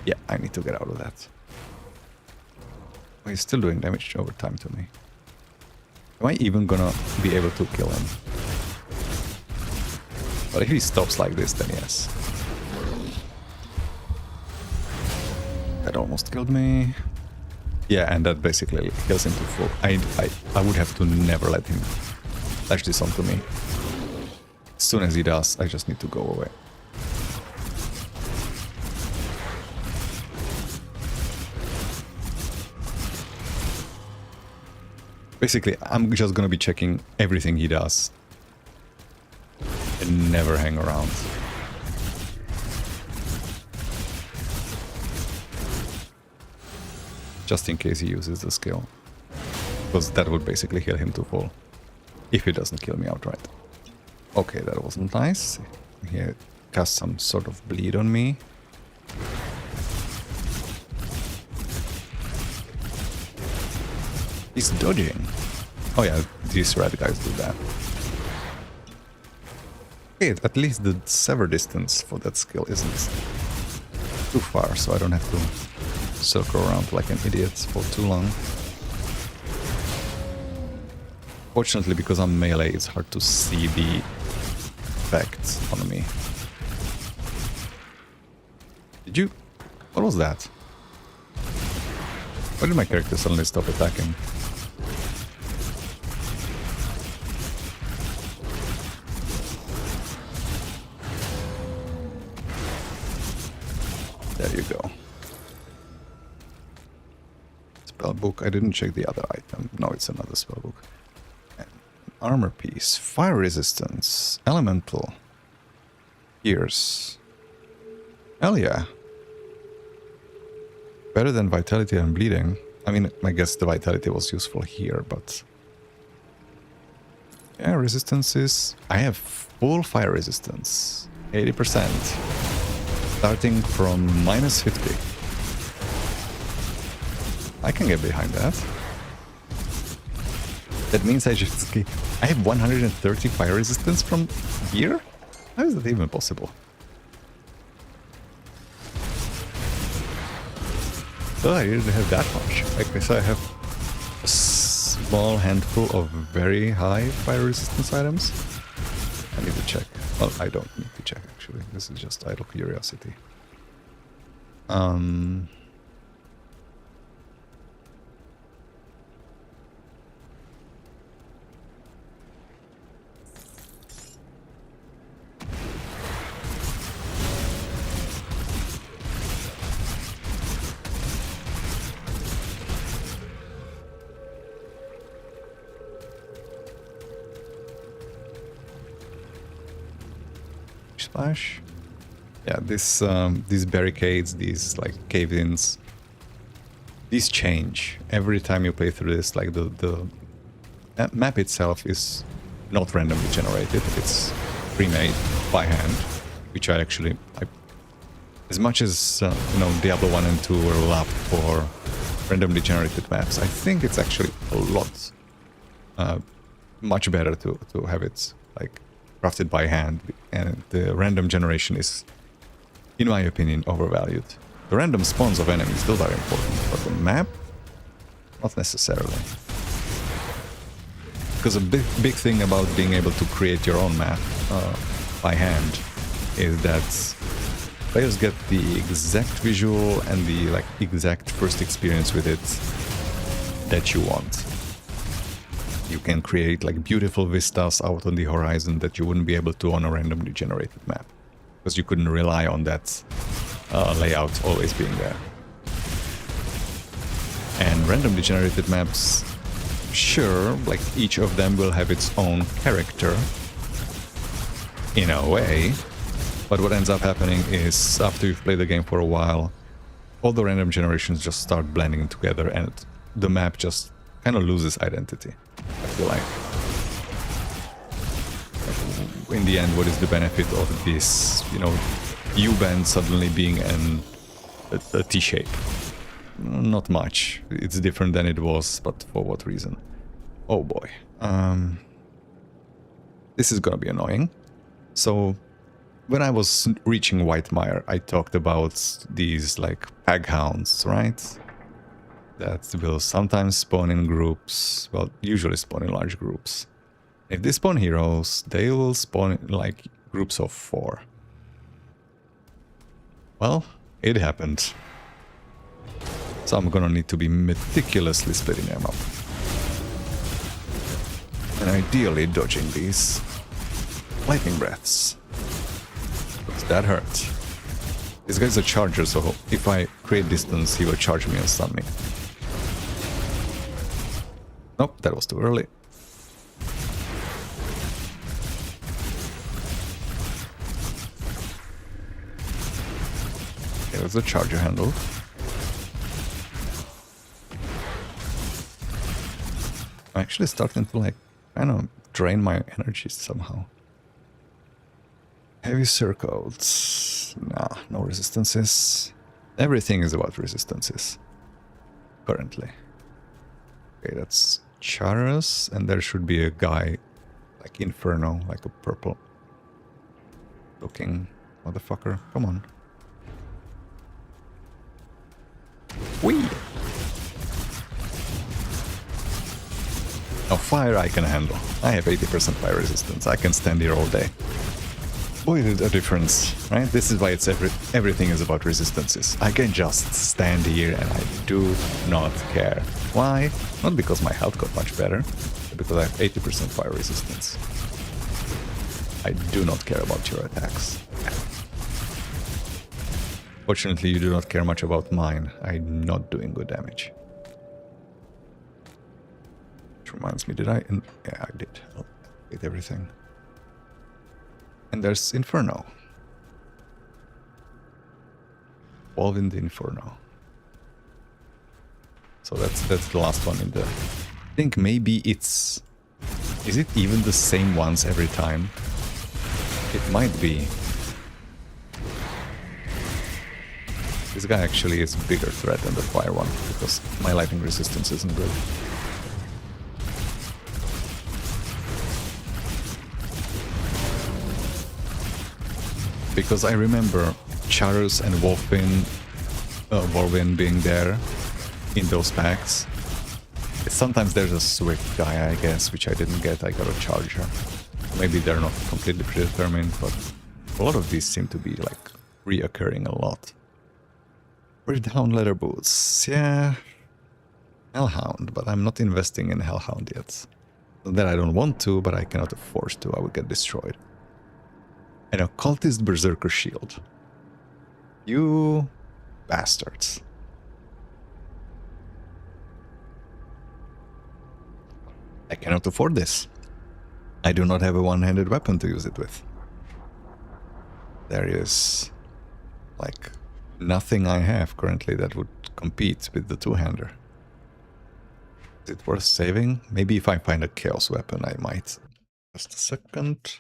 Yeah, I need to get out of that. Oh, he's still doing damage over time to me. Am I even gonna be able to kill him? But if he stops like this, then yes. That almost killed me. Yeah, and that basically kills him to full. I would have to never let him lash this onto me. As soon as he does, I just need to go away. Basically, I'm just gonna be checking everything he does and never hang around. Just in case he uses the skill. Because that would basically heal him to full. If he doesn't kill me outright. Okay, that wasn't nice. He cast some sort of bleed on me. He's dodging. Oh yeah, these red guys do that. Okay, at least the sever distance for that skill isn't too far, so I don't have to circle around like an idiot for too long. Fortunately, because I'm melee, it's hard to see the effects on me. Did you... what was that? Why did my character suddenly stop attacking? There you go. Spellbook. I didn't check the other item. No, it's another spellbook. Armor piece. Fire resistance. Elemental. Pierce. Hell yeah. Better than vitality and bleeding. I mean, I guess the vitality was useful here, but... yeah, resistance is... I have full fire resistance. 80%. Starting from -50. I can get behind that. That means I have 130 fire resistance from here? How is that even possible? Oh, I didn't have that much. I guess I have a small handful of very high fire resistance items. I need to check. Well, I don't need to check actually. This is just idle curiosity. Splash. Yeah, these barricades, these like cave-ins, these change every time you play through this. Like the map itself is not randomly generated; it's pre-made by hand, which I actually, as much as you know, Diablo 1 and 2 were loved for randomly generated maps, I think it's actually a lot much better to have it like crafted by hand, and the random generation is, in my opinion, overvalued. The random spawns of enemies, those are important, but the map, not necessarily. Because a big thing about being able to create your own map by hand is that players get the exact visual and the like exact first experience with it that you want. You can create like beautiful vistas out on the horizon that you wouldn't be able to on a randomly generated map. because you couldn't rely on that layout always being there. And randomly generated maps, sure, like each of them will have its own character in a way, but what ends up happening is after you've played the game for a while, all the random generations just start blending together and the map just kind of loses identity, I feel like. In the end, what is the benefit of this, you know, U-bend suddenly being a T-shape? Not much. It's different than it was, but for what reason? Oh boy. This is gonna be annoying. So, when I was reaching Whitemire, I talked about these, like, paghounds, right? That will sometimes spawn in groups, well, usually spawn in large groups. If they spawn heroes, they will spawn in, like, groups of 4. Well, it happened. So I'm gonna need to be meticulously splitting them up. And ideally dodging these lightning breaths. Because that hurt. This guy's a charger, so if I create distance, he will charge me and stun me. Nope, that was too early. There's the charger handle. I'm actually starting to, like, kind of drain my energy somehow. Heavy circles. Nah, no resistances. Everything is about resistances. Currently. Okay, that's Charas, and there should be a guy, like Inferno, like a purple looking motherfucker. Come on. Whee! Now fire I can handle. I have 80% fire resistance. I can stand here all day. Boy, there's a difference, right? This is why it's everything is about resistances. I can just stand here and I do not care. Why? Not because my health got much better, but because I have 80% fire resistance. I do not care about your attacks. Fortunately, you do not care much about mine. I'm not doing good damage. Which reminds me, did I? Yeah, I did. I'll get everything. And there's Inferno. Evolve in the Inferno. So that's the last one in the... I think maybe it's... Is it even the same ones every time? It might be. This guy actually is a bigger threat than the fire one, because my lightning resistance isn't good. Because I remember Charus and Wolfin being there in those packs. Sometimes there's a Swift guy, I guess, which I didn't get. I got a Charger. Maybe they're not completely predetermined, but a lot of these seem to be, like, reoccurring a lot. Ridhound leather boots. Yeah. Hellhound, but I'm not investing in Hellhound yet. Not that I don't want to, but I cannot afford to. I would get destroyed. An occultist berserker shield. You bastards. I cannot afford this. I do not have a one-handed weapon to use it with. There is, like, nothing I have currently that would compete with the two-hander. Is it worth saving? Maybe if I find a chaos weapon I might. Just a second.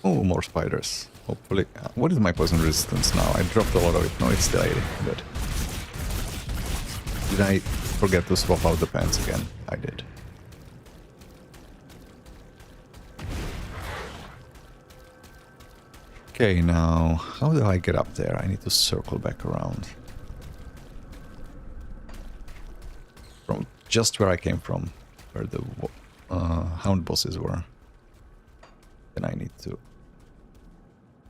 Oh, more spiders. Hopefully. What is my poison resistance now? I dropped a lot of it. No, it's still 80. Good. Did I forget to swap out the pants again? I did. Okay, now, how do I get up there? I need to circle back around. From just where I came from, where the hound bosses were. Then I need to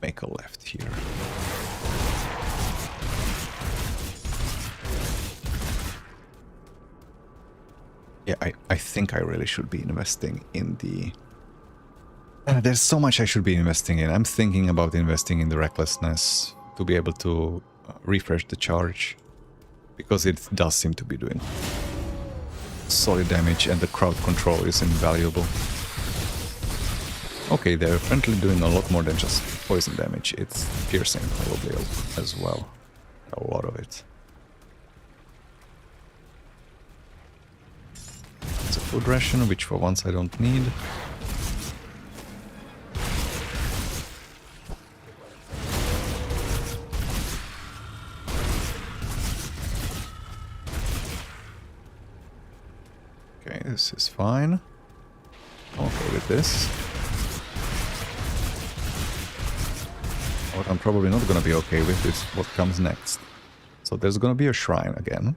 make a left here. Yeah, I think I really should be investing in the... there's so much I should be investing in. I'm thinking about investing in the recklessness to be able to refresh the charge, because it does seem to be doing solid damage and the crowd control is invaluable. Okay, they're apparently doing a lot more than just poison damage. It's piercing probably as well. A lot of it. It's a food ration, which for once I don't need. Okay, this is fine. I'm okay with this. What I'm probably not going to be okay with is what comes next. So there's going to be a shrine again.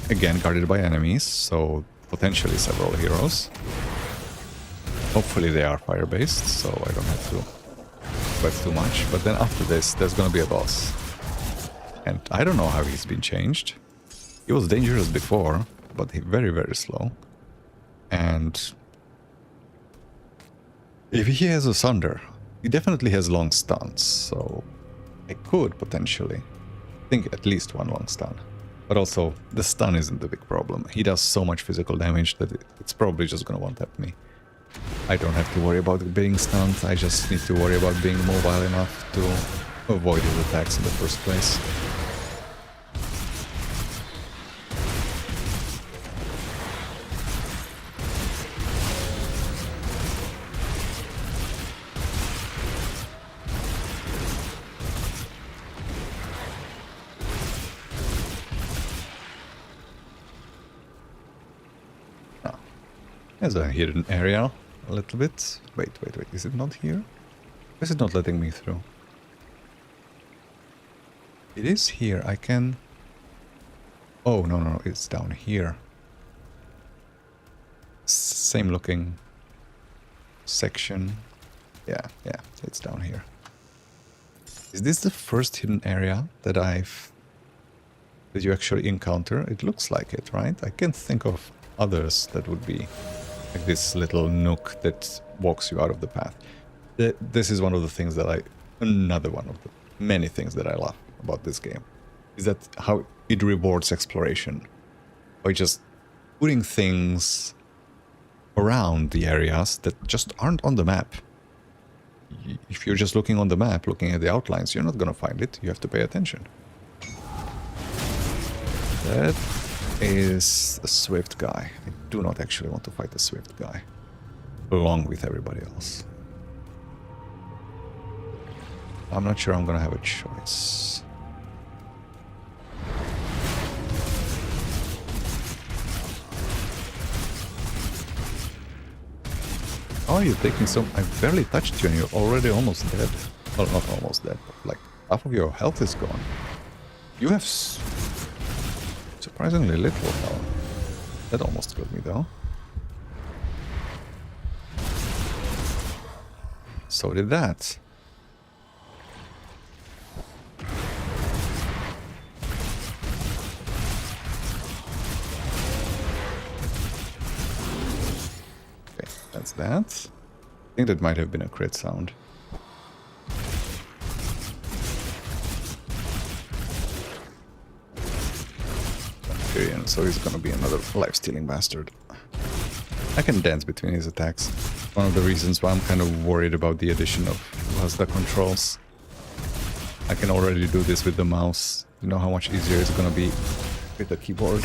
Again, guarded by enemies, so potentially several heroes. Hopefully they are fire-based, so I don't have to sweat too much. But then after this, there's going to be a boss. And I don't know how he's been changed. He was dangerous before, but very, very slow. And if he has a Sunder, he definitely has long stuns, so I could potentially think at least one long stun. But also, the stun isn't the big problem. He does so much physical damage that it's probably just gonna one-tap me. I don't have to worry about being stunned, I just need to worry about being mobile enough to avoid his attacks in the first place. There's a hidden area, a little bit. Wait, is it not here? Is it not letting me through? It is here, I can... Oh, no, it's down here. Same looking section. Yeah, it's down here. Is this the first hidden area that you actually encounter? It looks like it, right? I can't think of others that would be like this little nook that walks you out of the path. This is one of the things that another one of the many things that I love about this game, is that how it rewards exploration by just putting things around the areas that just aren't on the map. If you're just looking on the map, looking at the outlines, you're not gonna find it. You have to pay attention. That is a Swift guy. I do not actually want to fight the Swift guy along with everybody else. I'm not sure I'm gonna have a choice. How are you taking so... I barely touched you and you're already almost dead. Well, not almost dead, but like half of your health is gone. You have surprisingly little health. That almost killed me though. So did that. Okay, that's that. I think that might have been a crit sound. So he's gonna be another life-stealing bastard. I can dance between his attacks. One of the reasons why I'm kind of worried about the addition of the controls. I can already do this with the mouse. You know how much easier it's gonna be with the keyboard.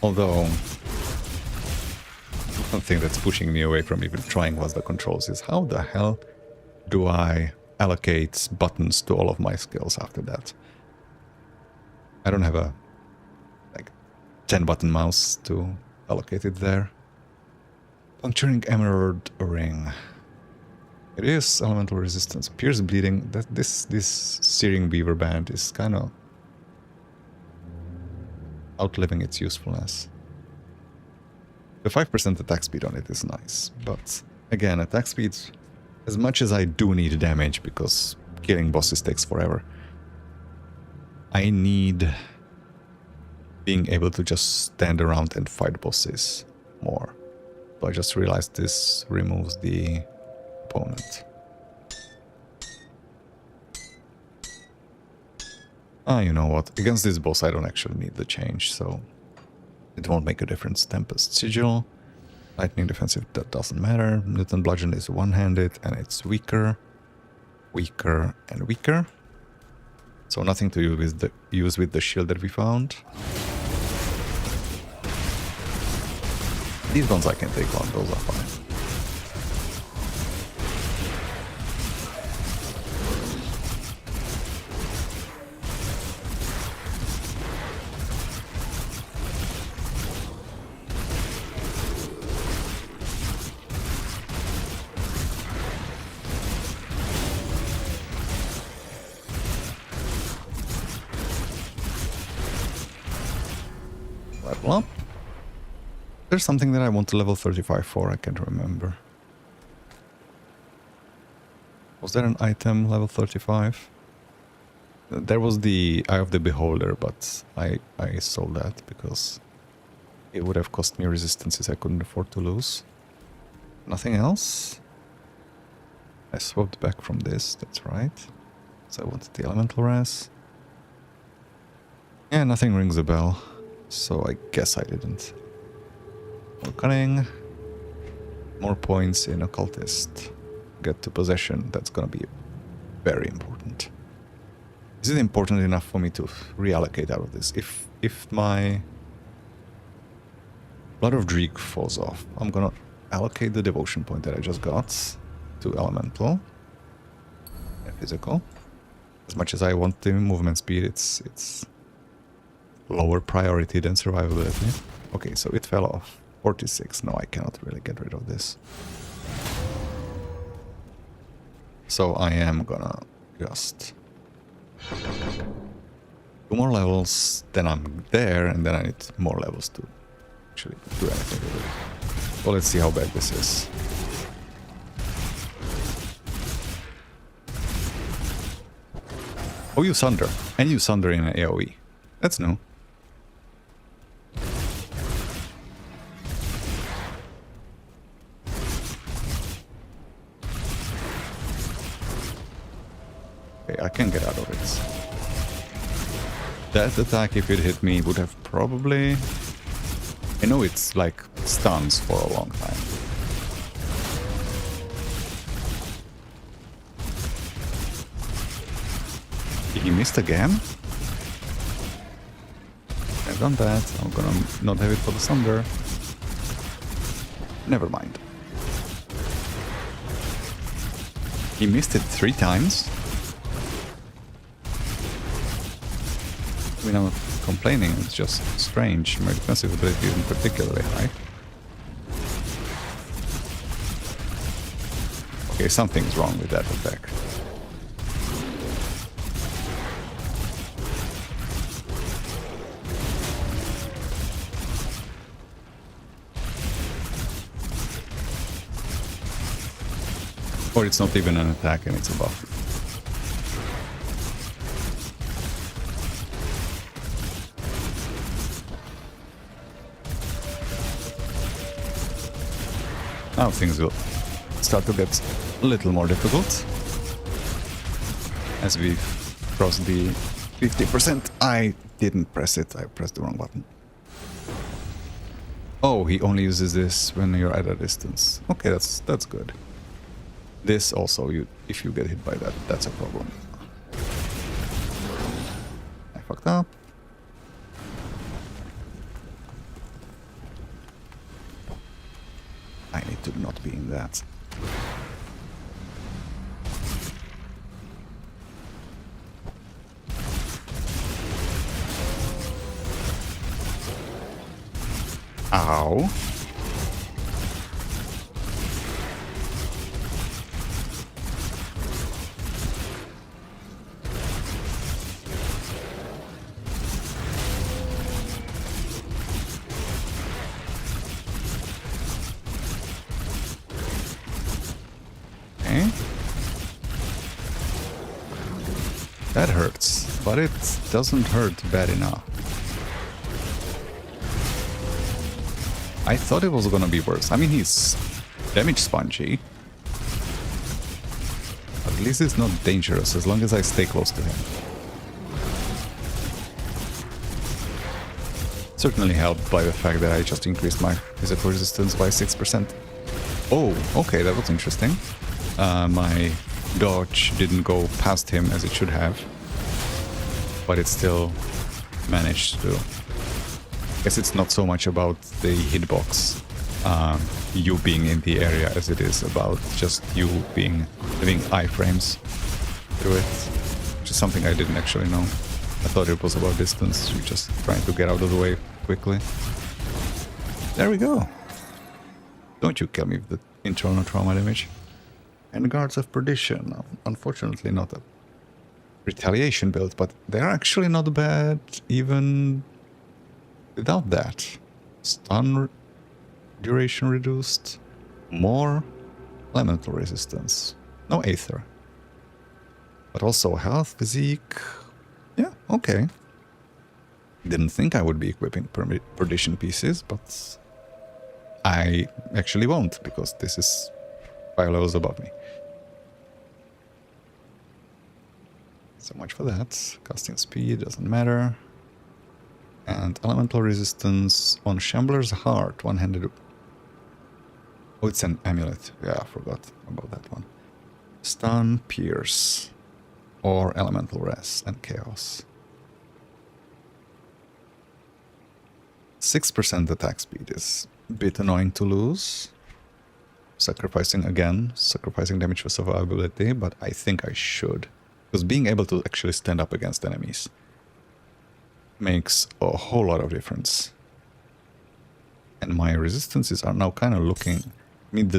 Although, one thing that's pushing me away from even trying the controls is how the hell do I allocate buttons to all of my skills after that? I don't have a 10-button mouse to allocate it there. Puncturing emerald ring. It is elemental resistance. Pierce bleeding. This searing beaver band is kind of outliving its usefulness. The 5% attack speed on it is nice, but again, attack speed, as much as I do need damage because killing bosses takes forever, I need being able to just stand around and fight bosses more. So I just realized this removes the opponent. Ah, you know what? Against this boss I don't actually need the change, so it won't make a difference. Tempest Sigil, Lightning Defensive, that doesn't matter. Mutant Bludgeon is one-handed and it's weaker, weaker and weaker. So nothing to use with the shield that we found. These ones I can take on, those are fine. Level up. There's something that I want to level 35 for, I can't remember. Was there an item level 35? There was the Eye of the Beholder, but I sold that because it would have cost me resistances I couldn't afford to lose. Nothing else? I swapped back from this, that's right. So I wanted the Elemental Res. Yeah, nothing rings a bell, so I guess I didn't. More cunning, more points in Occultist. Get to possession, that's gonna be very important. Is it important enough for me to reallocate out of this? If my Blood of Dreek falls off, I'm gonna allocate the devotion point that I just got to Elemental and Physical. As much as I want the movement speed, it's lower priority than survivability. Okay, so it fell off. 46. No, I cannot really get rid of this. So I am gonna just 2 more levels, then I'm there, and then I need more levels to actually do anything with it. Well, let's see how bad this is. Oh, you Sunder. And you Sunder in an AoE. That's new. Okay, I can get out of it. That attack, if it hit me, would have probably... I know it's like stuns for a long time. He missed again? I've done that. I'm gonna not have it for the Sunder. Never mind. He missed it 3 times? I mean, I'm not complaining, it's just strange. My defensive ability isn't particularly high. Okay, something's wrong with that attack. Or it's not even an attack and it's a buff. Now things will start to get a little more difficult. As we've crossed the 50%. I didn't press it, I pressed the wrong button. Oh, he only uses this when you're at a distance. Okay, that's good. This also, if you get hit by that, that's a problem. I fucked up. I need to not be in that. Ow. That hurts, but it doesn't hurt bad enough. I thought it was gonna be worse. I mean, he's damage spongy. At least it's not dangerous as long as I stay close to him. Certainly helped by the fact that I just increased my physical resistance by 6%. Oh, okay, that was interesting. My dodge didn't go past him as it should have, but it still managed to. I guess it's not so much about the hitbox, you being in the area, as it is about just you having iframes through it, which is something I didn't actually know. I thought it was about distance, you're just trying to get out of the way quickly. There we go. Don't you kill me with the internal trauma damage. And Guards of Perdition. Unfortunately not a retaliation build, but they're actually not bad even without that. Stun duration reduced. More elemental resistance. No Aether. But also health, physique. Yeah, okay. Didn't think I would be equipping Perdition pieces, but I actually won't, because this is 5 levels above me. So much for that. Casting speed doesn't matter. And elemental resistance on Shambler's Heart, one-handed. Oh, it's an amulet. Yeah, I forgot about that one. Stun, Pierce, or Elemental Rest and Chaos. 6% attack speed is a bit annoying to lose. Sacrificing damage for survivability, but I think I should. Because being able to actually stand up against enemies makes a whole lot of difference. And my resistances are now kind of looking... I mean,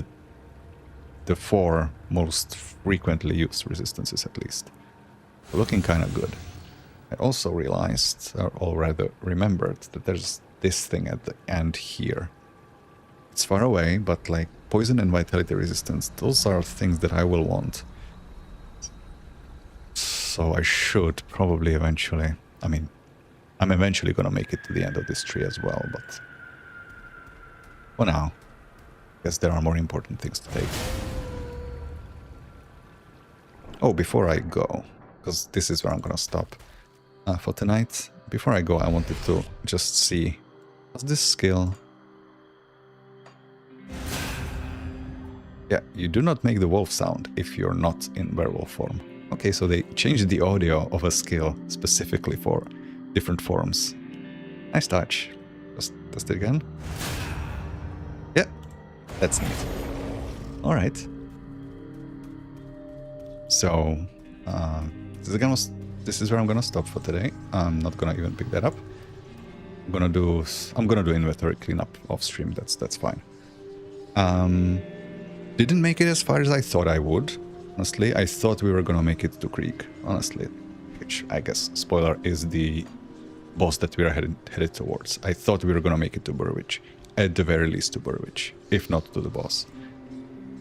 the 4 most frequently used resistances, at least, are looking kind of good. I also realized, or rather remembered, that there's this thing at the end here. It's far away, but like poison and vitality resistance, those are things that I will want. So I should probably eventually... I mean, I'm eventually gonna make it to the end of this tree as well, but... for now, I guess there are more important things to take. Oh, before I go, because this is where I'm gonna stop for tonight. Before I go, I wanted to just see... what's this skill? Yeah, you do not make the wolf sound if you're not in werewolf form. Okay, so they changed the audio of a skill specifically for different forms. Nice touch. Just test it again. Yeah, that's neat. Alright. So, this is where I'm gonna stop for today. I'm not gonna even pick that up. I'm gonna do inventory cleanup off stream. That's fine. Didn't make it as far as I thought I would. Honestly, I thought we were gonna make it to Creek. Honestly, which I guess spoiler is the boss that we are headed towards. I thought we were gonna make it to Burwich, at the very least to Burwich, if not to the boss.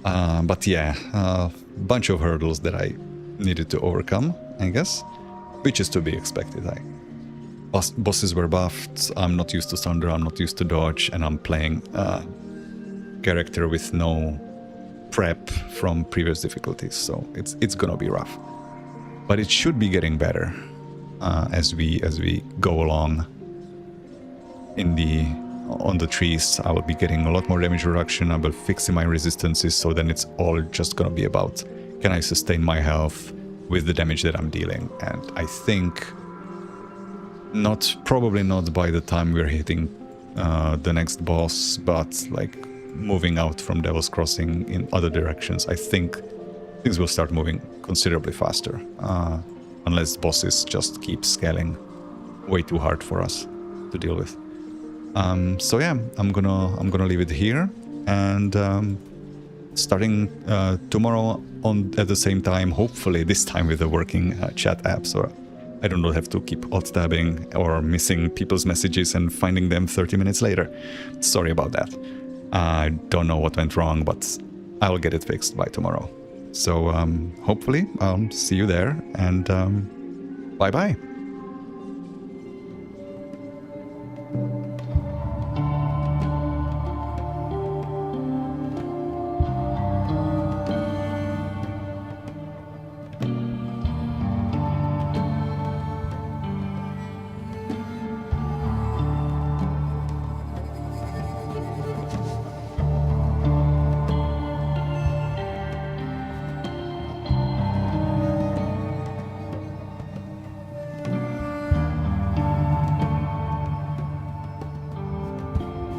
But yeah, a bunch of hurdles that I needed to overcome, I guess, which is to be expected. Bosses were buffed, I'm not used to Thunder, I'm not used to Dodge, and I'm playing a character with no prep from previous difficulties, so it's gonna be rough. But it should be getting better as we go along on the trees. I will be getting a lot more damage reduction, I will fixing my resistances, so then it's all just gonna be about, can I sustain my health with the damage that I'm dealing? And I think probably not by the time we're hitting the next boss, but like moving out from Devil's Crossing in other directions, I think things will start moving considerably faster, unless bosses just keep scaling way too hard for us to deal with. So yeah, I'm gonna leave it here, and starting tomorrow at the same time, hopefully this time with a working chat app, so I don't have to keep alt-tabbing or missing people's messages and finding them 30 minutes later. Sorry about that. I don't know what went wrong, but I will get it fixed by tomorrow. So hopefully I'll see you there, and bye-bye.